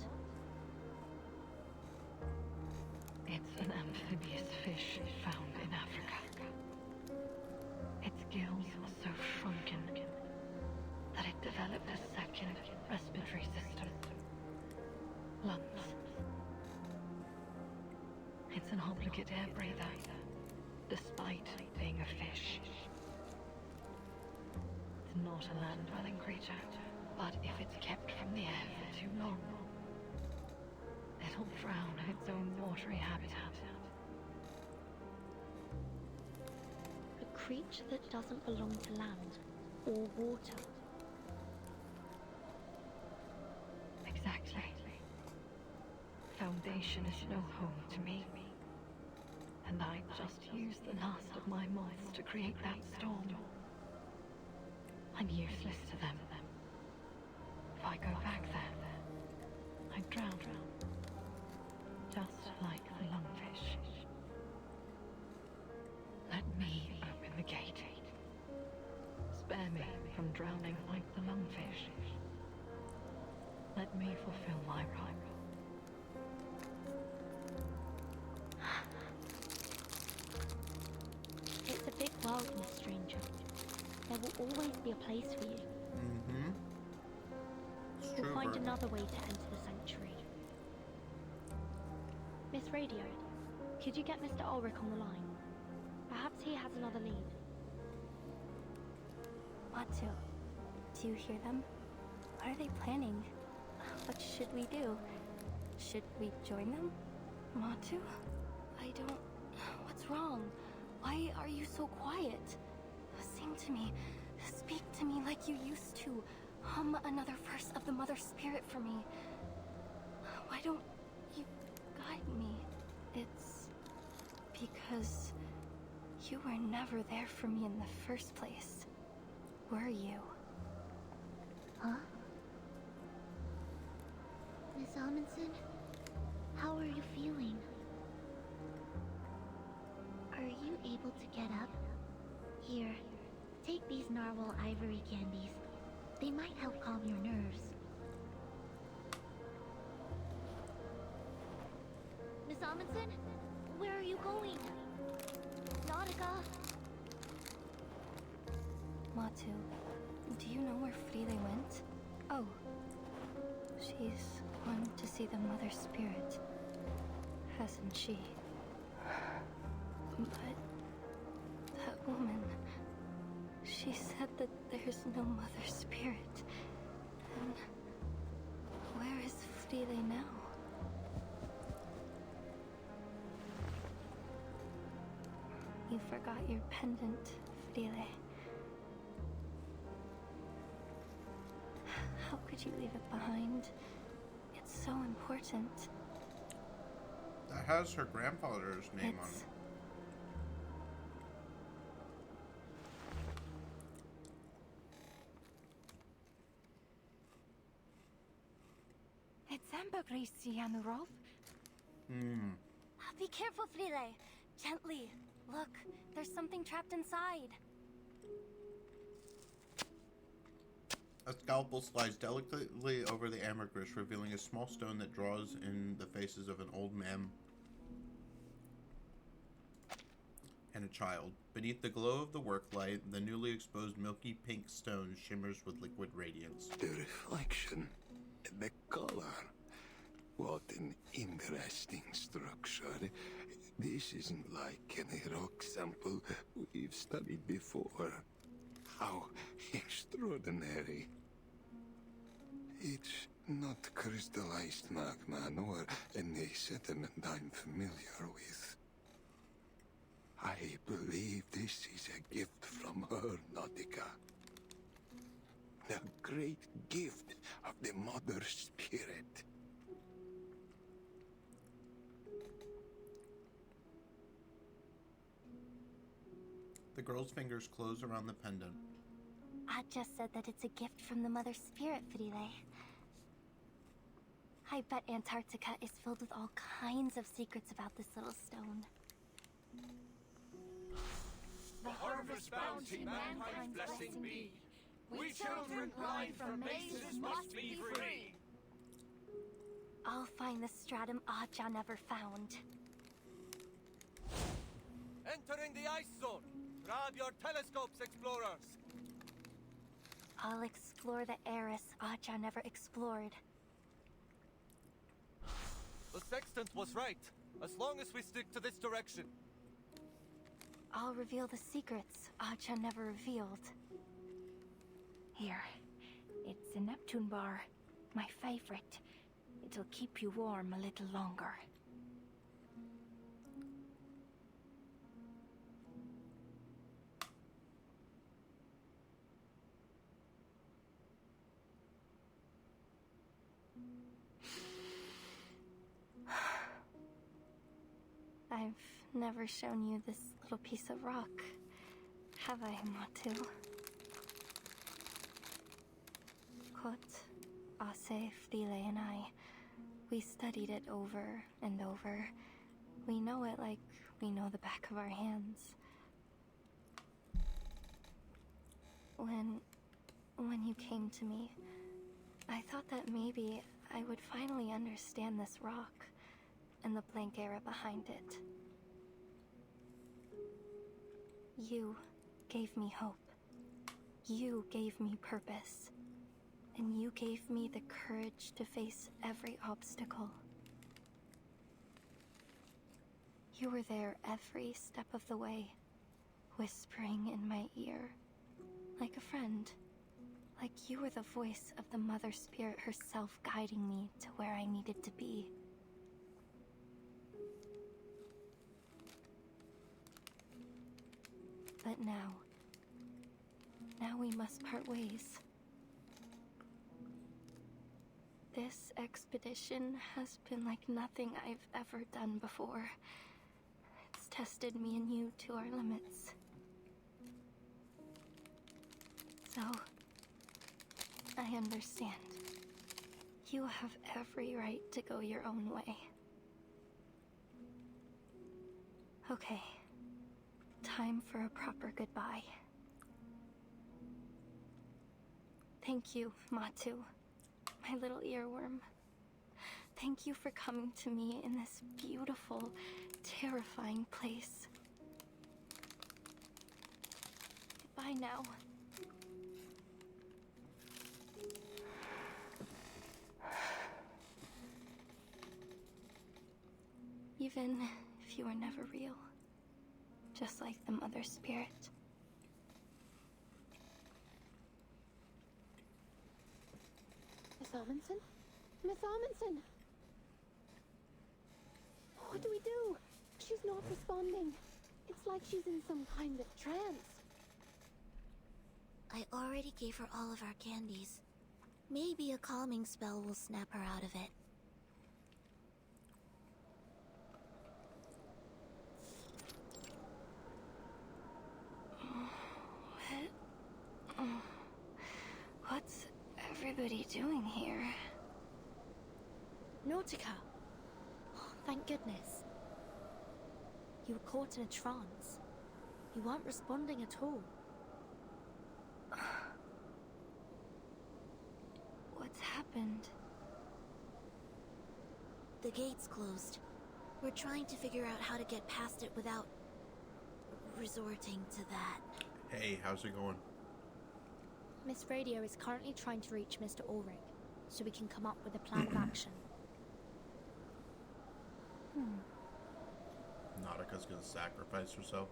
It's an amphibious fish found in Africa. Its gills were so shrunken that it developed a second respiratory system. Lungs. It's an obligate air breather, despite being a fish. It's not a land-dwelling creature, but if it's kept from the air for too long, it'll drown in its own watery habitat. A creature that doesn't belong to land or water. Exactly. Foundation is no home to me. And I just used the last of my moths to create that storm. I'm useless to them. If I go back there, I'd drown. Just like the lungfish. Let me open the gate. Spare me from drowning like the lungfish. Let me fulfill my role. It's a big world, Miss Stranger. There will always be a place for you. Mm-hmm. We'll find another way to enter the sanctuary. Miss Radio, could you get Mr. Ulrich on the line? Perhaps he has another lead. Matu, do you hear them? What are they planning? What should we do? Should we join them? Matu? I don't... What's wrong? Why are you so quiet? Sing to me. Speak to me like you used to. Hum another verse of the Mother Spirit for me. Why don't you guide me? It's because you were never there for me in the first place. Were you? Huh? Miss Amundsen? How are you feeling? Are you able to get up? Here, take these narwhal ivory candies. They might help calm your nerves. Miss Amundsen? Where are you going? Nautica? Matu, do you know where Frile went? Oh, she's gone to see the Mother Spirit, hasn't she? But that woman, she said that there's no Mother Spirit. Then where is Frile now? You forgot your pendant, Frile. How could you leave it behind? It's so important. That has her grandfather's name on it. It's ambergris, Yanurov. Be careful, Frile. Gently. Look, there's something trapped inside. A scalpel slides delicately over the ambergris, revealing a small stone that draws in the faces of an old man and a child. Beneath the glow of the work light, the newly exposed milky pink stone shimmers with liquid radiance. The reflection, the color. What an interesting structure. This isn't like any rock sample we've studied before. How extraordinary. It's not crystallized magma nor any sediment I'm familiar with. I believe this is a gift from her, Nautica. The great gift of the Mother Spirit. The girl's fingers close around the pendant. I just said that it's a gift from the Mother Spirit, Frile. I bet Antarctica is filled with all kinds of secrets about this little stone. The harvest bounty mankind's blessing be. We children blind from mazes must be free. I'll find the stratum Aja never found. Entering the ice zone. Grab your telescopes, explorers. I'll explore the Eris Aja never explored. The sextant was right, as long as we stick to this direction. I'll reveal the secrets Aja never revealed. Here. It's a Neptune bar. My favorite. It'll keep you warm a little longer. I've never shown you this little piece of rock, have I, Matu? Kot, Ase, Frile, and I, we studied it over and over. We know it like we know the back of our hands. When you came to me, I thought that maybe I would finally understand this rock and the blank era behind it. You gave me hope. You gave me purpose. And you gave me the courage to face every obstacle. You were there every step of the way, whispering in my ear, like a friend. Like you were the voice of the Mother Spirit herself guiding me to where I needed to be. But now we must part ways. This expedition has been like nothing I've ever done before. It's tested me and you to our limits. So, I understand. You have every right to go your own way. Okay. Time for a proper goodbye. Thank you, Matu, my little earworm. Thank you for coming to me in this beautiful, terrifying place. Goodbye now. Even if you were never real. Just like the Mother Spirit. Miss Amundsen? Miss Amundsen! What do we do? She's not responding. It's like she's in some kind of trance. I already gave her all of our candies. Maybe a calming spell will snap her out of it. What's everybody doing here? Nautica! Oh, thank goodness. You were caught in a trance. You weren't responding at all. What's happened? The gate's closed. We're trying to figure out how to get past it without resorting to that. Hey, how's it going? Miss Radio is currently trying to reach Mr. Ulrich, so we can come up with a plan of action. Nautica's gonna sacrifice herself.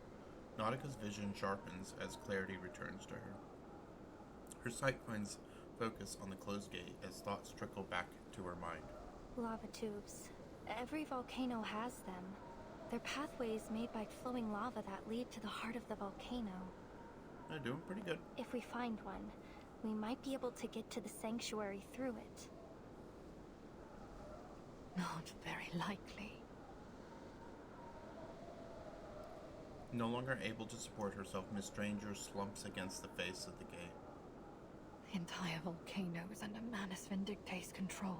Nautica's vision sharpens as clarity returns to her. Her sight finds focus on the closed gate as thoughts trickle back to her mind. Lava tubes. Every volcano has them. They're pathways made by flowing lava that lead to the heart of the volcano. They're doing pretty good. If we find one, we might be able to get to the sanctuary through it. Not very likely. No longer able to support herself, Miss Stranger slumps against the face of the gate. The entire volcano is under Manus Vindictae's control.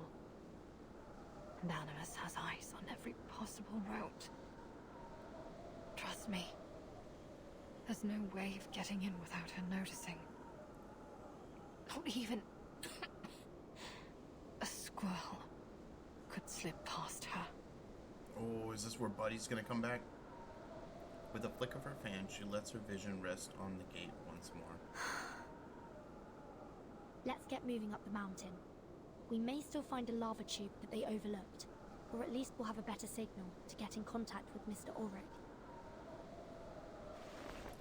And Animus has eyes on every possible route. Trust me, there's no way of getting in without her noticing. Not even a squirrel could slip past her. Oh, is this where Buddy's gonna come back? With a flick of her fan, she lets her vision rest on the gate once more. Let's get moving up the mountain. We may still find a lava tube that they overlooked, or at least we'll have a better signal to get in contact with Mr. Ulrich.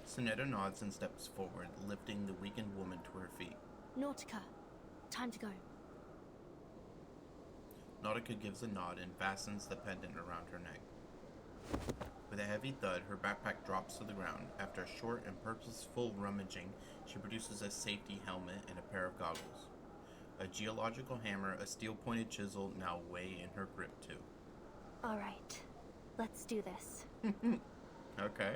Sonetta nods and steps forward, lifting the weakened woman to her feet. Nautica, time to go. Nautica gives a nod and fastens the pendant around her neck. With a heavy thud, her backpack drops to the ground. After a short and purposeful rummaging, she produces a safety helmet and a pair of goggles. A geological hammer, a steel-pointed chisel now weigh in her grip too. Alright, let's do this. Okay.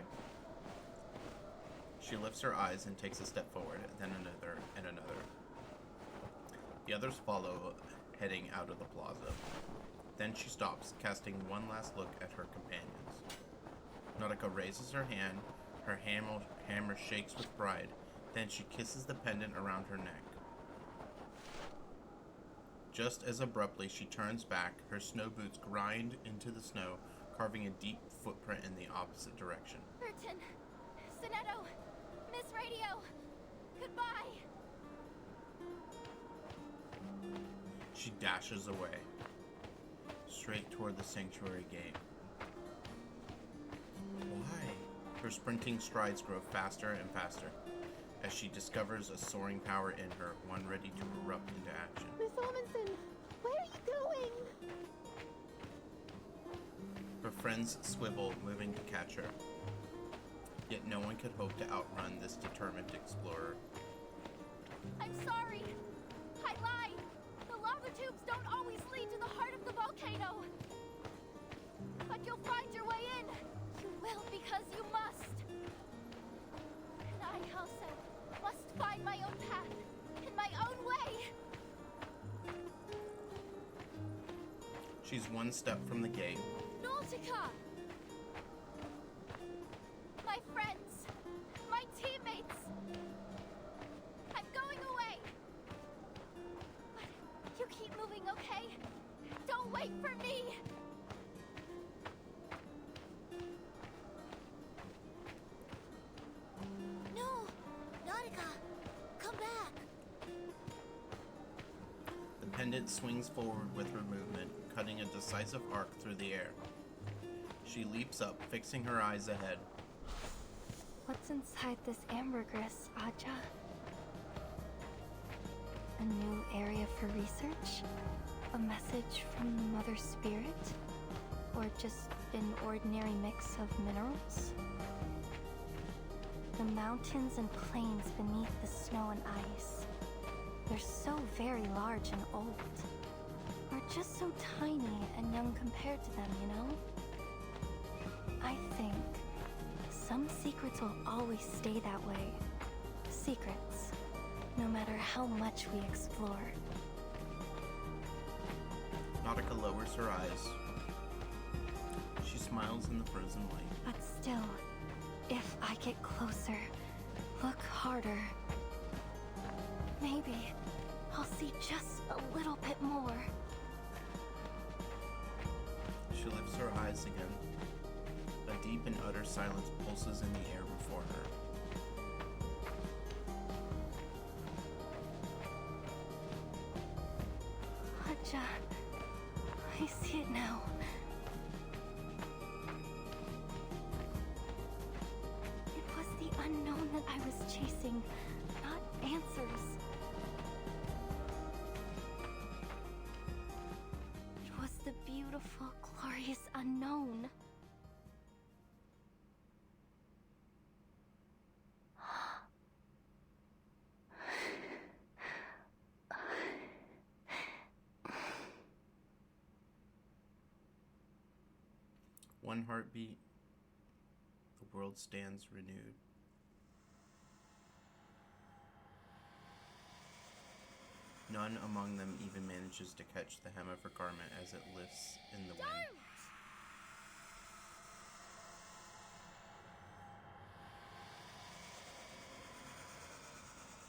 She lifts her eyes and takes a step forward, then another and another. The others follow, heading out of the plaza. Then she stops, casting one last look at her companions. Nautica raises her hand, her hammer shakes with pride, then she kisses the pendant around her neck. Just as abruptly, she turns back. Her snow boots grind into the snow, carving a deep footprint in the opposite direction. Burton, Sonetto, Miss Radio, goodbye. She dashes away, straight toward the sanctuary gate. Why? Her sprinting strides grow faster and faster as she discovers a soaring power in her, one ready to erupt into action. Miss Amundsen, where are you going? Her friends swivel, moving to catch her. Yet no one could hope to outrun this determined explorer. I'm sorry. I lied. The lava tubes don't always lead to the heart of the volcano. But you'll find your way in. You will because you must. And I also must find my own path in my own way. She's one step from the gate. Nautica! My friends! My teammates! I'm going away! But you keep moving, okay? Don't wait for me! No! Nautica! Come back! The pendant swings forward with her movement, cutting a decisive arc through the air. She leaps up, fixing her eyes ahead. What's inside this ambergris, Aja? A new area for research? A message from the Mother Spirit? Or just an ordinary mix of minerals? The mountains and plains beneath the snow and ice. They're so very large and old. Or just so tiny and young compared to them, you know? I think some secrets will always stay that way. Secrets, no matter how much we explore. Nautica lowers her eyes. She smiles in the frozen light. But still, if I get closer, look harder, maybe I'll see just a little bit more. She lifts her eyes again. A deep and utter silence pulses in the air before her. Aja, I see it now. It was the unknown that I was chasing, not answers. It was the beautiful, glorious unknown. One heartbeat, the world stands renewed. None among them even manages to catch the hem of her garment as it lifts in the wind.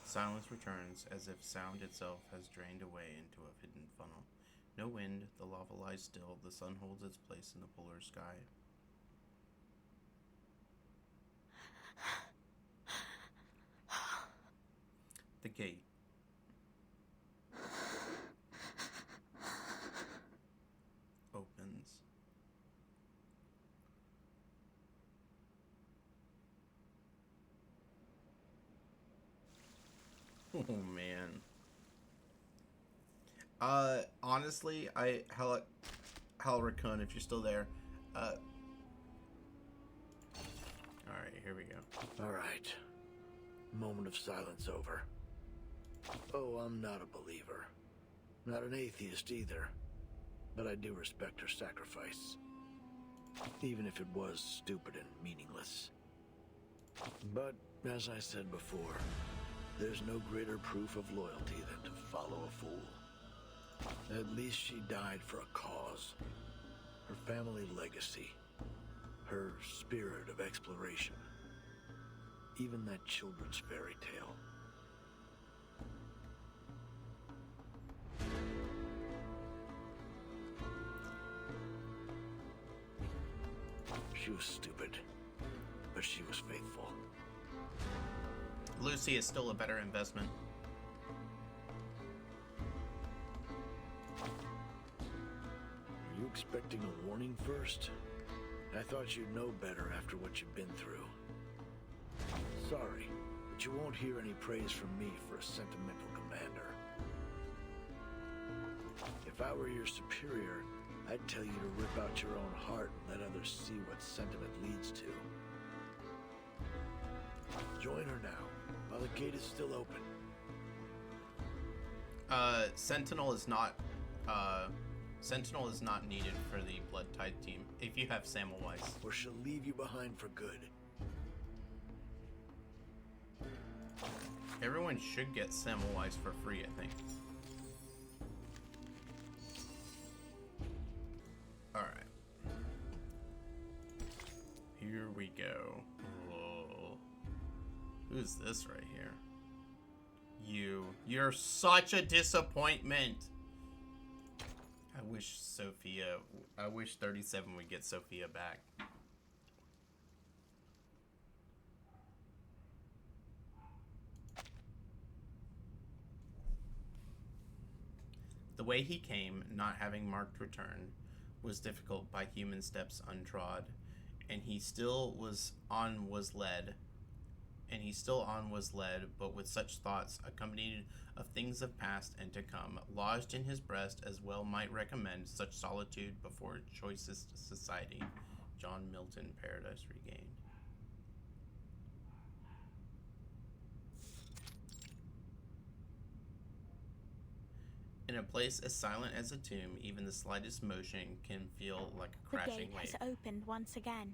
Silence returns as if sound itself has drained away into a hidden funnel. No wind, the lava lies still, the sun holds its place in the polar sky. The gate. Opens. Oh man. Honestly, Hal Raccoon, if you're still there, alright, here we go. Alright. Moment of silence over. Oh, I'm not a believer. Not an atheist either. But I do respect her sacrifice. Even if it was stupid and meaningless. But, as I said before, there's no greater proof of loyalty than to follow a fool. At least she died for a cause. Her family legacy. Her spirit of exploration. Even that children's fairy tale. She was stupid, but she was faithful. Lucy is still a better investment. Were you expecting a warning first? I thought you'd know better after what you've been through. Sorry, but you won't hear any praise from me for a sentimental commander. If I were your superior, I'd tell you to rip out your own heart and let others see what sentiment leads to. Join her now, while the gate is still open. Sentinel is not needed for the Blood Tide team if you have Samwise. Or she'll leave you behind for good. Everyone should get Samwise for free, I think. Alright. Here we go. Whoa. Who's this right here? You're such a disappointment. I wish 37 would get Sophia back. The way he came, not having marked return, was difficult by human steps untrod, and he still was led, but with such thoughts, accompanied of things of past and to come, lodged in his breast, as well might recommend such solitude before choicest society. John Milton, Paradise Regained. In a place as silent as a tomb, even the slightest motion can feel like a The crashing gate wave. has opened once again.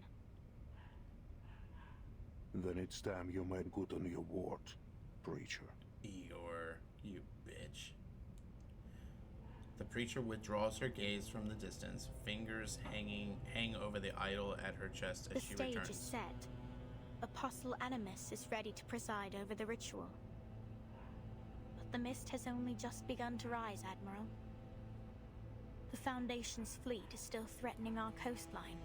Then it's time you made good on your word, preacher. Eeyore, you bitch. The preacher withdraws her gaze from the distance, fingers hang over the idol at her chest as The she stage returns. is set. Apostle Animus is ready to preside over the ritual. But the mist has only just begun to rise, Admiral. The Foundation's fleet is still threatening our coastline.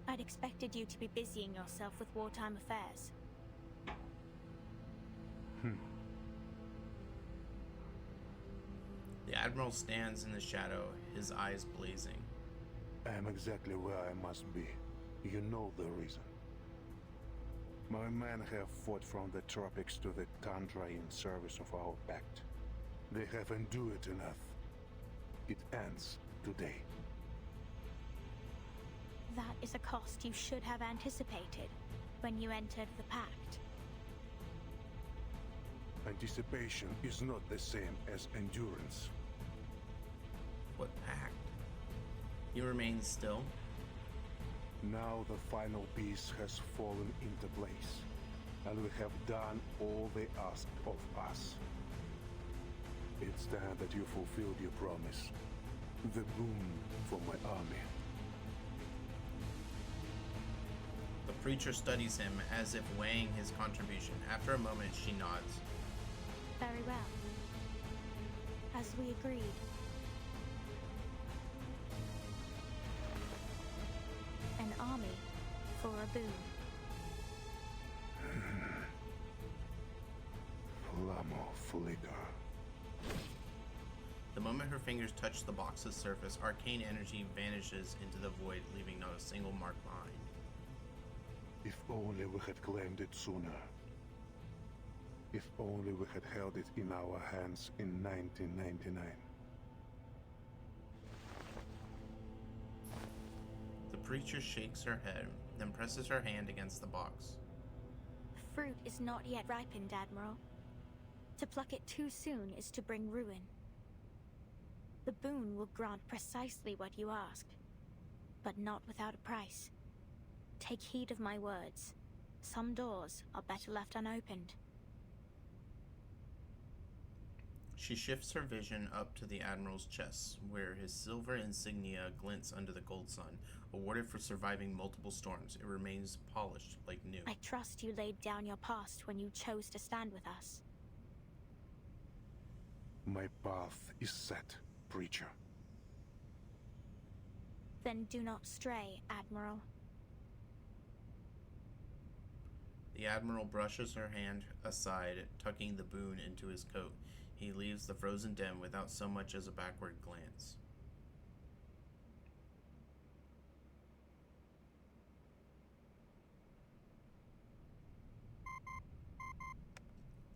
I'd expected you to be busying yourself with wartime affairs. The Admiral stands in the shadow, his eyes blazing. I am exactly where I must be. You know the reason. My men have fought from the tropics to the tundra in service of our pact. They have endured enough. It ends today. That is a cost you should have anticipated when you entered the pact. Anticipation is not the same as endurance. What pact? He remains still. Now the final piece has fallen into place, and we have done all they asked of us. It's time that you fulfilled your promise. The boon for my army. The preacher studies him as if weighing his contribution. After a moment, she nods. Very well. As we agreed. An army for a boon. Flamo flicker. The moment her fingers touch the box's surface, arcane energy vanishes into the void, leaving not a single mark behind. If only we had claimed it sooner. If only we had held it in our hands in 1999. The preacher shakes her head, then presses her hand against the box. Fruit is not yet ripened, Admiral. To pluck it too soon is to bring ruin. The boon will grant precisely what you ask, but not without a price. Take heed of my words. Some doors are better left unopened. She shifts her vision up to the Admiral's chest, where his silver insignia glints under the gold sun. Awarded for surviving multiple storms, it remains polished like new. I trust you laid down your past when you chose to stand with us. My path is set, preacher. Then do not stray, Admiral. The Admiral brushes her hand aside, tucking the boon into his coat. He leaves the frozen den without so much as a backward glance.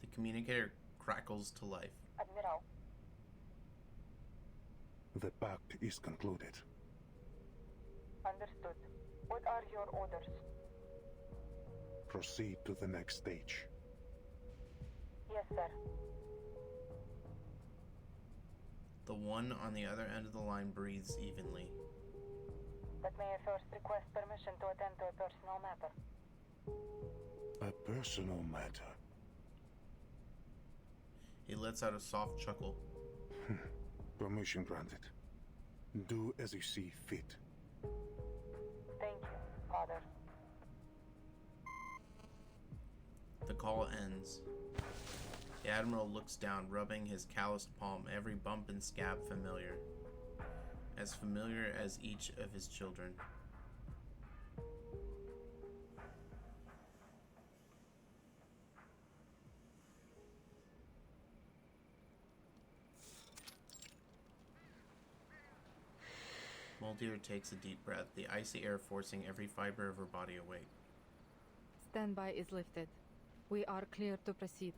The communicator crackles to life. Admiral. The pact is concluded. Understood. What are your orders? Proceed to the next stage. Yes, sir. The one on the other end of the line breathes evenly. But may I first request permission to attend to a personal matter? A personal matter. He lets out a soft chuckle. Permission granted. Do as you see fit. Thank you, Father. The call ends. The Admiral looks down, rubbing his calloused palm, every bump and scab familiar. As familiar as each of his children. Mulder takes a deep breath, the icy air forcing every fiber of her body awake. Standby is lifted. We are clear to proceed.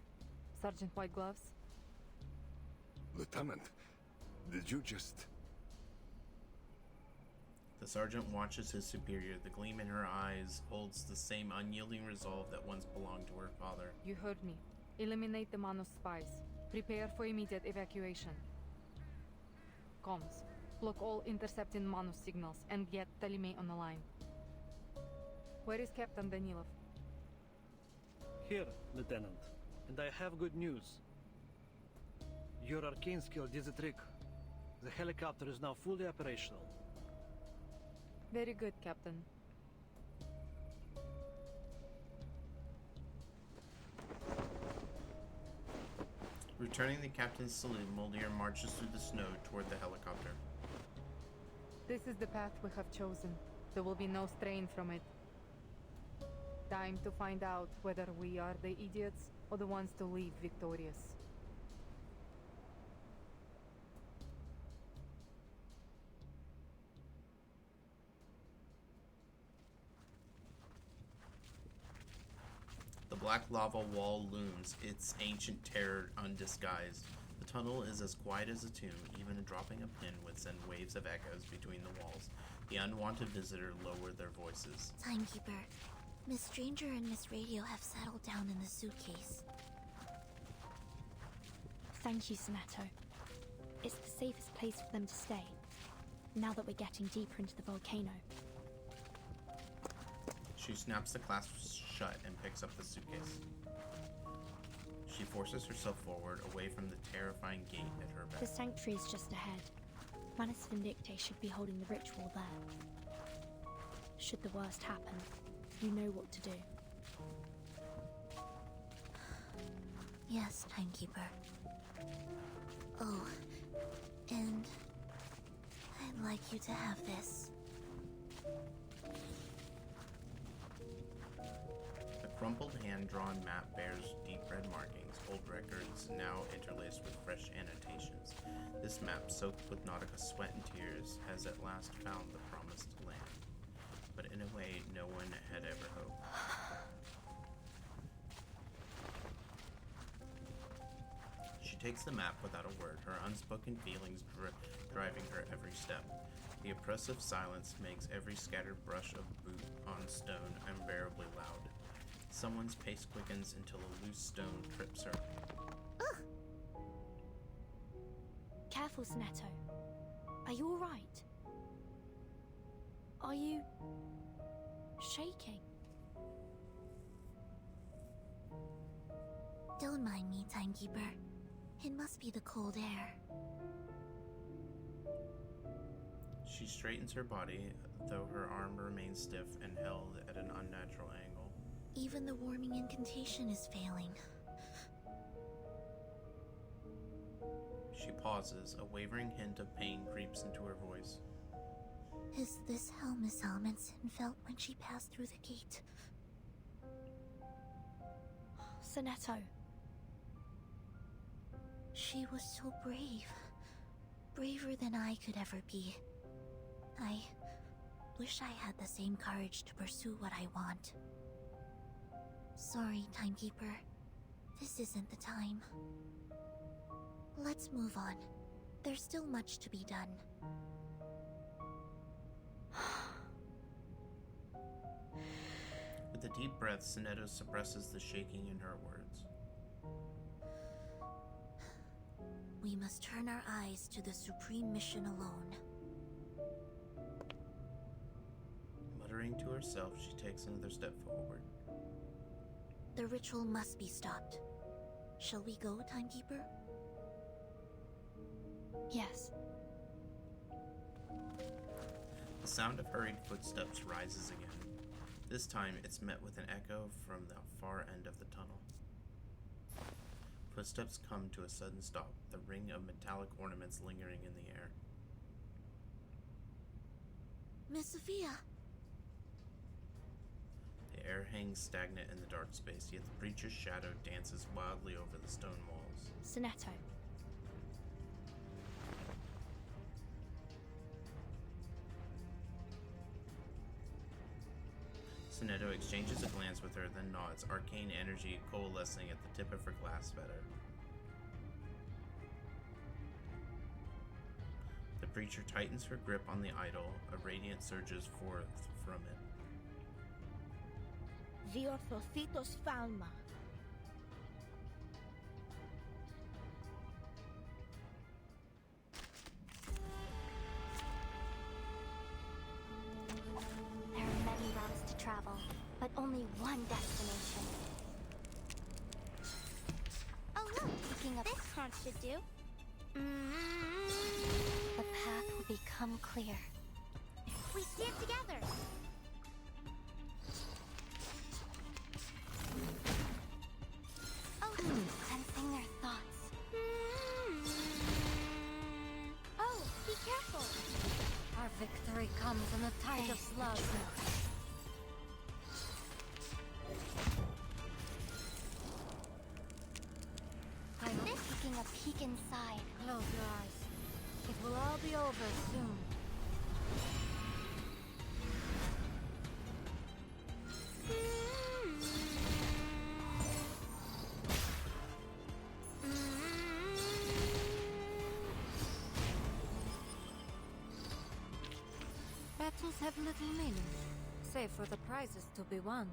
Sergeant White Gloves? Lieutenant, did you just... The sergeant watches his superior. The gleam in her eyes holds the same unyielding resolve that once belonged to her father. You heard me. Eliminate the Manus spies. Prepare for immediate evacuation. Comms. Block all intercepting Manus signals and get Talimay on the line. Where is Captain Danilov? Here, Lieutenant. And I have good news. Your arcane skill did the trick. The helicopter is now fully operational. Very good, Captain. Returning the captain's salute, Mulder marches through the snow toward the helicopter. This is the path we have chosen. There will be no strain from it. Time to find out whether we are the idiots or the ones to leave victorious. The black lava wall looms, its ancient terror undisguised. The tunnel is as quiet as a tomb, even dropping a pin would send waves of echoes between the walls. The unwanted visitor lower their voices. Timekeeper, Miss Stranger and Miss Radio have settled down in the suitcase. Thank you, Sanato. It's the safest place for them to stay, now that we're getting deeper into the volcano. She snaps the clasp shut and picks up the suitcase. She forces herself forward, away from the terrifying gate at her back. The sanctuary is just ahead. Manus Vindicte should be holding the ritual there. Should the worst happen, you know what to do. Yes, Timekeeper. Oh, and I'd like you to have this. The crumpled hand-drawn map bears deep red markings, old records now interlaced with fresh annotations. This map, soaked with Nautica sweat and tears, has at last found the promised land. But in a way no one had ever hoped. She takes the map without a word, her unspoken feelings driving her every step. The oppressive silence makes every scattered brush of boot on stone unbearably loud. Someone's pace quickens until a loose stone trips her. Ugh! Careful, Sanato. Are you alright? Are you... shaking? Don't mind me, Timekeeper. It must be the cold air. She straightens her body, though her arm remains stiff and held at an unnatural angle. Even the warming incantation is failing. She pauses, a wavering hint of pain creeps into her voice. Is this how Miss Almondson felt when she passed through the gate? Sonetto. She was so brave. Braver than I could ever be. I wish I had the same courage to pursue what I want. Sorry, Timekeeper. This isn't the time. Let's move on. There's still much to be done. With a deep breath, Sonetto suppresses the shaking in her words. We must turn our eyes to the supreme mission alone. Muttering to herself, she takes another step forward. The ritual must be stopped. Shall we go, Timekeeper? Yes. The sound of hurried footsteps rises again. This time, it's met with an echo from the far end of the tunnel. Footsteps come to a sudden stop, the ring of metallic ornaments lingering in the air. Miss Sophia! The air hangs stagnant in the dark space, yet the preacher's shadow dances wildly over the stone walls. Sonetto. Sonetto exchanges a glance with her, then nods, arcane energy coalescing at the tip of her glass fetter. The preacher tightens her grip on the idol, a radiance surges forth from it. Viorthositos Falma. There are many routes to travel, but only one destination. Oh look, Picking up this haunt should do. the path will become clear. We see it together. Oh, Sensing their thoughts. Oh, be careful. Our victory comes in a tide of blood. I'm taking a peek inside. Close your eyes. It will all be over soon. Battles have little meaning, save for the prizes to be won.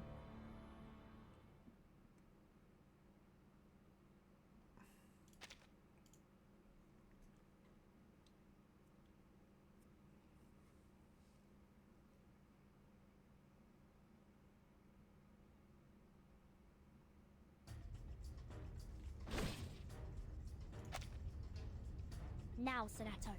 Now, Sonetto.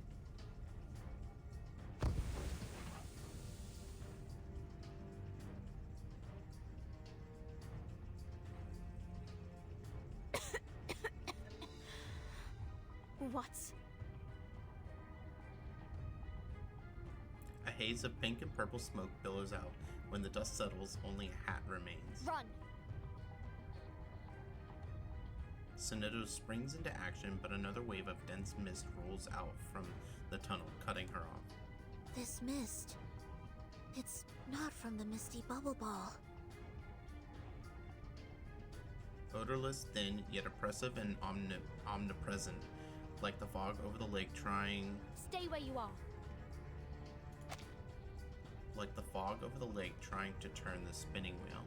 What? A haze of pink and purple smoke billows out. When the dust settles, only a hat remains. Run! Sonetto springs into action, but another wave of dense mist rolls out from the tunnel, cutting her off. This mist. It's not from the misty bubble ball. Odorless, thin, yet oppressive and omnipresent, like the fog over the lake trying... Stay where you are. Like the fog over the lake trying to turn the spinning wheel.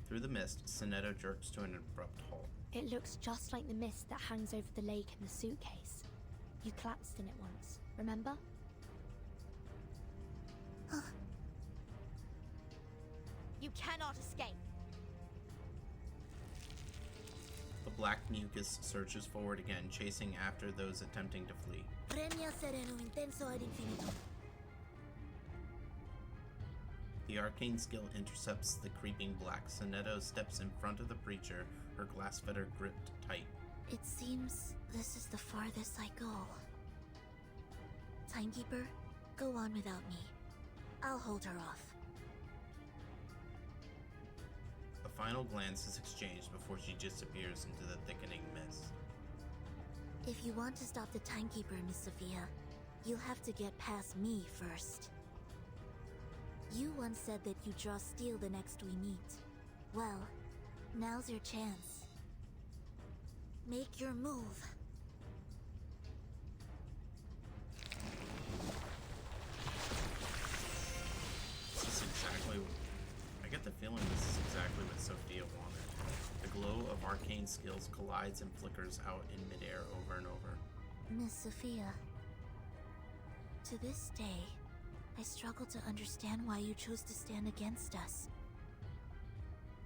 Through the mist, Sonetto jerks to an abrupt halt. It looks just like the mist that hangs over the lake in the suitcase. You collapsed in it once, remember? You cannot escape. The black mucus surges forward again, chasing after those attempting to flee. Premia sereno intenso ad infinitum. The arcane skill intercepts the creeping black. Sonetto steps in front of the preacher, her glass fetter gripped tight. It seems this is the farthest I go. Timekeeper, go on without me. I'll hold her off. final glance is exchanged before she disappears into the thickening mist. If you want to stop the Timekeeper, Miss Sophia, you'll have to get past me first. You once said that you draw steel the next we meet. Well, now's your chance. Make your move. This is exactly... I get the feeling this is exactly what Sophia wanted. The glow of arcane skills collides and flickers out in midair over and over. Miss Sophia, to this day, I struggle to understand why you chose to stand against us.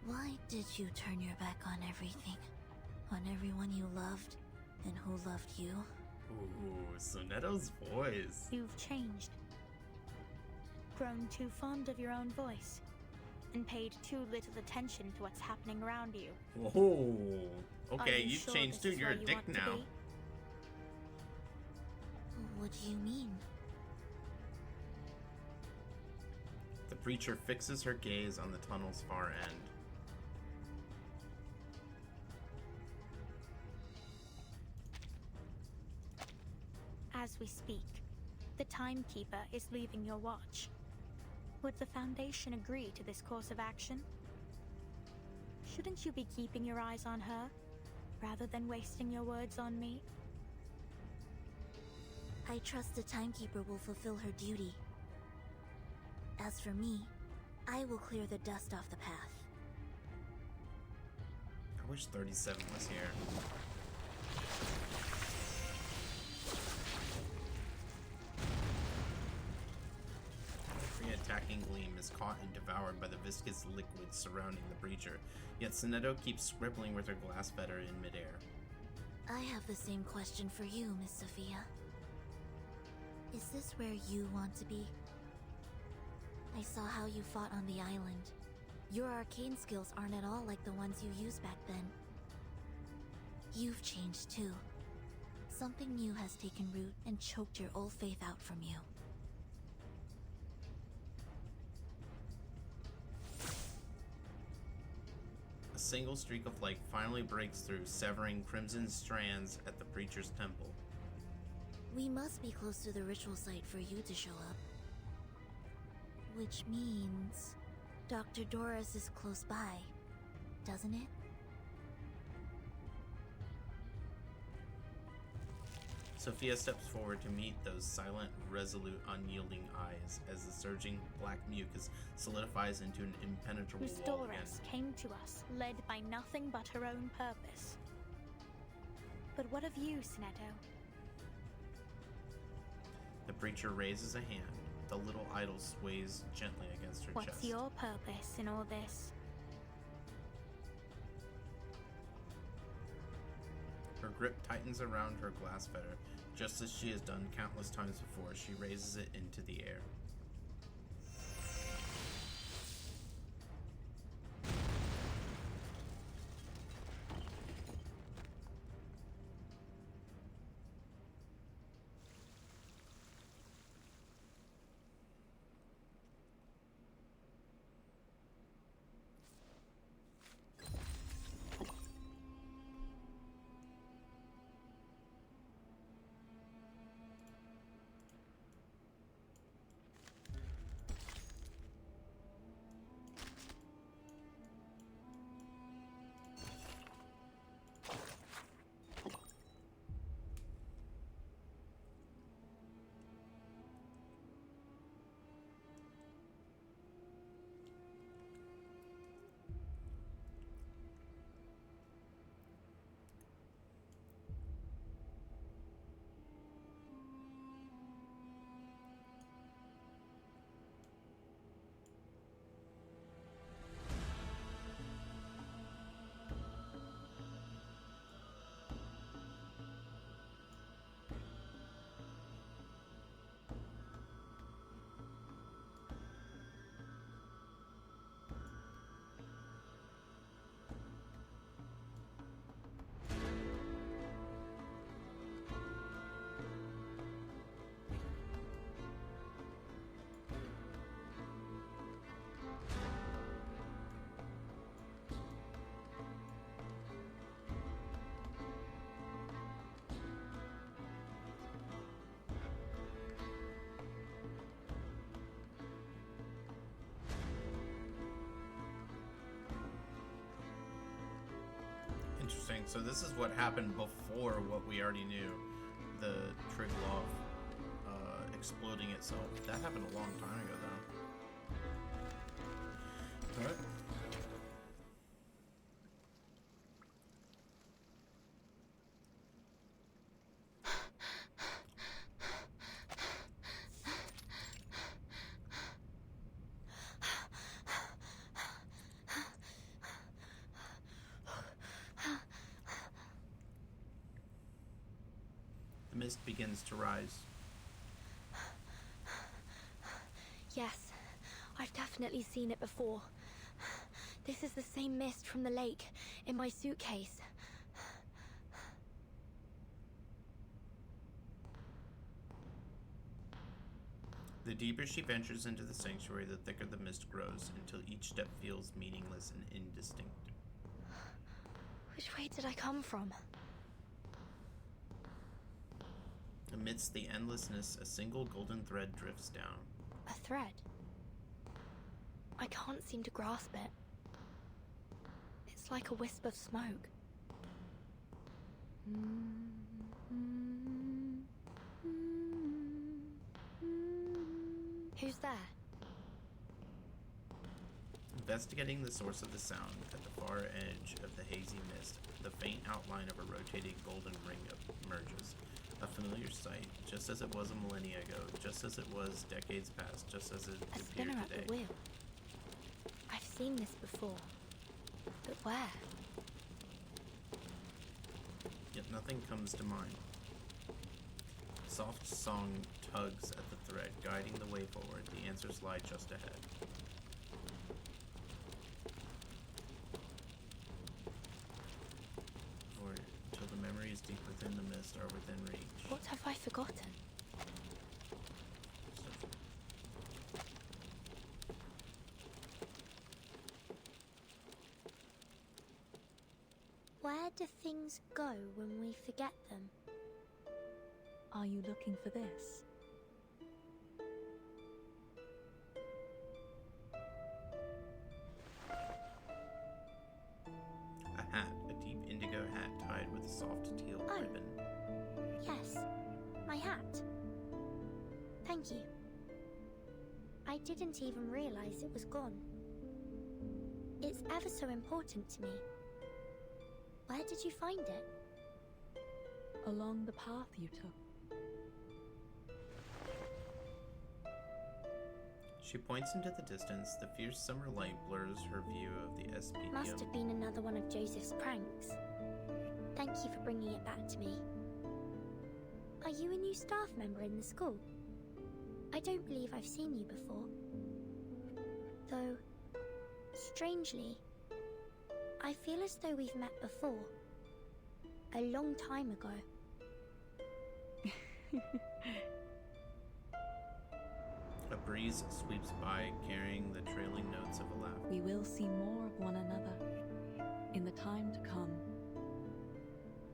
Why did you turn your back on everything? On everyone you loved, and who loved you? Ooh, Soneto's voice. You've changed. Grown too fond of your own voice, and paid too little attention to what's happening around you. Whoa. Okay, Are you you've sure changed this too. is You're where a you dick want to now. be? What do you mean? The preacher fixes her gaze on the tunnel's far end. As we speak, the Timekeeper is leaving your watch. Would the Foundation agree to this course of action? Shouldn't you be keeping your eyes on her, rather than wasting your words on me? I trust the Timekeeper will fulfill her duty. As for me, I will clear the dust off the path. I wish 37 was here. The attacking gleam is caught and devoured by the viscous liquid surrounding the breacher, yet Soneto keeps scribbling with her glass fetter in midair. I have the same question for you, Miss Sophia. Is this where you want to be? I saw how you fought on the island. Your arcane skills aren't at all like the ones you used back then. You've changed too. Something new has taken root and choked your old faith out from you. A single streak of light finally breaks through, severing crimson strands at the preacher's temple. We must be close to the ritual site for you to show up. Which means Dr. Doris is close by, doesn't it? Sophia steps forward to meet those silent, resolute, unyielding eyes as the surging black mucus solidifies into an impenetrable Whose wall again. Doris came to us, led by nothing but her own purpose. But what of you, Soneto? The preacher raises a hand. The little idol sways gently against her What's chest. your purpose in all this? Her grip tightens around her glass fetter. Just as she has done countless times before, she raises it into the air. So this is what happened before what we already knew. The Triglav exploding itself. That happened a long time ago, though. Alright. The mist begins to rise. Yes, I've definitely seen it before. This is the same mist from the lake in my suitcase. The deeper she ventures into the sanctuary, the thicker the mist grows, until each step feels meaningless and indistinct. Which way did I come from? Amidst the endlessness, a single golden thread drifts down. A thread? I can't seem to grasp it. It's like a wisp of smoke. Who's there? Investigating the source of the sound, at the far edge of the hazy mist, the faint outline of a rotating golden ring emerges. A familiar sight, just as it was a millennia ago, just as it was decades past, just as it A appeared spinner at today. the wheel. I've seen this before. But where? Yet nothing comes to mind. Soft song tugs at the thread, guiding the way forward. The answers lie just ahead. For till the memories deep within the mist are within reach. What have I forgotten? Where do things go when we forget them? Are you looking for this? A hat, a deep indigo hat tied with a soft teal ribbon. Yes, my hat. Thank you. I didn't even realize it was gone. It's ever so important to me. Where did you find it? Along the path you took. She points into the distance. The fierce summer light blurs her view of the Espedium. Must have been another one of Joseph's pranks. Thank you for bringing it back to me. Are you a new staff member in the school? I don't believe I've seen you before. Though, strangely, I feel as though we've met before. A long time ago. A breeze sweeps by, carrying the trailing notes of a laugh. We will see more of one another in the time to come.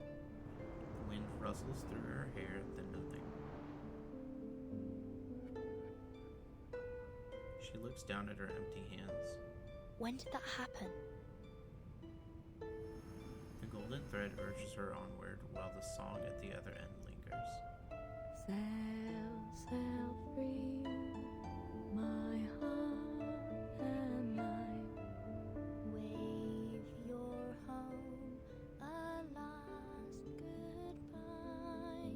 The wind rustles through her hair, then nothing. She looks down at her empty hands. When did that happen? The golden thread urges her onward, while the song at the other end lingers. Sail, sail free, my heart and life. Wave your home a last goodbye.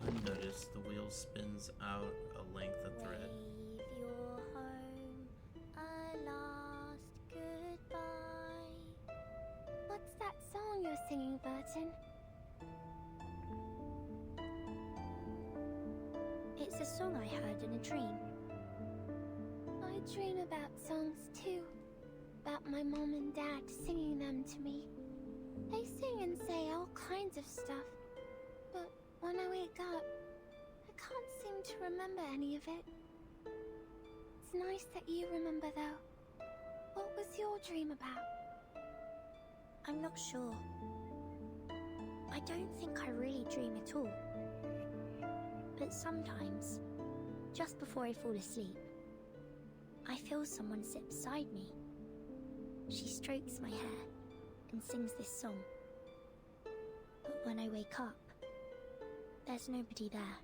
Unnoticed, the wheel spins out a length of thread. Wave your home a last goodbye. What's that song you're singing, Burton? It's a song I heard in a dream. I dream about songs too. About my mom and dad singing them to me. They sing and say all kinds of stuff. But when I wake up, I can't seem to remember any of it. It's nice that you remember though. What was your dream about? I'm not sure. I don't think I really dream at all. But sometimes, just before I fall asleep, I feel someone sit beside me. She strokes my hair and sings this song. But when I wake up, there's nobody there.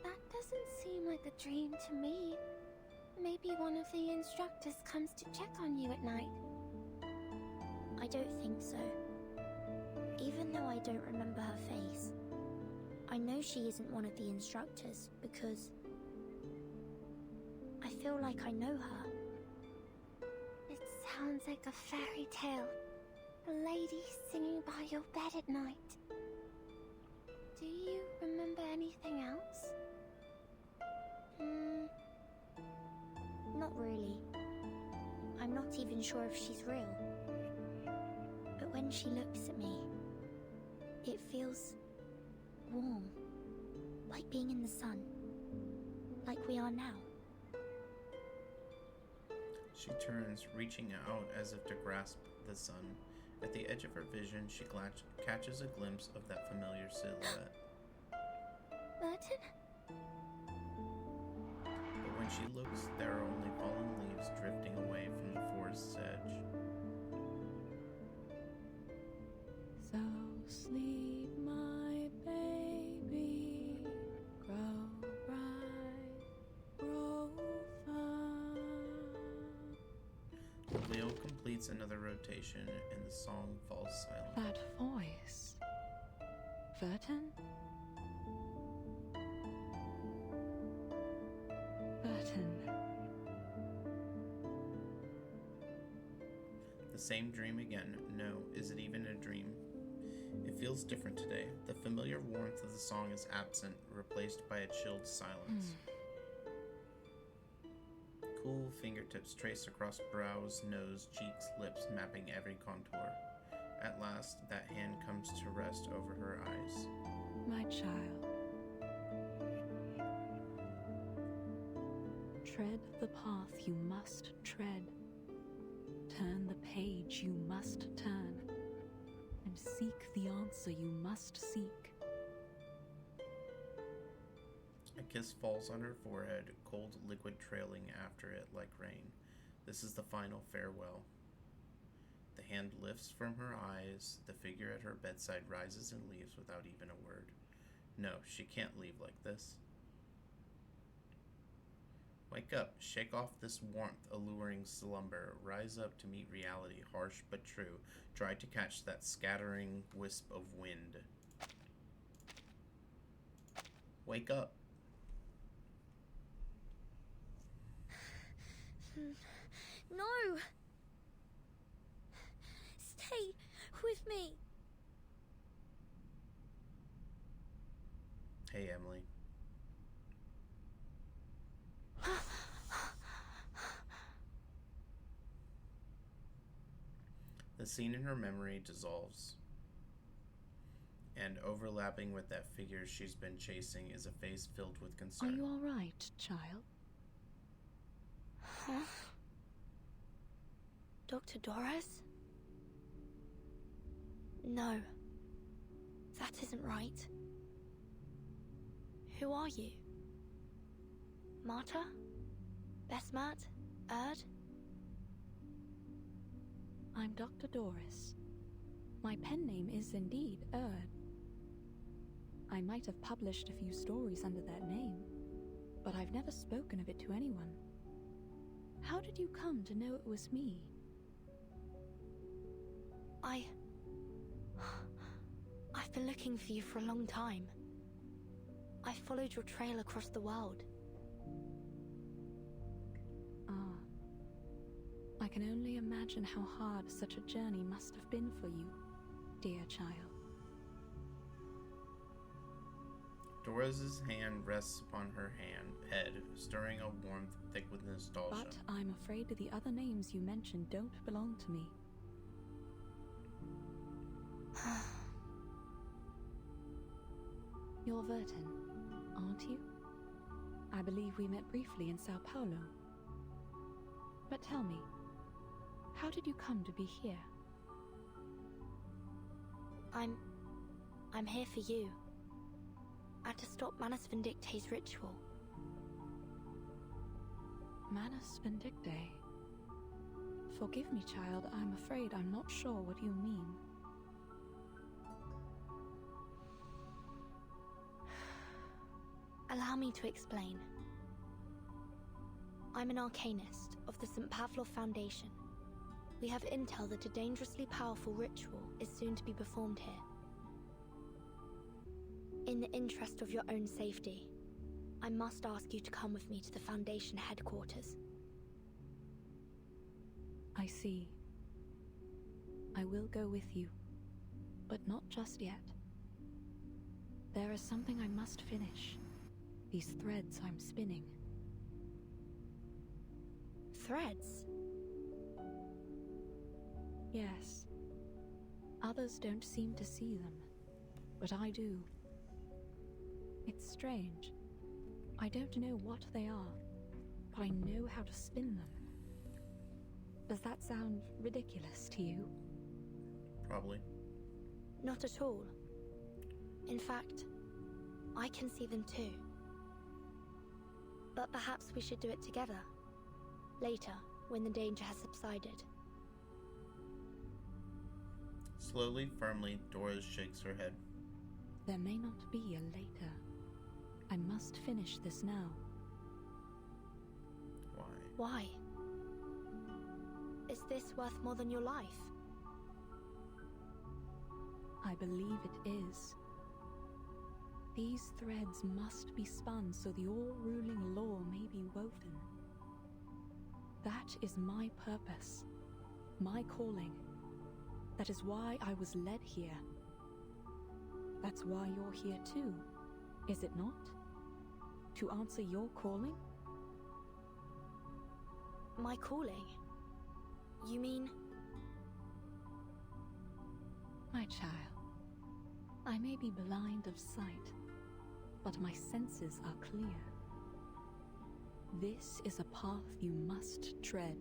That doesn't seem like a dream to me. Maybe one of the instructors comes to check on you at night. I don't think so. Even though I don't remember her face, I know she isn't one of the instructors because I feel like I know her. It sounds like a fairy tale. A lady singing by your bed at night. Do you remember anything else? Not really. I'm not even sure if she's real. But when she looks at me, it feels warm, like being in the sun, like we are now. She turns, reaching out as if to grasp the sun. At the edge of her vision, she catches a glimpse of that familiar silhouette. Burton? But when she looks, there are only fallen leaves drifting away from the forest's edge. So sleep, my baby, grow bright, grow far. The wheel completes another rotation and the song falls silent. That voice. Verton? Burton. The same dream again. No, is it even a dream? It feels different today. The familiar warmth of the song is absent, replaced by a chilled silence. Cool fingertips trace across brows, nose, cheeks, lips, mapping every contour. At last, that hand comes to rest over her eyes. My child. Tread the path you must tread. Turn the page you must turn. And seek the answer you must seek. A kiss falls on her forehead, cold liquid trailing after it like rain. This is the final farewell. The hand lifts from her eyes. The figure at her bedside rises and leaves without even a word. No, she can't leave like this. Wake up, shake off this warmth, alluring slumber. Rise up to meet reality, harsh but true. Try to catch that scattering wisp of wind. Wake up. No! Stay with me! Hey, Emily. The scene in her memory dissolves, and overlapping with that figure she's been chasing is a face filled with concern. Are you all right, child? Huh? Dr. Doris? No. That isn't right. Who are you? Marta? Besmat? Erd? I'm Dr. Doris. My pen name is indeed Erd. I might have published a few stories under that name, but I've never spoken of it to anyone. How did you come to know it was me? I've been looking for you for a long time. I followed your trail across the world. Ah. I can only imagine how hard such a journey must have been for you, dear child. Doris's hand rests upon her head, stirring a warmth thick with nostalgia. But I'm afraid the other names you mentioned don't belong to me. You're Verton, aren't you? I believe we met briefly in Sao Paulo. But tell me, how did you come to be here? I'm here for you. And to stop Manus Vindicte's ritual. Manus Vindicte? Forgive me, child. I'm afraid I'm not sure what you mean. Allow me to explain. I'm an arcanist of the St. Pavlov Foundation. We have intel that a dangerously powerful ritual is soon to be performed here. In the interest of your own safety, I must ask you to come with me to the Foundation headquarters. I see. I will go with you, but not just yet. There is something I must finish. These threads I'm spinning. Threads? Yes. Others don't seem to see them, but I do. It's strange. I don't know what they are, but I know how to spin them. Does that sound ridiculous to you? Probably. Not at all. In fact, I can see them too. But perhaps we should do it together. Later, when the danger has subsided. Slowly, firmly, Doris shakes her head. There may not be a later. I must finish this now. Why? Why? Is this worth more than your life? I believe it is. These threads must be spun so the all-ruling law may be woven. That is my purpose, my calling. That is why I was led here. That's why you're here too, is it not? To answer your calling? My calling? You mean? My child, I may be blind of sight, but my senses are clear. This is a path you must tread,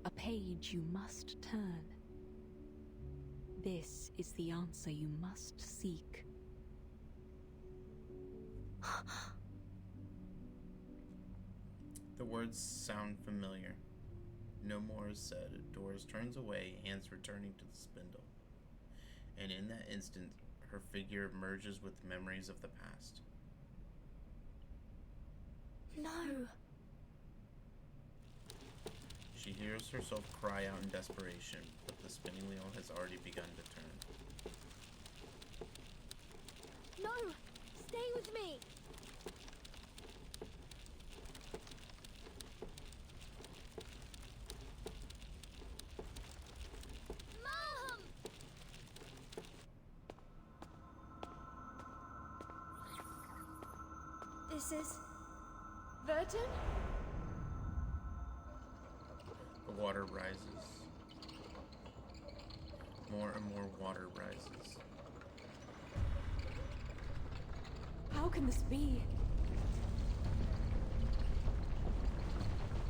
a page you must turn. This is the answer you must seek. The words sound familiar. No more is said. Doris turns away, hands returning to the spindle. And in that instant, her figure merges with memories of the past. No! She hears herself cry out in desperation, but the spinning wheel has already begun to turn. No! Stay with me! Mom! This is... Virgin? The water rises. More and more water rises. How can this be?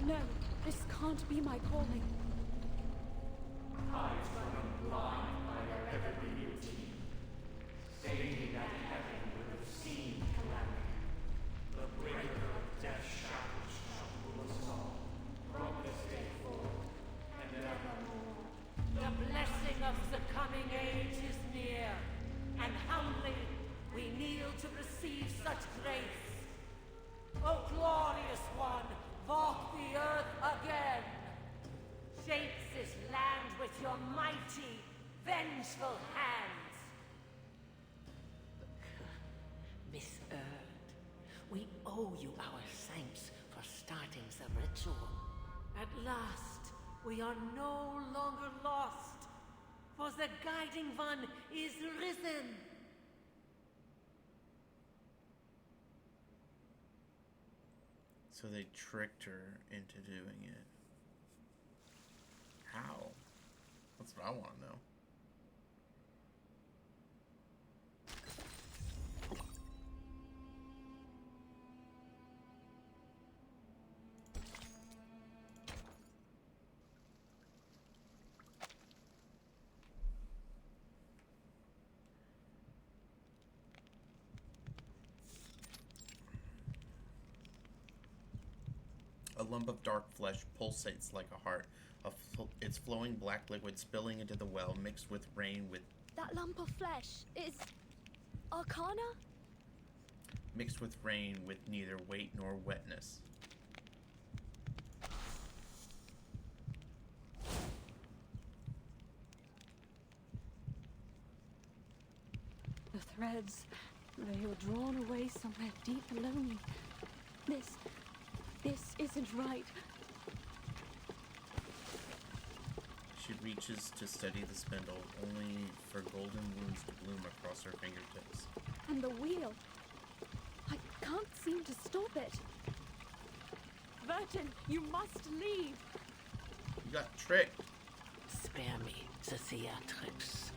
No, this can't be my calling. Eyes running blind by their heavenly beauty, stating that heaven would have seen calamity. The breaker of death's shackles shall rule us all, from this day forth and evermore. The blessing of the coming age is near, and humbly we kneel to receive such grace. O glorious one, walk the earth again. Shape this land with your mighty, vengeful hands. Miss Erd, we owe you our thanks for starting the ritual. At last, we are no longer lost, for the Guiding One is risen. So they tricked her into doing it. How? That's what I want to know. A lump of dark flesh pulsates like a heart. Its flowing black liquid spilling into the well, mixed with rain with... That lump of flesh is... Arcana? Mixed with rain with neither weight nor wetness. The threads, they were drawn away somewhere deep below me. This isn't right. She reaches to steady the spindle, only for golden wounds to bloom across her fingertips. And the wheel. I can't seem to stop it. Vertin, you must leave. You got tricked. Spare me the theatrics.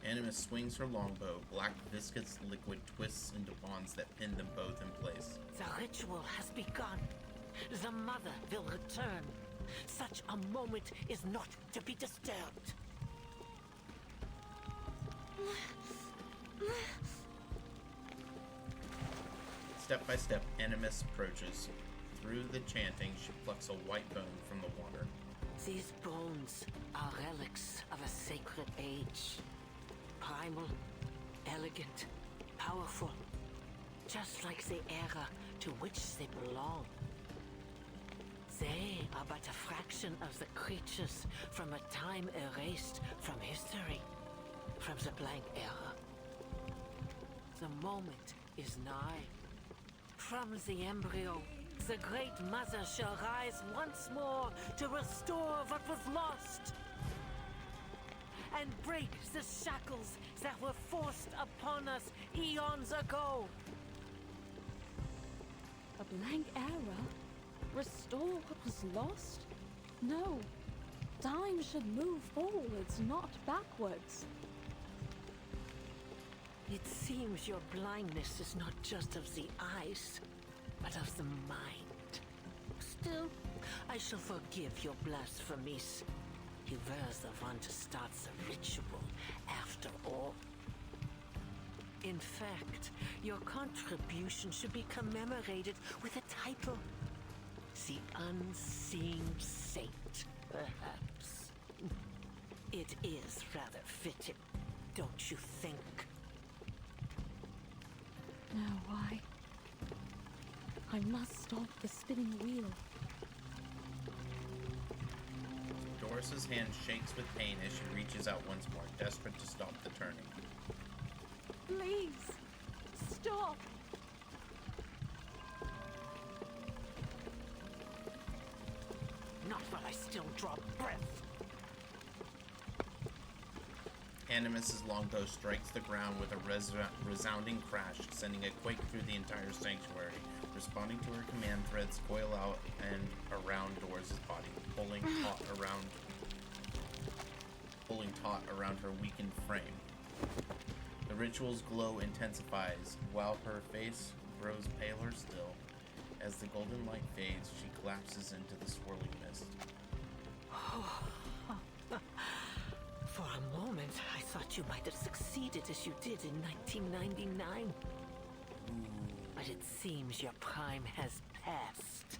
Animus swings her longbow. Black viscous liquid twists into bonds that pin them both in place. The ritual has begun. The mother will return. Such a moment is not to be disturbed. Step by step, Animus approaches. Through the chanting, she plucks a white bone from the water. These bones are relics of a sacred age. Primal, elegant, powerful, just like the era to which they belong. They are but a fraction of the creatures from a time erased from history, from the blank era. The moment is nigh. From the embryo, the Great Mother shall rise once more to restore what was lost and break the shackles that were forced upon us eons ago. A blank era? Restore what was lost? No. Time should move forwards, not backwards. It seems your blindness is not just of the eyes, but of the mind. Still, I shall forgive your blasphemies. You were the one to start the ritual, after all. In fact, your contribution should be commemorated with a title. The Unseen Saint, perhaps. It is rather fitting, don't you think? Now why? I must stop the spinning wheel. Doris's hand shakes with pain as she reaches out once more, desperate to stop the turning. Please, stop! Not while I still draw breath. Animus's longbow strikes the ground with a resounding crash, sending a quake through the entire sanctuary. Responding to her command, threads coil out and around Doris's body, pulling taut around her weakened frame. The ritual's glow intensifies, while her face grows paler still. As the golden light fades, she collapses into the swirling mist. For a moment, I thought you might have succeeded as you did in 1999. But it seems your prime has passed.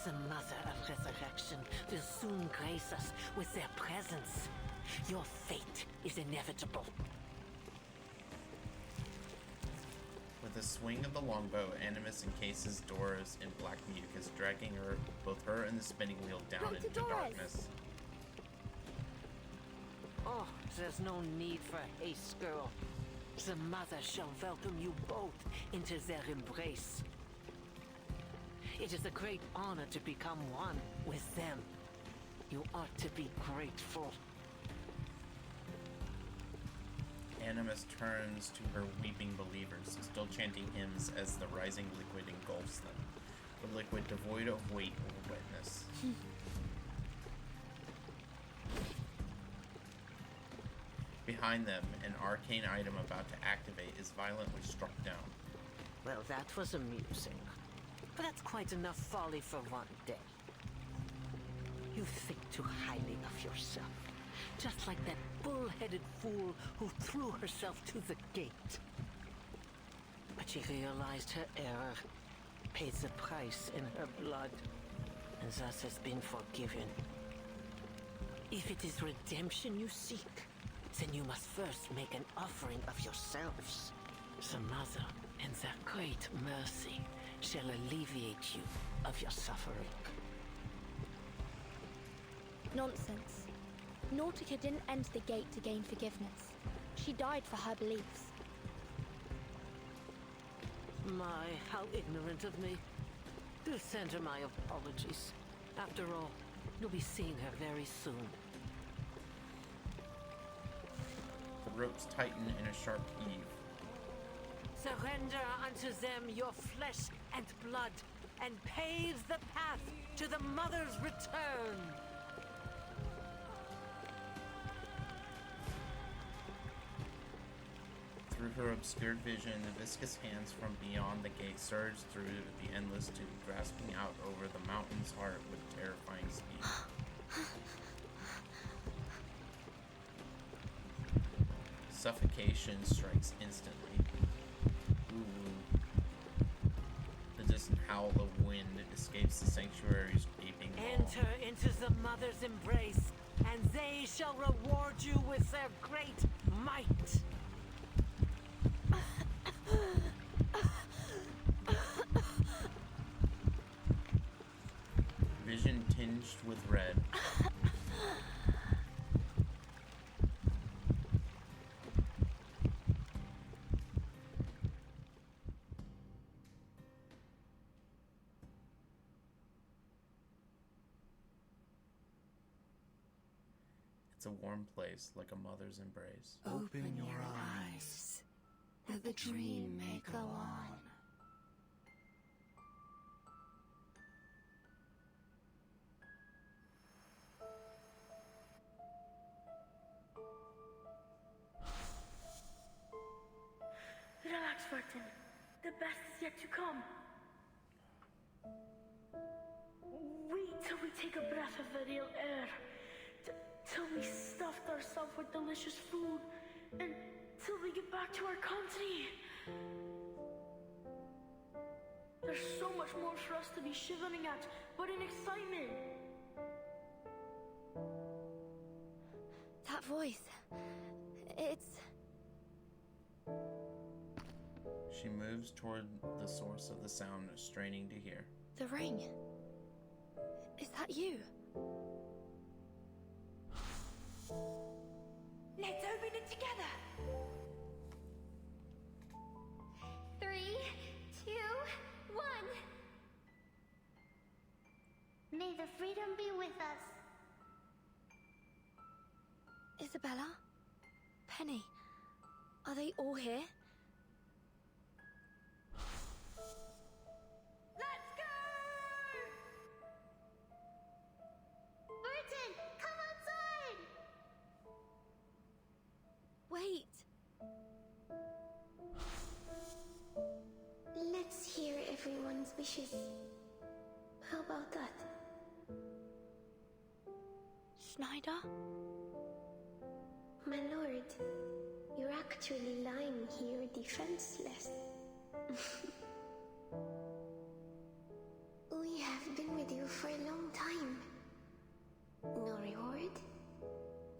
The Mother of Resurrection will soon grace us with their presence. Your fate is inevitable. With a swing of the longbow, Animus encases Doris in black mucus, dragging both her and the spinning wheel down into darkness. Oh, there's no need for haste, girl. The Mother shall welcome you both into their embrace. It is a great honor to become one with them. You ought to be grateful. Animus turns to her weeping believers, still chanting hymns as the rising liquid engulfs them. The liquid devoid of weight or wetness. Behind them, an arcane item about to activate is violently struck down. Well, that was amusing. But that's quite enough folly for one day. You think too highly of yourself. Just like that bull-headed fool who threw herself to the gate. She realized her error, paid the price in her blood, and thus has been forgiven. If it is redemption you seek, then you must first make an offering of yourselves. The Mother and their great mercy shall alleviate you of your suffering. Nonsense. Nautica didn't enter the gate to gain forgiveness. She died for her beliefs. My, how ignorant of me. Do send her my apologies. After all, you'll be seeing her very soon. The ropes tighten in a sharp heave. Surrender unto them your flesh and blood, and pave the path to the Mother's return. Through her obscured vision, the viscous hands from beyond the gate surged through the endless tube, grasping out over the mountain's heart with terrifying speed. Suffocation strikes instantly. Ooh. The distant howl of wind escapes the sanctuary's gaping wall. Enter into the Mother's embrace, and they shall reward you with their great might. Vision tinged with red. It's a warm place, like a mother's embrace. Open your eyes, that the dream may go on. Relax, Vertin. The best is yet to come. Wait till we take a breath of the real air. Till we stuffed ourselves with delicious food. And till we get back to our country. There's so much more for us to be shivering at, but in excitement. That voice. It's... She moves toward the source of the sound, straining to hear. The ring. Is that you? Let's open it together. 3, 2, 1. May the freedom be with us. Isabella? Penny? Are they all here? Let's go! Vertin, come outside! Wait! Let's hear everyone's wishes. How about that? Schneider? My lord, you're actually lying here defenseless. We have been with you for a long time. No reward?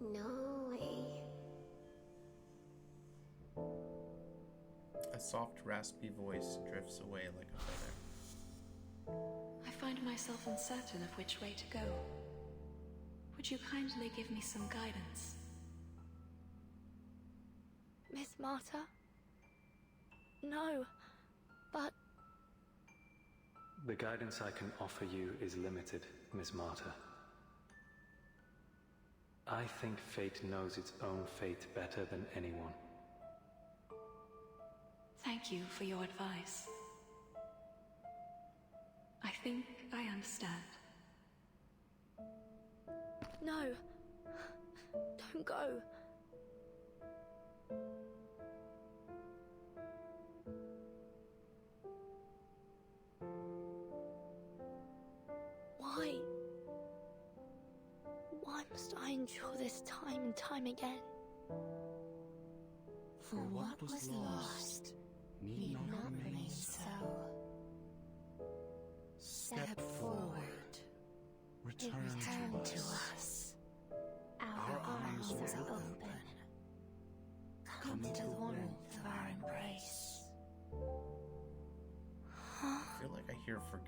No way. A soft, raspy voice drifts away like a feather. I find myself uncertain of which way to go. Would you kindly give me some guidance? Miss Marta? No, but... The guidance I can offer you is limited, Miss Marta. I think fate knows its own fate better than anyone. Thank you for your advice. I think I understand. No. Don't go. Why? Why must I endure this time and time again? For what was lost need not remain. her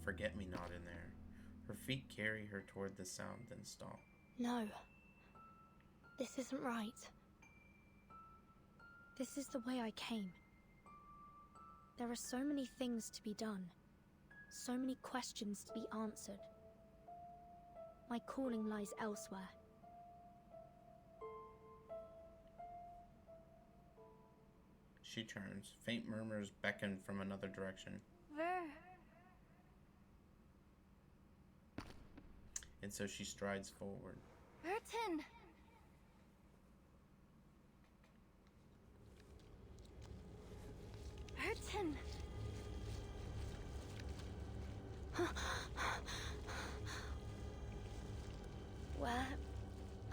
forget-me-not in there. Her feet carry her toward the sound, then stop. No. This isn't right. This is the way I came. There are so many things to be done. So many questions to be answered. My calling lies elsewhere. She turns. Faint murmurs beckon from another direction. Where? And so she strides forward. Burton! Burton! Where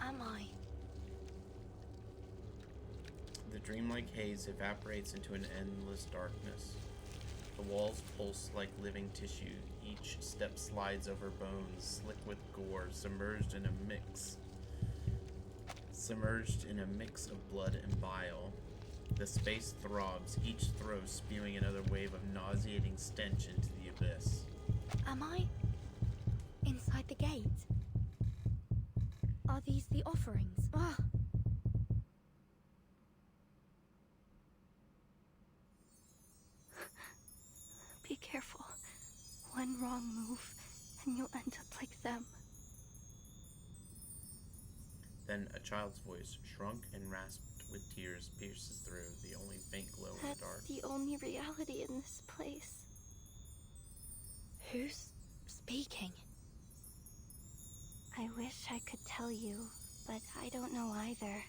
am I? The dreamlike haze evaporates into an endless darkness. The walls pulse like living tissue. Each step slides over bones, slick with gore, submerged in a mix of blood and bile. The space throbs, each throw spewing another wave of nauseating stench into the abyss. Am I inside the gate? Are these the offerings? Ah! Be careful. One wrong move, and you'll end up like them. Then a child's voice, shrunk and rasped with tears, pierces through, the only faint glow in the dark. That's the only reality in this place. Who's speaking? I wish I could tell you, but I don't know either.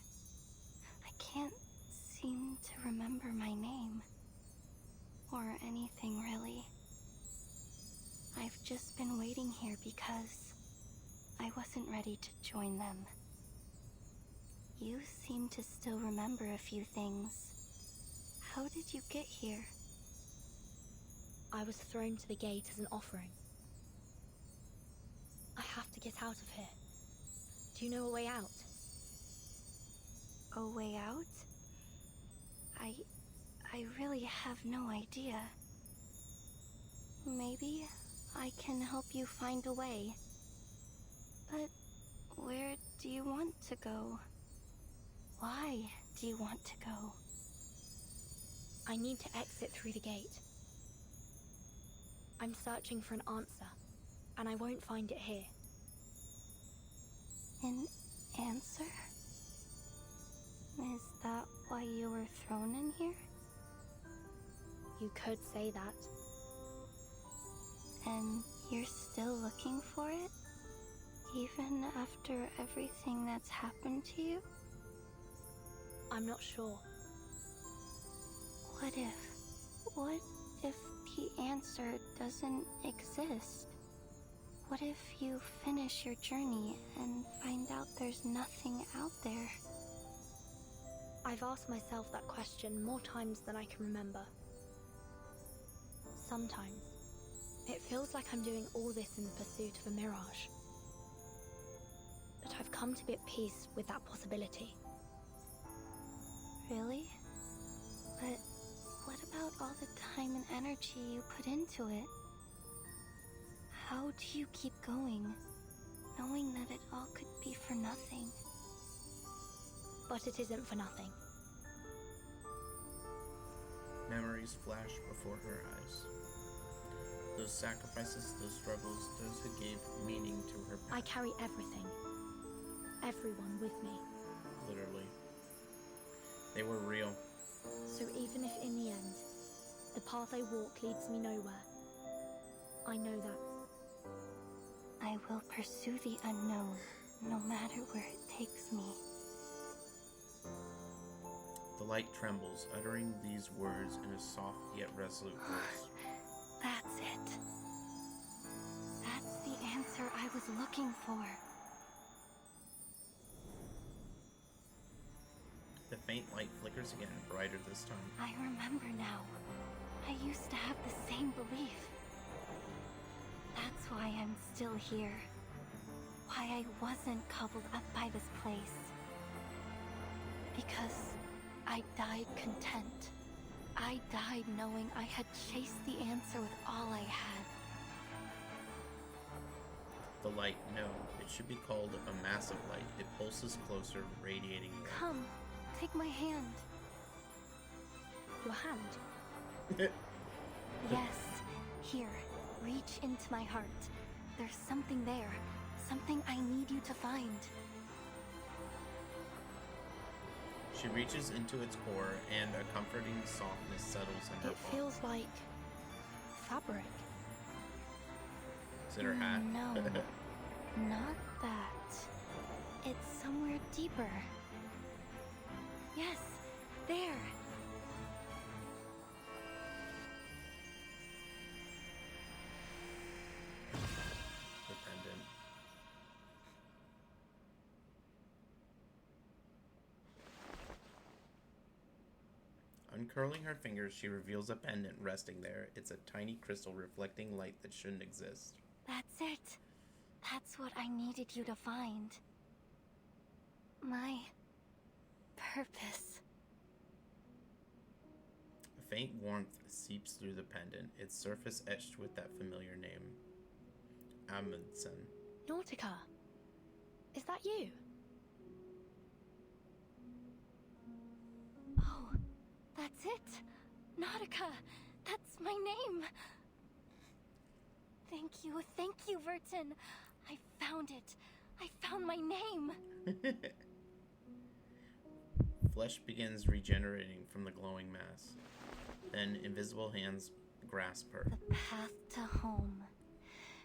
I can't seem to remember my name. Or anything, really. I've just been waiting here because I wasn't ready to join them. You seem to still remember a few things. How did you get here? I was thrown to the gate as an offering. I have to get out of here. Do you know a way out? A way out? I really have no idea. Maybe I can help you find a way. But where do you want to go? Why do you want to go? I need to exit through the gate. I'm searching for an answer, and I won't find it here. An answer? Is that why you were thrown in here? You could say that. And you're still looking for it? Even after everything that's happened to you? I'm not sure. What if the answer doesn't exist? What if you finish your journey and find out there's nothing out there? I've asked myself that question more times than I can remember. Sometimes, it feels like I'm doing all this in the pursuit of a mirage. But I've come to be at peace with that possibility. Really? But what about all the time and energy you put into it? How do you keep going, knowing that it all could be for nothing? But it isn't for nothing. Memories flash before her eyes. Those sacrifices, those struggles, those who gave meaning to her path. I carry everything. Everyone with me. Literally. They were real. So even if in the end, the path I walk leads me nowhere, I know that. I will pursue the unknown, no matter where it takes me. The light trembles, uttering these words in a soft yet resolute voice. That's it. That's the answer I was looking for. The faint light flickers again, brighter this time. I remember now. I used to have the same belief. That's why I'm still here. Why I wasn't cobbled up by this place. Because I died content. I died knowing I had chased the answer with all I had. The light, no. It should be called a massive light. It pulses closer, radiating light. Come, take my hand. Your hand? Yes, here. Reach into my heart. There's something there. Something I need you to find. She reaches into its core, and a comforting softness settles in her It palm. feels like fabric. Is it her hat? No, not that. It's somewhere deeper. Yes, there. The pendant. Uncurling her fingers, she reveals a pendant resting there. It's a tiny crystal reflecting light that shouldn't exist. That's it. That's what I needed you to find. My purpose. A faint warmth seeps through the pendant, its surface etched with that familiar name. Amundsen. Nautica. Is that you? Oh, that's it. Nautica. That's my name. Thank you, Vertin. I found it. I found my name. Flesh begins regenerating from the glowing mass. Then invisible hands grasp her. The path to home.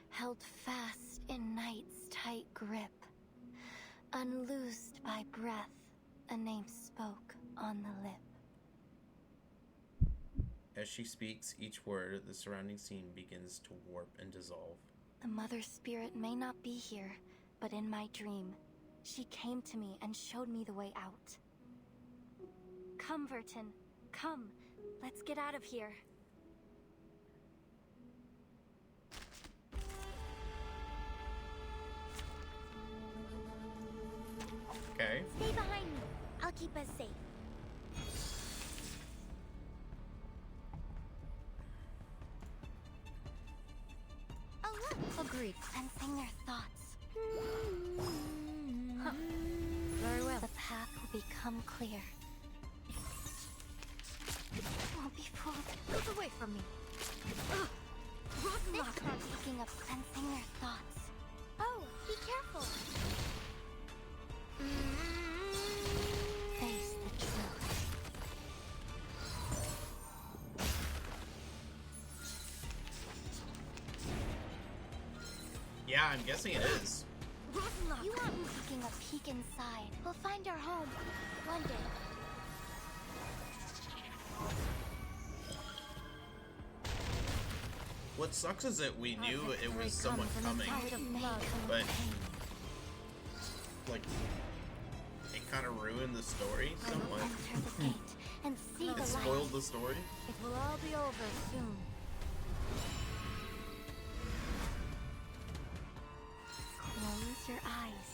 Held fast in night's tight grip. Unloosed by breath, a name spoke on the lip. As she speaks each word, the surrounding scene begins to warp and dissolve. The Mother Spirit may not be here, but in my dream, she came to me and showed me the way out. Come, Vertin. Come. Let's get out of here. Okay. Stay behind me. I'll keep us safe. Oh, look! Agreed. Sensing their thoughts. Huh. Very well. The path will become clear. Won't be fooled. Move away from me. This time picking up, sensing their thoughts. Oh, be careful. Face the truth. Yeah, I'm guessing it is. You want me taking a peek inside? We'll find our home. One day. What sucks is that we knew it was someone coming, but like it kind of ruined the story somewhat. Enter the gate and see the It light. spoiled the story. It will all be over soon. Close your eyes.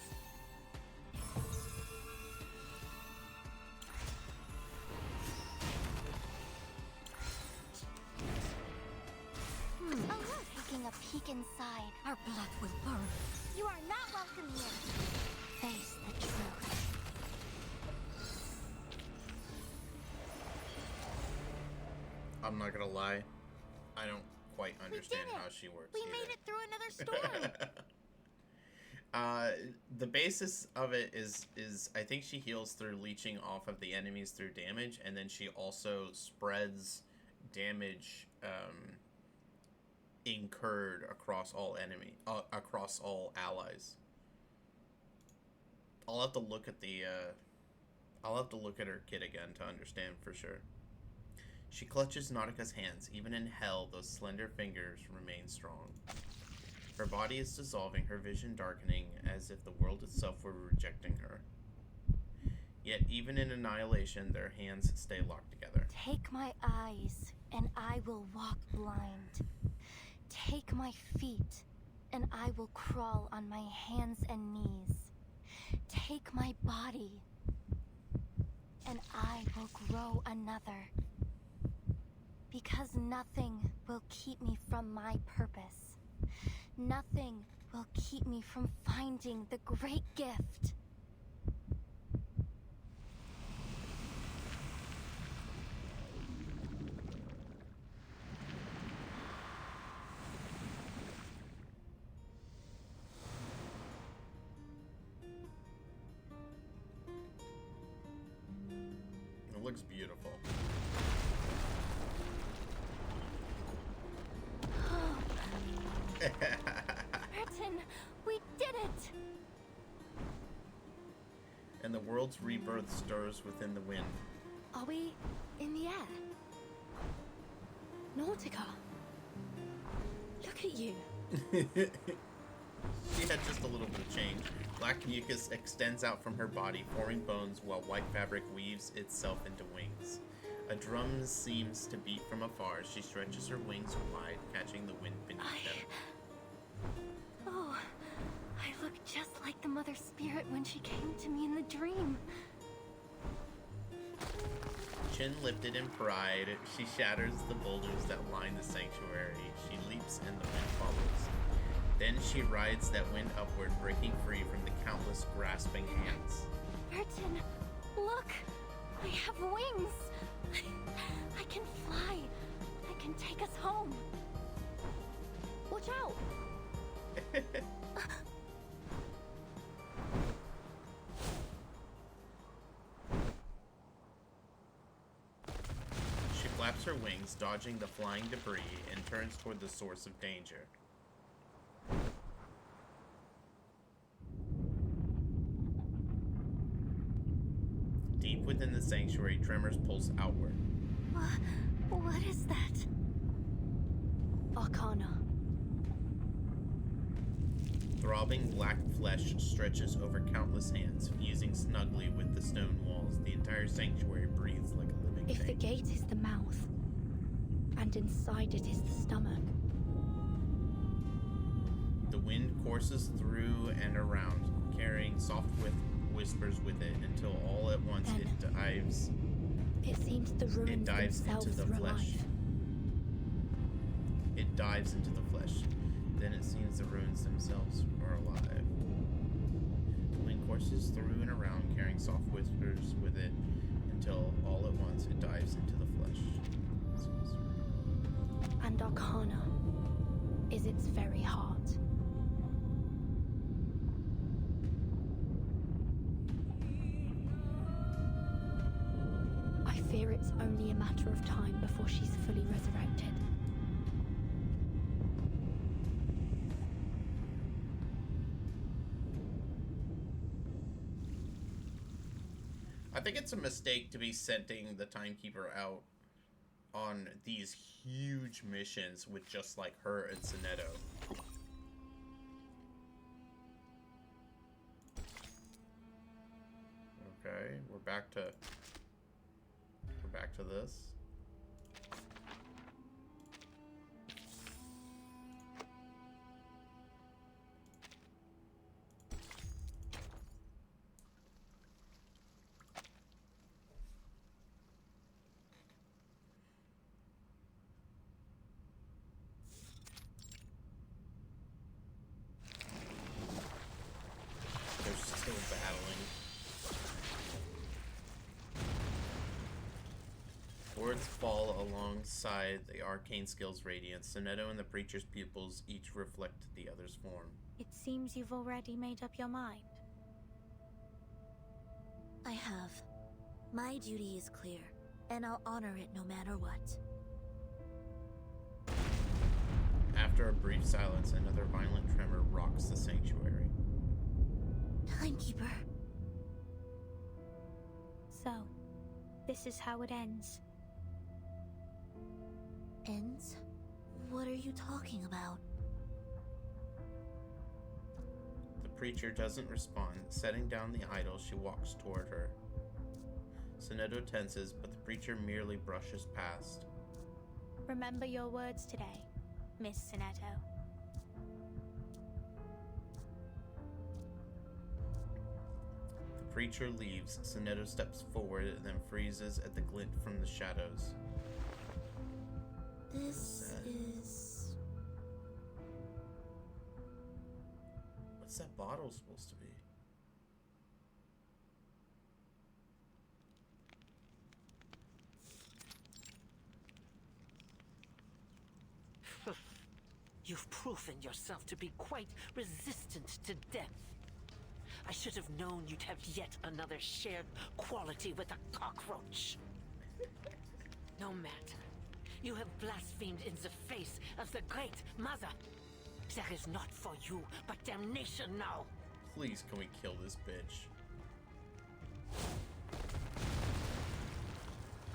Oh, look! Taking a peek inside. Our blood will burn. You are not welcome here. Face the truth. I'm not gonna lie, I don't quite understand did it. how she works. We either. made it through another storm. The basis of it is I think she heals through leeching off of the enemies through damage, and then she also spreads damage incurred across all across all allies. I'll have to look at the I'll have to look at her kit again to understand for sure. She clutches Nautica's hands. Even in hell, those slender fingers remain strong. Her body is dissolving, her vision darkening, as if the world itself were rejecting her. Yet, even in annihilation, their hands stay locked together. Take my eyes, and I will walk blind. Take my feet, and I will crawl on my hands and knees. Take my body, and I will grow another. Because nothing will keep me from my purpose. Nothing will keep me from finding the great gift. It looks beautiful. Burton, we did it! And the world's rebirth stirs within the wind. Are we in the air? Nautica. Look at you. She had just a little bit of change. Black mucus extends out from her body, forming bones, while white fabric weaves itself into wings. A drum seems to beat from afar. She stretches her wings wide, catching the wind beneath them. Oh, I look just like the Mother Spirit when she came to me in the dream. Chin lifted in pride, she shatters the boulders that line the sanctuary. She leaps and the wind follows. Then she rides that wind upward, breaking free from the countless grasping hands. Burton, look! I have wings! I can fly! I can take us home! Watch out! She flaps her wings, dodging the flying debris, and turns toward the source of danger. Deep within the sanctuary, tremors pulse outward. What is that? Arcana. Throbbing black flesh stretches over countless hands, fusing snugly with the stone walls. The entire sanctuary breathes like a living If thing. the gate is the mouth, and inside it is the stomach. The wind courses through and around, carrying soft whispers with it until all at once Then, it dives. It seems the ruins It dives into themselves the flesh. revive. It dives into the flesh. Then it seems the ruins themselves are alive. The wind courses through and around, carrying soft whispers with it until all at once it dives into the flesh. And Arcana is its very heart. I fear it's only a matter of time before she's fully resurrected. I think it's a mistake to be sending the Timekeeper out on these huge missions with just like her and Sonetto. Okay, we're back to this. They're still battling. Words fall alongside the arcane skill's radiance. Sonetto and the preacher's pupils each reflect the other's form. It seems you've already made up your mind. I have. My duty is clear, and I'll honor it no matter what. After a brief silence, another violent tremor rocks the sanctuary. Timekeeper. So, this is how it ends. Ends? What are you talking about? The preacher doesn't respond. Setting down the idol, she walks toward her. Sonetto tenses, but the preacher merely brushes past. Remember your words today, Miss Sonetto. The preacher leaves. Sonetto steps forward, then freezes at the glint from the shadows. What's that bottle supposed to be? You've proven yourself to be quite resistant to death. I should have known you'd have yet another shared quality with a cockroach. No matter. You have blasphemed in the face of the Great Mother. There is not for you, but damnation now. Please, can we kill this bitch?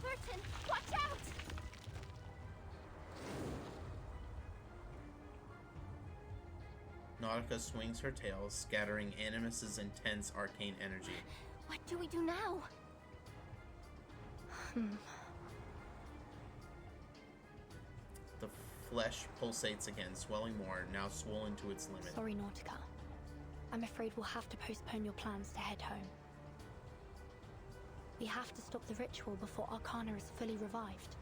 Burton, watch out! Nautica swings her tail, scattering Animus's intense arcane energy. What do we do now? The flesh pulsates again, swelling more, now swollen to its limit. Sorry, Nautica. I'm afraid we'll have to postpone your plans to head home. We have to stop the ritual before Arcana is fully revived.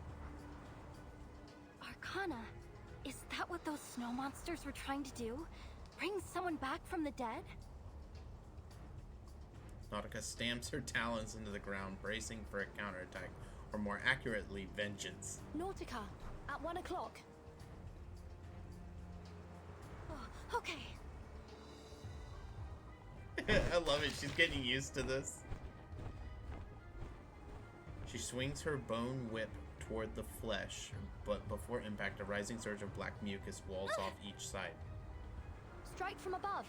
Arcana? Is that what those snow monsters were trying to do? Bring someone back from the dead? Nautica stamps her talons into the ground, bracing for a counterattack, or more accurately, vengeance. Nautica, at 1 o'clock. Oh, okay. I love it, she's getting used to this. She swings her bone whip toward the flesh, but before impact, a rising surge of black mucus walls off each side. Strike from above.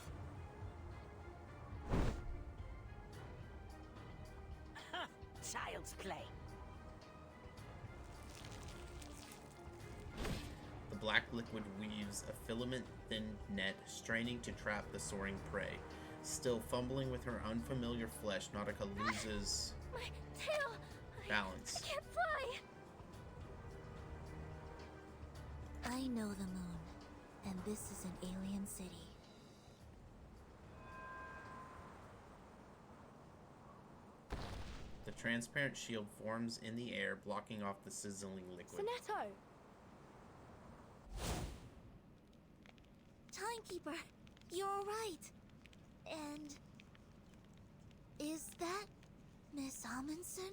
Child's play. The black liquid weaves a filament-thin net, straining to trap the soaring prey. Still fumbling with her unfamiliar flesh, Nautica loses My tail! balance. I can't fly! I know the moon, and this is an alien city. The transparent shield forms in the air, blocking off the sizzling liquid. Sonetto! Timekeeper, you're right. And... is that Miss Amundsen?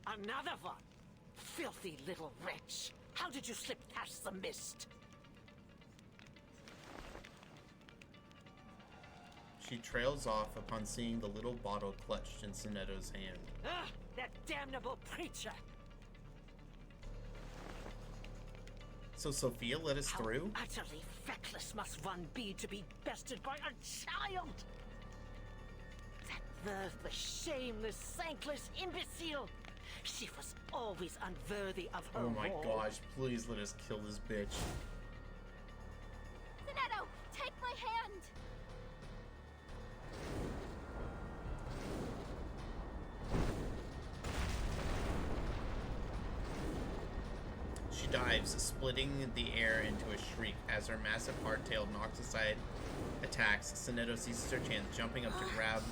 Another one? Filthy little wretch. How did you slip past the mist? She trails off upon seeing the little bottle clutched in Sonetto's hand. Ah, that damnable preacher! So Sophia let us through? How utterly feckless must one be to be bested by a child? That worthless, shameless, thankless imbecile! She was always unworthy of her Oh my role. gosh, please let us kill this bitch. Sonetto, take my hand! She dives, splitting the air into a shriek as her massive hardtail knocks aside attacks. Sonetto seizes her chance, jumping up to grab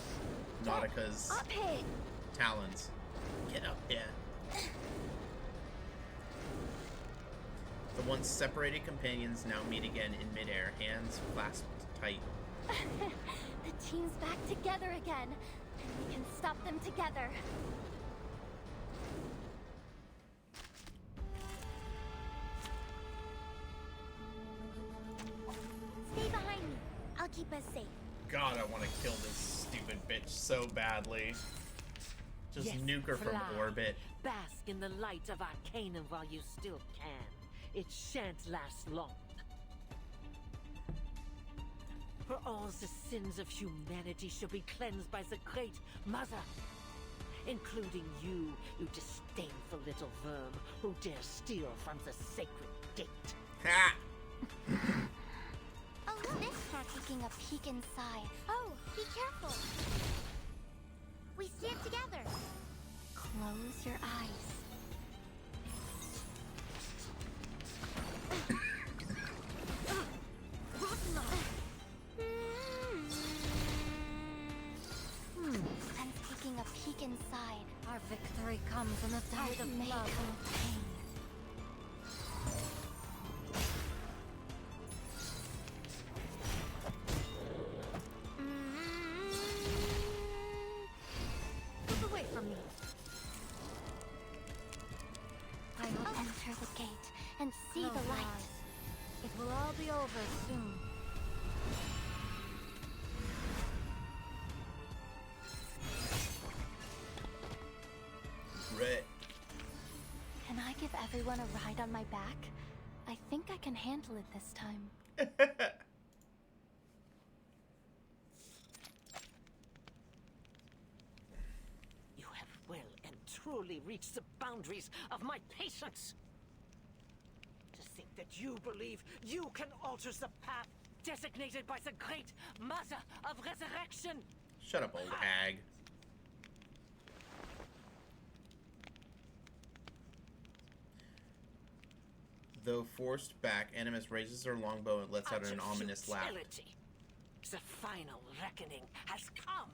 Nautica's Up here! talons. Get up here. The once separated companions now meet again in midair, hands clasped tight. The team's back together again, and we can stop them together. Stay behind me. I'll keep us safe. God, I want to kill this stupid bitch so badly. Just Yes, nuke her from fly. orbit. Bask in the light of Arcanum while you still can. It shan't last long. For all the sins of humanity shall be cleansed by the Great Mother, including you, you disdainful little worm who dare steal from the sacred gate. Ha! Oh, who's this cat taking a peek inside? Oh, be careful. We stand together. Close your eyes. I'm taking a peek inside. Our victory comes in the tide of Make blood. no pain. enter the gate and see Close the your light. eyes. It will all be over soon. Red. Can I give everyone a ride on my back? I think I can handle it this time. You have well and truly reached the boundaries of my patience. To think that you believe you can alter the path designated by the great Mother of Resurrection. Shut up, old hag. Though forced back, Animus raises her longbow and lets out an ominous laugh. Futility. The final reckoning has come.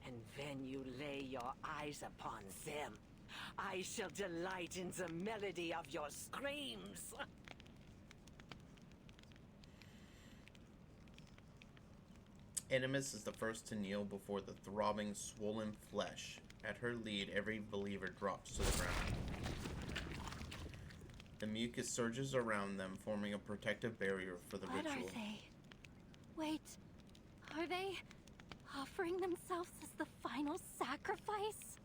And when you lay your eyes upon them, I shall delight in the melody of your screams. Animus is the first to kneel before the throbbing, swollen flesh. At her lead, every believer drops to the ground. The mucus surges around them, forming a protective barrier for the What ritual. are they? Wait, are they offering themselves as the final sacrifice?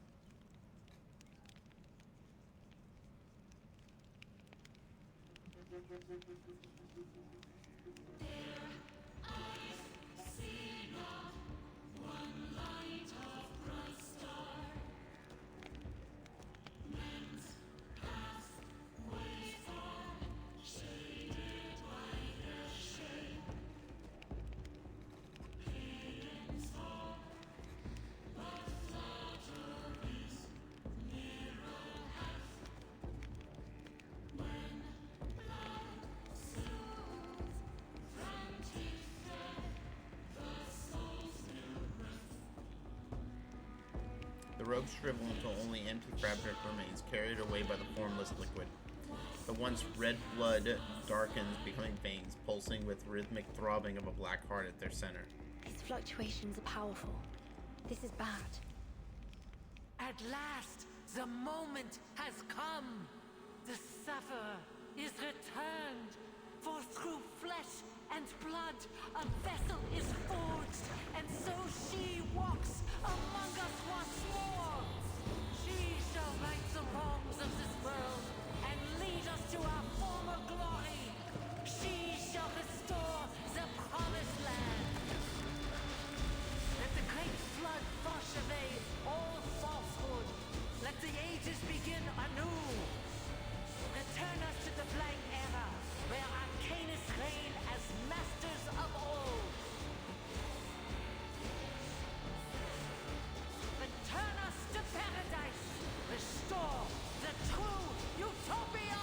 The robes shrivel until only empty fabric remains, carried away by the formless liquid. The once red blood darkens, becoming veins, pulsing with rhythmic throbbing of a black heart at their center. These fluctuations are powerful. This is bad. At last, the moment has come. The sufferer is returned. For through flesh and blood, a vessel is forged, and so she walks among us once more. She shall right the wrongs of this world and lead us to our former glory. She shall restore the promised land. Let the great flood wash away all falsehood. Let the ages begin anew. Return us to the blank era, where Arcanus reign as masters of old. Return us to paradise. Restore the true utopia.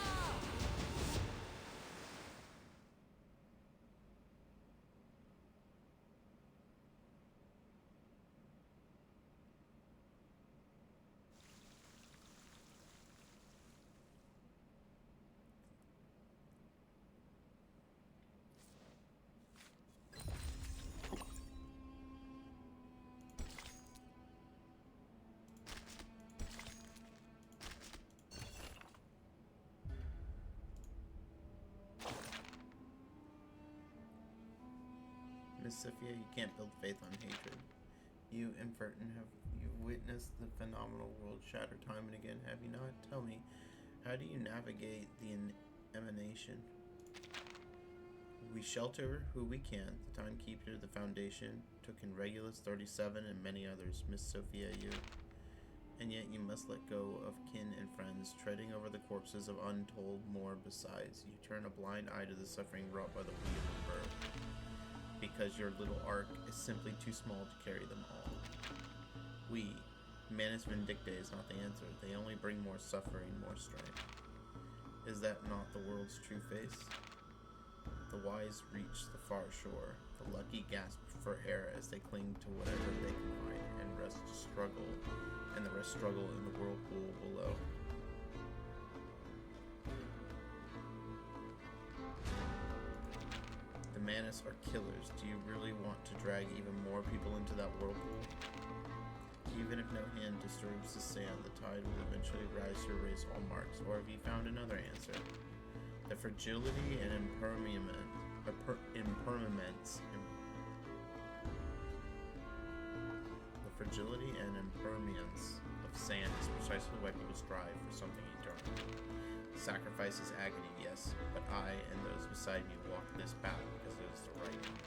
Miss Sophia, you can't build faith on hatred. You, Inferton, have you witnessed the phenomenal world shatter time and again, have you not? Tell me, how do you navigate the emanation? We shelter who we can, the Timekeeper, the Foundation, took in Regulus 37 and many others, Miss Sophia, you. And yet you must let go of kin and friends, treading over the corpses of untold more besides. You turn a blind eye to the suffering wrought by the wheel of birth, because your little ark is simply too small to carry them all. We, Manus Vindictae, is not the answer. They only bring more suffering, more strength. Is that not the world's true face? The wise reach the far shore. The lucky gasp for air as they cling to whatever they can find, and the rest struggle in the whirlpool below. The Manus are killers. Do you really want to drag even more people into that whirlpool? Even if no hand disturbs the sand, the tide will eventually rise to erase all marks. Or have you found another answer? The fragility and impermanence of sand is precisely why people strive for something eternal. Sacrifice is agony, yes, but I and those beside me walk this path because it is the right one.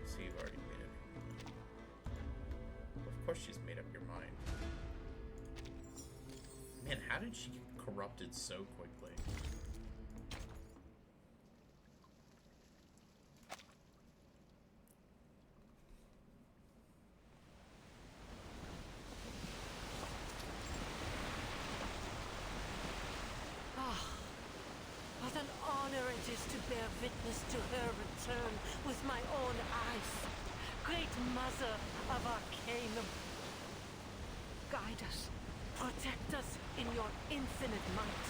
So you've already made up your mind. Of course she's made up your mind. Man, how did she get corrupted so quickly? What an honor it is to bear witness to her return with my own eyes. Great Mother of Arcanum, guide us, protect us in your infinite might.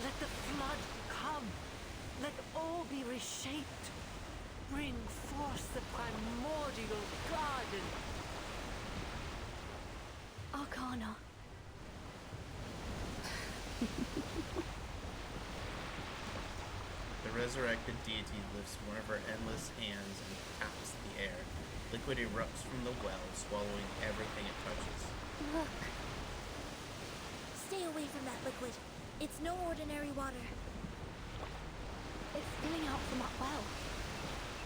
Let the flood come. Let all be reshaped. Bring forth the primordial garden. Arcana. The resurrected deity lifts one of her endless hands and taps the air. Liquid erupts from the well, swallowing everything it touches. Look. Stay away from that liquid. It's no ordinary water. It's spilling out from that well.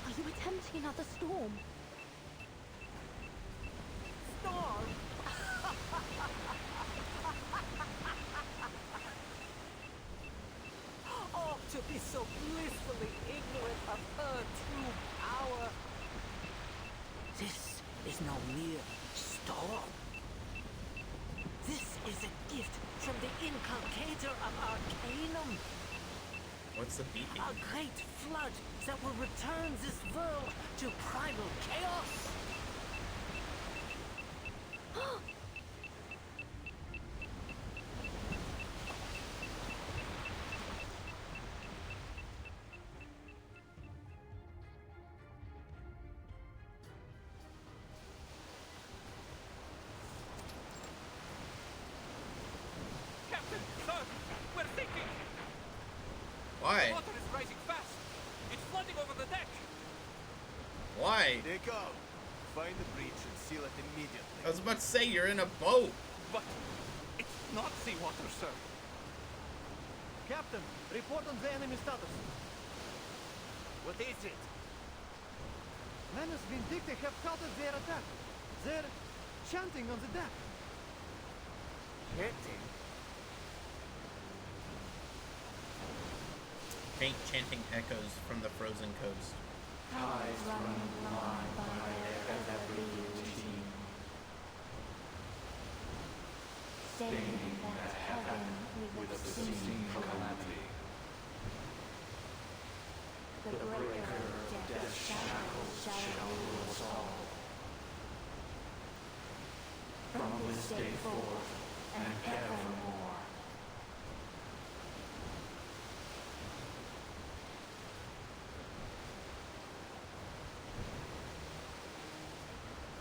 Are you attempting another storm? Storm? Oh, to be so blissfully ignorant of her true power. This is no mere storm. This is a gift from the inculcator of Arcanum. What's the beeping? A great flood that will return this world to primal chaos. Captain, sir, we're sinking! Why? The water is rising fast. It's flooding over the deck. Why? Take out. Find the breach and seal it immediately. I was about to say, you're in a boat. But it's not seawater, sir. Captain, report on the enemy status. What is it? Manus Vindicta have started their attack. They're chanting on the deck. Chanting? Faint chanting echoes from the frozen coast. Tides running blind by their every routine. Staining that heaven with obscene calamity. The breaker of death's shackles shall rule us all. From this day forth and evermore.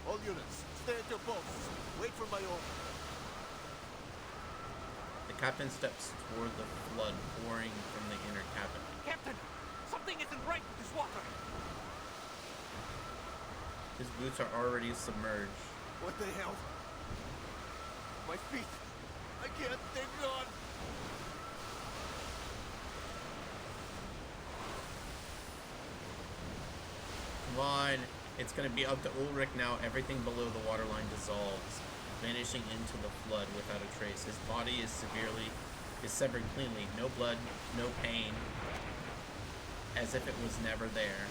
All units, stay at your posts. Wait for my order. The captain steps toward the flood pouring from the inner cabin. Captain, something isn't right with this water. His boots are already submerged. What the hell? My feet. I can't. They're gone. Come on. It's going to be up to Ulrich now. Everything below the waterline dissolves, vanishing into the flood without a trace. His body is severed cleanly. No blood, no pain, as if it was never there.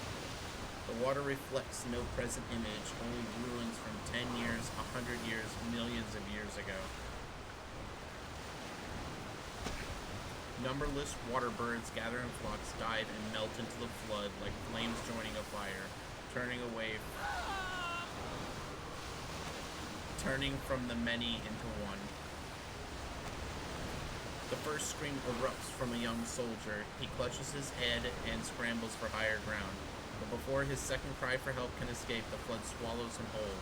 The water reflects no present image, only ruins from 10 years, 100 years, millions of years ago. Numberless water birds gather in flocks, dive, and melt into the flood like flames joining a fire, turning from the many into one. The first scream erupts from a young soldier. He clutches his head and scrambles for higher ground. But before his second cry for help can escape, the flood swallows him whole.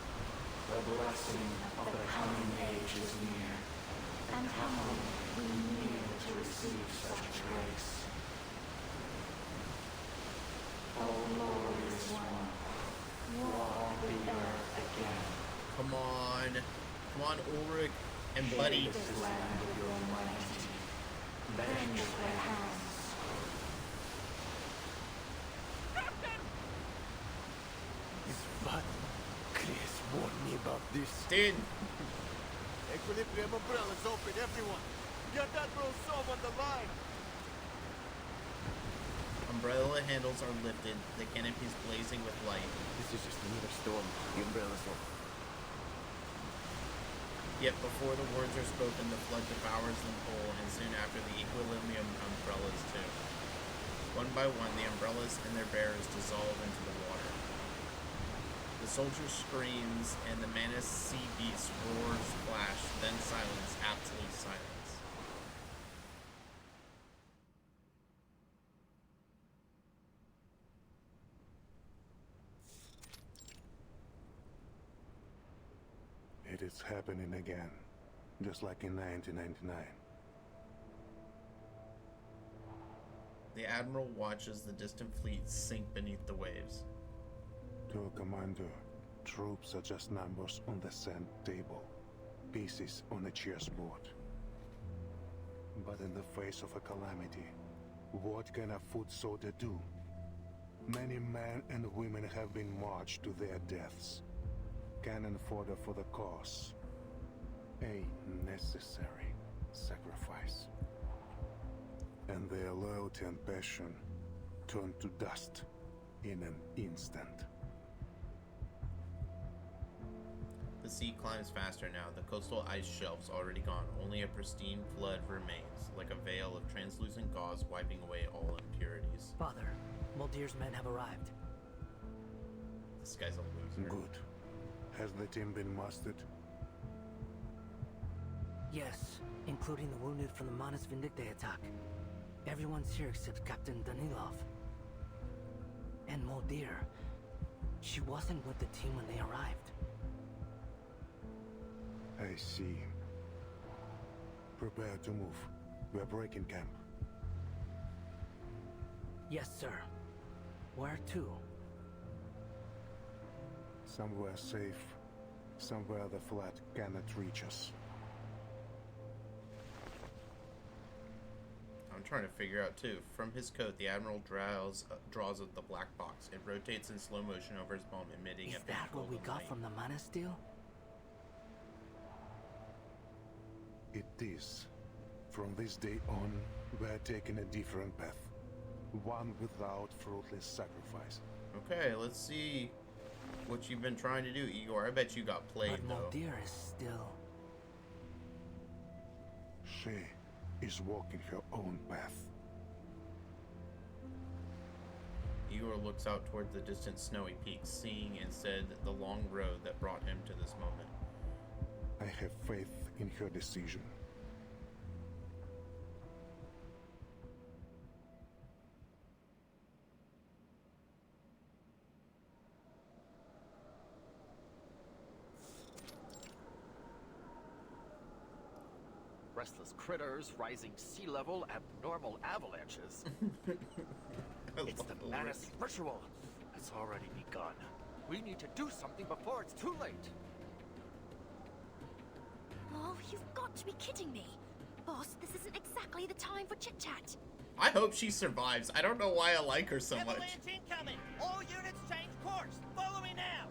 The blessing of the coming age is near, and humbly we kneel to receive such grace. O glorious one, walk the earth again. Come on, Ulrich and Buddy. Shake this land with your mighty, vengeful hands. It's fun. Chris warned me about this. Dude. Equilibrium umbrellas open, everyone. Get that Rousseau on the line. Umbrella handles are lifted, the canopies blazing with light. This is just another storm. The umbrella's open. Yet before the words are spoken, the flood devours them whole, and soon after the equilibrium umbrellas too. One by one, the umbrellas and their bearers dissolve into the water. The soldier screams, and the Manus sea beast roars, flash, then silence, absolute silence. It is happening again, just like in 1999. The Admiral watches the distant fleet sink beneath the waves. To a commander, troops are just numbers on the sand table, pieces on a chessboard. But in the face of a calamity, what can a foot soldier do? Many men and women have been marched to their deaths. Cannon fodder for the cause. A necessary sacrifice. And their loyalty and passion turned to dust in an instant. The sea climbs faster now, the coastal ice shelves already gone. Only a pristine flood remains, like a veil of translucent gauze wiping away all impurities. Father, Muldir's men have arrived. This guy's a loser. Good. Has the team been mustered? Yes, including the wounded from the Manus Vindictae attack. Everyone's here except Captain Danilov. And Muldir. She wasn't with the team when they arrived. I see. Prepare to move. We're breaking camp. Yes, sir. Where to? Somewhere safe. Somewhere the flat cannot reach us. I'm trying to figure out too. From his coat, the Admiral draws up the black box. It rotates in slow motion over his palm, emitting Is a faint that what we golden got light. from the Manus deal? It is. From this day on, we're taking a different path. One without fruitless sacrifice. Okay, let's see what you've been trying to do, Igor. I bet you got played, But though. Muldir is still... She is walking her own path. Igor looks out toward the distant snowy peaks, seeing instead the long road that brought him to this moment. I have faith in her decision. Restless critters, rising sea level, abnormal avalanches. It's the Manus ritual. It's already begun. We need to do something before it's too late. Oh, you've got to be kidding me. Boss, this isn't exactly the time for chit-chat. I hope she survives. I don't know why I like her so much. Avalanche incoming! All units change course! Follow me now!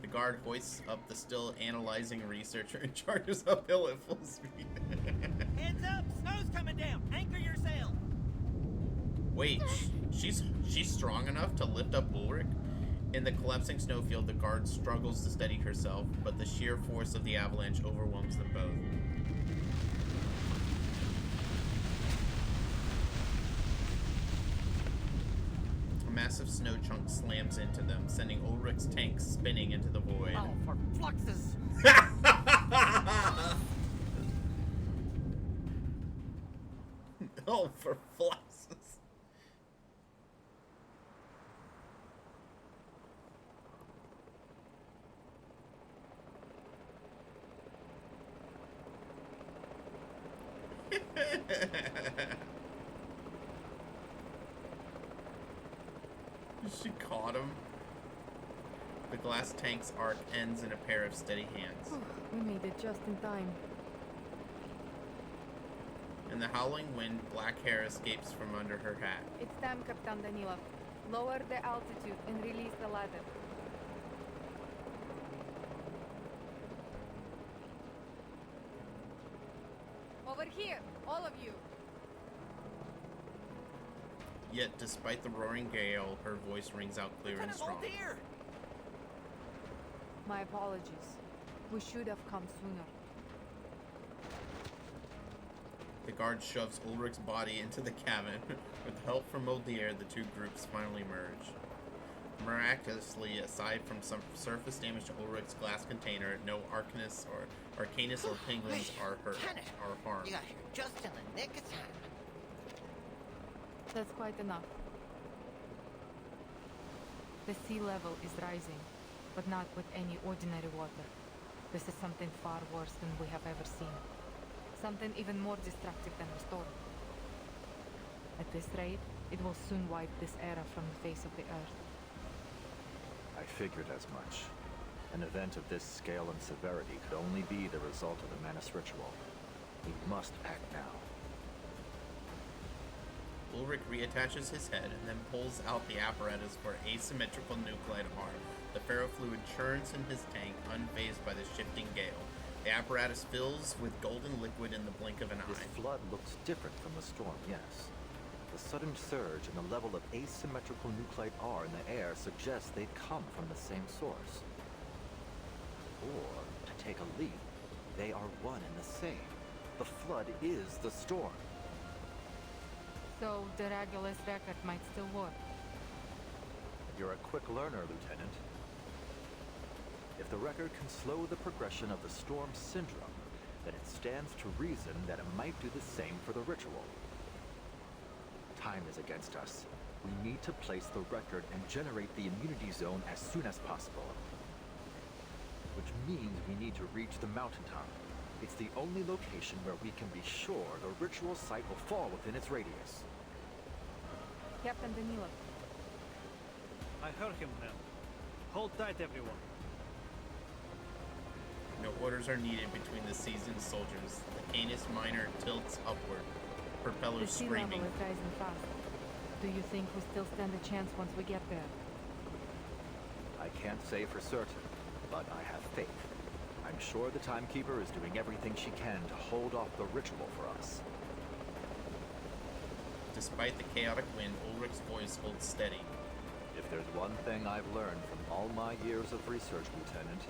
The guard hoists up the still analyzing researcher and charges uphill at full speed. Heads up! Snow's coming down! Anchor your sail! Wait, she's strong enough to lift up Ulrich? In the collapsing snowfield, the guard struggles to steady herself, but the sheer force of the avalanche overwhelms them both. A massive snow chunk slams into them, sending Ulrich's tank spinning into the void. Oh, for fluxes! Oh, for fluxes. She caught him. The glass tank's arc ends in a pair of steady hands. We made it just in time. In the howling wind, black hair escapes from under her hat. It's time, Captain Danilov. Lower the altitude and release the ladder. Over here, all of you. Yet, despite the roaring gale, her voice rings out clear and strong. My apologies. We should have come sooner. The guard shoves Ulrich's body into the cabin. With help from Moldier, the two groups finally merge. Miraculously, aside from some surface damage to Ulrich's glass container, no Arcanus or penguins are hurt or harmed. You got here just in the nick of time. That's quite enough. The sea level is rising, but not with any ordinary water. This is something far worse than we have ever seen. Something even more destructive than the storm. At this rate, it will soon wipe this era from the face of the earth. I figured as much. An event of this scale and severity could only be the result of the Manus ritual. We must act now. Ulrich reattaches his head and then pulls out the apparatus for asymmetrical nuclide arm. The ferrofluid churns in his tank, unfazed by the shifting gale. The apparatus fills with golden liquid in the blink of an eye. This flood looks different from the storm, yes. The sudden surge and the level of asymmetrical nuclide R in the air suggests they'd come from the same source. Or, to take a leap, they are one and the same. The flood is the storm. So, the Regulus record might still work. You're a quick learner, Lieutenant. If the record can slow the progression of the storm syndrome, then it stands to reason that it might do the same for the ritual. Time is against us. We need to place the record and generate the immunity zone as soon as possible. Which means we need to reach the mountaintop. It's the only location where we can be sure the ritual site will fall within its radius. Captain Danilov. I heard him, man. Hold tight, everyone. No orders are needed between the seasoned soldiers. The Canis Minor tilts upward, propellers The sea screaming. level is rising fast. Do you think we still stand a chance once we get there? I can't say for certain, but I have faith. I'm sure the Timekeeper is doing everything she can to hold off the ritual for us. Despite the chaotic wind, Ulrich's voice holds steady. If there's one thing I've learned from all my years of research, Lieutenant,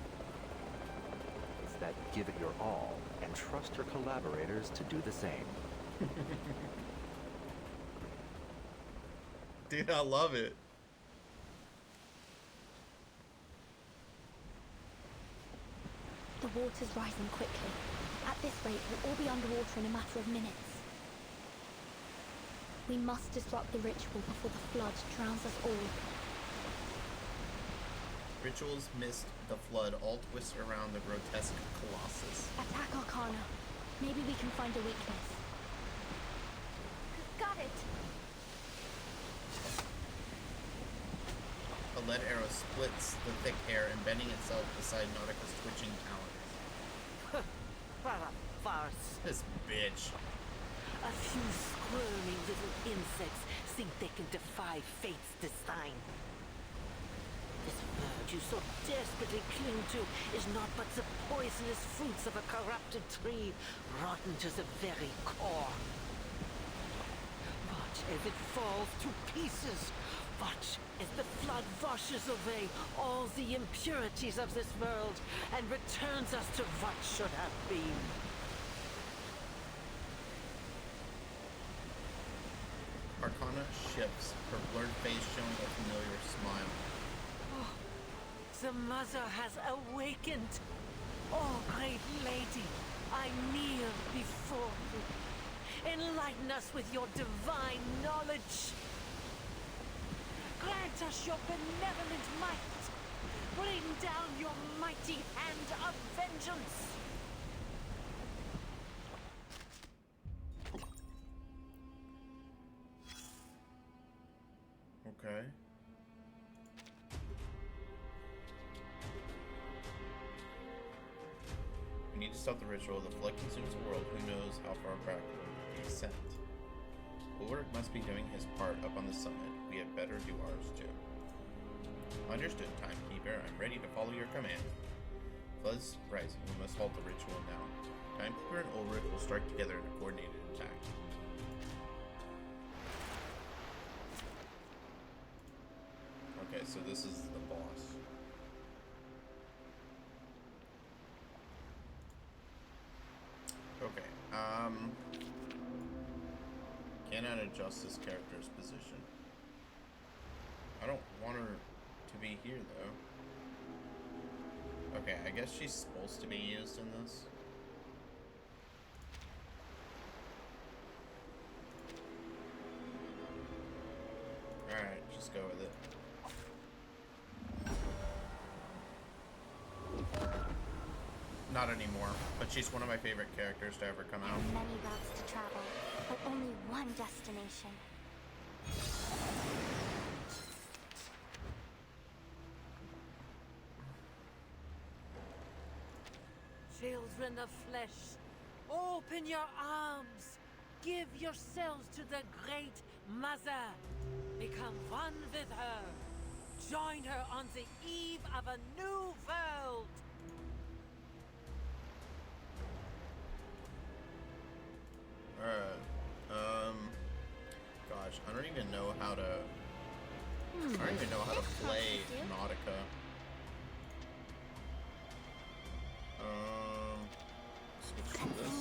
it's that give it your all and trust your collaborators to do the same. Dude, I love it. The water's rising quickly. At this rate, we'll all be underwater in a matter of minutes. We must disrupt the ritual before the flood drowns us all. Rituals missed the flood, all twist around the grotesque colossus. Attack Arcana. Maybe we can find a weakness. Got it! A lead arrow splits the thick air, embedding itself beside Nautica's twitching talons. What a farce. This bitch. A few squirmy little insects think they can defy fate's design. This bird you so desperately cling to is not but the poisonous fruits of a corrupted tree, rotten to the very core. Watch as it falls to pieces. Watch as the flood washes away all the impurities of this world and returns us to what should have been. Arcana shifts, her blurred face showing a familiar smile. Oh, the mother has awakened. Oh, great lady, I kneel before you. Enlighten us with your divine knowledge. Grant us your benevolent might. Bring down your mighty hand of vengeance. stop the ritual, the flood consumes the world. Who knows how far back it will be sent? Ulrich must be doing his part up on the summit. We had better do ours too. Understood, Timekeeper. I'm ready to follow your command. Flood's rising. We must halt the ritual now. Timekeeper and Ulrich will strike together in a coordinated attack. Okay, so this is the boss. Okay, cannot adjust this character's position. I don't want her to be here, though. Okay, I guess she's supposed to be used in this. Alright, just go with it. Not anymore, but she's one of my favorite characters to ever come out. There are many routes to travel, but only one destination. Children of flesh, open your arms. Give yourselves to the Great Mother. Become one with her. Join her on the eve of a new world. Alright, gosh, I don't even know how to, I don't even know how to play Nautica. Switch to this.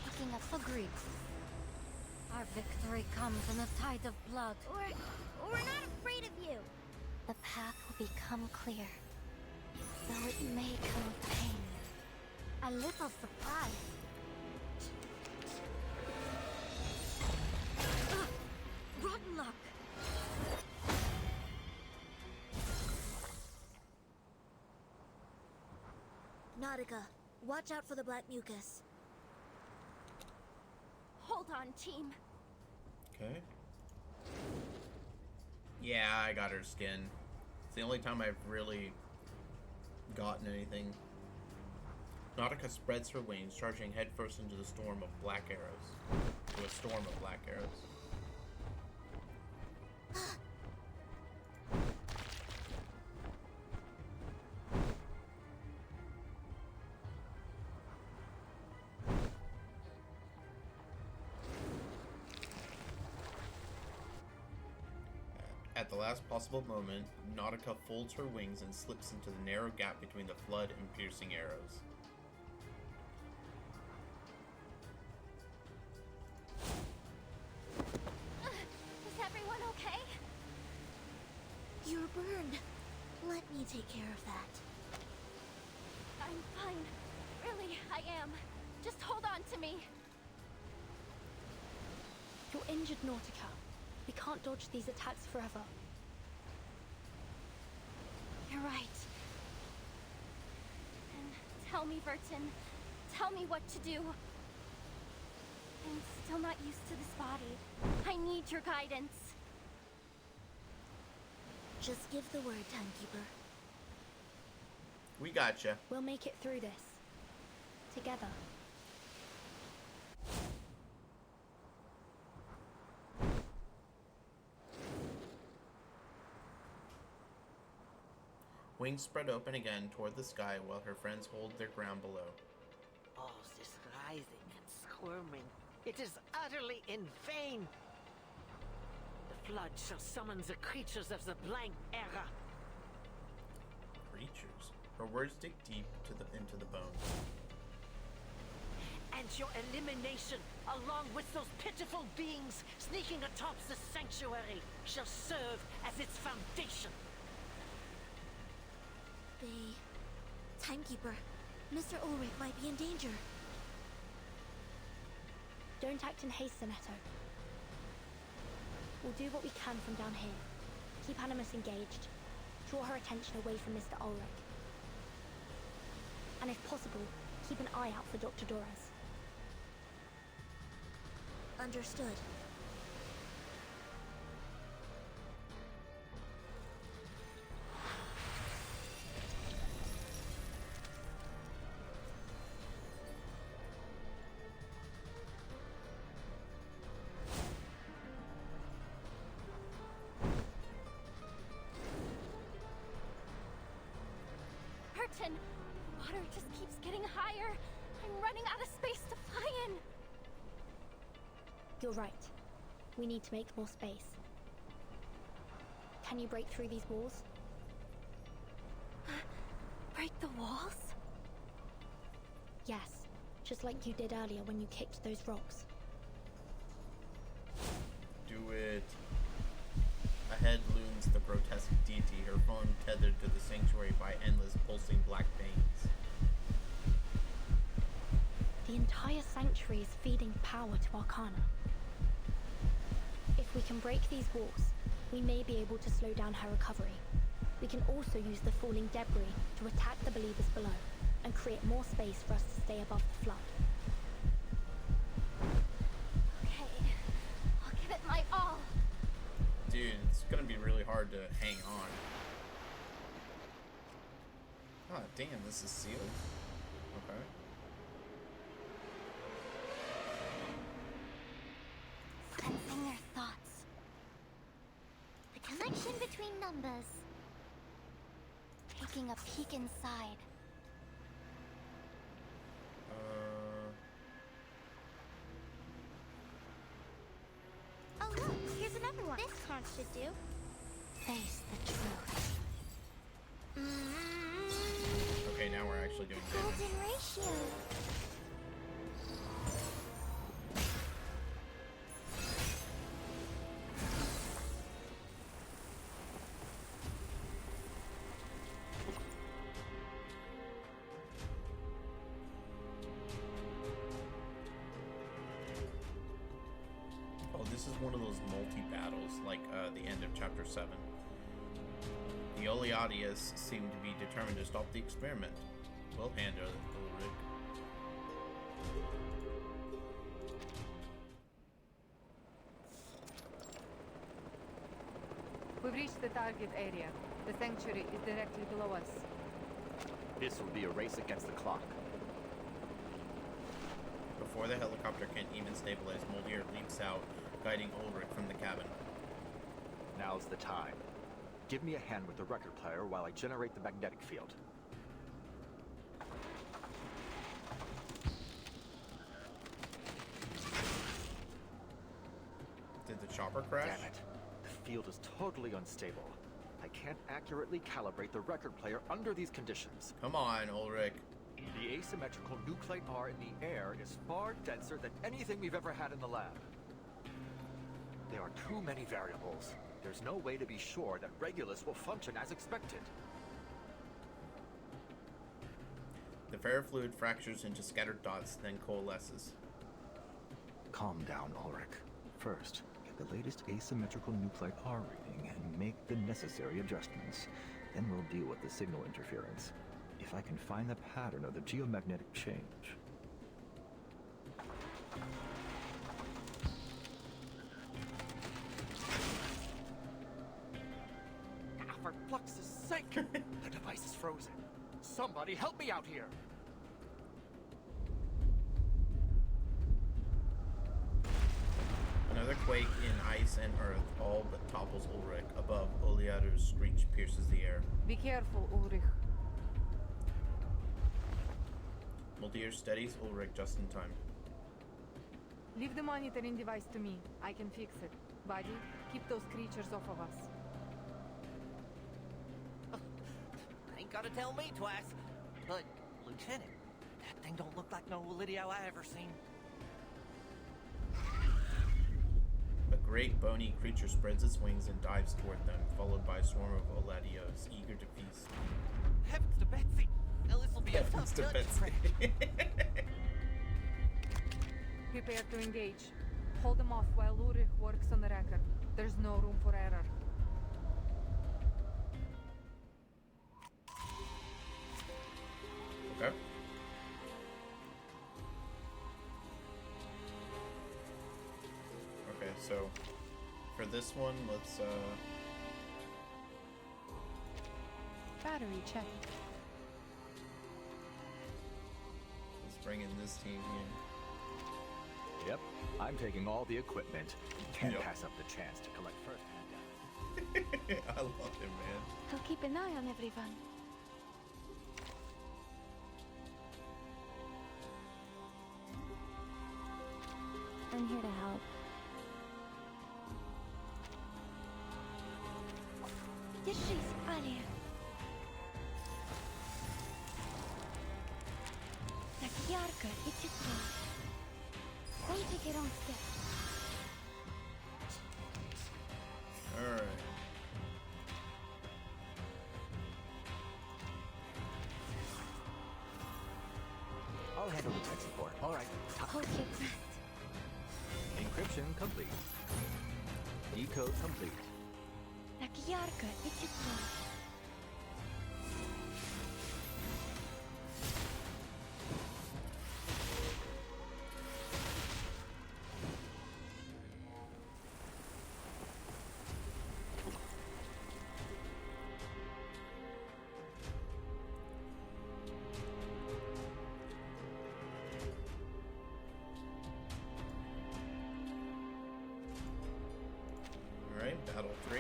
Picking up Agreed. Our victory comes in a tide of blood. We're not afraid of you. The path will become clear, though it may come with pain. A little surprise. Rotten luck. Nautica, watch out for the black mucus. Hold on, team. Okay. Yeah, I got her skin. It's the only time I've really gotten anything. Nautica spreads her wings, charging headfirst into the storm of black arrows. To a storm of black arrows. At the last possible moment, Nautica folds her wings and slips into the narrow gap between the flood and piercing arrows. Is everyone okay? You're burned. Let me take care of that. I'm fine. Really, I am. Just hold on to me. You're injured, Nautica. We can't dodge these attacks forever. You're right. And tell me, Vertin. Tell me what to do. I'm still not used to this body. I need your guidance. Just give the word, Timekeeper. We gotcha. We'll make it through this. Together. Wings spread open again toward the sky while her friends hold their ground below. Oh, this writhing and squirming. It is utterly in vain. The flood shall summon the creatures of the blank era. Creatures? Her words dig deep into the bones. And your elimination, along with those pitiful beings sneaking atop the sanctuary, shall serve as its foundation. Timekeeper, Mr. Ulrich might be in danger. Don't act in haste, Zanetto. We'll do what we can from down here. Keep Animus engaged. Draw her attention away from Mr. Ulrich. And if possible, keep an eye out for Dr. Doras. Understood. water just keeps getting higher. I'm running out of space to fly in. You're right. We need to make more space. Can you break through these walls? Break the walls? Yes, just like you did earlier when you kicked those rocks. Do it. Ahead looms the grotesque deity, her phone tethered to the sanctuary by endless pulsing black veins. The entire sanctuary is feeding power to Arcana. If we can break these walls, we may be able to slow down her recovery. We can also use the falling debris to attack the believers below and create more space for us to stay above the flood. Okay, I'll give it my all. Dude, it's gonna be really hard to hang on. Oh, damn, this is sealed? Okay. Sensing their thoughts. The connection between numbers. Taking a peek inside. Oh look, here's another one. This card should do. Face the truth. Okay, now we're actually doing damage. Golden ratio. Oh, this is one of those multi-battles, like the end of Chapter 7. The Oleadius seem to be determined to stop the experiment. Well handled, Ulrich. We've reached the target area. The sanctuary is directly below us. This will be a race against the clock. Before the helicopter can even stabilize, Moldier leaps out, guiding Ulrich from the cabin. Now's the time. Give me a hand with the record player while I generate the magnetic field. Did the chopper crash? Damn it. The field is totally unstable. I can't accurately calibrate the record player under these conditions. Come on, Ulrich. The asymmetrical nuclide R in the air is far denser than anything we've ever had in the lab. There are too many variables. There's no way to be sure that Regulus will function as expected. The ferrofluid fractures into scattered dots, then coalesces. Calm down, Ulrich. First, get the latest asymmetrical nuclide R reading and make the necessary adjustments. Then we'll deal with the signal interference. If I can find the pattern of the geomagnetic change. For Flux's sake! The device is frozen. Somebody help me out here! Another quake in ice and earth all but topples Ulrich. Above, Oleader's screech pierces the air. Be careful, Ulrich. Moldier steadies Ulrich just in time. Leave the monitoring device to me. I can fix it. Buddy, keep those creatures off of us. Ain't gotta tell me twice. But, Lieutenant, that thing don't look like no Lydio I ever seen. A great bony creature spreads its wings and dives toward them, followed by a swarm of Oladios, eager to feast. Heavens to Betsy! Now this'll be a Heavens tough to nut Betsy. Prepare to engage. Hold them off while Ulrich works on the record. There's no room for error. Okay. Okay, so for this one, let's Battery check. bring in this team here. Yep, I'm taking all the equipment. Can't Yep. pass up the chance to collect first-hand data. I love him, man. I'll keep an eye on everyone. I'm here to help. Держись, Алия. Так ярко и тепло. Don't take your own step. Alright. I'll handle the tech support. All right. Hold your breath. Encryption complete. Decode complete. Так ярко и тепло. Alright, battle 3.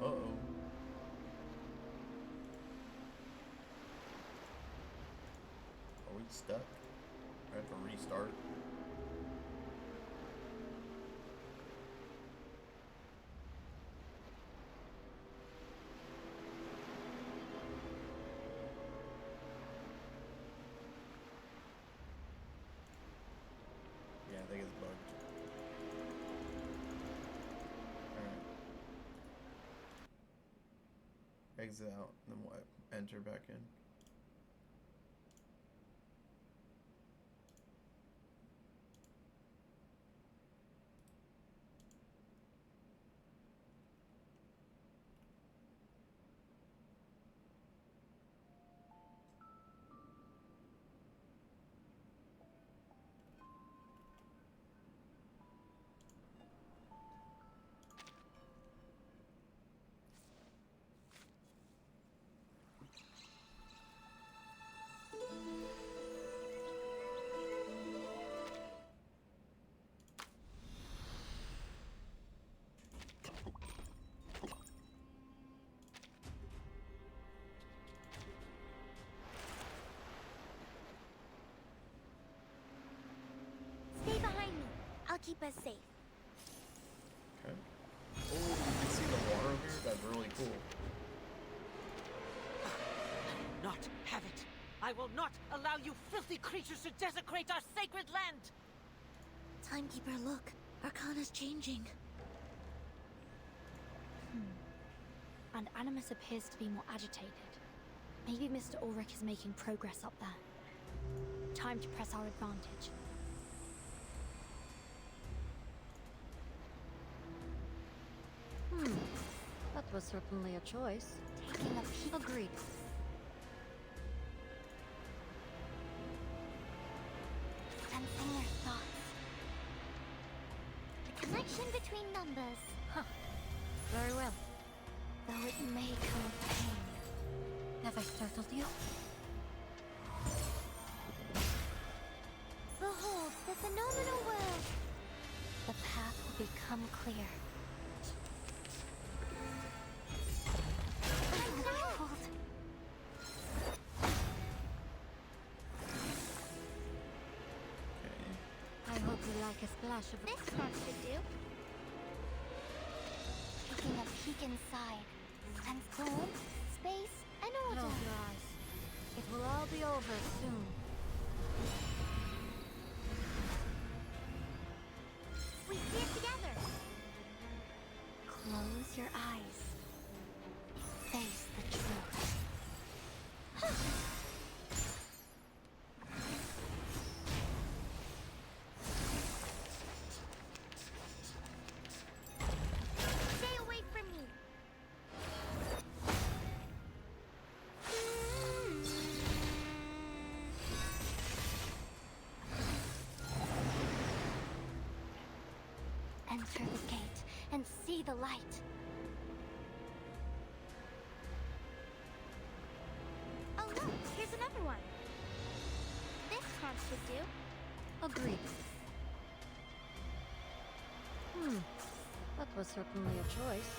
Uh-oh. Are we stuck? I have to restart. Yeah, I think it's bugged. Alright. Exit out, and then what? Enter back in. Stay behind me. I'll keep us safe. Okay. Oh, you can see the water over here? That's really cool. Not have it. I will not allow you filthy creatures to desecrate our sacred land. Timekeeper, look. Arcana's changing. And Animus appears to be more agitated. Maybe Mr. Ulrich is making progress up there. Time to press our advantage. That was certainly a choice. Taking a peek. Agreed. Sensing their thoughts. The connection between numbers. Very well. Though it may come with pain. Have I startled you? Behold, the phenomenal world. The path will become clear. Unraveled. I hope you like a splash of... This one should do. Taking a peek inside. Sense home, space, and order. Close your eyes. It will all be over soon. We see it together. Close your eyes. Face the truth. Stay away from me. Enter the gate and see the light. Oh look, here's another one. This one should do. Agreed. That was certainly a choice.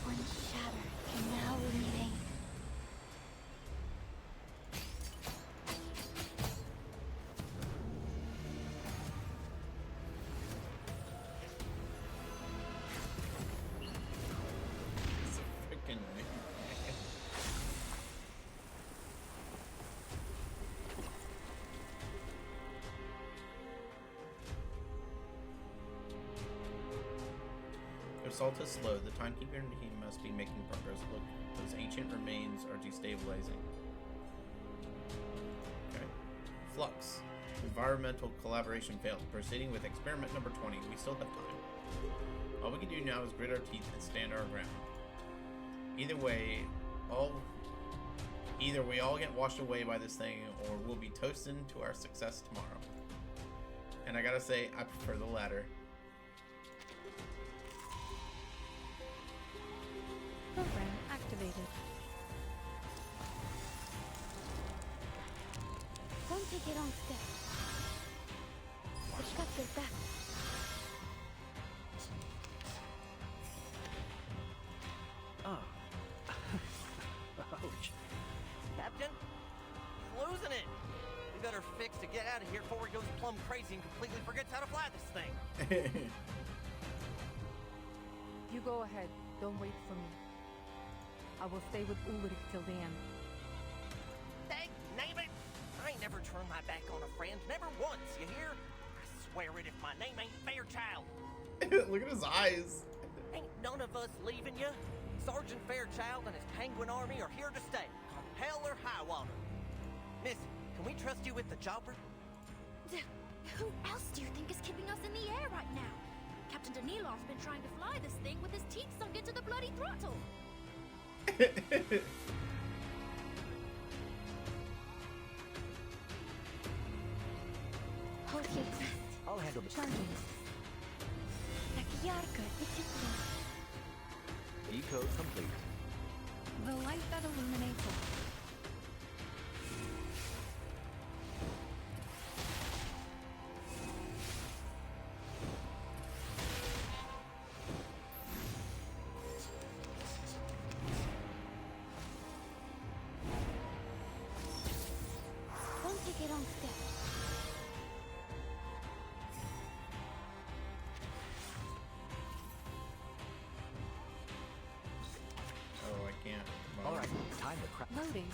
One shatter can now remain. It's a freaking If Salt is slow, the timekeeper team must be making progress. Look, those ancient remains are destabilizing. Okay. Flux. Environmental collaboration failed. Proceeding with experiment number 20. We still have time. All we can do now is grit our teeth and stand our ground. Either we all get washed away by this thing, or we'll be toasting to our success tomorrow. And I gotta say, I prefer the latter. Program activated. Don't take it on step. Push got your back. Ah. Ouch. Captain? He's losing it. We better fix to get out of here before he goes plumb crazy and completely forgets how to fly this thing. You go ahead. Don't wait for me. I will stay with Ulrich till the end. Dang, name it! I ain't never turned my back on a friend, never once, you hear? I swear it if my name ain't Fairchild. Look at his eyes. Ain't none of us leaving you. Sergeant Fairchild and his penguin army are here to stay, come hell or high water. Miss, can we trust you with the chopper? Who else do you think is keeping us in the air right now? Captain Danilov's been trying to fly this thing with his teeth sunk into the bloody throttle. Hold your breath. I'll handle this. Charging. Takyarka, Ichitro. Decode complete. The light that illuminates all. Don't take it on step. Oh, I can't. All right, time to crack. Loading.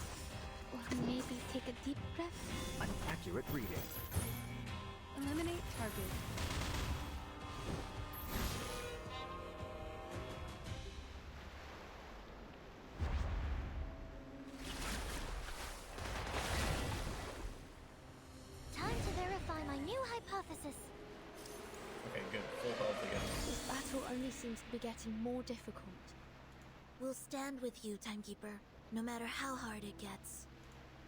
Or maybe take a deep breath. An accurate reading. Eliminate target. Time to verify my new hypothesis. Okay, good. Full health again. This battle only seems to be getting more difficult. We'll stand with you, Timekeeper, no matter how hard it gets.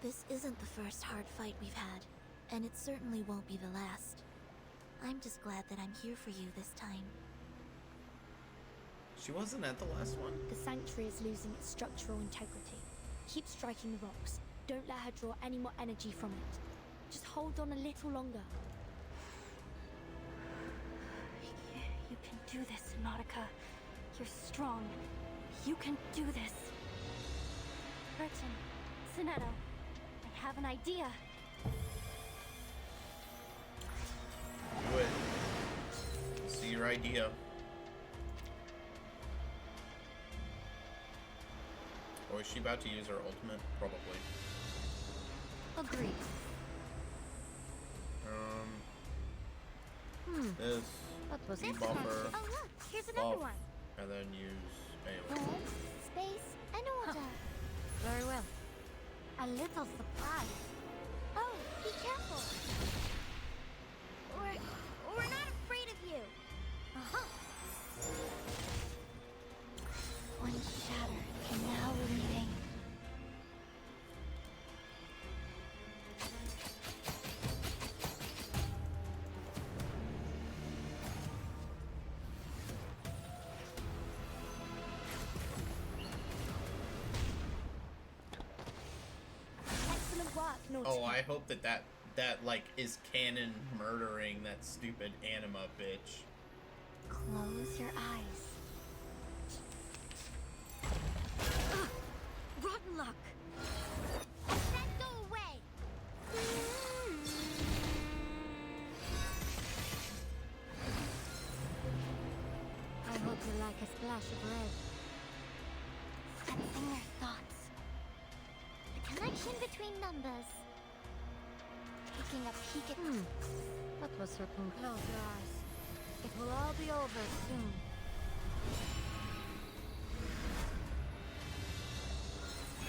This isn't the first hard fight we've had, and it certainly won't be the last. I'm just glad that I'm here for you this time. She wasn't at the last one. The sanctuary is losing its structural integrity. Keep striking the rocks. Don't let her draw any more energy from it. Just hold on a little longer. You can do this, Nautica. You're strong. You can do this. Burton, Sonetta, I have an idea. Do it. See your idea. Or is she about to use her ultimate? Probably. Agreed. This. That was debuff easy. her, Oh look, here's another buff, one. and then use AoE. Home, space, and order. Very well. A little surprise. Oh, be careful. We're not afraid of you. Uh-huh. One shatter can now remain. Oh, I hope that like is canon murdering that stupid anima bitch. Close your eyes. Rotten luck! Then go away! I hope you like a splash of red. Sensing your thoughts. The connection between numbers. Taking a peek at That was certain. Close your eyes. It will all be over soon.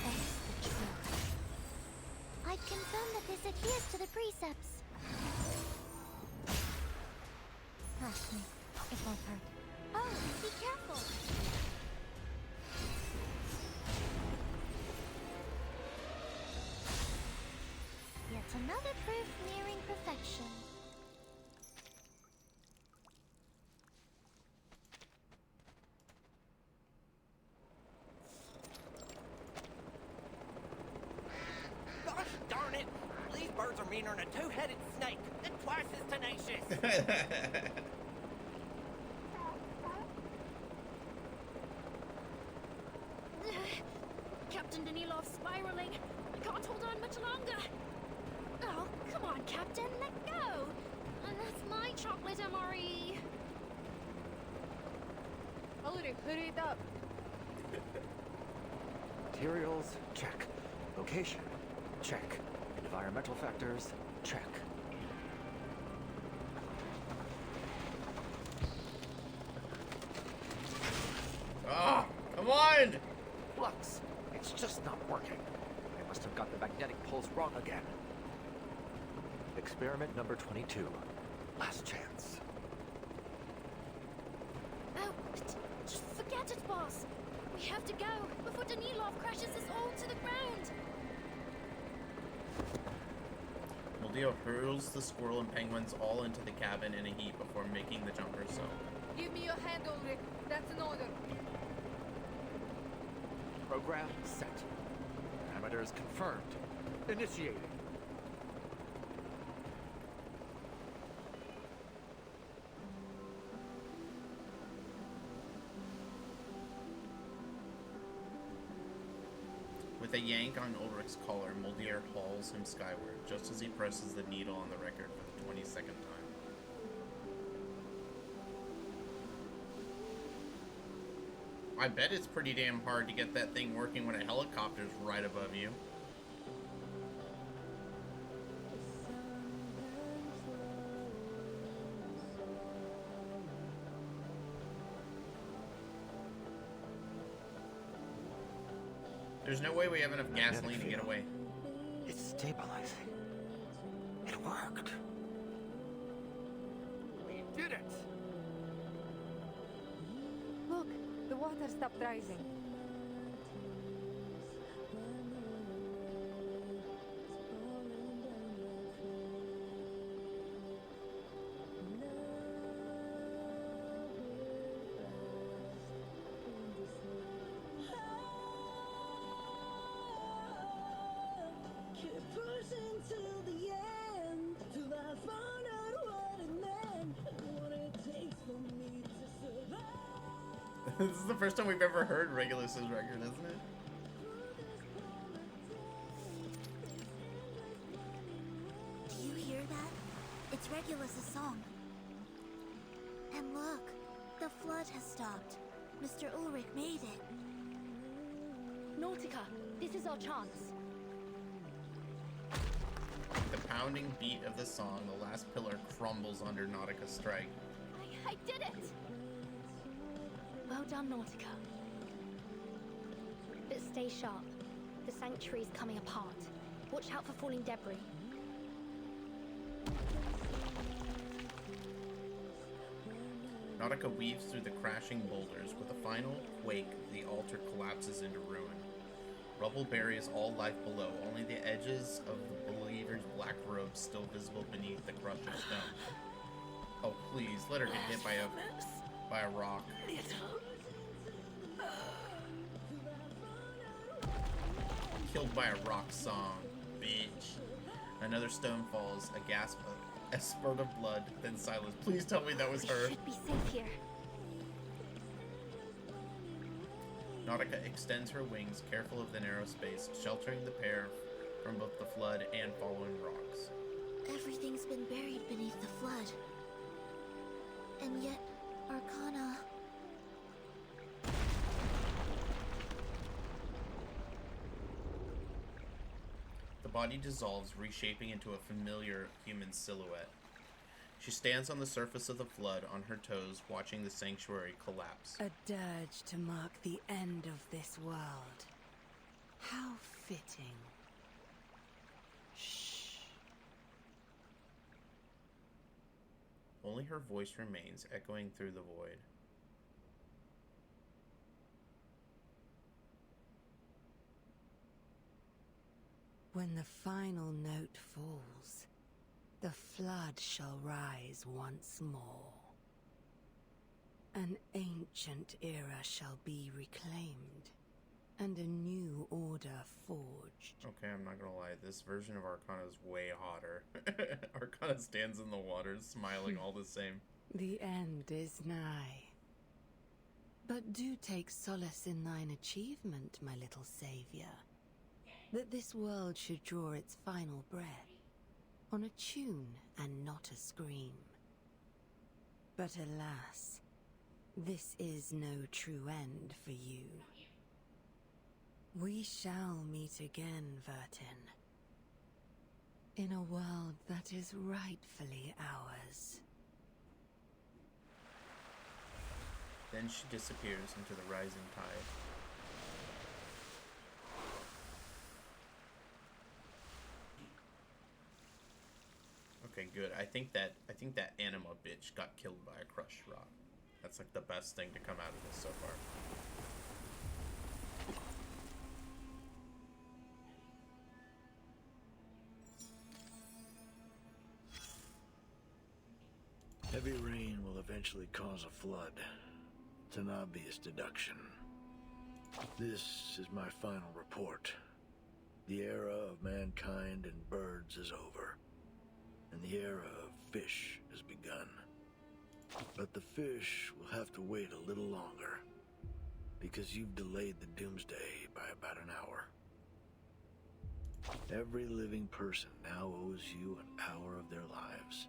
Face the truth. I confirm that this adheres to the precepts. Trust me. It won't hurt. Oh, be careful. Yet another proof nearing perfection. Gosh darn it! These birds are meaner than a two-headed snake, and twice as tenacious. Captain Danilov's spiraling. I can't hold on much longer. Oh, come on, Captain, let go. And that's my chocolate MRE. Ulrich, hurry it up. Materials, check. Location, check. Environmental factors, check. Ah, come on! Flux, it's just not working. I must have got the magnetic pulse wrong again. Experiment number 22. Last chance. Oh, just forget it, boss. We have to go before Danilov crashes us all to the ground. Moldio hurls the squirrel and penguins all into the cabin in a heap before making the jump herself. Give me your hand, Ulrich. That's an order. Program set. Parameters confirmed. Initiating. With a yank on Ulrich's collar, Moldier hauls him skyward, just as he presses the needle on the record for the 22nd time. I bet it's pretty damn hard to get that thing working when a helicopter's right above you. There's no way we have enough gasoline to get away. It's stabilizing. It worked. We did it! Look, the water stopped rising. This is the first time we've ever heard Regulus's record, isn't it? Do you hear that? It's Regulus's song. And look, the flood has stopped. Mr. Ulrich made it. Nautica, this is our chance. The pounding beat of the song, the last pillar crumbles under Nautica's strike. I did it! Well done, Nautica. But stay sharp. The sanctuary is coming apart. Watch out for falling debris. Nautica weaves through the crashing boulders. With a final quake, the altar collapses into ruin. Rubble buries all life below, only the edges of the believer's black robes still visible beneath the crush of stone. Oh, please, let her get hit by a rock. Killed by a rock song, bitch. Another stone falls, a gasp, a spurt of blood, then silence. Please tell me that was her. We should be safe here. Nautica extends her wings, careful of the narrow space, sheltering the pair from both the flood and fallen rocks. Everything's been buried beneath the flood. And yet, Arcana... The body dissolves, reshaping into a familiar human silhouette. She stands on the surface of the flood, on her toes, watching the sanctuary collapse. A dirge to mark the end of this world. How fitting. Shh. Only her voice remains, echoing through the void. When the final note falls, the flood shall rise once more. An ancient era shall be reclaimed, and a new order forged. Okay, I'm not gonna lie, this version of Arcana is way hotter. Arcana stands in the water, smiling all the same. The end is nigh. But do take solace in thine achievement, my little savior. That this world should draw its final breath on a tune and not a scream. But alas, this is no true end for you. We shall meet again, Vertin, in a world that is rightfully ours. Then she disappears into the rising tide. Okay, good. I think that anima bitch got killed by a crushed rock. That's like the best thing to come out of this so far. Heavy rain will eventually cause a flood. It's an obvious deduction. This is my final report. The era of mankind and birds is over, and the era of fish has begun. But the fish will have to wait a little longer, because you've delayed the doomsday by about an hour. Every living person now owes you an hour of their lives.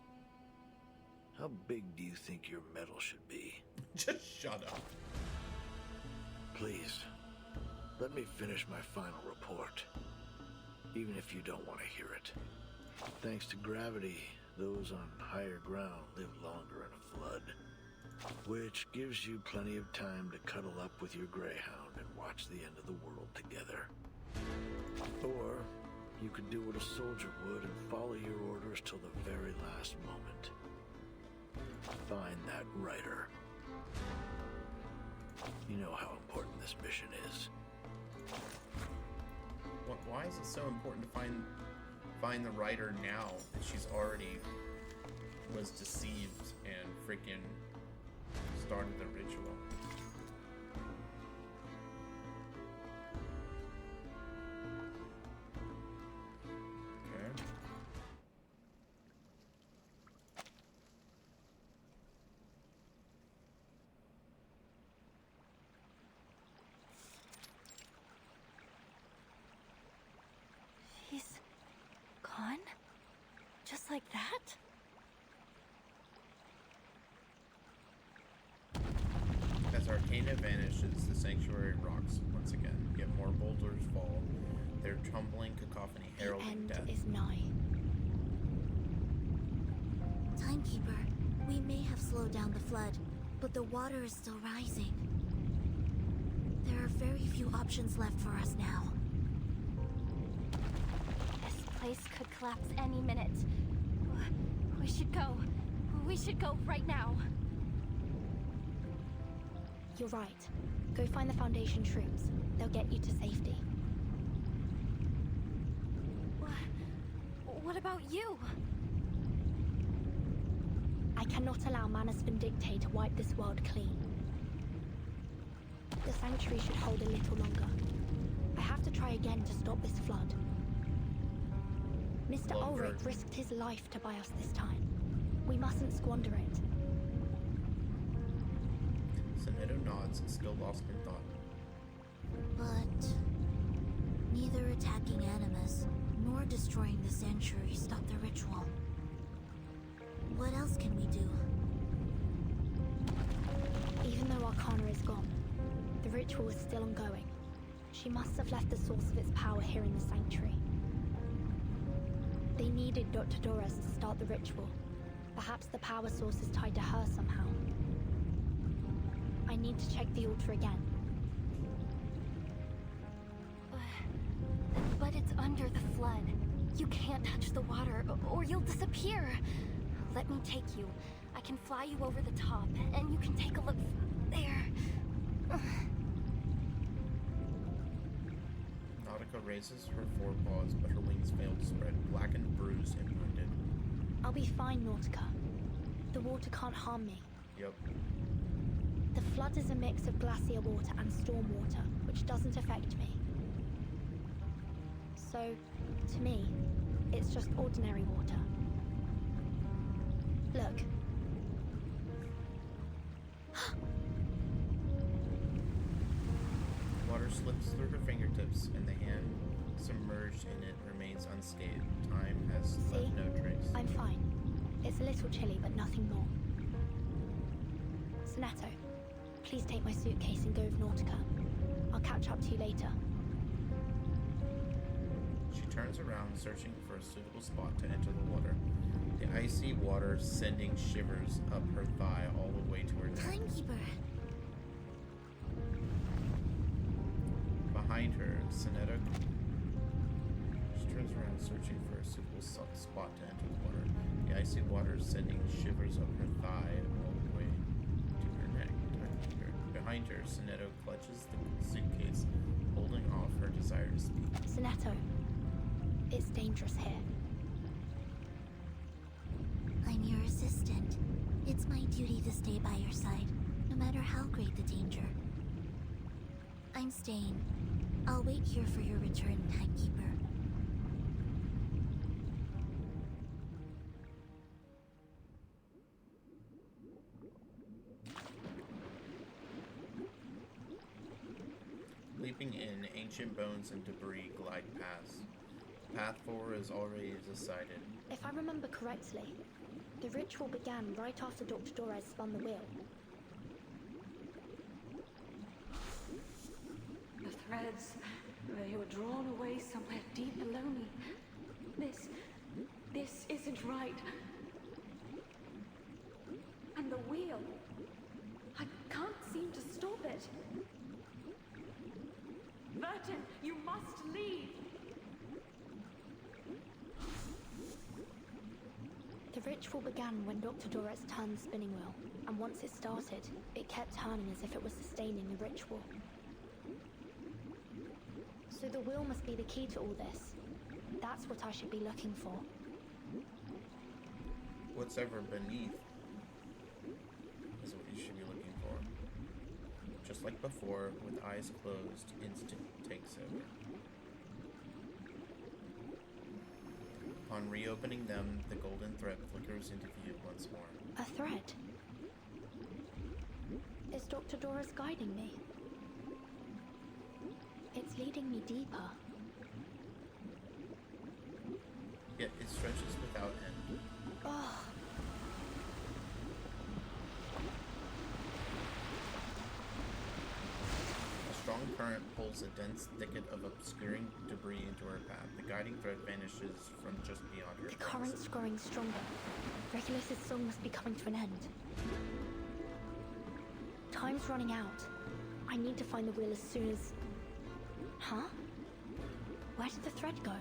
How big do you think your medal should be? Just shut up. Please, let me finish my final report, even if you don't want to hear it. Thanks to gravity, those on higher ground live longer in a flood, which gives you plenty of time to cuddle up with your greyhound and watch the end of the world together. Or you could do what a soldier would and follow your orders till the very last moment. Find that writer. You know how important this mission is. Why is it so important to find the writer now that she's already was deceived and freaking started the ritual? Okay. He's gone? Just like that? As Arcana vanishes, the sanctuary rocks once again. Yet more boulders fall, their tumbling cacophony heralding death. Is nigh. Timekeeper, we may have slowed down the flood, but the water is still rising. There are very few options left for us now. This place could collapse any minute. We should go. We should go right now. You're right. Go find the Foundation troops. They'll get you to safety. What about you? I cannot allow Manus Vindictae to wipe this world clean. The Sanctuary should hold a little longer. I have to try again to stop this flood. Mr. Love Ulrich Verdant. risked his life to buy us this time. We mustn't squander it. Sonetto nods, still lost in thought. But neither attacking Animus nor destroying the sanctuary stopped the ritual. What else can we do? Even though Arcana is gone, the ritual is still ongoing. She must have left the source of its power here in the sanctuary. They needed Dr. Doris to start the ritual. Perhaps the power source is tied to her somehow. I need to check the altar again. But it's under the flood. You can't touch the water, or you'll disappear. Let me take you. I can fly you over the top, and you can take a look there. Nautica raises her forepaws, but her wings fail to spread, blackened, bruised, and wounded. I'll be fine, Nautica. The water can't harm me. Yep. The flood is a mix of glacier water and storm water, which doesn't affect me. So, to me, it's just ordinary water. Look. Water slips through her fingertips, and the hand submerged in it remains unscathed. Time has left no trace. I'm fine. It's a little chilly, but nothing more. Sonetto, please take my suitcase and go with Nautica. I'll catch up to you later. She turns around, searching for a suitable spot to enter the water. The icy water sending shivers up her thigh all the way to her neck. Timekeeper. Behind her, Sonetto. She turns around, searching for a suitable spot to enter the water. The icy water sending shivers up her thigh all the way to her neck. Behind her, Sonetto clutches the suitcase, holding off her desire to speak. Sonetto, it's dangerous here. I'm your assistant. It's my duty to stay by your side, no matter how great the danger. I'm staying. I'll wait here for your return, Timekeeper. Leaping in, ancient bones and debris glide past. The path forward is already decided. If I remember correctly, the ritual began right after Dr. Dorez spun the wheel. The threads, they were drawn away somewhere deep below me. This isn't right. And the wheel, I can't seem to stop it. Vertin, you must leave! The ritual began when Dr. Dorez turned the spinning wheel, and once it started, it kept turning as if it was sustaining the ritual. So the wheel must be the key to all this. That's what I should be looking for. What's ever beneath is what you should be looking for. Just like before, with eyes closed, instinct takes over. Upon reopening them, the golden thread flickers into view once more. A thread? Is Dr. Dorez guiding me? It's leading me deeper. Yet it stretches without end. Oh. A strong current pulls a dense thicket of obscuring debris into her path. The guiding thread vanishes from just beyond her. The current's growing stronger. Regulus's song must be coming to an end. Time's running out. I need to find the wheel as soon as... Huh? Where did the thread go?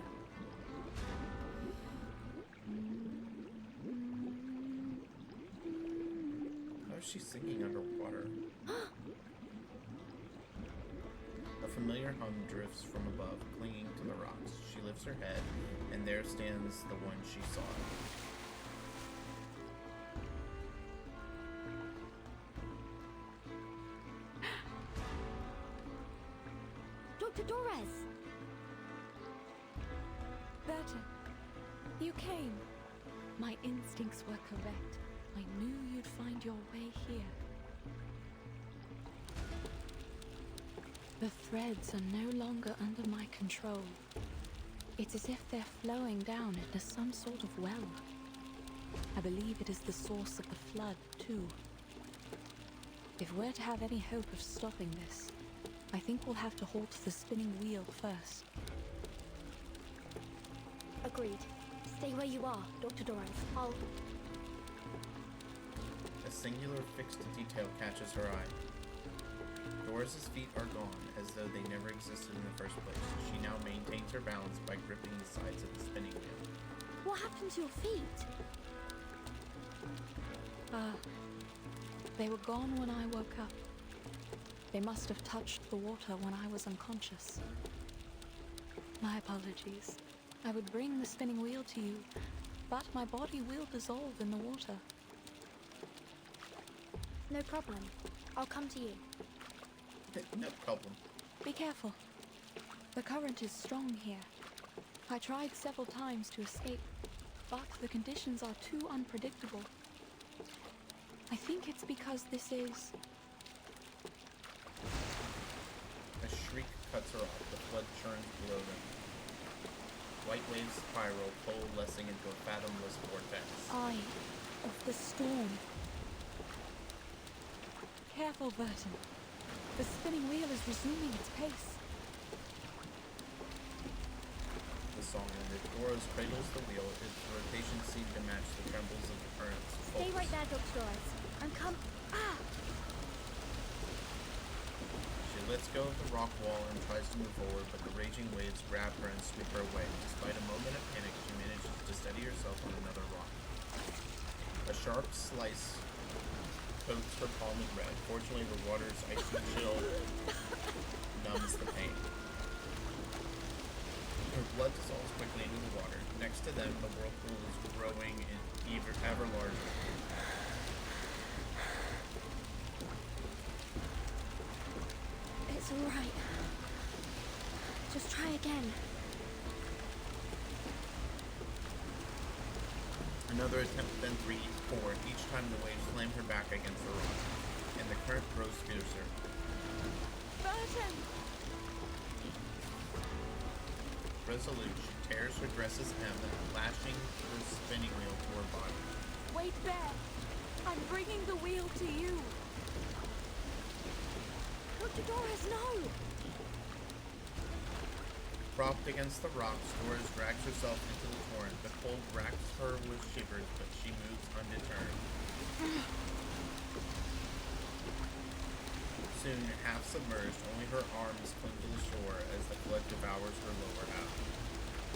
How is she singing underwater? A familiar hum drifts from above, clinging to the rocks. She lifts her head, and there stands the one she saw. Dr. Dorez! Vertin, You came. My instincts were correct. I knew you'd find your way here. The threads are no longer under my control. It's as if they're flowing down into some sort of well. I believe it is the source of the flood, too. If we're to have any hope of stopping this, I think we'll have to halt the spinning wheel first. Agreed. Stay where you are, Dr. Torres. I'll... A singular fixed detail catches her eye. Doris's feet are gone, as though they never existed in the first place. She now maintains her balance by gripping the sides of the spinning wheel. What happened to your feet? They were gone when I woke up. They must have touched the water when I was unconscious. My apologies. I would bring the spinning wheel to you, but my body will dissolve in the water. No problem. I'll come to you. No problem. Be careful. The current is strong here. I tried several times to escape, but the conditions are too unpredictable. I think it's because this is... A shriek cuts her off. The flood churns below them. White waves spiral, coalescing into a fathomless vortex. Eye of the storm. Careful, Burton. The spinning wheel is resuming its pace. The song ended. Doros cradles the wheel. Its rotation seemed to match the trembles of the current's Stay pulse. right there, Dr. Torres. Ah! She lets go of the rock wall and tries to move forward, but the raging waves grab her and sweep her away. Despite a moment of panic, she manages to steady herself on another rock. A sharp slice coats her palm with red. Fortunately, the water's icy chill numbs the pain. Her blood dissolves quickly into the water. Next to them, the whirlpool is growing ever larger. It's all right. Just try again. Another attempt, then 3, 4. Each time the waves slam her back against the rock, and the current grows fiercer. Burton! Resolute, she tears her dress's hem, lashing the spinning wheel to her body. Wait there! I'm bringing the wheel to you! Dr. Torres, no! Propped against the rocks, Doris drags herself into the torrent. The cold racks her with shivers, but she moves undeterred. Soon, half submerged, only her arms cling to the shore as the flood devours her lower half.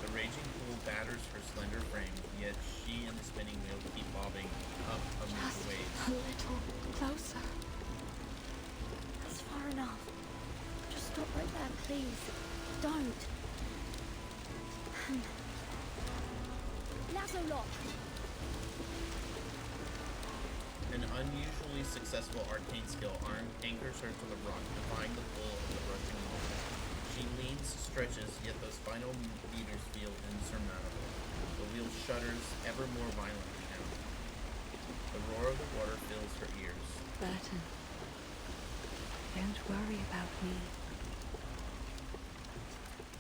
The raging pool batters her slender frame, yet she and the spinning wheel keep bobbing up amid the waves. A little closer. That's far enough. Just stop right there, please. Don't. Lasso lock. An unusually successful arcane skill anchors her to the rock, defying the pull of the rushing water. She leans, stretches, yet those final meters feel insurmountable. The wheel shudders ever more violently now. The roar of the water fills her ears. Burton, don't worry about me.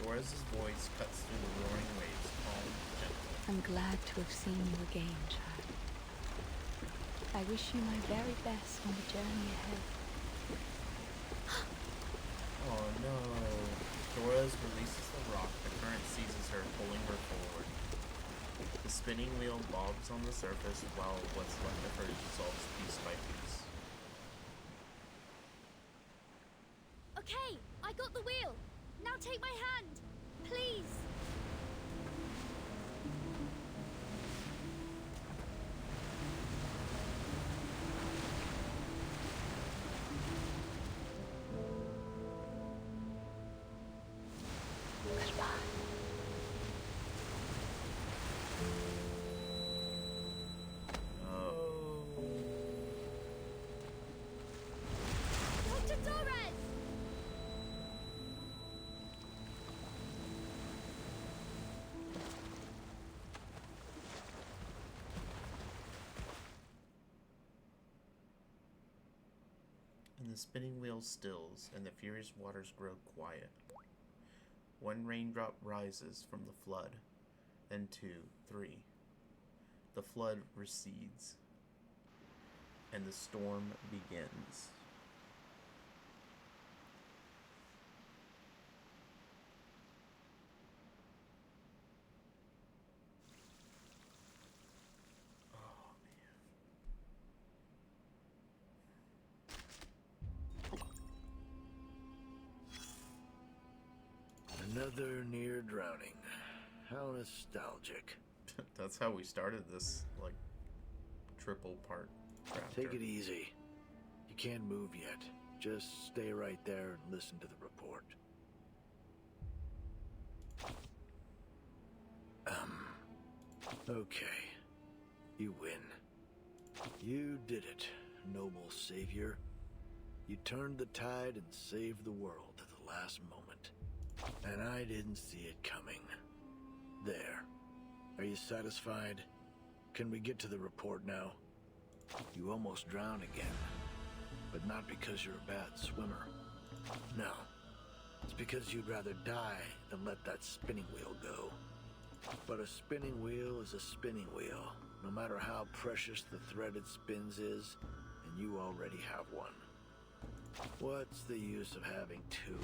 Doris's voice cuts through the roaring waves, calm, gentle. I'm glad to have seen you again, child. I wish you my very best on the journey ahead. Oh no. Doris releases the rock. The current seizes her, pulling her forward. The spinning wheel bobs on the surface while what's left of her dissolves piece by piece. Okay, I got the wheel. Now take my hand, please. Dr. the spinning wheel stills and the furious waters grow quiet. One raindrop rises from the flood, then 2, 3. The flood recedes, and the storm begins. Another near drowning. How nostalgic. That's how we started this, like, triple part chapter. Take it easy. You can't move yet. Just stay right there and listen to the report. Okay. You win. You did it, noble savior. You turned the tide and saved the world at the last moment. And I didn't see it coming. There. Are you satisfied? Can we get to the report now? You almost drowned again. But not because you're a bad swimmer. No. It's because you'd rather die than let that spinning wheel go. But a spinning wheel is a spinning wheel, no matter how precious the thread it spins is, and you already have one. What's the use of having two?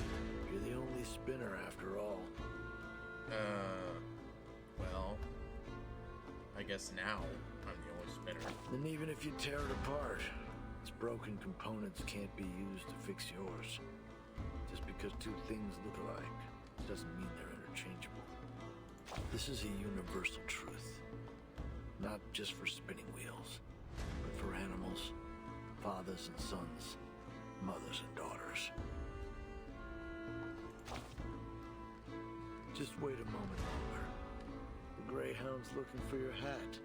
You're the only spinner after all. Well, I guess now I'm the only spinner. And even if you tear it apart, its broken components can't be used to fix yours. Just because two things look alike doesn't mean they're interchangeable. This is a universal truth. Not just for spinning wheels, but for animals, fathers and sons, mothers and daughters. Just wait a moment longer. The Greyhound's looking for your hat.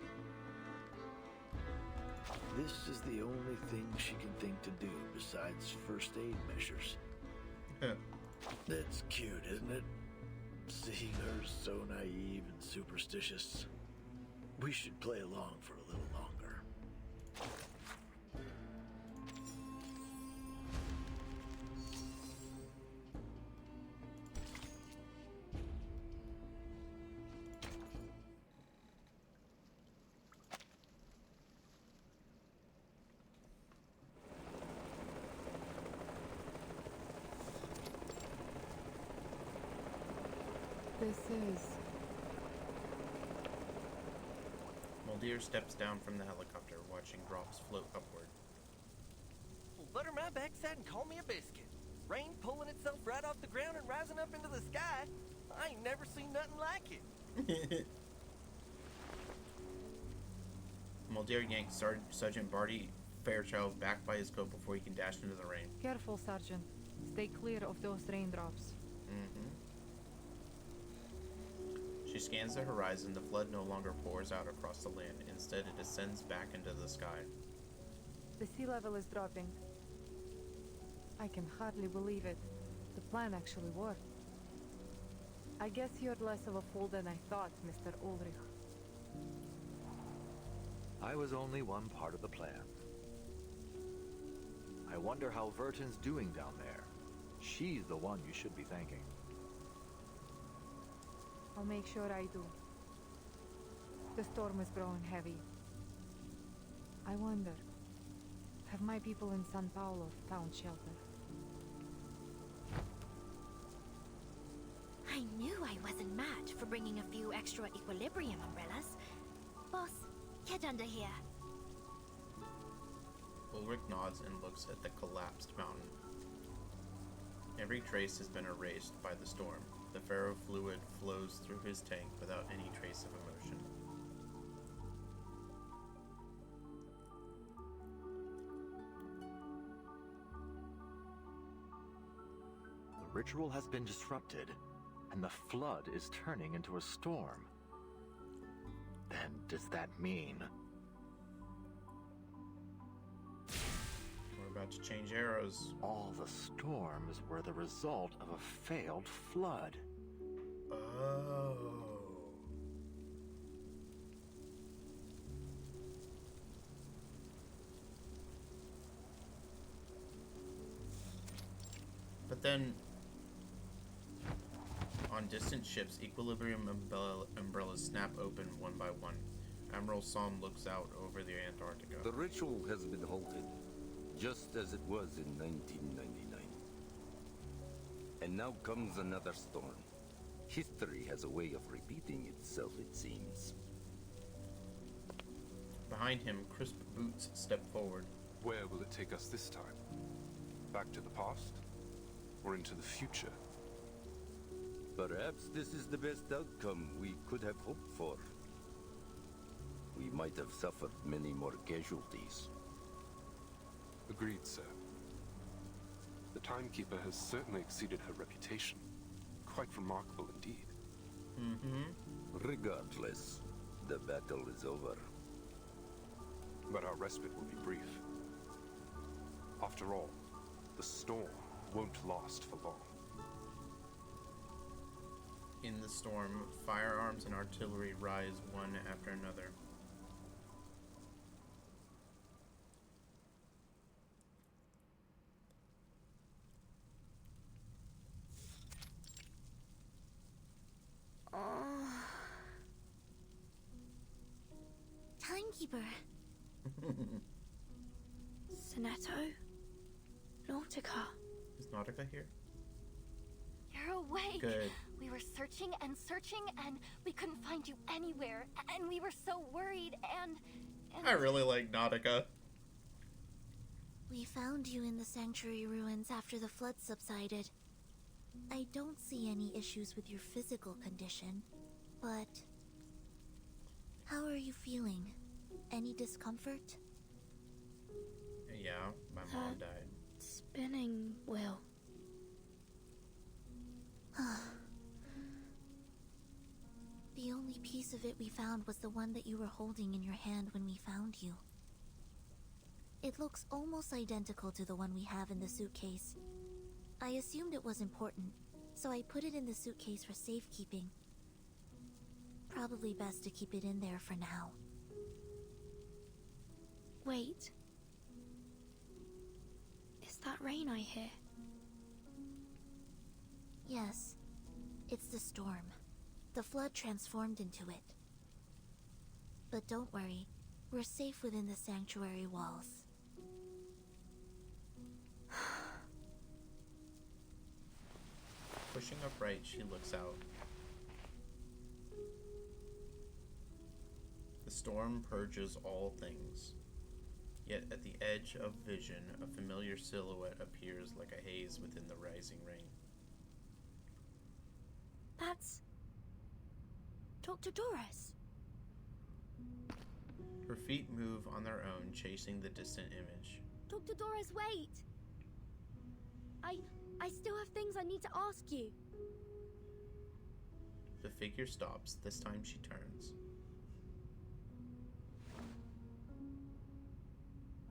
This is the only thing she can think to do besides first aid measures. That's cute, isn't it? Seeing her so naive and superstitious. We should play along for a little longer. This is... Mulder steps down from the helicopter, watching drops float upward. Well, butter my backside and call me a biscuit. Rain pulling itself right off the ground and rising up into the sky. I ain't never seen nothing like it. Mulder yanks Sergeant Barty Fairchild back by his coat before he can dash into the rain. Careful, Sergeant. Stay clear of those raindrops. She scans the horizon. The flood no longer pours out across the land. Instead, it ascends back into the sky. The sea level is dropping. I can hardly believe it. The plan actually worked. I guess you're less of a fool than I thought, Mr. Ulrich. I was only one part of the plan. I wonder how Vertin's doing down there. She's the one you should be thanking. I'll make sure I do. The storm is growing heavy. I wonder, have my people in San Paulo found shelter? I knew I wasn't matched for bringing a few extra equilibrium umbrellas. Boss, get under here. Ulrich nods and looks at the collapsed mountain. Every trace has been erased by the storm. The ferrofluid flows through his tank without any trace of emotion. The ritual has been disrupted, and the flood is turning into a storm. Then does that mean... We're about to change arrows. All the storms were the result of a failed flood. Oh. But then, on distant ships, equilibrium umbrellas snap open one by one. Admiral Psalm looks out over the Antarctica. The ritual has been halted, just as it was in 1999. And now comes another storm. History has a way of repeating itself, it seems. Behind him, crisp boots step forward. Where will it take us this time? Back to the past? Or into the future? Perhaps this is the best outcome we could have hoped for. We might have suffered many more casualties. Agreed, sir. The Timekeeper has certainly exceeded her reputation. Quite remarkable indeed. Regardless, the battle is over. But our respite will be brief. After all, the storm won't last for long. In the storm, firearms and artillery rise one after another. Timekeeper. Sonetto? Nautica? Is Nautica here? You're awake. Good. We were searching and searching, and we couldn't find you anywhere. And we were so worried, and I really like Nautica. We found you in the sanctuary ruins after the flood subsided. I don't see any issues with your physical condition, but how are you feeling? Any discomfort? Yeah, my mom died. Spinning wheel. The only piece of it we found was the one that you were holding in your hand when we found you. It looks almost identical to the one we have in the suitcase. I assumed it was important, so I put it in the suitcase for safekeeping. Probably best to keep it in there for now. Wait. Is that rain I hear? Yes. It's the storm. The flood transformed into it. But don't worry, we're safe within the sanctuary walls. Pushing upright, she looks out. The storm purges all things. Yet at the edge of vision, a familiar silhouette appears like a haze within the rising rain. That's Dr. Doris. Her feet move on their own, chasing the distant image. Dr. Doris, wait! I still have things I need to ask you. The figure stops. This time she turns.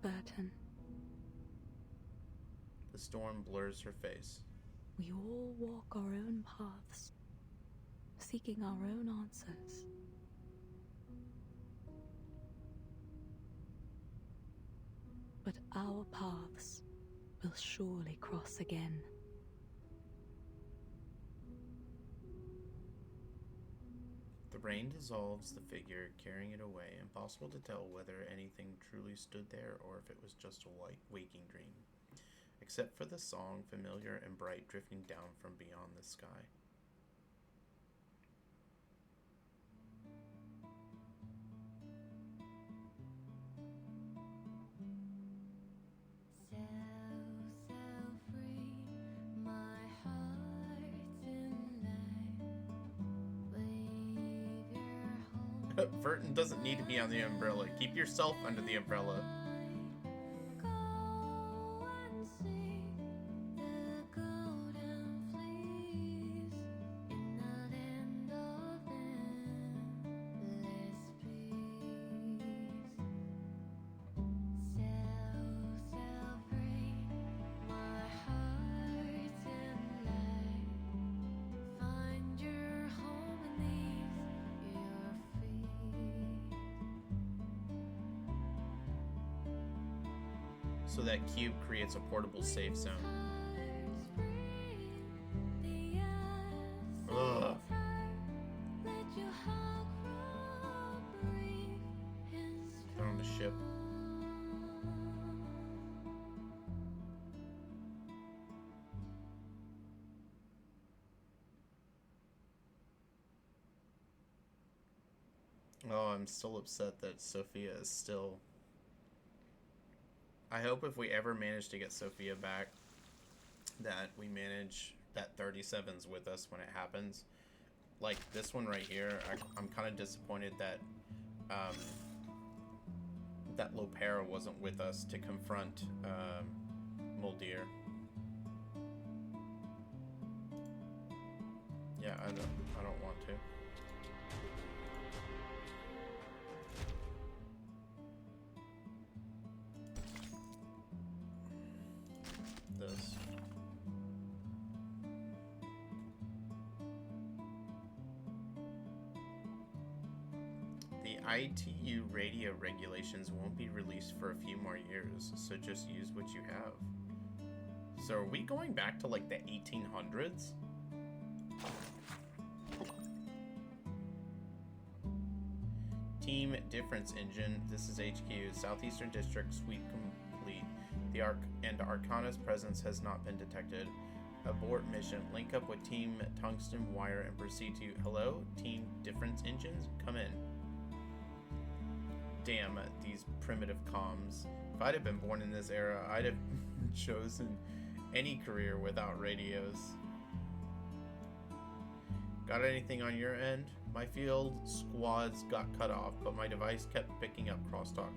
Burton. The storm blurs her face. We all walk our own paths, seeking our own answers. But our paths will surely cross again. The rain dissolves the figure, carrying it away. Impossible to tell whether anything truly stood there or if it was just a waking dream, except for the song, familiar and bright, drifting down from beyond the sky. Burton doesn't need to be on the umbrella. Keep yourself under the umbrella. So that cube creates a portable safe zone. Oh, I'm still upset that Sophia is still... I hope if we ever manage to get Sophia back, that we manage that 37's with us when it happens. Like this one right here, I'm kind of disappointed that that Lopera wasn't with us to confront Muldir. Yeah, I don't want to. This. The ITU radio regulations won't be released for a few more years, so just use what you have. So are we going back to like the 1800s? Team Difference Engine. This is HQ. Southeastern District sweep complete. The Arcana's presence has not been detected. Abort mission. Link up with Team Tungsten Wire and proceed to... Hello? Team Difference Engines? Come in. Damn, these primitive comms. If I'd have been born in this era, I'd have chosen any career without radios. Got anything on your end? My field squads got cut off, but my device kept picking up crosstalk.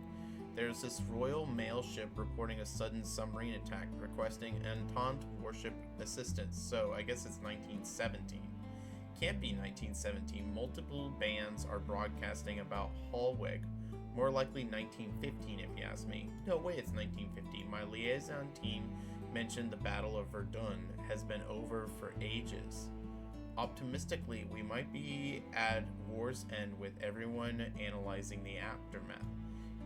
There's this Royal Mail ship reporting a sudden submarine attack, requesting Entente warship assistance. So I guess it's 1917. Can't be 1917. Multiple bands are broadcasting about Hallweg. More likely 1915 if you ask me. No way it's 1915. My liaison team mentioned the Battle of Verdun has been over for ages. Optimistically, we might be at war's end with everyone analyzing the aftermath.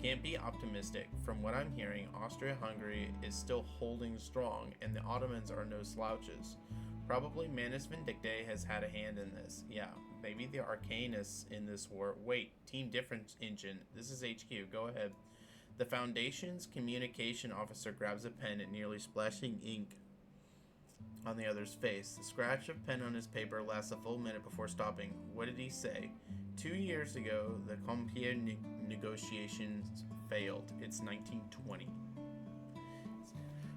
Can't be optimistic. From what I'm hearing, Austria-Hungary is still holding strong, and the Ottomans are no slouches. Probably Manus Vindictae has had a hand in this. Yeah, maybe the Arcanists in this war. Wait, Team Difference Engine. This is HQ. Go ahead. The Foundation's communication officer grabs a pen and nearly splashing ink on the other's face. The scratch of pen on his paper lasts a full minute before stopping. What did he say? 2 years ago, the Compiègne negotiations failed. It's 1920.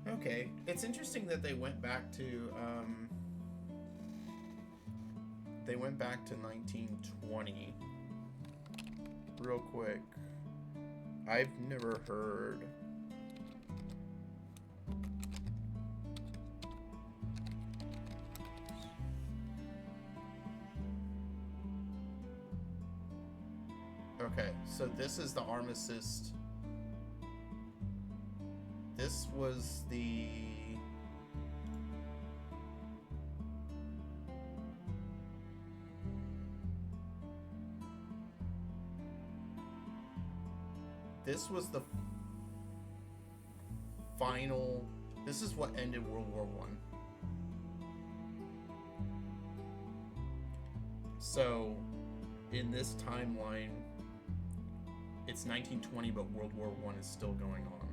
Okay, it's interesting that they went back to 1920. Real quick. I've never heard. Okay, so this is the armistice. This was the... This was the final... This is what ended World War I. So, in this timeline, it's 1920, but World War I is still going on.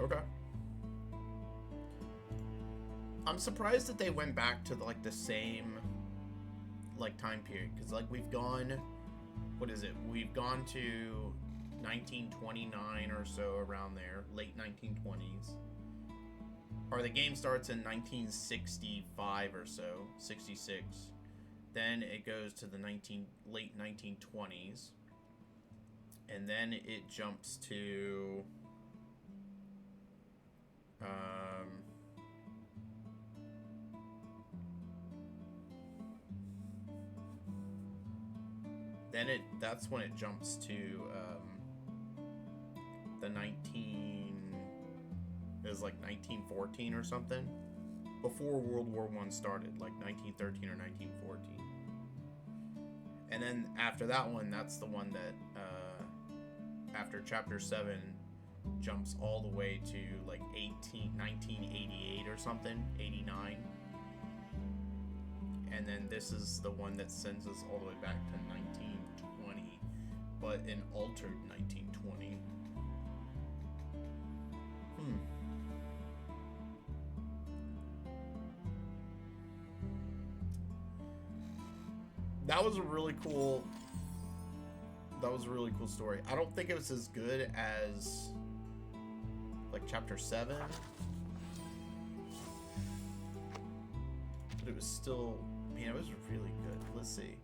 Okay. I'm surprised that they went back to like the same like time period, because like we've gone, what is it? We've gone to 1929 or so, around there, late 1920s. Or the game starts in 1965 or so, 66. Then it goes to the late 1920s, and then it jumps to that's when it jumps to the 1914 or something, before World War I started, like 1913 or 1914. And then after that one, that's the one that after chapter 7 jumps all the way to like 1988 or something, 89. And then this is the one that sends us all the way back to 1920, but an altered 1920. That was a really cool. That was a really cool story. I don't think it was as good as like chapter 7, but it was still, man, it was really good. Let's see.